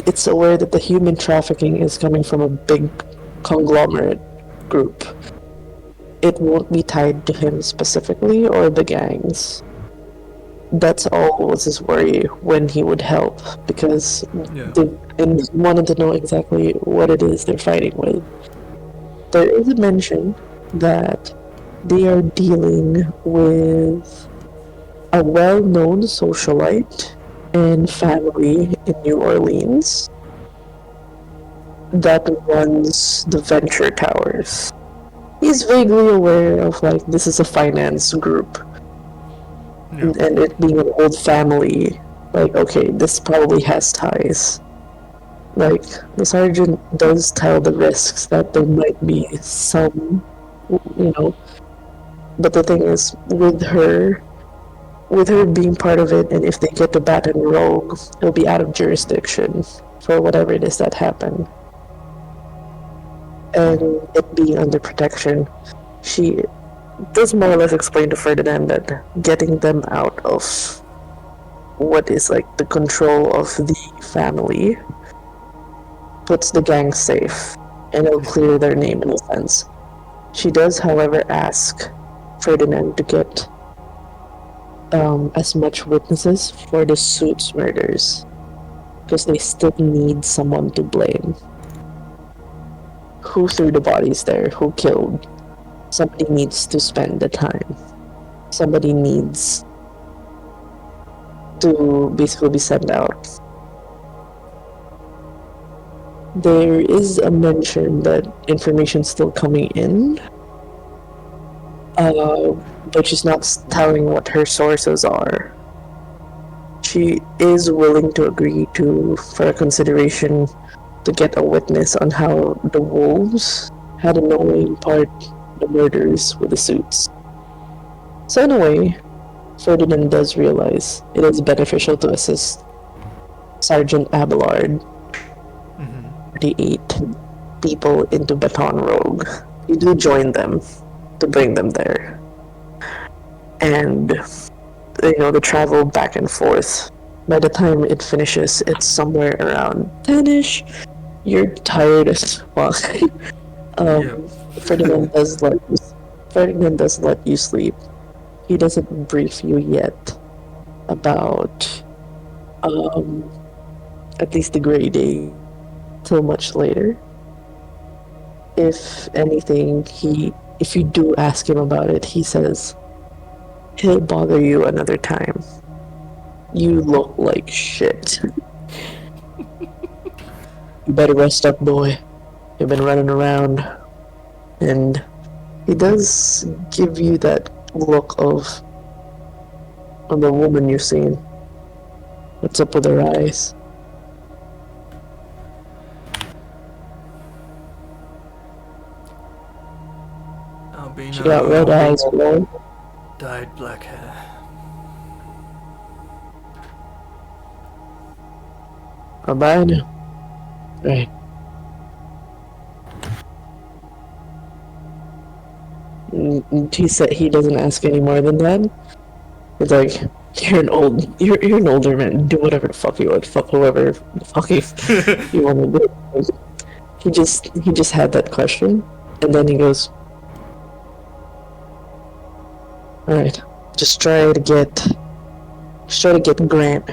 it's aware that the human trafficking is coming from a big conglomerate group. It won't be tied to him specifically or the gangs. That's all was his worry when he would help, because they wanted to know exactly what it is they're fighting with. There is a mention that they are dealing with a well-known socialite and family in New Orleans that runs the Venture Towers. He's vaguely aware of, like, this is a finance group. And it being an old family, like, okay, this probably has ties. Like, the sergeant does tell the risks that there might be some, but the thing is, with her being part of it, and if they get to Baton Rogue, it'll be out of jurisdiction for whatever it is that happened. And it being under protection, she does more or less explain to Ferdinand that getting them out of what is like the control of the family puts the gang safe, and it'll clear their name in a sense. She does, however, ask Ferdinand to get as much witnesses for the Suits murders, because they still need someone to blame. Who threw the bodies there? Who killed? Somebody needs to spend the time. somebody needs to basically be sent out. There is a mention that information's still coming in, but she's not telling what her sources are. She is willing to agree for a consideration to get a witness on how the wolves had a knowing part the murders with the suits. So in a way, Ferdinand does realize it is beneficial to assist Sergeant Abelard, 48 people into Baton Rouge. You do join them to bring them there. And, the travel back and forth. By the time it finishes, it's somewhere around 10-ish. You're tired as fuck. Ferdinand does let you sleep. He doesn't brief you yet about at least the gray day till much later. If anything, if you do ask him about it, he says he'll bother you another time. You look like shit. You better rest up, boy. You've been running around. And he does give you that look of the woman you've seen. What's up with her eyes? Albino, She got red eyes, bro. dyed black hair. Albino. Right. He said he doesn't ask any more than that. It's like, you're an older man. Do whatever the fuck you want. Fuck whoever the fuck you want to do. He just had that question, and then he goes, "All right, just try to get Grant.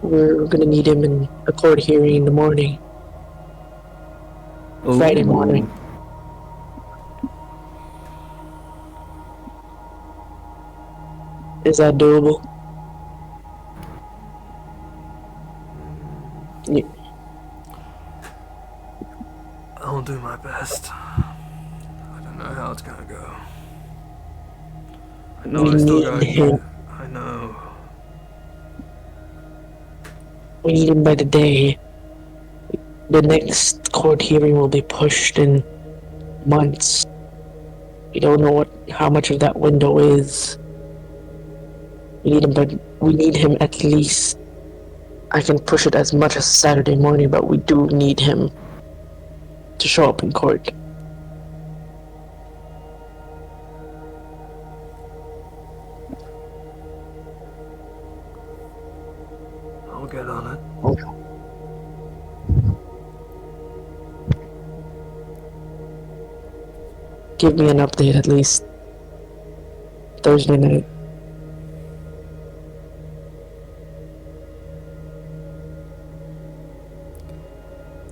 We're gonna need him in a court hearing in the morning, Friday morning." Is that doable? Yeah. I'll do my best. I don't know how it's gonna go. I know I still got. I know. We need him by the day. The next court hearing will be pushed in months. We don't know how much of that window is. We need him at least. I can push it as much as Saturday morning, but we do need him to show up in court. I'll get on it. Okay. Give me an update at least Thursday night.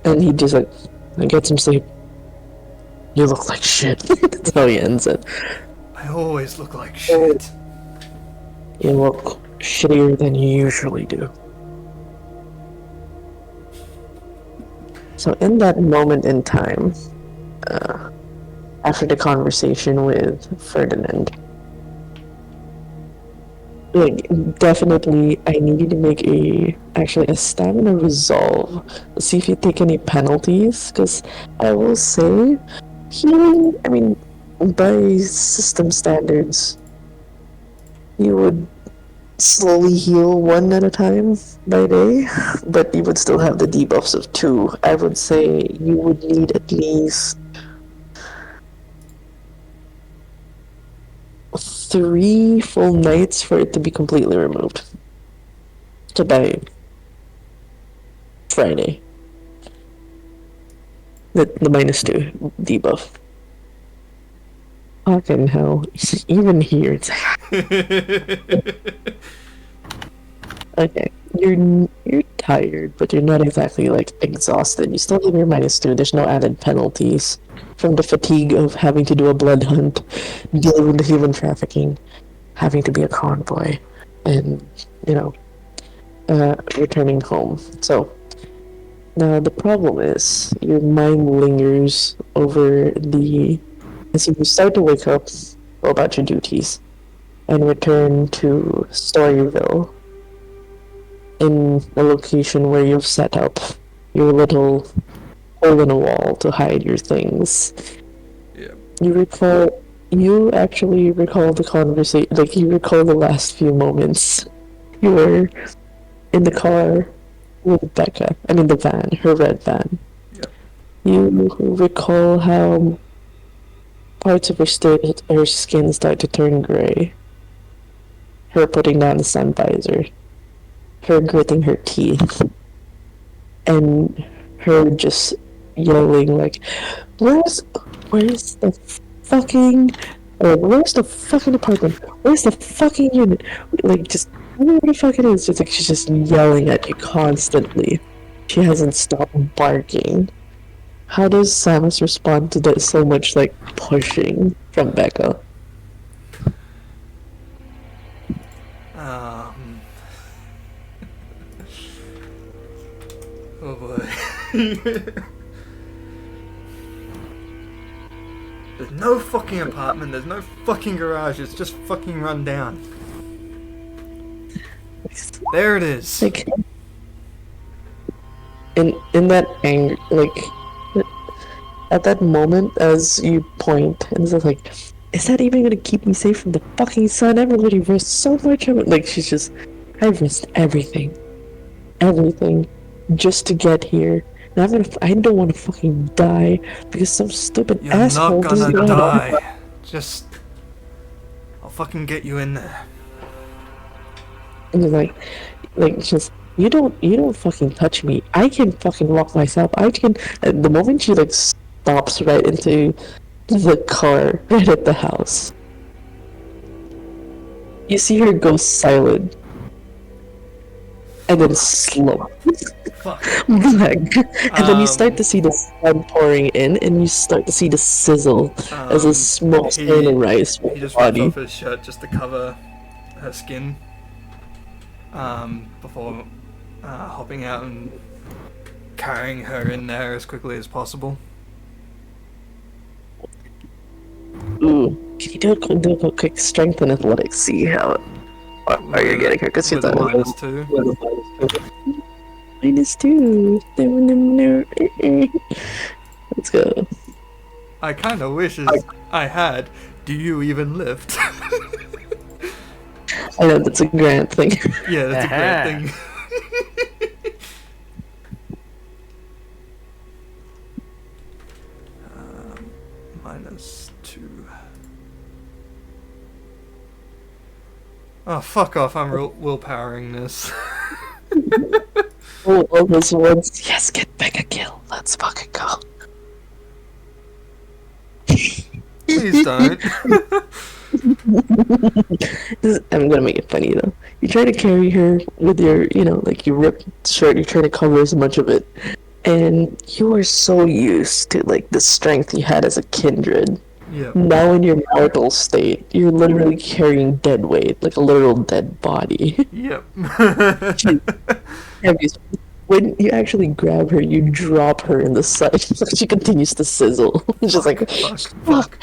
And he just get some sleep. You look like shit. That's how he ends it. I always look like shit. You look shittier than you usually do. So in that moment in time, after the conversation with Ferdinand, definitely I need you to make a stamina resolve. See if you take any penalties, because I will say, healing, by system standards, you would slowly heal one at a time by day, but you would still have the debuffs of 2. I would say you would need at least 3 full nights for it to be completely removed. So by Friday. The -2 debuff. Fucking hell. Even here it's okay. You're tired, but you're not exactly exhausted. You still have your -2. There's no added penalties from the fatigue of having to do a blood hunt, dealing with the human trafficking. having to be a convoy and, returning home. So, now the problem is your mind lingers over as you start to wake up, go about your duties, and return to Storyville in a location where you've set up your little hole in a wall to hide your things. Yeah. You actually recall the conversation, like you recall the last few moments. You were in the car with Becca, the van, her red van. Yep. You recall how parts of her skin start to turn gray. Her putting down the sun visor. Her gritting her teeth. And her just yelling like, where's the fucking apartment? Where's the fucking unit? Like, just where the fuck it is. Just like she's just yelling at you constantly. She hasn't stopped barking. How does Samus respond to that so much like pushing from Becca? Oh boy. There's no fucking apartment, there's no fucking garage, it's just fucking run down. There it is. Like, in that anger, like, at that moment, as you point, and it's like, is that even gonna keep me safe from the fucking sun? I've already risked so much of it. Like, she's just, I've risked everything, just to get here. And I don't want to fucking die because some stupid asshole You're not gonna die. Just, I'll fucking get you in there. And you're like, just, you don't fucking touch me. I can fucking walk myself. I can. And the moment she like stops right into the car, right at the house, you see her go silent, and then slow. Black. And then you start to see the sun pouring in, and you start to see the sizzle as a smoke stain and rice with He just her body. rips off his shirt just to cover her skin before hopping out and carrying her in there as quickly as possible. Ooh, can you do a quick strength and athletics? See how are you getting her? Because she's With a -2. -2. Let's go. I kind of wish I had. Do you even lift? I know that's a grand thing. Yeah, that's a great thing. -2. Oh, fuck off! I'm willpowering this. All those words. Yes, get back a kill. Let's fucking go. Please don't. I'm gonna make it funny though. You try to carry her with your, like you rip shirt. You're trying to cover as much of it, and you are so used to like the strength you had as a kindred. Yep. Now in your mortal state, you're literally carrying dead weight, like a literal dead body. Yep. When you actually grab her, you drop her in the side. She continues to sizzle. It's just like, fuck.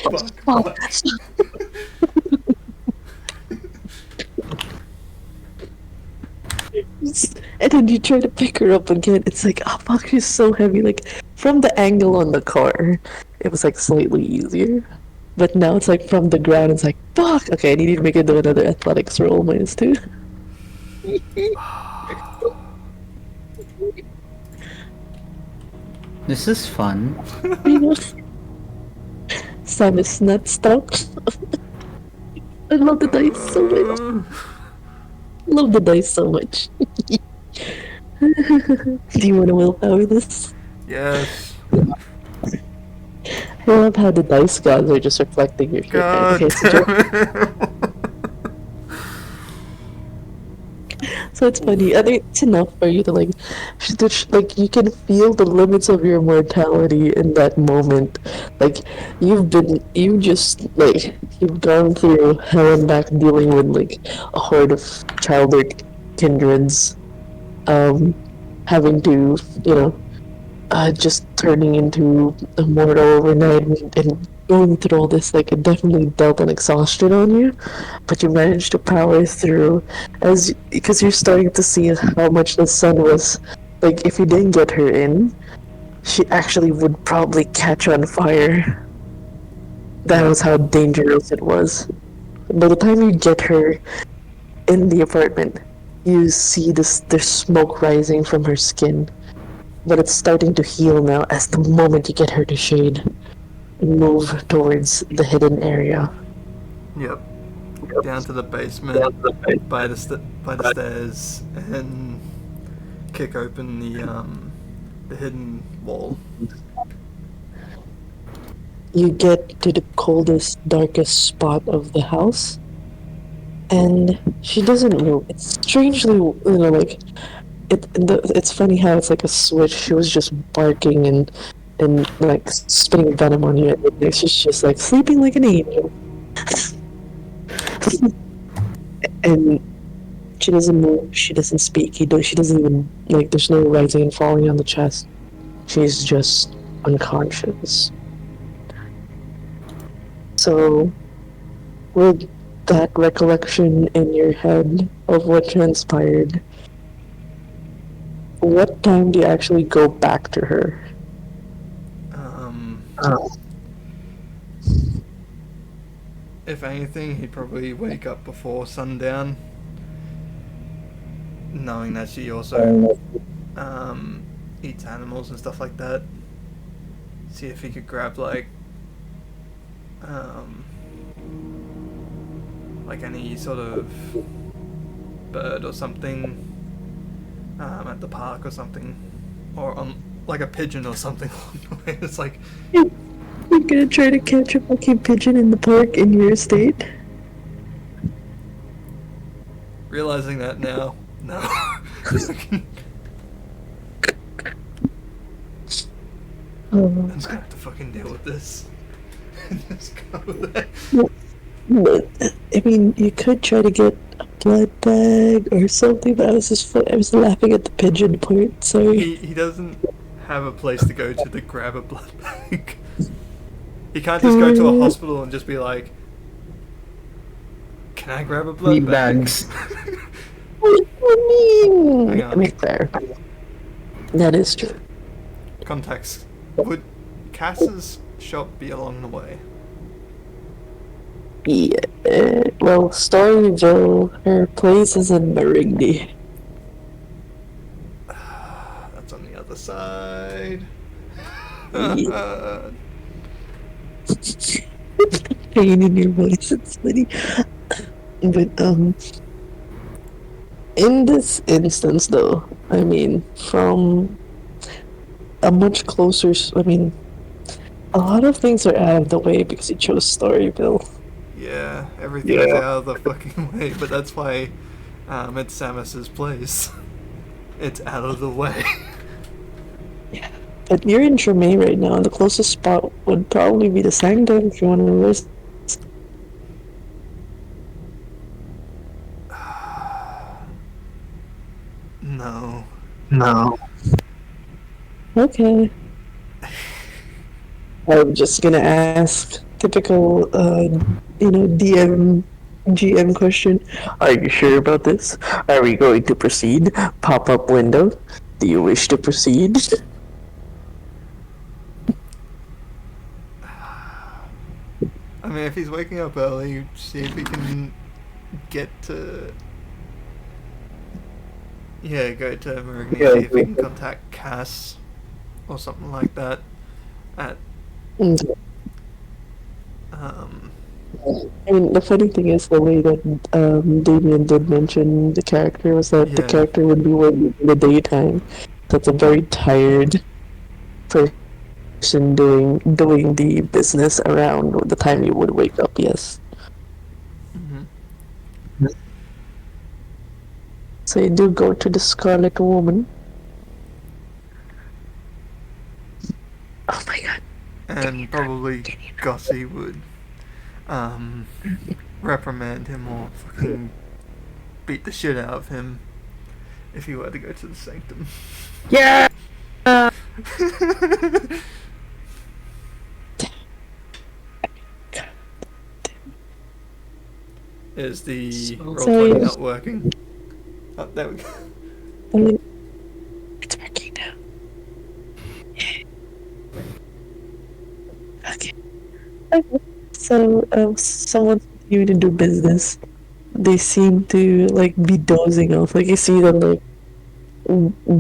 And then you try to pick her up again. It's like, oh fuck, she's so heavy. Like, from the angle on the car, it was like slightly easier. But now it's like from the ground, it's like, fuck. Okay, I need you to make it do another athletics roll, -2. This is fun. Samus Nutstock. I love the dice so much. Love the dice so much. Do you want to willpower this? Yes. I love how the dice gods are just reflecting your shit. God Okay, so So it's funny. I think it's enough for you to like, like you can feel the limits of your mortality in that moment. Like you just like you've gone through hell and back dealing with like a horde of childhood kindreds, having to just turning into a mortal overnight and going through all this. Like it definitely dealt an exhaustion on you, but you managed to power through because you're starting to see how much the sun was like. If you didn't get her in, she actually would probably catch on fire. That was how dangerous it was. By the time you get her in the apartment, you see there's smoke rising from her skin, but it's starting to heal now as the moment you get her to shade and move towards the hidden area. Yep. Down to the basement, by the stairs, and kick open the hidden wall. You get to the coldest, darkest spot of the house, and she doesn't move. It's strangely, like it's funny how it's like a switch. She was just barking and like spitting venom on you. And she's just like sleeping like an angel, and she doesn't move. She doesn't speak. She doesn't even like. There's no rising and falling on the chest. She's just unconscious. So, with that recollection in your head of what transpired, what time do you actually go back to her? If anything, he'd probably wake up before sundown, knowing that she also eats animals and stuff like that. See if he could grab like any sort of bird or something at the park or something, or on like a pigeon or something along the way. It's like, you're gonna try to catch a fucking pigeon in the park in your estate? realizing that now, no. I'm just gonna have to fucking deal with this. Just go there. But, I mean, you could try to get a blood bag or something, but I was laughing at the pigeon part, sorry. He doesn't have a place to go to grab a blood bag. He can't just go to a hospital and just be like, can I grab a blood bag? bags. What do you mean? Hang on. I mean, fair. That is true. Context. Would Cass's shop be along the way? Yeah, well, Storyville, her place is in Marigny. That's on the other side. Pain in your voice, it's funny. But, in this instance, though, I mean, from a much closer, a lot of things are out of the way because you chose Storyville. Yeah, everything's out of the fucking way, but that's why it's Samus's place. It's out of the way. Yeah. But you're in Tremay right now, and the closest spot would probably be the Sanctum if you want to risk. No. No. Okay. I'm just gonna ask typical, GM question. Are you sure about this? Are we going to proceed? Pop-up window. Do you wish to proceed? I mean, if he's waking up early, see if he can get to... Yeah, go to Marigny, see if he can contact Cass or something like that at... I mean, the funny thing is the way that Damien did mention the character was that the character would be working in the daytime. That's a very tired person doing the business around the time you would wake up, yes. So you do go to the Scarlet Woman. Oh my god. And probably Gussie would reprimand him or fucking beat the shit out of him if he were to go to the sanctum. Yeah. Is the So roll20 yes. not working? Oh, there we go. It's working now. Okay. So, someone here to do business. They seem to like be dozing off. Like you see them like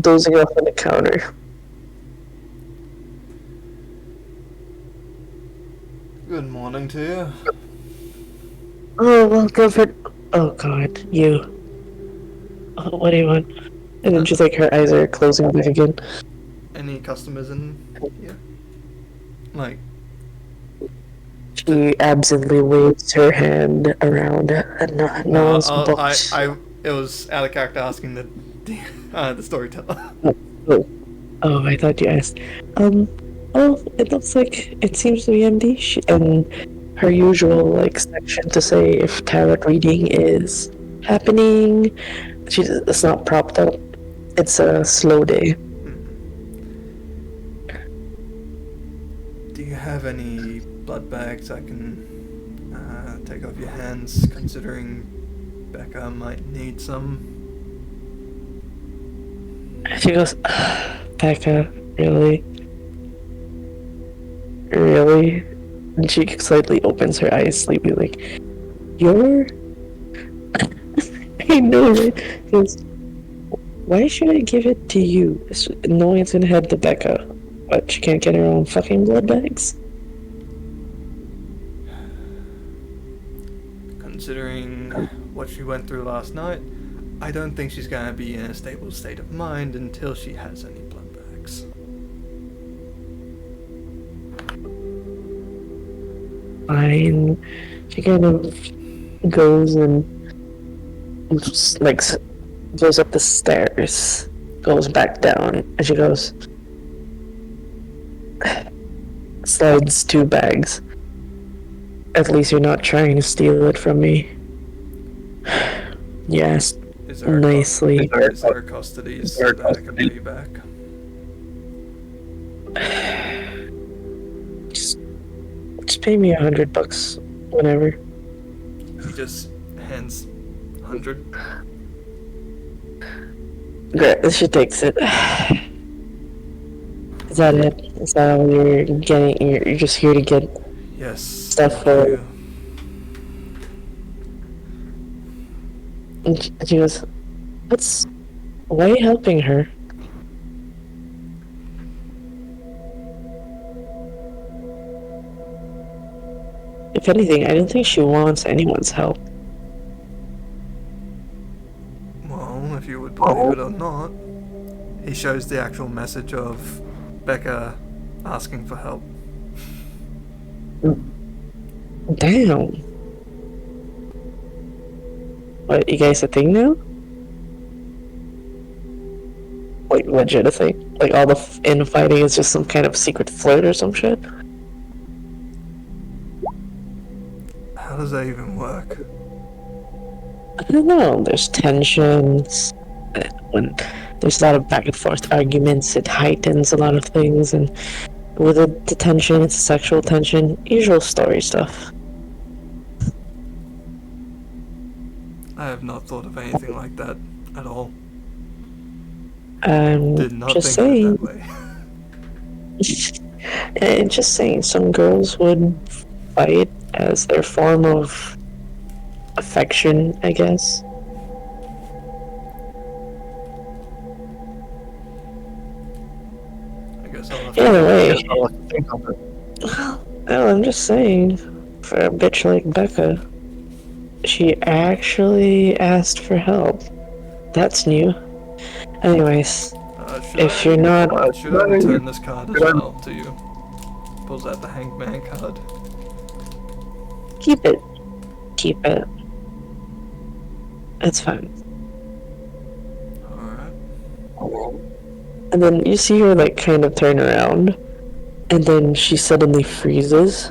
dozing off on the counter. Good morning to you. Oh, welcome for. Oh god, you. Oh, what do you want? And then she's like, her eyes are closing back again. Any customers in here? Like, She absently waves her hand around and no one's booked. it was out of character asking the storyteller. Oh, I thought you asked. Oh, it looks like it seems to be empty. And her usual like section to say if tarot reading is happening. It's not propped up. It's a slow day. Do you have any blood bags I can take off your hands, considering Becca might need some? She goes, Becca, really? Really? And she slightly opens her eyes, sleepy, like, you're? I know, right? She goes, why should I give it to you? No one's gonna head to Becca. But she can't get her own fucking blood bags? Considering what she went through last night, I don't think she's gonna be in a stable state of mind until she has any blood bags. Fine. She kind of goes and just, like goes up the stairs, goes back down, and she goes slides 2 bags. At least you're not trying to steal it from me. Yes, Is there nicely. Is there a custody that I can pay you back? Just pay me $100 whenever. He just hands 100. Great, she takes it. Is that it? Is that all you're getting? You're just here to get Yes. stuff thank for. you. And she goes, why are you helping her? If anything, I don't think she wants anyone's help. Well, if you would believe it or not, he shows the actual message of Becca asking for help. Damn. What, you guys a thing now? Like, legit a thing? Like, all the infighting is just some kind of secret flirt or some shit? How does that even work? I don't know, there's tensions. When there's a lot of back and forth arguments, it heightens a lot of things, and with the tension, it's sexual tension, usual story stuff. I have not thought of anything like that at all. I'm Did not just think saying. of it that way. Just saying, some girls would fight as their form of affection, I guess. I guess I'll have to Either way, Think of it. well, I'm just saying, for a bitch like Becca, she actually asked for help. That's new. Anyways, if you're not... Should I return this card as well to you? Pulls out the hangman card. Keep it. Keep it. It's fine. And then you see her like kind of turn around, and then she suddenly freezes.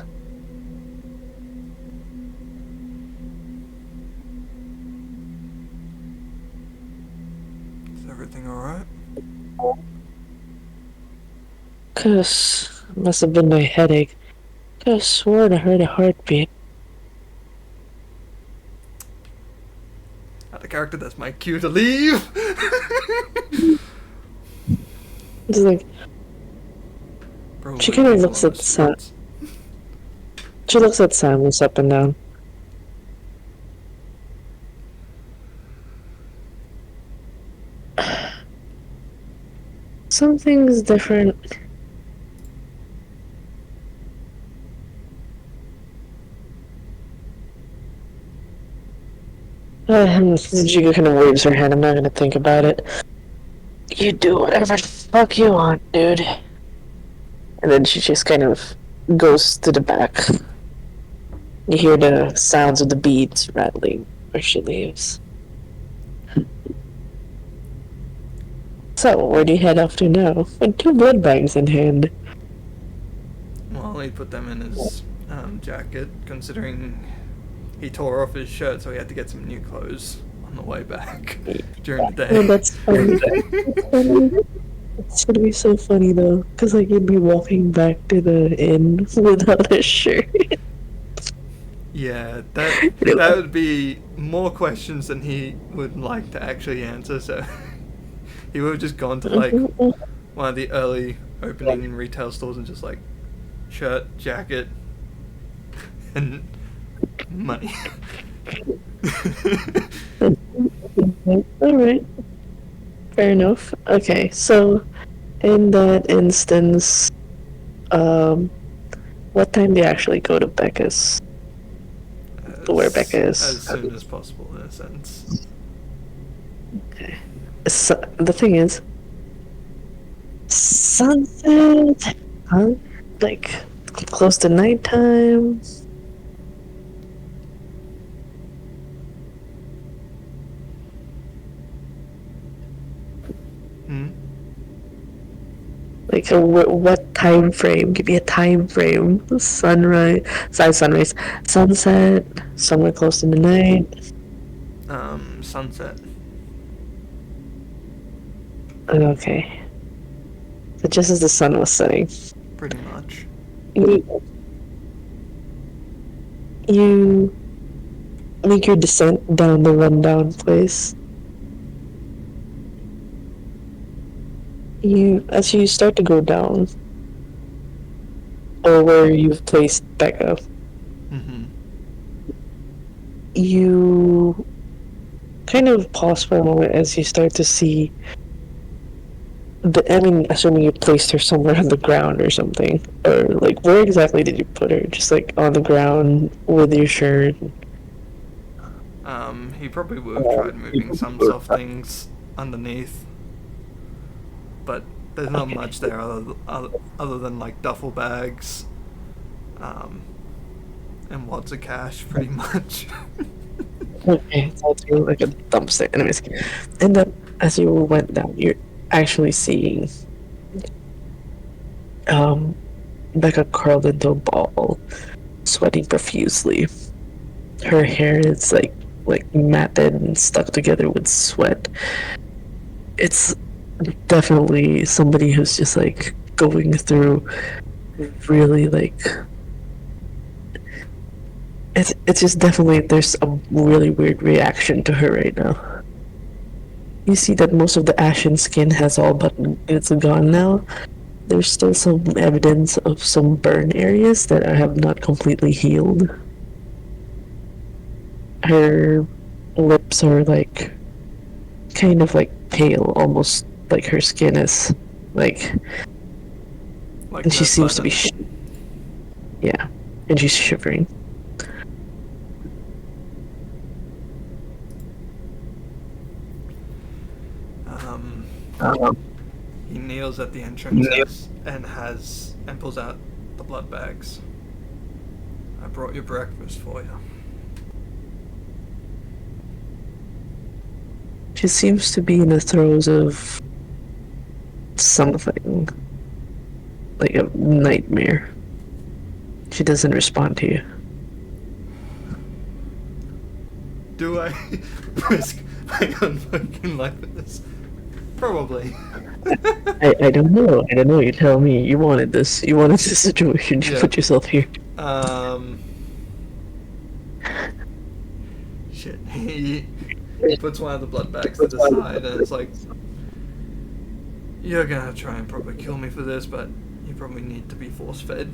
Is everything alright? Must have been my headache. Could've sworn I heard a heartbeat. Out of character, that's my cue to leave! It's like Bro, she kind of there's a looks lot at of Sam. spirits. She looks at Samus up and down. Something's different. Jiga kind of waves her hand. I'm not gonna think about it. You do whatever the fuck you want, dude. And then she just kind of goes to the back. You hear the sounds of the beads rattling where she leaves. So, where do you head off to now? With 2 blood bags in hand. Well, he put them in his jacket, considering he tore off his shirt, so he had to get some new clothes on the way back during the day. Oh, that's funny. That's funny. It's gonna be so funny though, because like you'd be walking back to the inn without a shirt. Yeah, that would be more questions than he would like to actually answer, so he would have just gone to like one of the early opening retail stores and just like shirt, jacket, and money. Alright. Fair enough. Okay, so in that instance, what time do you actually go to Becca's? Where Becca is? As soon as possible, in a sense. Okay. So, the thing is, sunset, huh? Like close to nighttime. Like what time frame? Give me a time frame. Sunrise, sunrise, sunset, somewhere close to the night. Sunset. Okay. So just as the sun was setting. Pretty much. You make your descent down the rundown place. As you start to go down, or where you've placed Becca, you kind of pause for a moment as you start to see assuming you placed her somewhere on the ground or something, or like where exactly did you put her? Just like on the ground with your shirt? He probably would have tried moving some soft things underneath, but there's not much there other than like duffel bags, and wads of cash, pretty much. Okay, so it's like a dumpster. Anyways, and then as you went down, you're actually seeing Becca curled into a ball, sweating profusely. Her hair is like matted and stuck together with sweat. It's definitely somebody who's just like going through really like it's just definitely there's a really weird reaction to her right now. You see that most of the ashen skin has all but it's gone now. There's still some evidence of some burn areas that have not completely healed. Her lips are like kind of like pale, almost like her skin is like and she seems to be yeah, and she's shivering. He kneels at the entrance and pulls out the blood bags. I brought your breakfast for you. She seems to be in the throes of something. Like a nightmare. She doesn't respond to you. Do I risk my own fucking life with this? Probably. I don't know. I don't know. You tell me. You wanted this. You wanted this situation. You Yeah. put yourself here. Shit. He puts one of the blood bags to the side and it's like, you're gonna try and probably kill me for this, but you probably need to be force fed.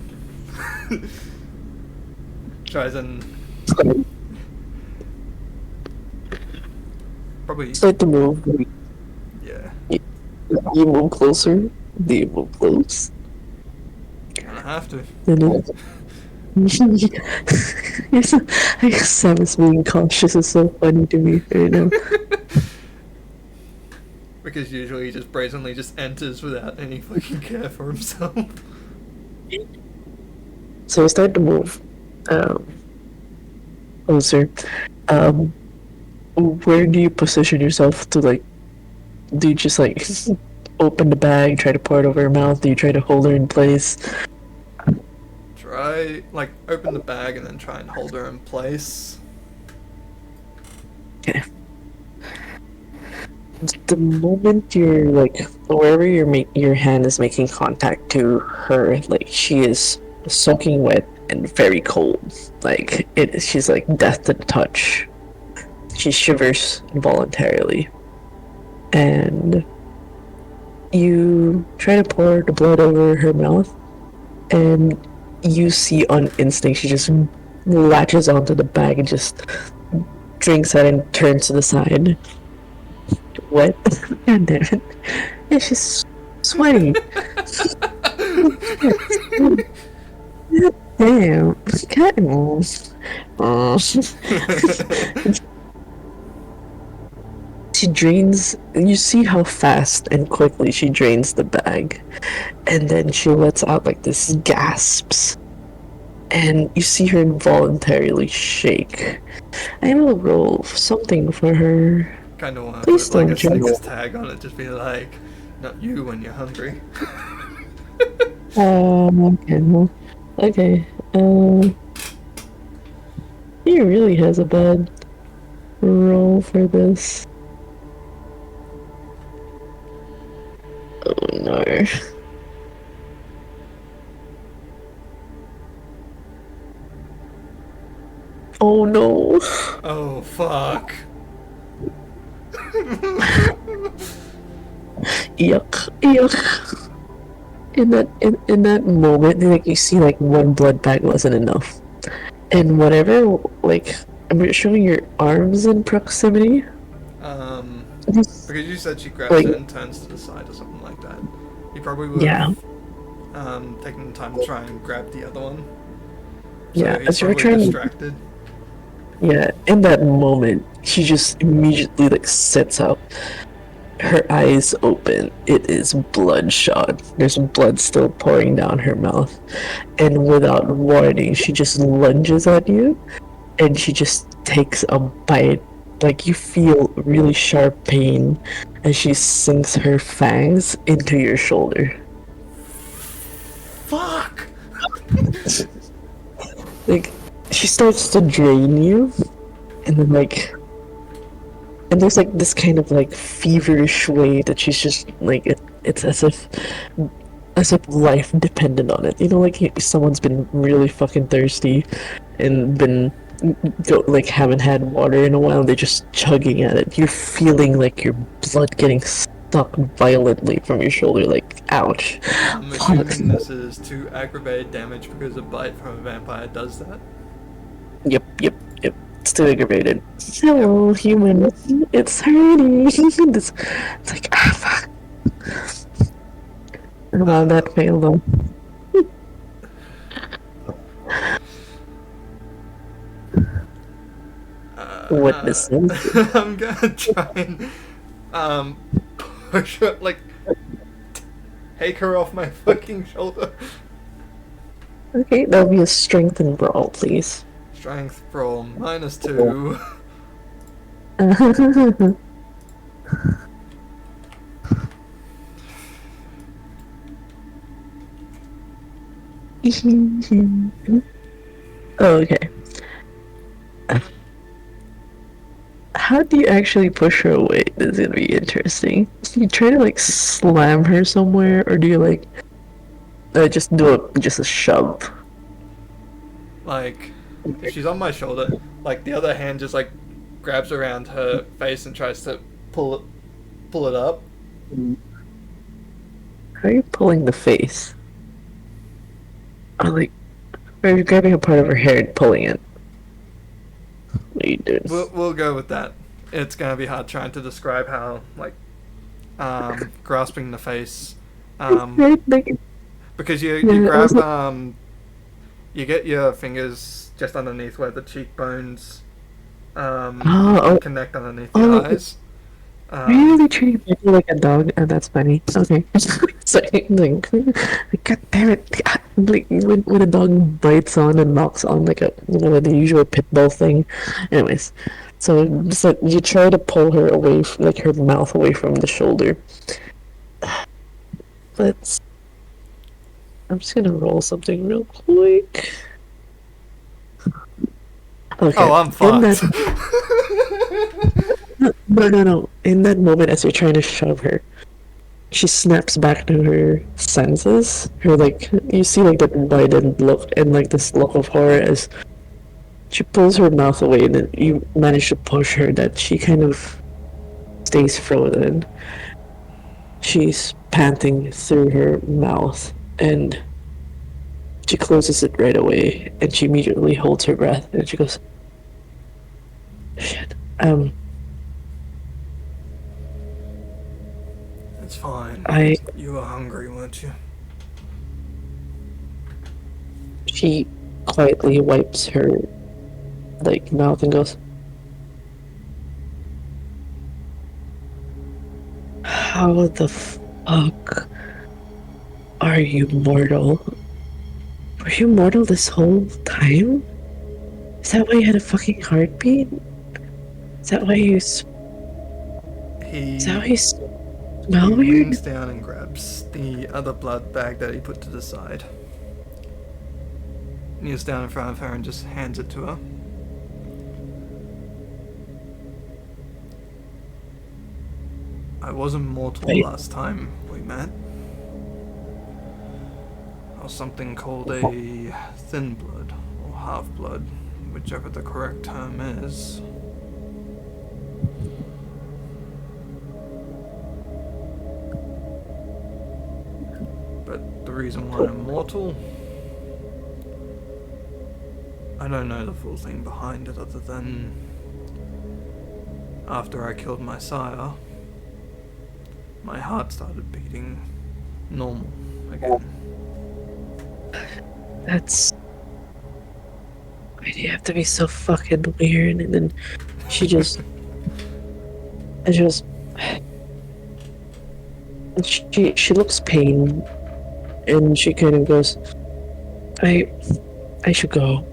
Tries and probably Start to move. yeah. You move closer. Do you move close? Gonna have to. I guess Samus being cautious is so funny to me right now. Because usually he just brazenly just enters without any fucking care for himself. So I start to move closer. Where do you position yourself to, like, do you just like open the bag, try to pour it over her mouth? Do you try to hold her in place? Try, like, open the bag and then try and hold her in place. Okay. The moment you're like wherever your hand is making contact to her, like she is soaking wet and very cold. Like she's like death to the touch. She shivers involuntarily, and you try to pour the blood over her mouth, and you see on instinct she just latches onto the bag and just drinks it and turns to the side. What? God damn it. Yeah, she's sweaty. Damn. She drains. You see how fast and quickly she drains the bag. And then she lets out like this gasps. And you see her involuntarily shake. I will roll something for her. Kind of want to Please put like a don't judge. six tag on it, just be like, not you when you're hungry. Okay. Well, okay. He really has a bad roll for this. Oh no. Oh no. Oh fuck. Yuck. In that moment, like you see like one blood bag wasn't enough. And whatever, like I'm showing your arms in proximity. Because you said she grabs Like- it and turns to the side or something like that. You probably would Yeah. have taken the time to try and grab the other one. Yeah, he's as you were probably trying. distracted. Yeah, in that moment, she just immediately like sits up. Her eyes open. It is bloodshot. There's blood still pouring down her mouth. And without warning, she just lunges at you. And she just takes a bite. Like you feel really sharp pain as she sinks her fangs into your shoulder. Fuck! Like, she starts to drain you. And then like... And there's like this kind of like feverish way that she's just like it's as if life depended on it. You know, like someone's been really fucking thirsty and been like haven't had water in a while. They're just chugging at it. You're feeling like your blood getting stuck violently from your shoulder. Like ouch. I'm assuming this is to aggravated damage because a bite from a vampire does that. Yep. It's too aggravated. Hello, human. It's hurting. It's like, fuck. Wow, that failed though. Witnesses. I'm gonna try and push her, like take her off my fucking shoulder. Okay, that'll be a strength and brawl, please. Strength brawl -2. Okay. How do you actually push her away? This is gonna be interesting. Do you try to like slam her somewhere, or do you like just do a shove? Like, if she's on my shoulder, like the other hand just like grabs around her face and tries to pull it up. How are you pulling the face? Or like, are you grabbing a part of her hair and pulling it? What are you doing? We'll go with that. It's gonna be hard trying to describe how like grasping the face, because you grab you get your fingers just underneath where the cheekbones connect underneath your eyes. Really treating me like a dog, and that's funny. Okay. So, like, God damn it. Like, when a dog bites on and knocks on, like, the usual pit bull thing. Anyways, so, just like, you try to pull her away, like, her mouth away from the shoulder. I'm just gonna roll something real quick. Okay. Oh, I'm fucked. No. In that moment, as you're trying to shove her, she snaps back to her senses. Her, like, you see, like, that widened look and, like, this look of horror as she pulls her mouth away, and then you manage to push her that she kind of stays frozen. She's panting through her mouth, and she closes it right away, and she immediately holds her breath, and she goes, shit, It's fine. You were hungry, weren't you? She quietly wipes her, like, mouth and goes, how the fuck are you mortal? Were you mortal this whole time? Is that why you had a fucking heartbeat? Is that why you smell He weird? leans down and grabs the other blood bag that he put to the side. Kneels down in front of her and just hands it to her. I wasn't mortal last time we met. I was something called a thin blood, or half-blood, whichever the correct term is. But the reason why I'm mortal, I don't know the full thing behind it other than after I killed my sire, my heart started beating normal again. That's... Why do you have to be so fucking weird? And then she just... She looks pain, and she kind of goes, I should go.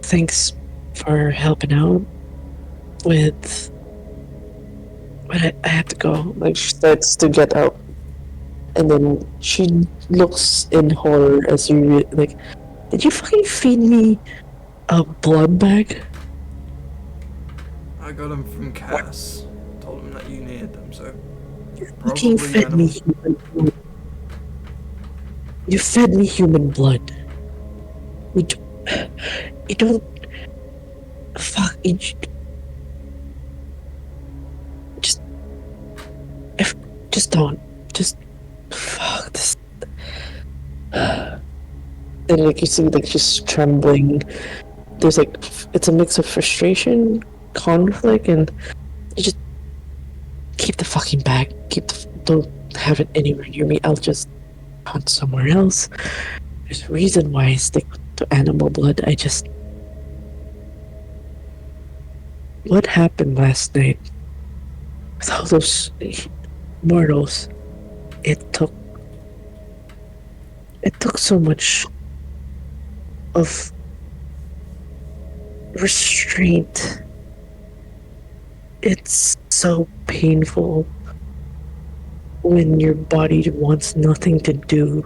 Thanks for helping out with... But I have to go. Like, she starts to get out. And then she looks in horror as you, like, did you fucking feed me a blood bag? I got them from Cass. Told him that you needed them, so You fucking fed me human blood. You fed me human blood. You don't... Fuck, just don't. Just... Fuck this. And like you see, like she's trembling. There's like, it's a mix of frustration, conflict, and you just keep the fucking bag. Don't have it anywhere near me. I'll just hunt somewhere else. There's a reason why I stick to animal blood. What happened last night with all those mortals? It took so much of restraint. It's so painful when your body wants nothing to do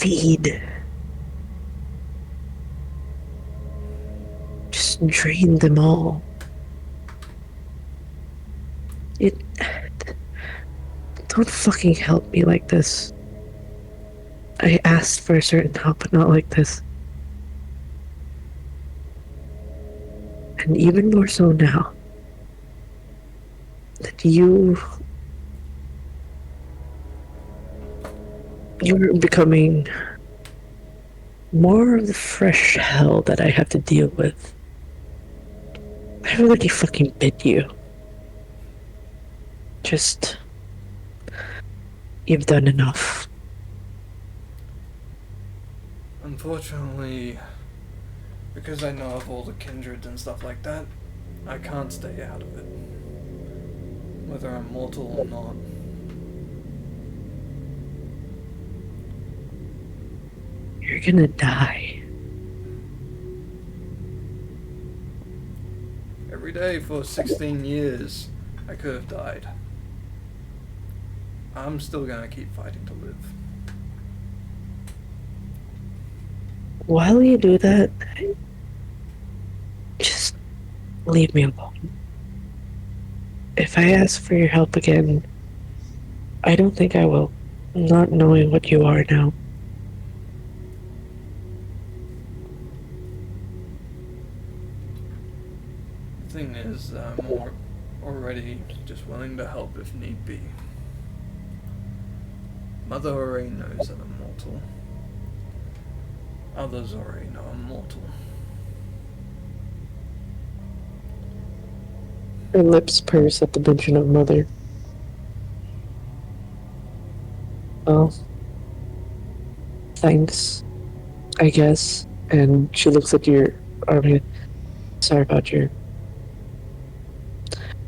feed. Just drain them all. It. Don't fucking help me like this. I asked for a certain help, but not like this. And even more so now that you're becoming more of the fresh hell that I have to deal with. I already fucking bit you. Just... You've done enough. Unfortunately, because I know of all the Kindred and stuff like that, I can't stay out of it. Whether I'm mortal or not. You're gonna die. Every day for 16 years, I could have died. I'm still gonna keep fighting to live. While you do that, just leave me alone. If I ask for your help again, I don't think I will, not knowing what you are now. The thing is, I'm already just willing to help if need be. Mother already knows that I'm mortal. Others already know I'm mortal. Her lips purse at the mention of Mother. Oh. Thanks, I guess. And she looks at your arm. Sorry about your...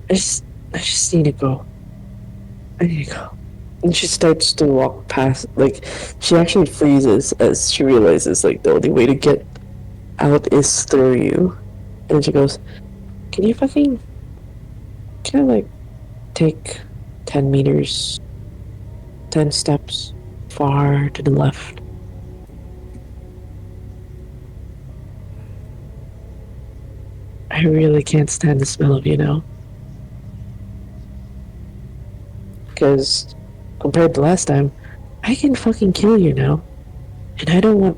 I just need to go. I need to go. And she starts to walk past, like, she actually freezes as she realizes, like, the only way to get out is through you. And she goes, can I, like, take 10 meters, 10 steps far to the left? I really can't stand the smell of you now. Because compared to last time, I can fucking kill you now. And I don't want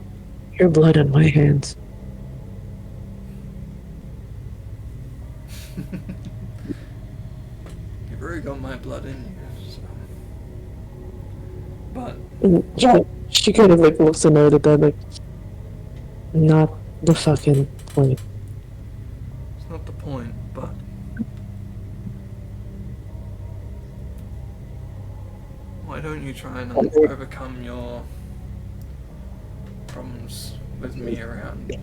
your blood on my hands. You've already got my blood in you, so... But... And she kind of like looks annoyed at that, like, not the fucking point. It's not the point, but... Why don't you try and overcome your problems with me around?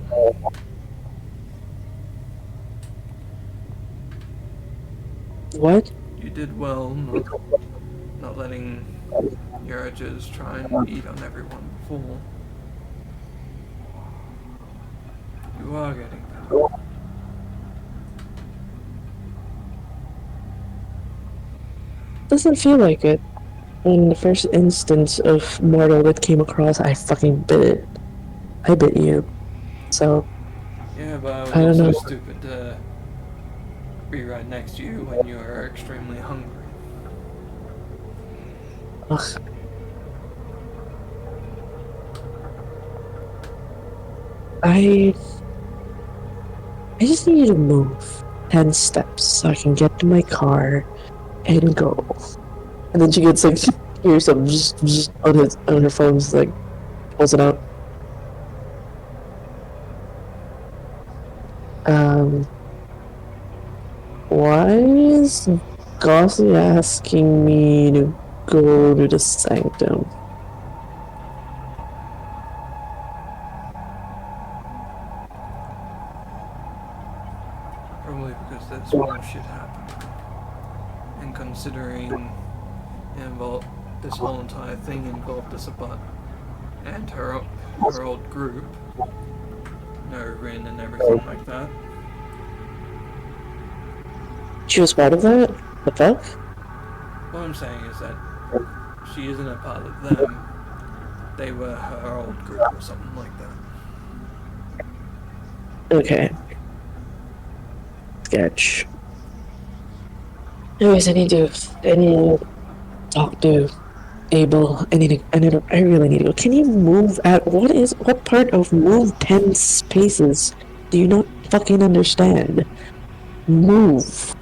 What? You did well not letting your urges try and eat on everyone before. You are getting better. Doesn't feel like it. In the first instance of mortal that came across, I fucking bit it. I bit you. So... Yeah, but I was I don't also know. stupid to be right next to you when you were extremely hungry. Ugh. I just need you to move 10 steps so I can get to my car and go. And then she gets like, hears some just on her phone, just like, pulls it out. Why is Gossie asking me to go to the sanctum? Probably because there's more shit happening. And considering this whole entire thing involved the Sabbat and her old group, Rin and everything like that. She was part of that? What the fuck? What I'm saying is that she isn't a part of them, they were her old group or something like that. Okay. Sketch. Anyways, I need to talk to Abel. I really need to go. Can you move at what part of move 10 spaces do you not fucking understand? Move.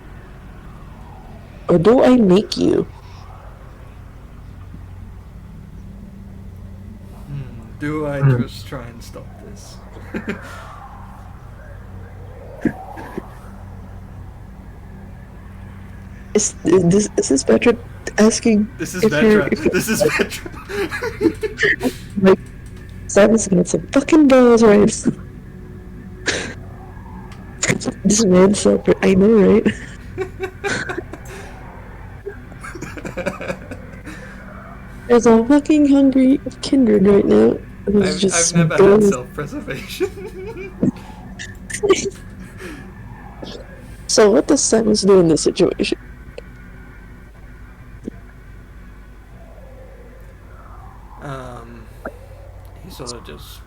Or do I make you? Do I just try and stop this? Is this Vetra asking? This is if you're- Vetra. This is Vetra. Like, Simon's got some fucking balls, right? This man's separate. I know, right? There's a fucking hungry Kindred right now. I've never had self-preservation. So what does Simon's do in this situation? He sort of just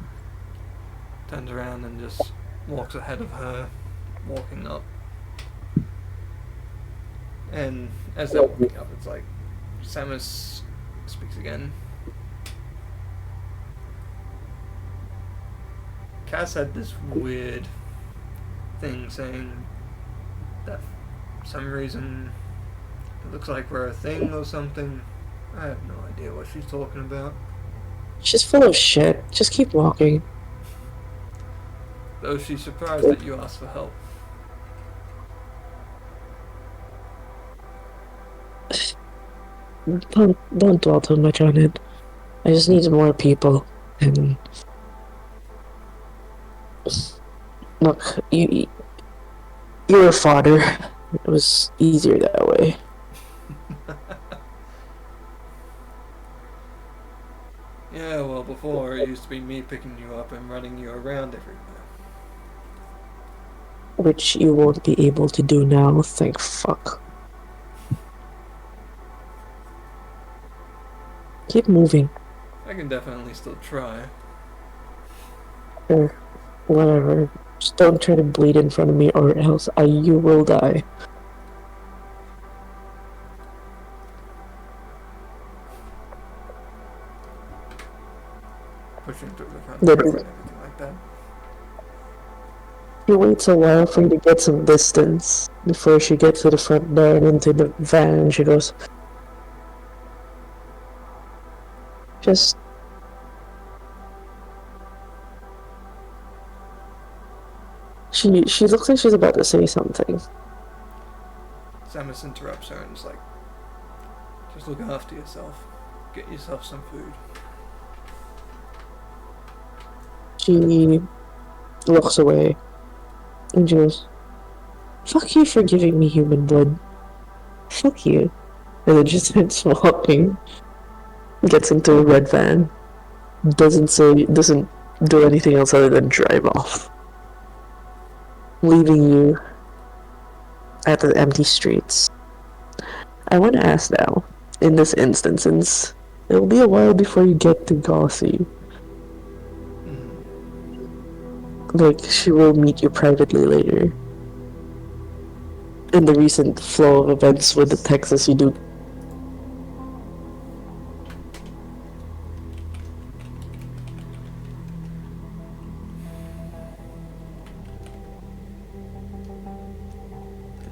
turns around and just walks ahead of her, walking up. And as they're walking up, it's like Samus speaks again. Cass had this weird thing saying that for some reason it looks like we're a thing or something. I have no idea what she's talking about. She's full of shit. Just keep walking. Though she's surprised that you asked for help. Don't dwell too much on it. I just need more people. And look, you're a fodder. It was easier that way. Yeah, well, before it used to be me picking you up and running you around everywhere. Which you won't be able to do now, thank fuck. Keep moving. I can definitely still try. Or whatever. Just don't try to bleed in front of me or else you will die. Pushing through the front Then- door and everything like that. She waits a while for you to get some distance before she gets to the front door and into the van and she goes, just she looks like she's about to say something. Samus interrupts her and is like, just look after yourself. Get yourself some food. She looks away and she goes, fuck you for giving me human blood. Fuck you. And then she starts walking. Gets into a red van. Doesn't do anything else other than drive off. Leaving you at the empty streets. I want to ask now, in this instance, since it will be a while before you get to Gauzy. Like, she will meet you privately later. In the recent flow of events with the Texas, you do.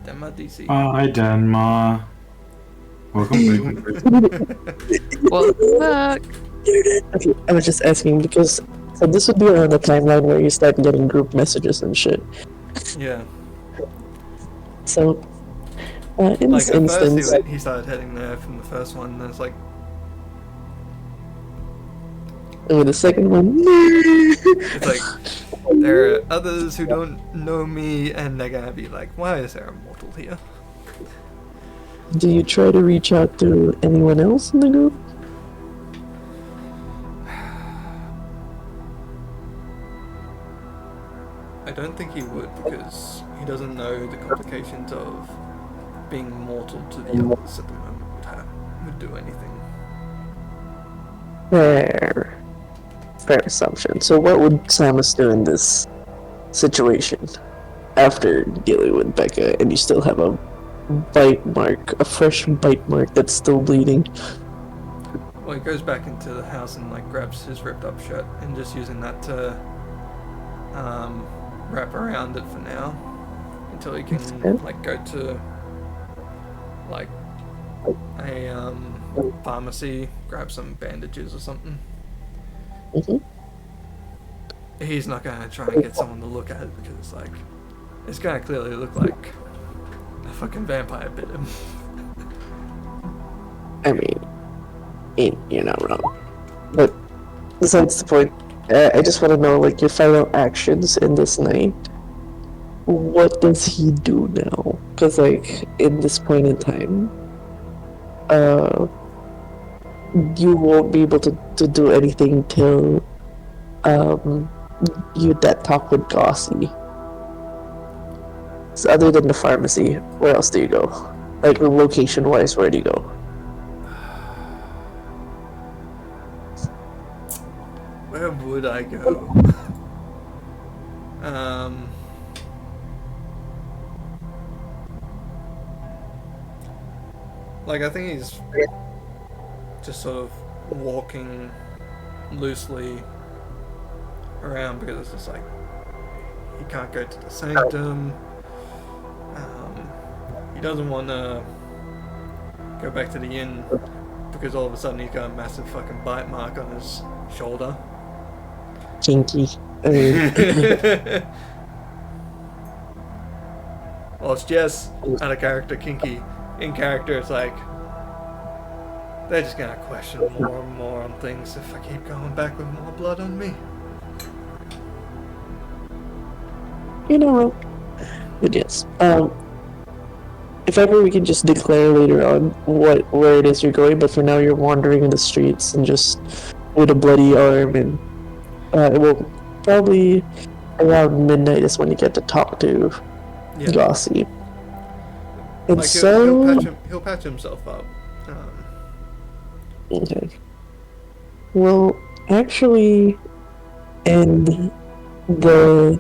Denma DC. Hi, Denma. Welcome back. Welcome back. Okay, I was just asking because so this would be around the timeline where you start getting group messages and shit. Yeah. So, in Like, this at instance, first he started heading there from the first one, and then it's like, and with the second one, it's like, there are others who don't know me, and they're gonna be like, why is there a mortal here? do you try to reach out to anyone else in the group? I don't think he would, because he doesn't know the complications of being mortal to the others at the moment would do anything. Fair. fair assumption. So what would Samus do in this situation after dealing with Becca, and you still have a bite mark, a fresh bite mark that's still bleeding? Well, he goes back into the house and like grabs his ripped up shirt and just using that to wrap around it for now until he can like go to like a pharmacy, grab some bandages or something. He's not gonna try and get someone to look at it because like it's gonna clearly look like a fucking vampire bit him. I mean, you're not wrong. But besides the point, I just want to know, like, your final actions in this night. What does he do now? Because, like, in this point in time, you won't be able to do anything till you that talk with Gossie. So other than the pharmacy, where else do you go? Like, location-wise, where do you go? Where would I go? Like, I think he's just sort of walking loosely around because it's just like he can't go to the sanctum. He doesn't want to go back to the inn because all of a sudden he's got a massive fucking bite mark on his shoulder. Kinky. Well, it's just out of character kinky. In character, it's like they're just gonna question more and more on things if I keep going back with more blood on me. You know, but yes. If ever we can just declare later on where it is you're going, but for now you're wandering in the streets and just with a bloody arm, and well, probably around midnight is when you get to talk to Gossie. And Like so he'll patch himself up. Okay. We'll actually end the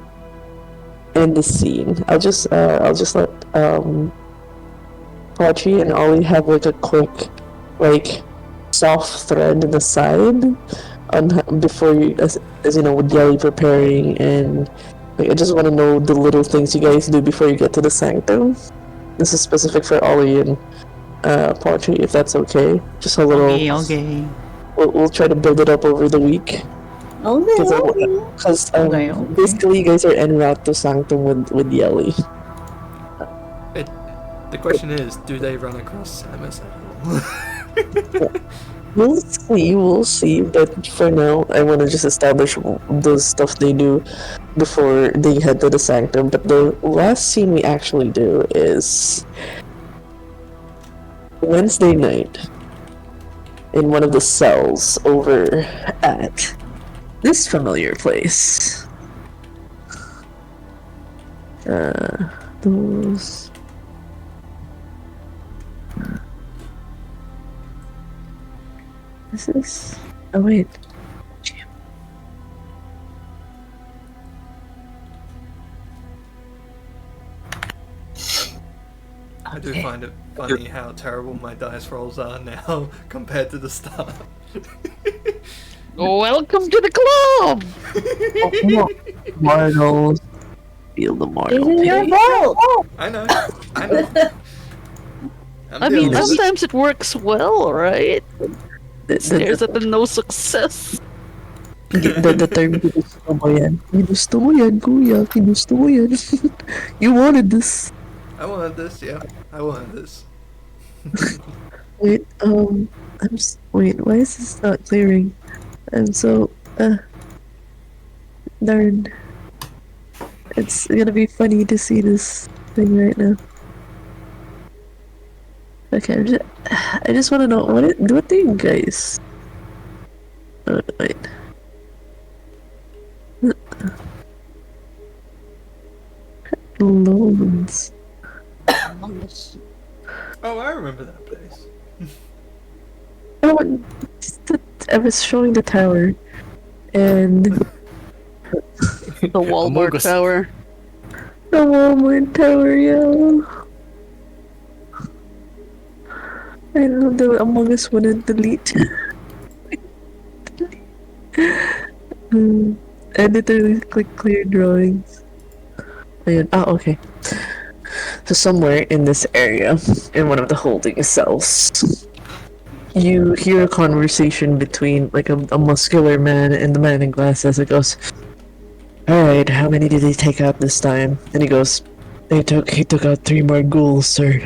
scene. I'll just let Pachi and Ollie have like a quick, like, soft thread in the side on before you, as you know, with Yelly preparing, and like, I just want to know the little things you guys do before you get to the sanctum. This is specific for Ollie and Pachi, if that's okay. Just a little. Okay. We'll try to build it up over the week. Because basically you guys are en route to Sanctum with Yelly. The question is, do they run across Samus at all? We'll see, but for now, I want to just establish the stuff they do before they head to the Sanctum. But the last scene we actually do is Wednesday night in one of the cells over at this familiar place. Those... This is... Oh wait. Damn. I do find it funny how terrible my dice rolls are now compared to the start. Welcome to the club! Marbles. Feel the marble. Isn't your fault. I know. I mean, sometimes it works well, right? Stares at the no success. The term, ginusto mo yan. Ginusto mo yan, kuya. Ginusto mo yan. You wanted this. I wanted this, yeah. I wanted this. Wait, wait, why is this not clearing? I'm so, darn. It's gonna be funny to see this thing right now. Okay, I just want to know, what do you guys... wait. Loans. Oh, I remember that place. Oh, I was showing the tower. And The Walmart Us. tower. the Walmart tower, yo. I know the Among Us wouldn't delete. Editor, click clear drawings. Ayun. Okay. So somewhere in this area, in one of the holding cells, you hear a conversation between like a muscular man and the man in glasses. It goes, "Alright, how many did he take out this time?" And he goes, he took out 3 more ghouls, sir."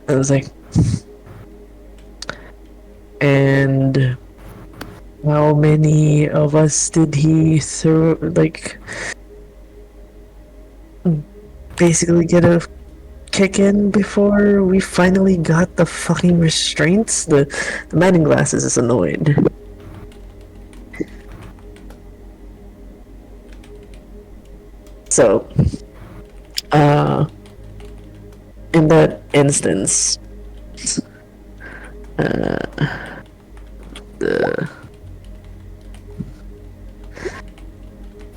I was like, "And how many of us did he throw, like, basically get a kick in before we finally got the fucking restraints?" The man in glasses is annoyed. So, in that instance,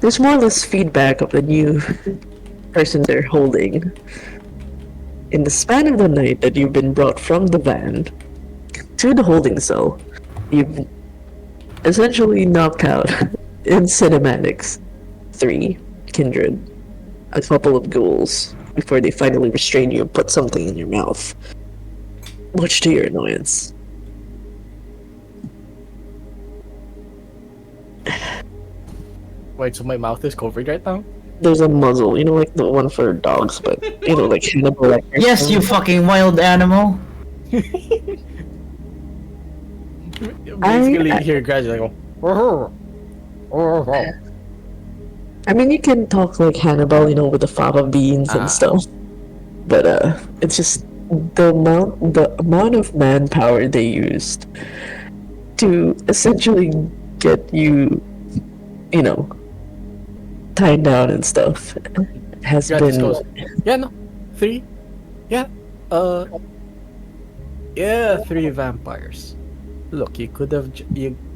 there's more or less feedback of the new person they're holding. In the span of the night that you've been brought from the van to the holding cell, you've essentially knocked out in cinematics 3 Kindred, a couple of ghouls, before they finally restrain you and put something in your mouth, much to your annoyance. Wait, so my mouth is covered right now? There's a muzzle, like the one for dogs, but like Hannibal Lecter. Yes, you fucking wild animal. Basically, you hear gradually go. I mean, you can talk like Hannibal, with the fava beans and stuff, but it's just the amount of manpower they used to essentially get you, tied down and stuff has Gratis been. goes, yeah, no, 3, yeah, 3 vampires. Look, you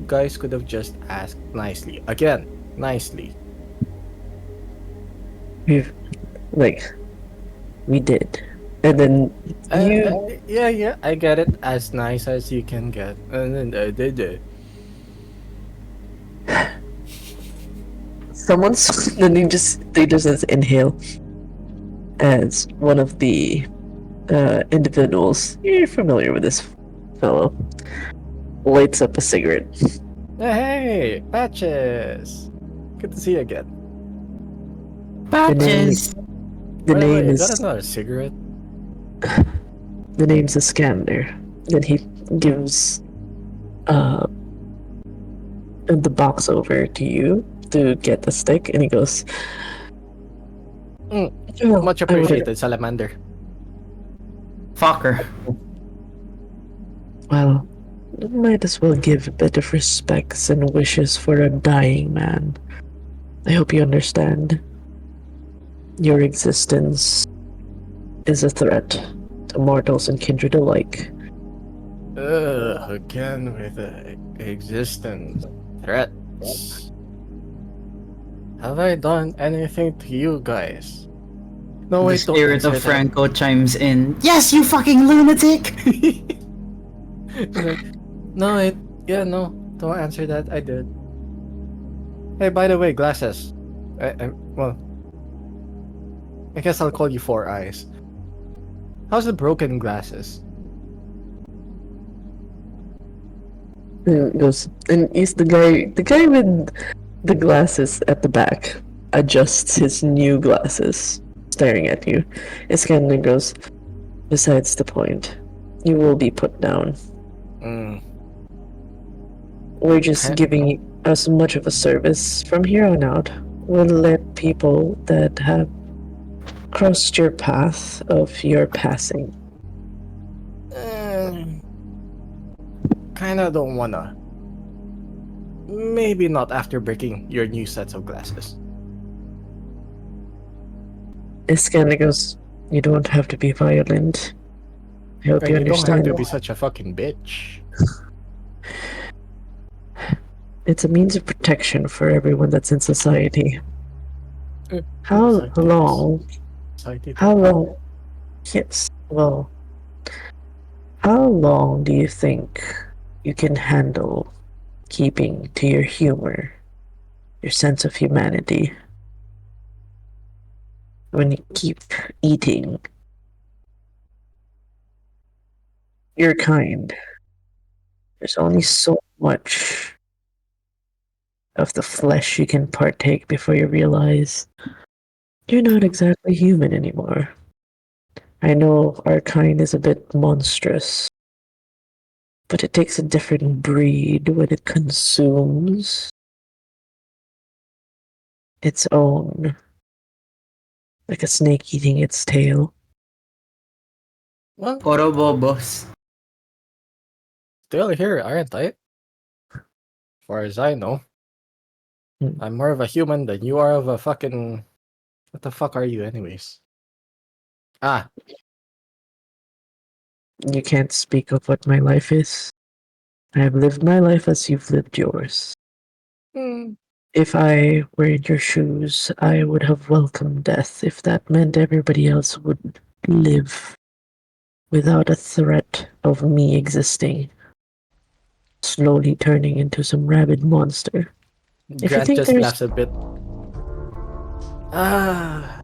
guys could have just asked nicely. Again, nicely. We did, and then you. Yeah, I get it. As nice as you can get, and then I did it. Then they just inhale as one of the individuals, you're familiar with this fellow, lights up a cigarette. Hey, Patches! Good to see you again. Patches. The By the way, name you is got another cigarette? the name's Iskander. Then he gives the box over to you to get the stick, and he goes, "Oh, Much appreciated, Salamander. Fucker. Well, might as well give a bit of respects and wishes for a dying man. I hope you understand. Your existence is a threat to mortals and kindred alike." Again with the existence threats. Have I done anything to you guys? No, The wait, don't spirit answer of that. Franco chimes in. Yes, you fucking lunatic! No, don't answer that. I did. Hey, by the way, glasses. Well, I guess I'll call you 4 Eyes. How's the broken glasses? And goes, and he's the guy with the glasses at the back adjusts his new glasses, staring at you. Iskander goes, "Besides the point, you will be put down. We're just giving as much of a service from here on out. We'll let people that have crossed your path of your passing." Kinda don't wanna. Maybe not after breaking your new sets of glasses. Iskander goes, "You don't have to be violent. I hope you You don't have understand." to be such a fucking bitch. It's a means of protection for everyone that's in society. How Society, long? Society. How long? Yes. Well, how long do you think you can handle keeping to your humor, your sense of humanity, when you keep eating your kind? There's only so much of the flesh you can partake before you realize you're not exactly human anymore. I know our kind is a bit monstrous, but it takes a different breed when it consumes its own, like a snake eating its tail. Well, Poro bobos. still here, aren't I? Far as I know. Hmm. I'm more of a human than you are of a fucking... What the fuck are you anyways? Ah, You can't speak of what my life is. I have lived my life as you've lived yours. If I were in your shoes, I would have welcomed death if that meant everybody else would live without a threat of me existing, slowly turning into some rabid monster. If you Grant think just there's laughs a bit. Ah,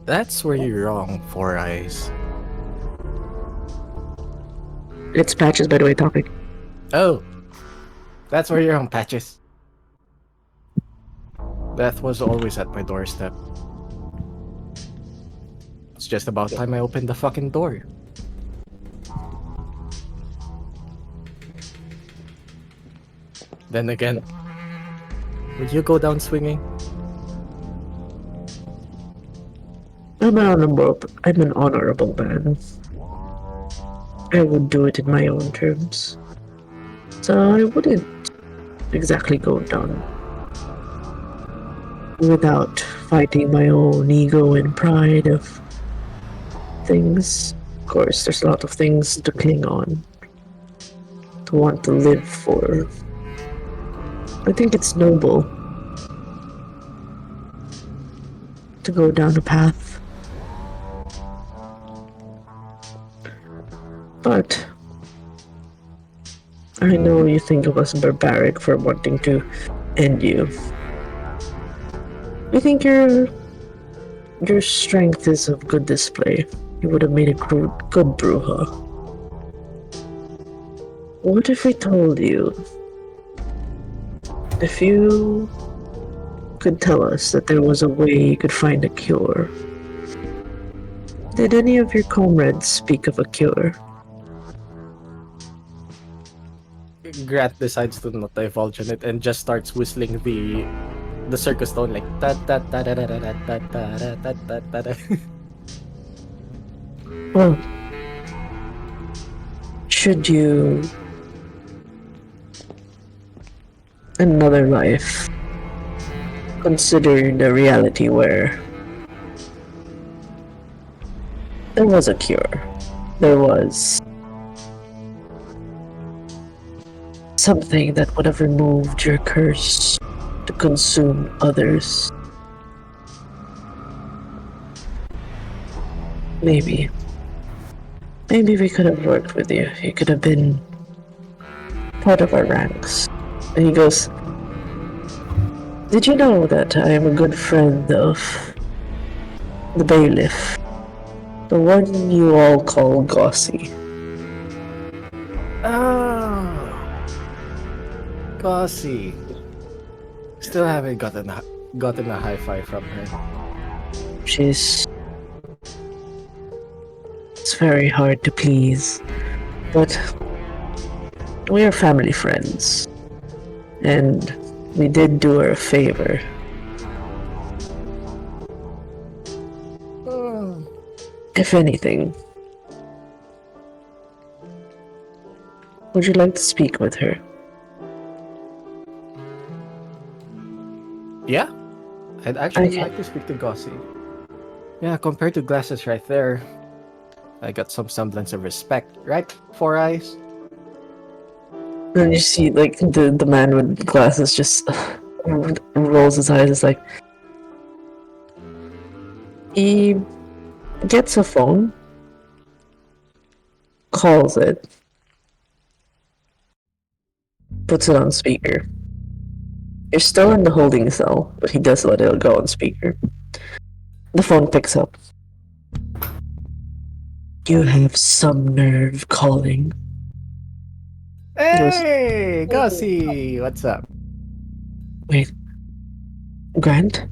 that's where you're wrong, Four Eyes. It's Patches, by the way, topic. Oh, that's where you're wrong, Patches. Death was always at my doorstep. It's just about time I opened the fucking door. Then again, would you go down swinging? I'm an honorable man. I would do it in my own terms. So I wouldn't exactly go down without fighting my own ego and pride of things. Of course, there's a lot of things to cling on, to want to live for. I think it's noble to go down a path. But I know you think of us barbaric for wanting to end you. I think your strength is of good display. You would have made a good Bruja. What if we told you? If you could tell us that there was a way you could find a cure. Did any of your comrades speak of a cure? Grant decides to not divulge on it and just starts whistling the circus tone like ta ta ta ta ta ta ta ta ta ta ta ta. Well, should you another life consider the reality where there was a cure, there was something that would have removed your curse to consume others. Maybe we could have worked with you. You could have been part of our ranks. And he goes, did you know that I am a good friend of the bailiff? The one you all call Gossie. Oh, Gossie. Still haven't gotten a high five from her. It's very hard to please, but we are family friends, and we did do her a favor. If anything, would you like to speak with her? Yeah, I'd actually Okay. like to speak to Gossie. Yeah, compared to Glasses right there, I got some semblance of respect, right? Four Eyes? And you see, like, the man with glasses just rolls his eyes. It's like, he gets a phone, calls it, puts it on speaker. You're still in the holding cell, but he does let it go on speaker. The phone picks up. You have some nerve calling. Hey, Gussie, what's up? Wait, Grant?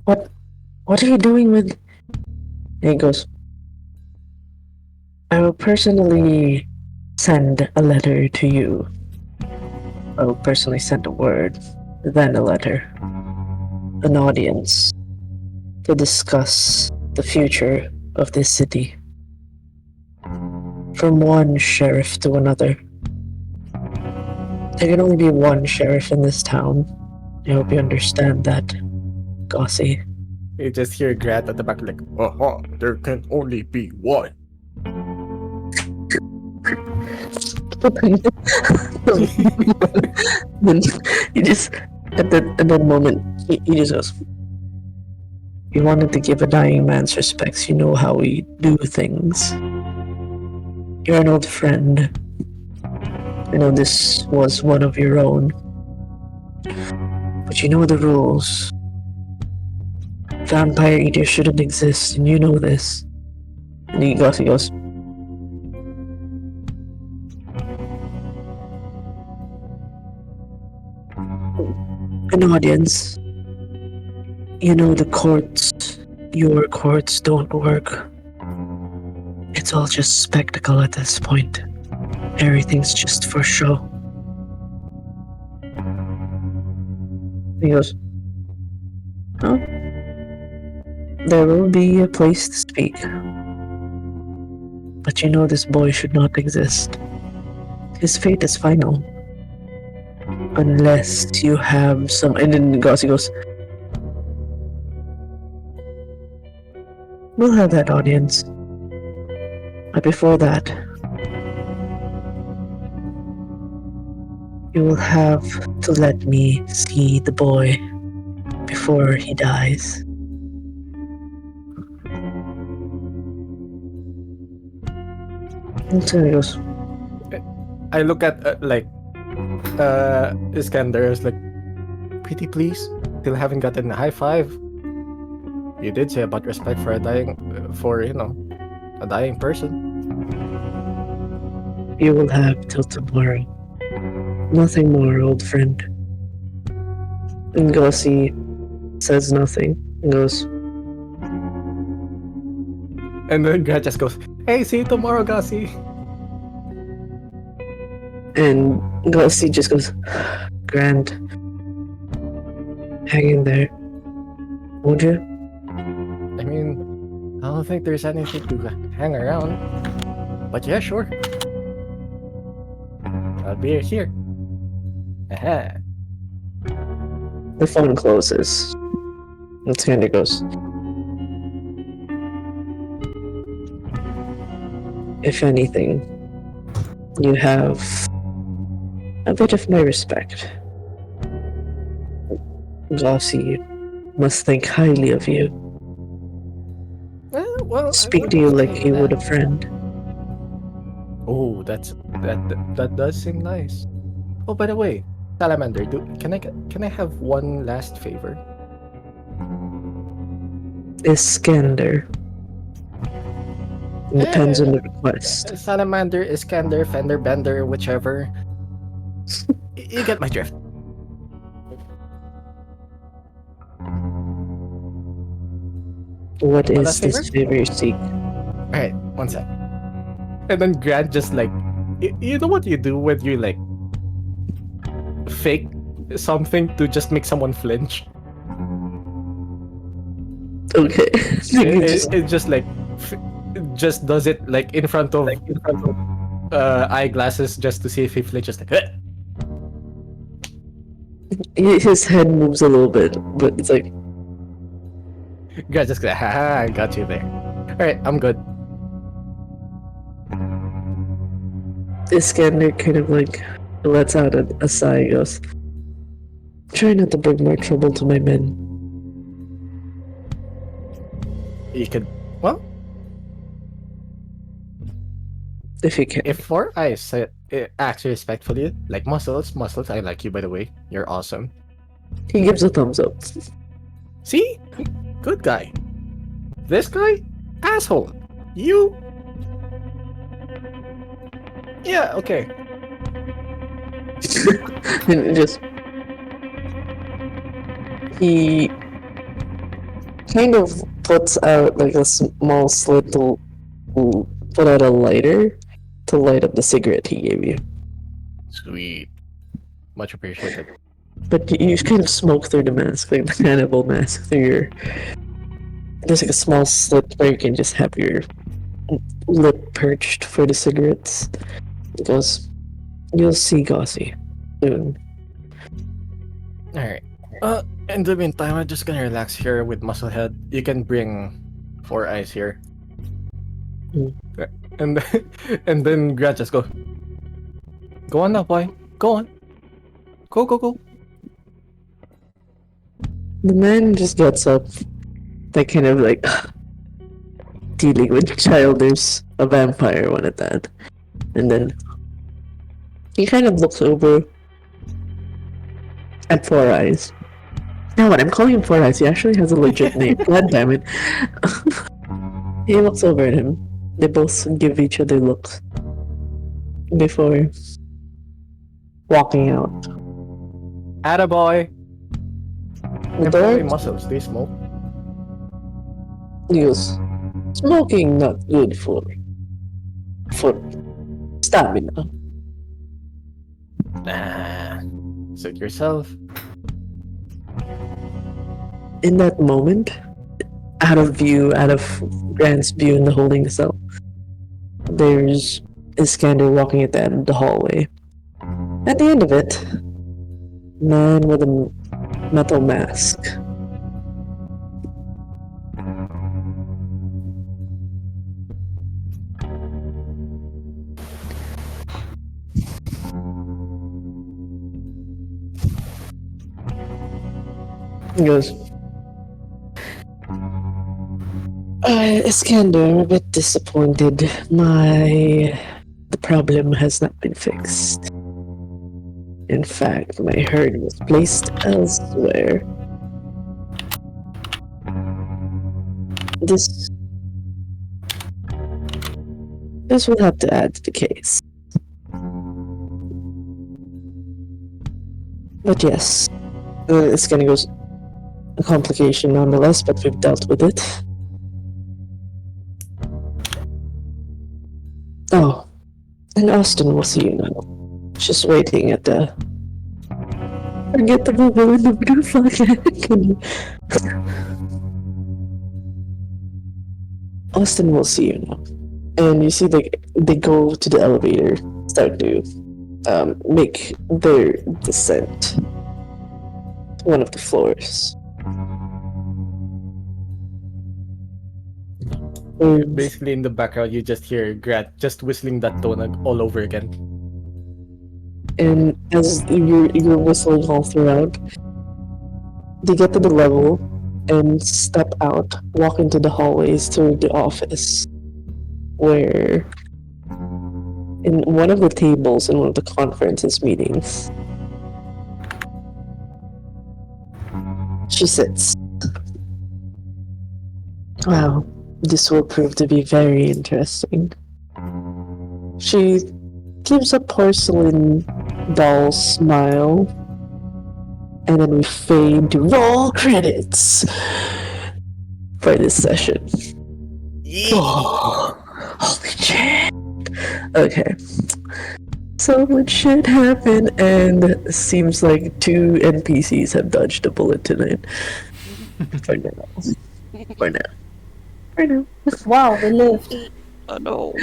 What are you doing with... And he goes, I will personally send a letter to you. I will personally send a word, then a letter. An audience to discuss the future of this city. From one sheriff to another. There can only be one sheriff in this town. I hope you understand that, Gossie. You just hear Grant at the back like, there can only be one. Then he just, at that moment, he just goes, you wanted to give a dying man's respects, you know how we do things. You're an old friend. I know this was one of your own. But you know the rules. Vampire eaters shouldn't exist, and you know this. And he goes, an audience. You know the courts, your courts don't work. It's all just spectacle at this point. Everything's just for show. He goes, huh? There will be a place to speak. But you know this boy should not exist. His fate is final. Unless you have some... And then Gossie goes, we'll have that audience. But before that, you will have to let me see the boy before he dies. And so he goes, I look at Iskander is like, pretty please, still haven't gotten a high five. You did say about respect for a dying person. you will have till tomorrow. Nothing more, old friend. And Gossie says nothing and goes, And then Grant just goes, hey, see you tomorrow, Gussie. and Gossie just goes, Grant, hang in there. Would you? I mean, I don't think there's anything to hang around. But yeah, sure. I'll be here. Aha. The phone closes. And Skander goes, if anything, you have a bit of my respect. Gossie must think highly of you. Well, Speak to you like he would a friend. Oh, that does seem nice. Oh, by the way, Salamander, can I have one last favor? Iskander. It depends on the request. Salamander, Iskander, Fender, Bender, whichever. You get my drift. What is last this favor you seek? Alright, one sec. And then Grant just like, you know what you do when you like fake something to just make someone flinch? Okay. It just like just does it like in front of eyeglasses just to see if he flinches. Like, eh. His head moves a little bit, but it's like, Grant just like, haha, I got you there. Alright, I'm good. Iskander kind of like lets out a sigh. He goes, "Try not to bring more trouble to my men." You could, well, If you can. if Four Eyes acts respectfully, like Muscles, I like you, by the way. You're awesome. He gives a thumbs up. See? Good guy. This guy? Asshole. You? Yeah, okay. And just he kind of puts out like a small slit to put out a lighter to light up the cigarette he gave you. Sweet. Much appreciated. But you kind of smoke through the mask, like the cannibal mask through your. There's like a small slit where you can just have your lip perched for the cigarettes. He goes, "You'll see, Gossie, soon." Alright. In the meantime, I'm just gonna relax here with Musclehead. You can bring Four Eyes here. And and then Grant just go. Go on now, boy. Go on. Go. The man just gets up, like kind of like dealing with childers, a vampire one at that, and then he kind of looks over at Four Eyes. Now what I'm calling him Four Eyes, he actually has a legit name. God damn it! He looks over at him. They both give each other looks before walking out. Attaboy. The Hey, door. Muscles, they smoke. He goes, "Smoking not good for stamina." Nah. Suit yourself. In that moment, out of view, out of Grant's view in the holding cell, there's Iskander walking at the end of the hallway. At the end of it, man with a metal mask. He goes, Iskander, I'm a bit disappointed. The problem has not been fixed. In fact, my herd was placed elsewhere. This will have to add to the case. But yes, it's gonna go a complication nonetheless, but we've dealt with it. Oh, and Austin will see you now. Just waiting at the forgettable villain of Blue Flag. Austin will see you now. And you see they go to the elevator, start to make their descent to one of the floors. Basically, in the background, you just hear Grant just whistling that tone all over again. And as you're whistling all throughout, they get to the level and step out, walk into the hallways to the office, where in one of the tables in one of the conferences meetings, she sits. Wow, this will prove to be very interesting. She gives a porcelain doll smile, and then we fade to roll credits for this session. Oh, holy shit. Okay. So much shit happened, and seems like 2 NPCs have dodged a bullet tonight. For now. For now. For now. Wow, they lived. Oh no.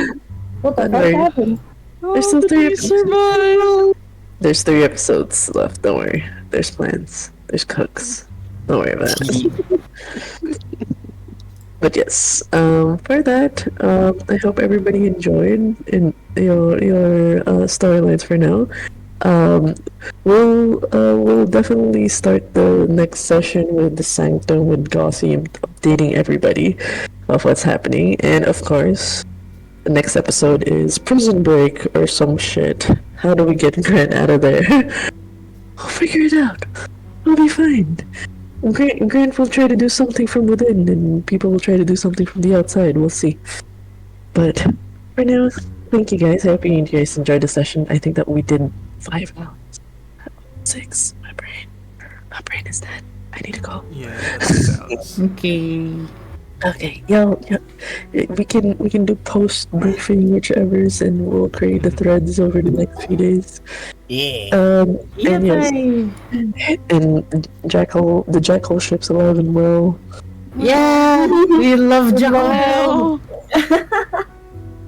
What the Don't fuck worry. happened? There's still 3 Did we episodes. survive? There's 3 episodes left, don't worry. There's plans. There's cooks. Don't worry about it. But yes, for that, I hope everybody enjoyed in your storylines for now. Um, we'll definitely start the next session with the Sanctum with Gossip updating everybody of what's happening, and of course, the next episode is Prison Break or some shit. How do we get Grant out of there? We'll figure it out. We'll be fine. Grant will try to do something from within, and people will try to do something from the outside. We'll see. But for now, thank you guys. I hope you guys enjoyed the session. I think that we did 5 hours. 6. My brain is dead. I need to go. Yeah, that sounds. Okay, yo, we can do post briefing, whichever's, and we'll create the threads over the next few days. And yes, and the Jackal ship's alive and well. Yeah, we love Jackal.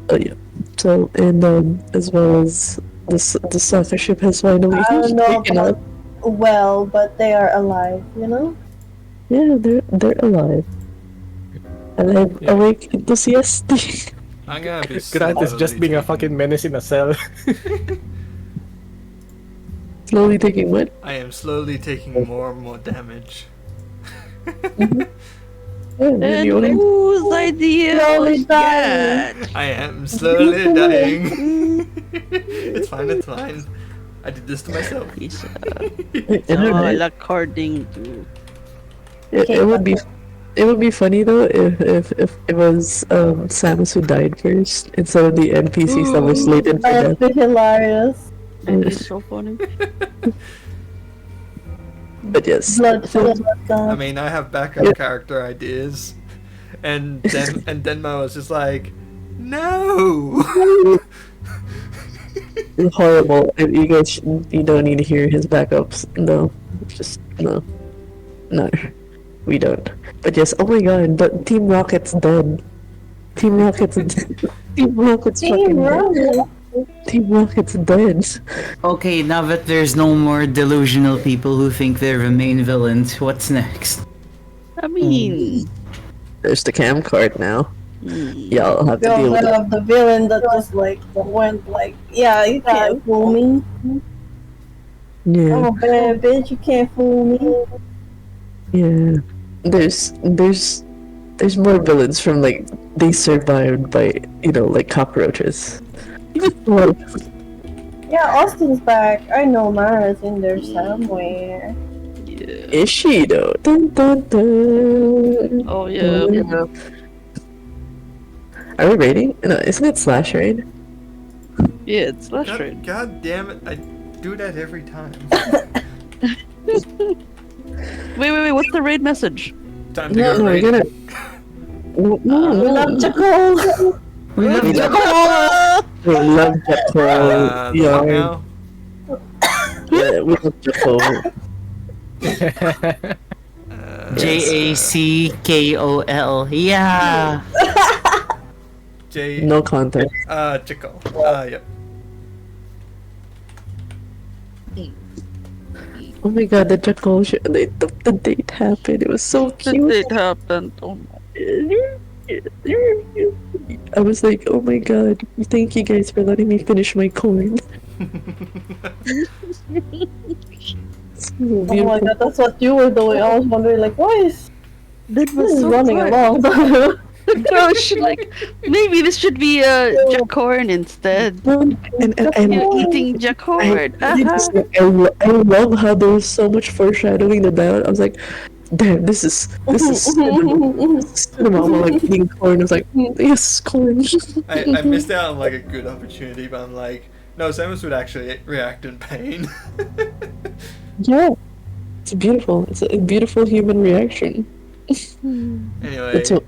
Oh yeah. So and as well as the Soccer ship has finally I don't know taken up. well, but they are alive, you know? Yeah, they're alive. Alive, awake, enthusiastic. I'm gonna be Grant is just slowly being a taking- fucking menace in a cell. Slowly taking what? I am slowly taking more and more damage. Yeah, And you only- whose idea Slowly was dying. that? I am slowly dying. It's fine. I did this to myself. It's Internet. all according to... It would be funny though if it was Samus who died first instead of the NPCs that were slated for That'd death. be hilarious. That'd be so funny. But yes, Blood, blood, I God. mean, I have backup character ideas, and Denmo was just like, no. it's horrible. You guys, you don't need to hear his backups. No, just no, we don't. But yes, oh my god, but Team Rocket's dead. Team Rocket's Team Rocket's fucking dead. Team Rocket's dead. Okay, now that there's no more delusional people who think they're the main villains, what's next? I mean... There's the cam card now. Y'all have to deal with it. The villain that just like went like, yeah, you can't fool me. Yeah, I'm a bad bitch, you can't fool me. yeah. There's more villains from like they survived by like cockroaches. Well, Yeah, Austin's back. I know Mara's in there somewhere. Yeah. is she though? Dun, dun, dun. Oh yeah. Are we raiding? No, isn't it slash raid? Yeah, it's Slash Raid. God damn it! I do that every time. Wait, what's the raid message? Time to No, go we're raid. gonna. No, We love Jackal. We love We Jackal! we love Jackal. The Yeah, fuck now? yeah, we love Jackal. Jackal. Yeah! J. No context. Chico. Yep. Oh my god, the Jackal the date happened. It was so The cute. date happened. Oh my. I was like, oh my god, thank you guys for letting me finish my coin. So Oh my beautiful. god, that's what you were doing. I was wondering, like, why is That this was is so running fun. along? Gosh, like maybe this should be Jackorn instead. And You're eating Jackorn. I love how there was so much foreshadowing about. I was like, damn, this is cinema. Cinema. While like eating corn, I was like, yes, corn. I missed out on like a good opportunity, but I'm like, no, Samus would actually react in pain. Yeah, it's beautiful. It's a beautiful human reaction. Anyway, It's a-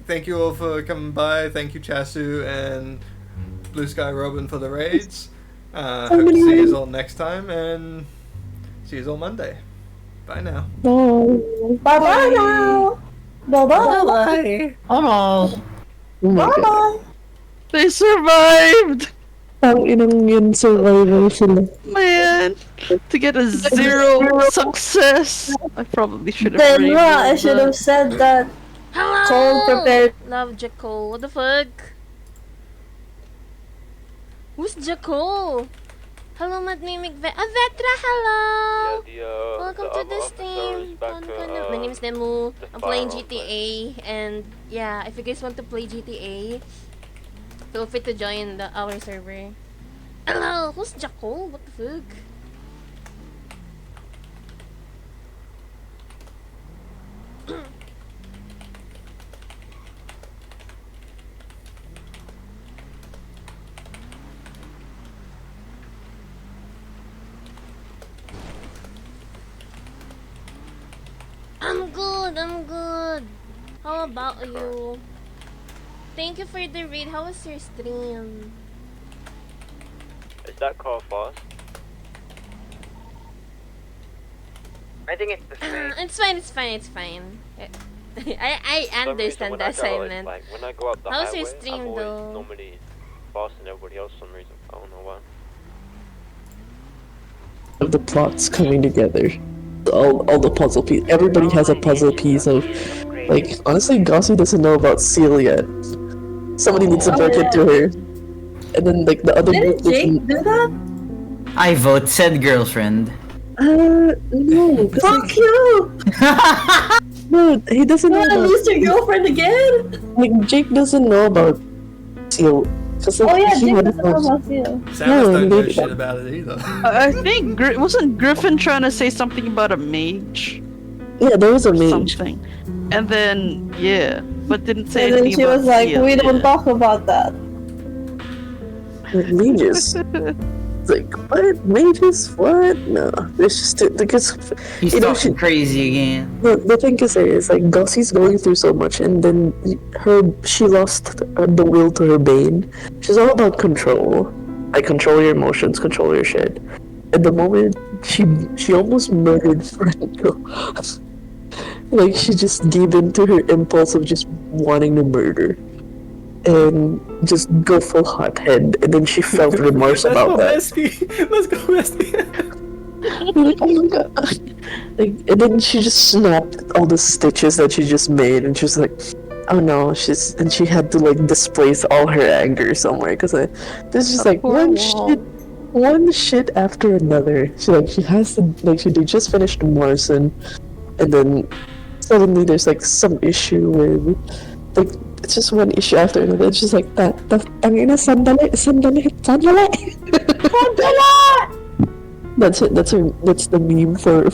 thank you all for coming by. Thank you, Chasu and Blue Sky Robin for the raids. Hope to many see raids. you all next time, and see you all Monday. Bye now. Bye. Bye bye now. Bye bye. Oh, Oh my Bye god. bye. They survived, Ang inang yun survival sila. man. To get a 0 success. I probably should have. Then raided, I should have but- said that. Hello! Cole prepared. Love Jackal. What the fuck? Who's Jackal? Hello, MadMimicVetra, hello! Welcome to the stream. My name is Nemu. I'm playing GTA, and yeah, if you guys want to play GTA, feel free to join our server. Hello, who's Jaco? What the fuck? I'm good. How about you? Thank you for the raid. How was your stream? Is that car fast? I think it's the same. It's fine. I understand the assignment. Like, when I go up the How's highway, your stream I'm always though? normally faster than everybody else for some reason. I don't know why. Of the plots coming together. All the puzzle pieces. Everybody has a puzzle piece of, like, honestly, Gossie doesn't know about Seal yet. Somebody needs to break it to her. And then, like, the other group Didn't Jake do that? I vote said girlfriend. No. Fuck you! No, he doesn't know You about... lose your girlfriend again? Like, Jake doesn't know about Seal. Oh yeah, Jake doesn't know about Seal. Samus don't know shit about it either. I think wasn't Griffin trying to say something about a mage? Yeah, there was a mage. Something, and then yeah, but didn't say And then anything she about was like, Seal, we don't yeah. talk about that. Like, mages. It's like, what? Mages? What? No. It's just, because... He's talking crazy again. The thing is like, Gossie's going through so much, and then she lost the will to her bane. She's all about control. Like, control your emotions, control your shit. At the moment, she almost murdered Franco. Like, she just gave in to her impulse of just wanting to murder. And just go full hothead, and then she felt remorse about that. Let's go, Westy. Like, oh my god. Like, and then she just snapped all the stitches that she just made, and she was like, oh no, and she had to like displace all her anger somewhere, because there's just like one shit after another. She has to, like, they just finished Morrison, and then suddenly there's like some issue with, like, it's just one issue after another. It's just like that. Tangina, sandali. That's it. That's the meme for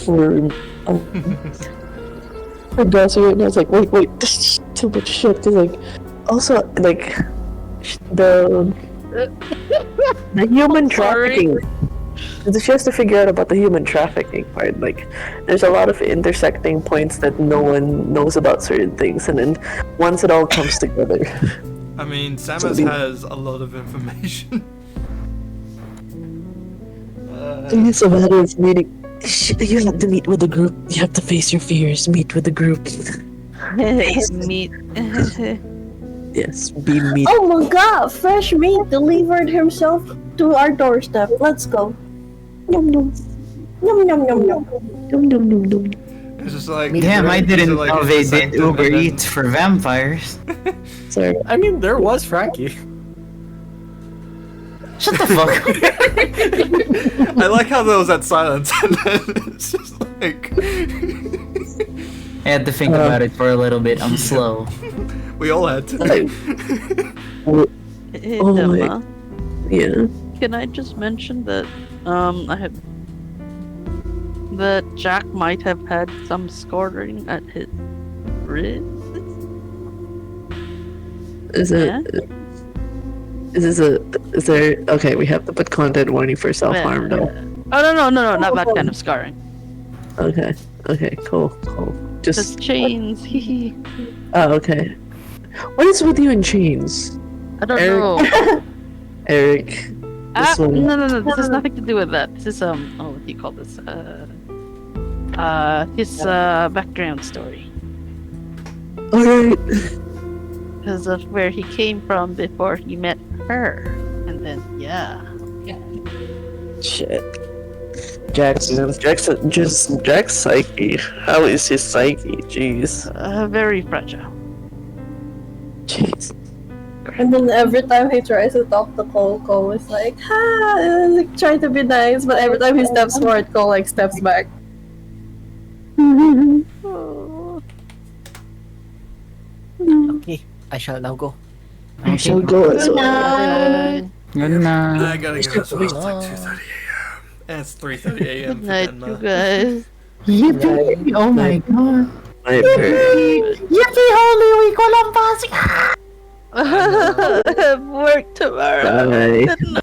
Gossie right now. It's like, wait, this is too much shit. Cause like, also like the human trafficking. She has to figure out about the human trafficking part. Like, there's a lot of intersecting points that no one knows about certain things, and then once it all comes together. I mean, Samus has a lot of information. It's a matter of meeting. You have to meet with the group. You have to face your fears. Meet with the group. Meat. Yes, be meat. Oh my god, fresh meat delivered himself to our doorstep. Let's go. Nom nom. Nom nom nom nom. Nom nom nom nom. It's just like, Damn, I didn't like know they did Uber Eats for vampires. Sorry. I mean, there was Frankie. Shut the fuck up. I like how there was that silence, and then it's just like... I had to think about it for a little bit. I'm slow. We all had to. Hey, Oh Demma, Yeah. can I just mention that that Jack might have had some scoring at his wrist? Is there? Okay, we have to put content warning for self-harm though. Oh no, not that kind of scarring. Okay, cool. Just chains. Oh, okay. What is with you in chains? I don't Eric? know. Eric. This one. No. This has nothing to do with that. This is what do you call this? His background story. Alright. Because of where he came from before he met her, and then yeah. Shit. Jack's psyche. How is his psyche? Jeez. Very fragile. Jeez. And then every time he tries to talk to Cole, Cole is like, like trying to be nice, but every time he steps forward, Cole like steps back. Okay, I shall now go. I shall go as well. Good night. I gotta go as well. It's like 2:30 a.m. And it's 3:30 a.m. Good for night, you Denmark. guys. Yippee! Oh my god. Yippee! Holy Week! Walang pasok! Work tomorrow. Bye. Good